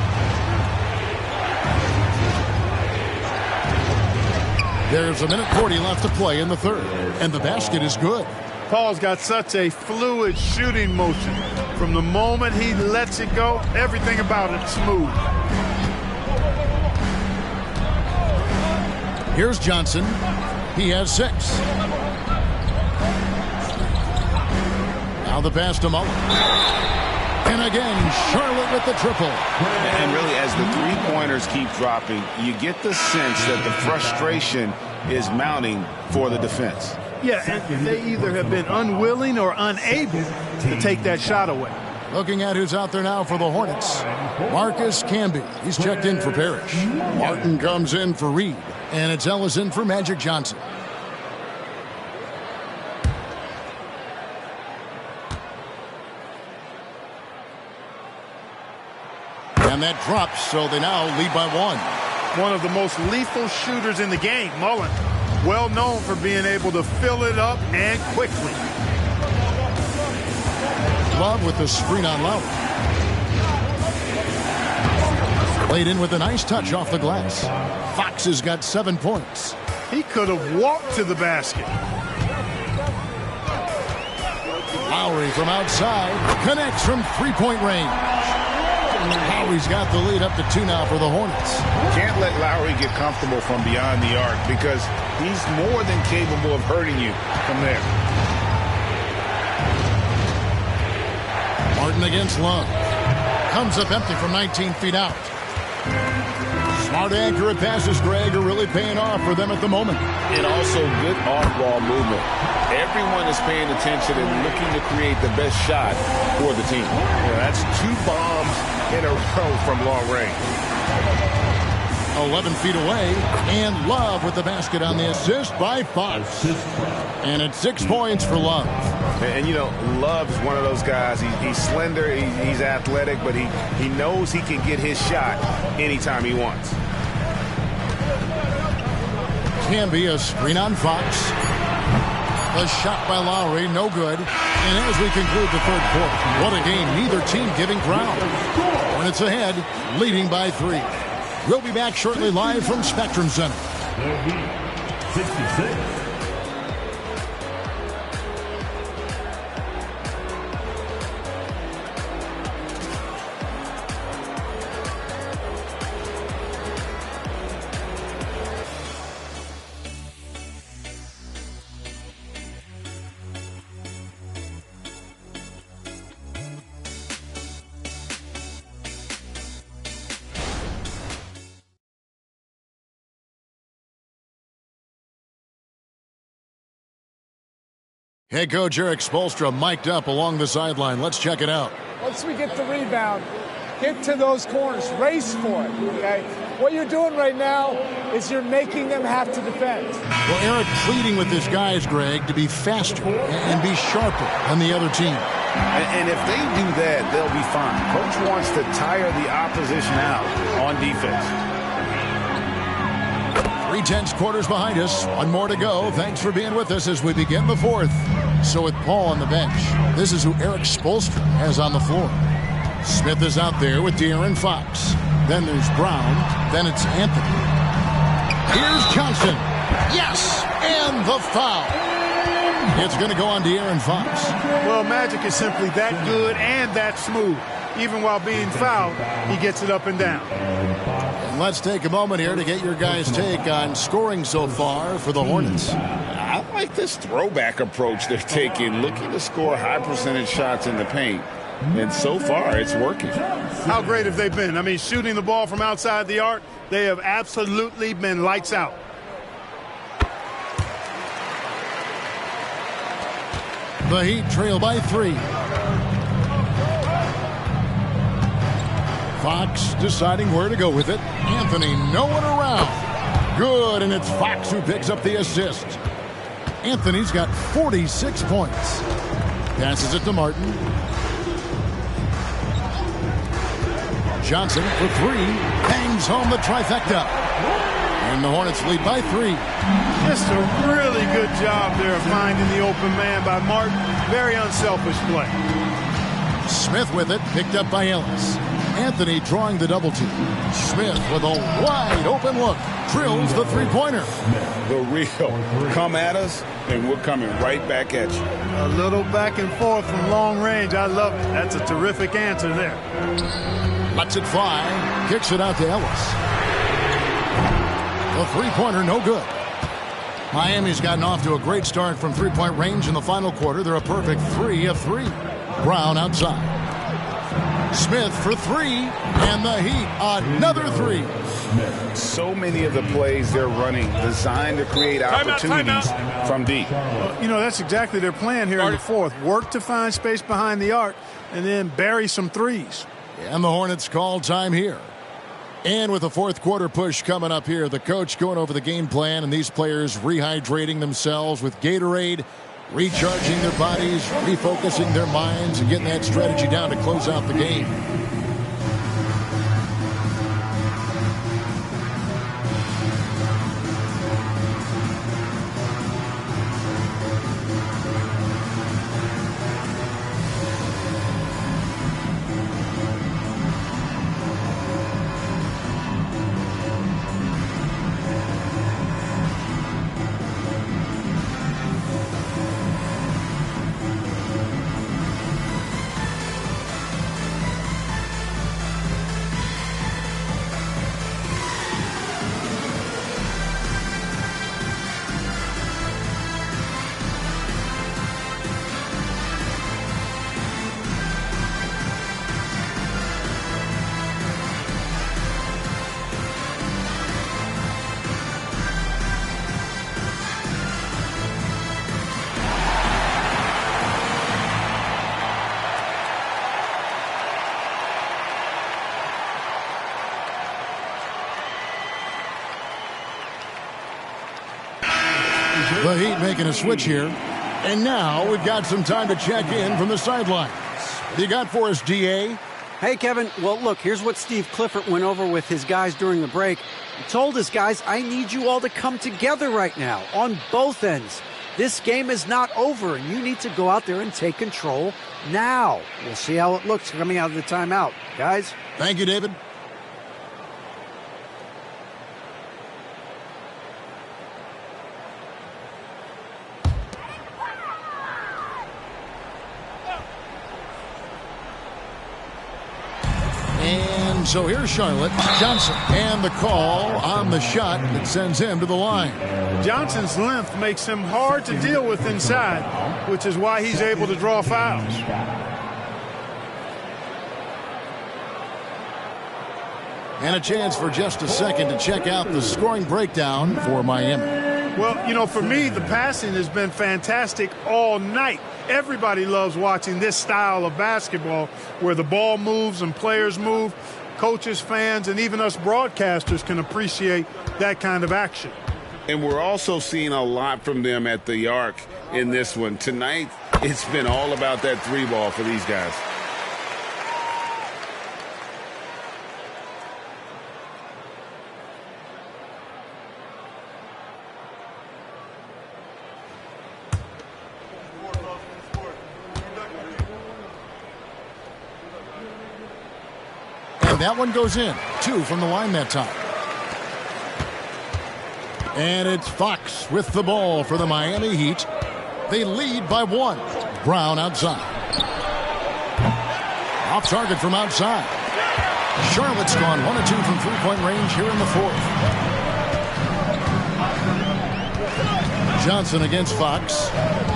There's 1:40 left to play in the third, and the basket is good. Paul's got such a fluid shooting motion. From the moment he lets it go, everything about it's smooth. Here's Johnson. He has 6. Now the pass to Mullen. And again, Charlotte with the triple. And really, as the three-pointers keep dropping, you get the sense that the frustration is mounting for the defense. Yeah, and they either have been unwilling or unable to take that shot away. Looking at who's out there now for the Hornets. Marcus Camby. He's checked in for Parrish. Martin comes in for Reed. And it's Ellison for Magic Johnson. And that drops, so they now lead by 1. One of the most lethal shooters in the game, Mullen. Well known for being able to fill it up and quickly. Love with the screen on Lowry. Laid in with a nice touch off the glass. Fox has got 7 points. He could have walked to the basket. Lowry from outside connects from three-point range. Lowry's got the lead up to 2 now for the Hornets. Can't let Lowry get comfortable from beyond the arc because he's more than capable of hurting you from there. Martin against Love. Comes up empty from 19 feet out. Smart, accurate passes, Greg, are really paying off for them at the moment. And also good off-ball movement. Everyone is paying attention and looking to create the best shot for the team. Yeah, that's 2 bombs in a row from long range. 11 feet away, and Love with the basket on the assist by Fox. And it's 6 points for Love. And you know, Love's one of those guys. He's slender, he's athletic, but he knows he can get his shot anytime he wants. Camby, a screen on Fox. A shot by Lowry, no good. And as we conclude the third quarter, what a game, neither team giving ground. Hornets ahead, leading by 3. We'll be back shortly live from Spectrum Center. 66. Head coach Erik Spoelstra mic'd up along the sideline. Let's check it out. Once we get the rebound, get to those corners, race for it, okay? What you're doing right now is you're making them have to defend. Well, Erik pleading with his guys, Greg, to be faster and be sharper than the other team. And if they do that, they'll be fine. Coach wants to tire the opposition out on defense. 3/10 quarters behind us. One more to go. Thanks for being with us as we begin the fourth. So with Paul on the bench, this is who Erik Spoelstra has on the floor. Smith is out there with De'Aaron Fox. Then there's Brown. Then it's Anthony. Here's Johnson. Yes! And the foul. It's going to go on De'Aaron Fox. Well, Magic is simply that good and that smooth. Even while being fouled, he gets it up and down. And let's take a moment here to get your guys' take on scoring so far for the Hornets. I like this throwback approach they're taking, looking to score high percentage shots in the paint. And so far, it's working. How great have they been? I mean, shooting the ball from outside the arc, they have absolutely been lights out. The Heat trail by 3. Fox deciding where to go with it. Anthony, no one around. Good, and it's Fox who picks up the assist. Anthony's got 46 points. Passes it to Martin. Johnson for 3. Bangs home the trifecta. And the Hornets lead by 3. Just a really good job there of finding the open man by Martin. Very unselfish play. Smith with it, picked up by Ellis. Anthony drawing the double team. Smith with a wide open look. Drills the three-pointer. The real come at us, and we're coming right back at you. A little back and forth from long range. I love it. That's a terrific answer there. Lets it fly. Kicks it out to Ellis. The three-pointer, no good. Miami's gotten off to a great start from three-point range in the final quarter. They're a perfect 3 of 3. Brown outside. Smith for 3, and the Heat another 3. So many of the plays they're running designed to create opportunities from deep. You know, that's exactly their plan here in the fourth. Work to find space behind the arc and then bury some threes. And the Hornets call time here. And with the fourth quarter push coming up here, the coach going over the game plan and these players rehydrating themselves with Gatorade, recharging their bodies, refocusing their minds, and getting that strategy down to close out the game. The Heat making a switch here. And now we've got some time to check in from the sidelines. What do you got for us, DA? Hey, Kevin. Well, look, here's what Steve Clifford went over with his guys during the break. He told his guys, I need you all to come together right now on both ends. This game is not over, and you need to go out there and take control now. We'll see how it looks coming out of the timeout. Guys? Thank you, David. And so here's Charlotte. Johnson. And the call on the shot that sends him to the line. Johnson's length makes him hard to deal with inside, which is why he's able to draw fouls. And a chance for just a second to check out the scoring breakdown for Miami. Well, for me, the passing has been fantastic all night. Everybody loves watching this style of basketball where the ball moves and players move. Coaches, fans, and even us broadcasters can appreciate that kind of action. And we're also seeing a lot from them at the arc in this one. Tonight, it's been all about that three ball for these guys. And that one goes in. 2 from the line that time. And it's Fox with the ball for the Miami Heat. They lead by 1. Brown outside. Off target from outside. Charlotte's gone 1 of 2 from three-point range here in the fourth. Johnson against Fox.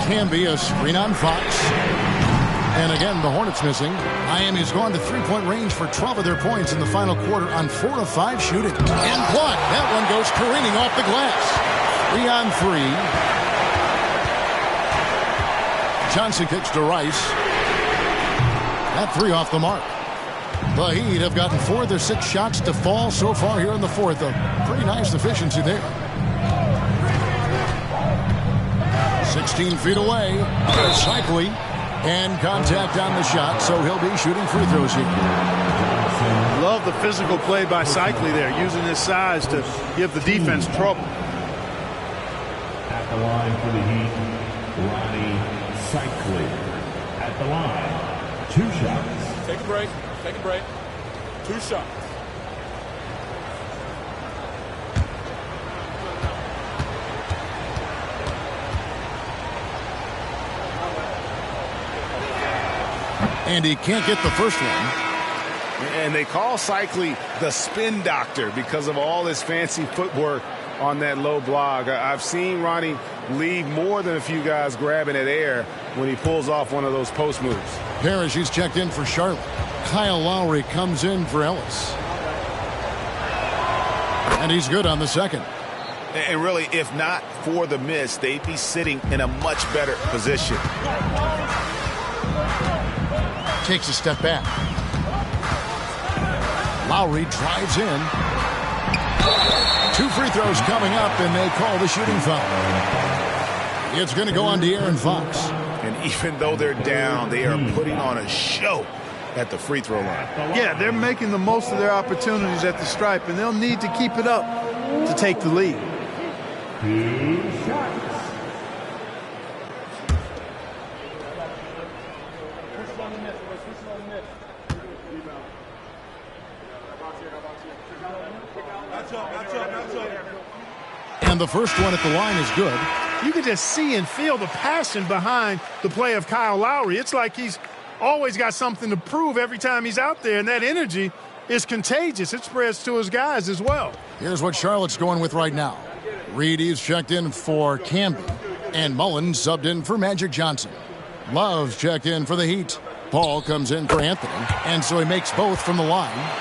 Camby a screen on Fox. And again, the Hornets missing. Miami's gone to three-point range for 12 of their points in the final quarter on 4 of 5 shooting. And blocked. That one goes careening off the glass. 3 on 3. Johnson kicks to Rice. That 3 off the mark. The Heat have gotten 4 of their 6 shots to fall so far here in the fourth. A pretty nice efficiency there. 16 feet away. Cycling. And contact on the shot, so he'll be shooting free throws here. Love the physical play by Cycli there, using his size to give the defense trouble. At the line for the Heat, Ronnie Cycli. At the line, 2 shots. Take a break. Take a break. 2 shots. And he can't get the first one. And they call Cycli the spin doctor because of all his fancy footwork on that low block. I've seen Ronnie leave more than a few guys grabbing at air when he pulls off one of those post moves. Parrish, he's checked in for Charlotte. Kyle Lowry comes in for Ellis. And he's good on the second. And really, if not for the miss, they'd be sitting in a much better position. Takes a step back. Lowry drives in. 2 free throws coming up, and they call the shooting foul. It's going to go on to Aaron Fox. And even though they're down, they are putting on a show at the free throw line. Yeah, they're making the most of their opportunities at the stripe, and they'll need to keep it up to take the lead. 2 shots. And the first one at the line is good. You can just see and feel the passion behind the play of Kyle Lowry. It's like he's always got something to prove every time he's out there, and that energy is contagious. It spreads to his guys as well. Here's what Charlotte's going with right now. Reedy's checked in for Camby, and Mullins subbed in for Magic Johnson. Love's checked in for the Heat. Paul comes in for Anthony, and so he makes both from the line.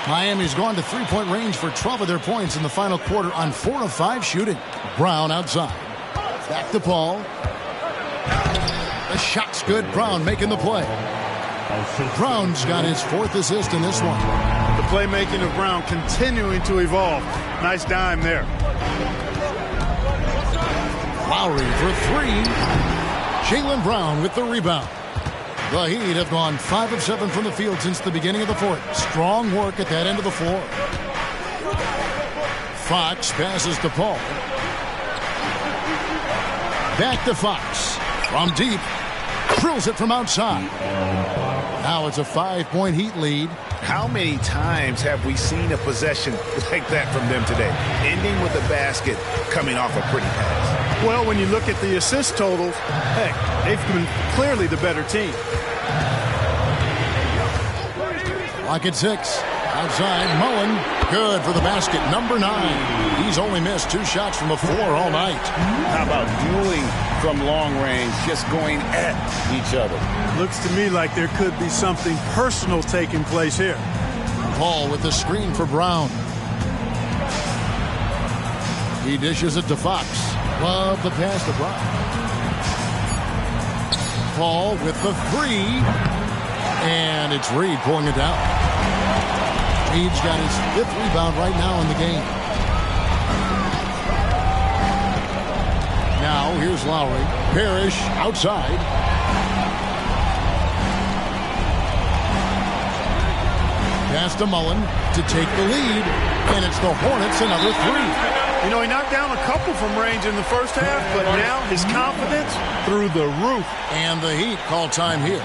Miami's gone to three-point range for 12 of their points in the final quarter on 4 of 5 shooting. Brown outside. Back to Paul. The shot's good. Brown making the play. Brown's got his 4th assist in this one. The playmaking of Brown continuing to evolve. Nice dime there. Lowry for 3. Jaylen Brown with the rebound. The Heat have gone 5 of 7 from the field since the beginning of the fourth. Strong work at that end of the floor. Fox passes to Paul. Back to Fox. From deep. Drills it from outside. Now it's a 5-point Heat lead. How many times have we seen a possession like that from them today? Ending with a basket, coming off a pretty pass. Well, when you look at the assist totals, hey, they've been clearly the better team. Lock at 6. Outside, Mullen. Good for the basket. Number 9. He's only missed 2 shots from the floor all night. How about dueling from long range, just going at each other? Looks to me like there could be something personal taking place here. Paul with the screen for Brown. He dishes it to Fox. Love the pass to Brown. Paul with the three. And it's Reed pulling it down. Reed's got his 5th rebound right now in the game. Now here's Lowry. Parrish outside. Pass to Mullen to take the lead. And it's the Hornets another 3. You know, he knocked down a couple from range in the first half, but now his confidence through the roof. And the Heat call time here.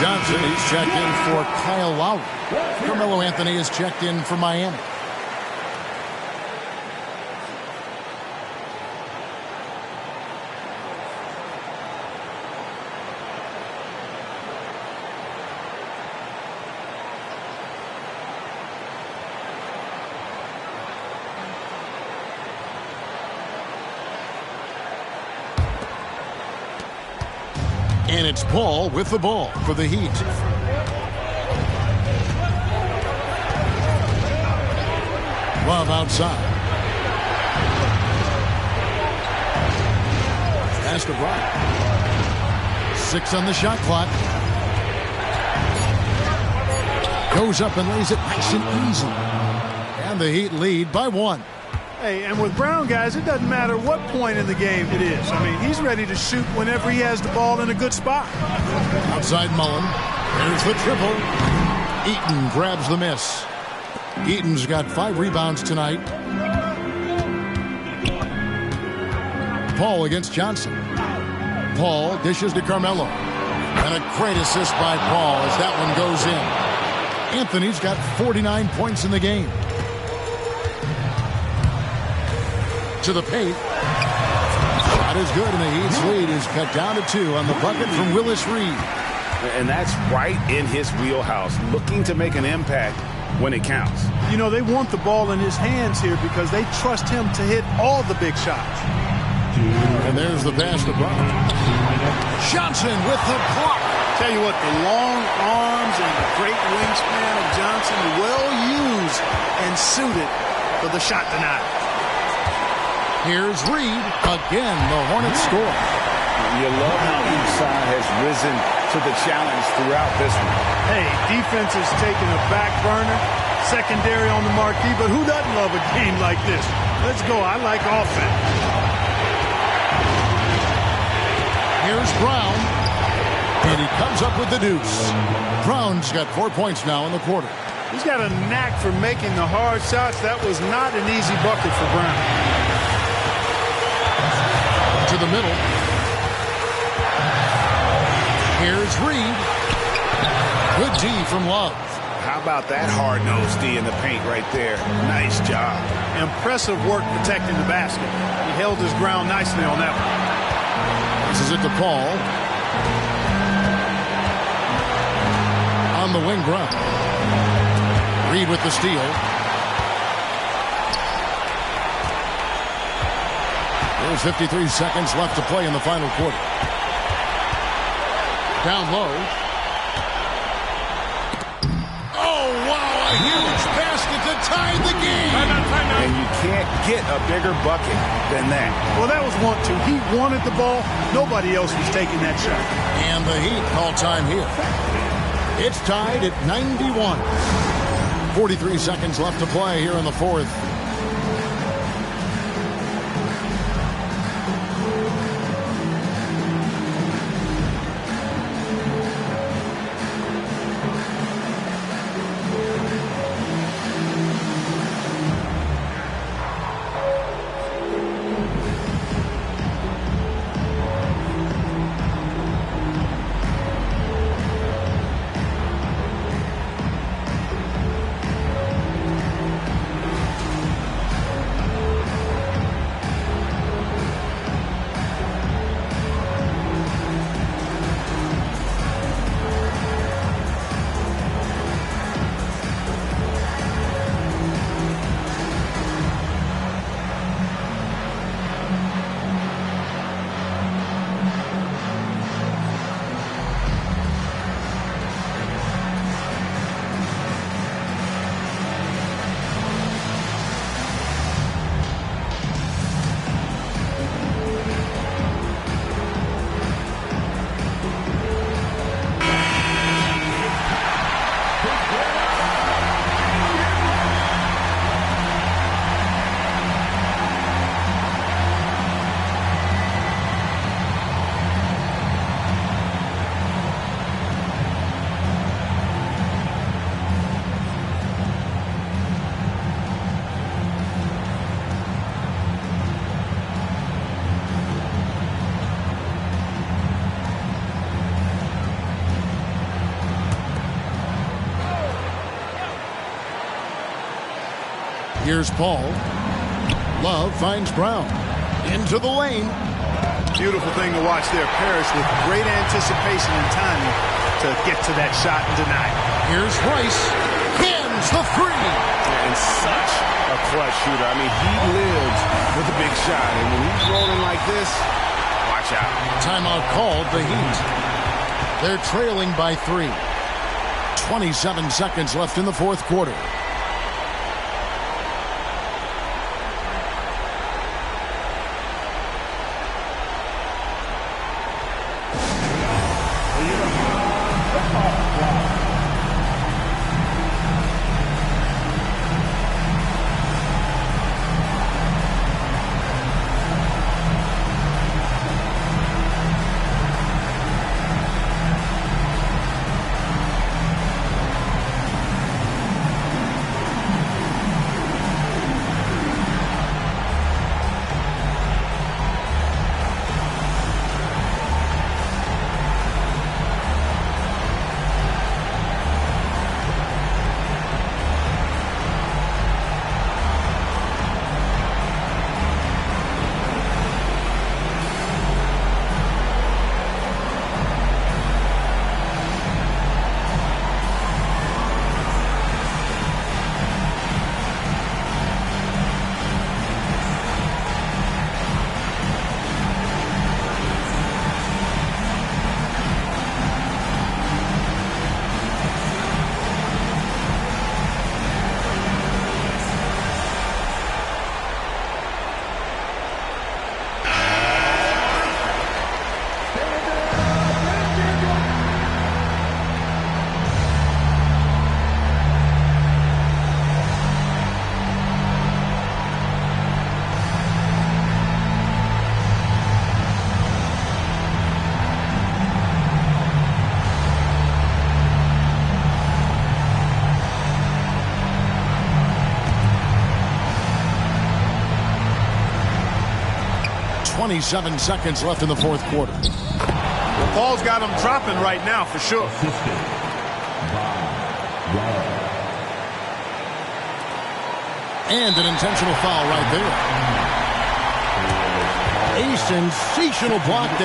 Johnson, he's checked in for Kyle Lowry. Carmelo Anthony is checked in for Miami. And it's Paul with the ball for the Heat. Love outside. Pass to Brown. 6 on the shot clock. Goes up and lays it nice and easy. And the Heat lead by 1. Hey, and with Brown, guys, it doesn't matter what point in the game it is. I mean, he's ready to shoot whenever he has the ball in a good spot. Outside Mullen. There's the triple. Eaton grabs the miss. Eaton's got 5 rebounds tonight. Paul against Johnson. Paul dishes to Carmelo. And a great assist by Paul as that one goes in. Anthony's got 49 points in the game. To the paint. Shot is good, and the Heat's lead is cut down to 2 on the bucket from Willis Reed. And that's right in his wheelhouse, looking to make an impact when it counts. You know, they want the ball in his hands here because they trust him to hit all the big shots. And there's the pass to Brown. Johnson with the block. Tell you what, the long arms and the great wingspan of Johnson, well used and suited for the shot tonight. Here's Reed. Again, the Hornets score. You love how each side has risen to the challenge throughout this one. Hey, defense is taking a back burner, secondary on the marquee, but who doesn't love a game like this? Let's go. I like offense. Here's Brown. And he comes up with the deuce. Brown's got 4 points now in the quarter. He's got a knack for making the hard shots. That was not an easy bucket for Brown. To the middle. Here's Reed. Good D from Love. How about that hard-nosed D in the paint right there? Nice job. Impressive work protecting the basket. He held his ground nicely on that one. This is it to Paul. On the wing, Brown. Reed with the steal. There's 53 seconds left to play in the final quarter. Down low. a huge basket to tie the game. And you can't get a bigger bucket than that. Well, that was 1-2. He wanted the ball. Nobody else was taking that shot. And the Heat call time here. It's tied at 91. 43 seconds left to play here in the fourth. Here's Paul. Love finds Brown. Into the lane. Beautiful thing to watch there. Parrish with great anticipation and timing to get to that shot and deny it. Here's Rice. Hands the three. And such a clutch shooter. I mean, he lives with a big shot. And when he's rolling like this, watch out. Timeout called the Heat. They're trailing by 3. 27 seconds left in the fourth quarter. .27 seconds left in the fourth quarter. Well, Paul's got him dropping right now for sure. And an intentional foul right there. A sensational block.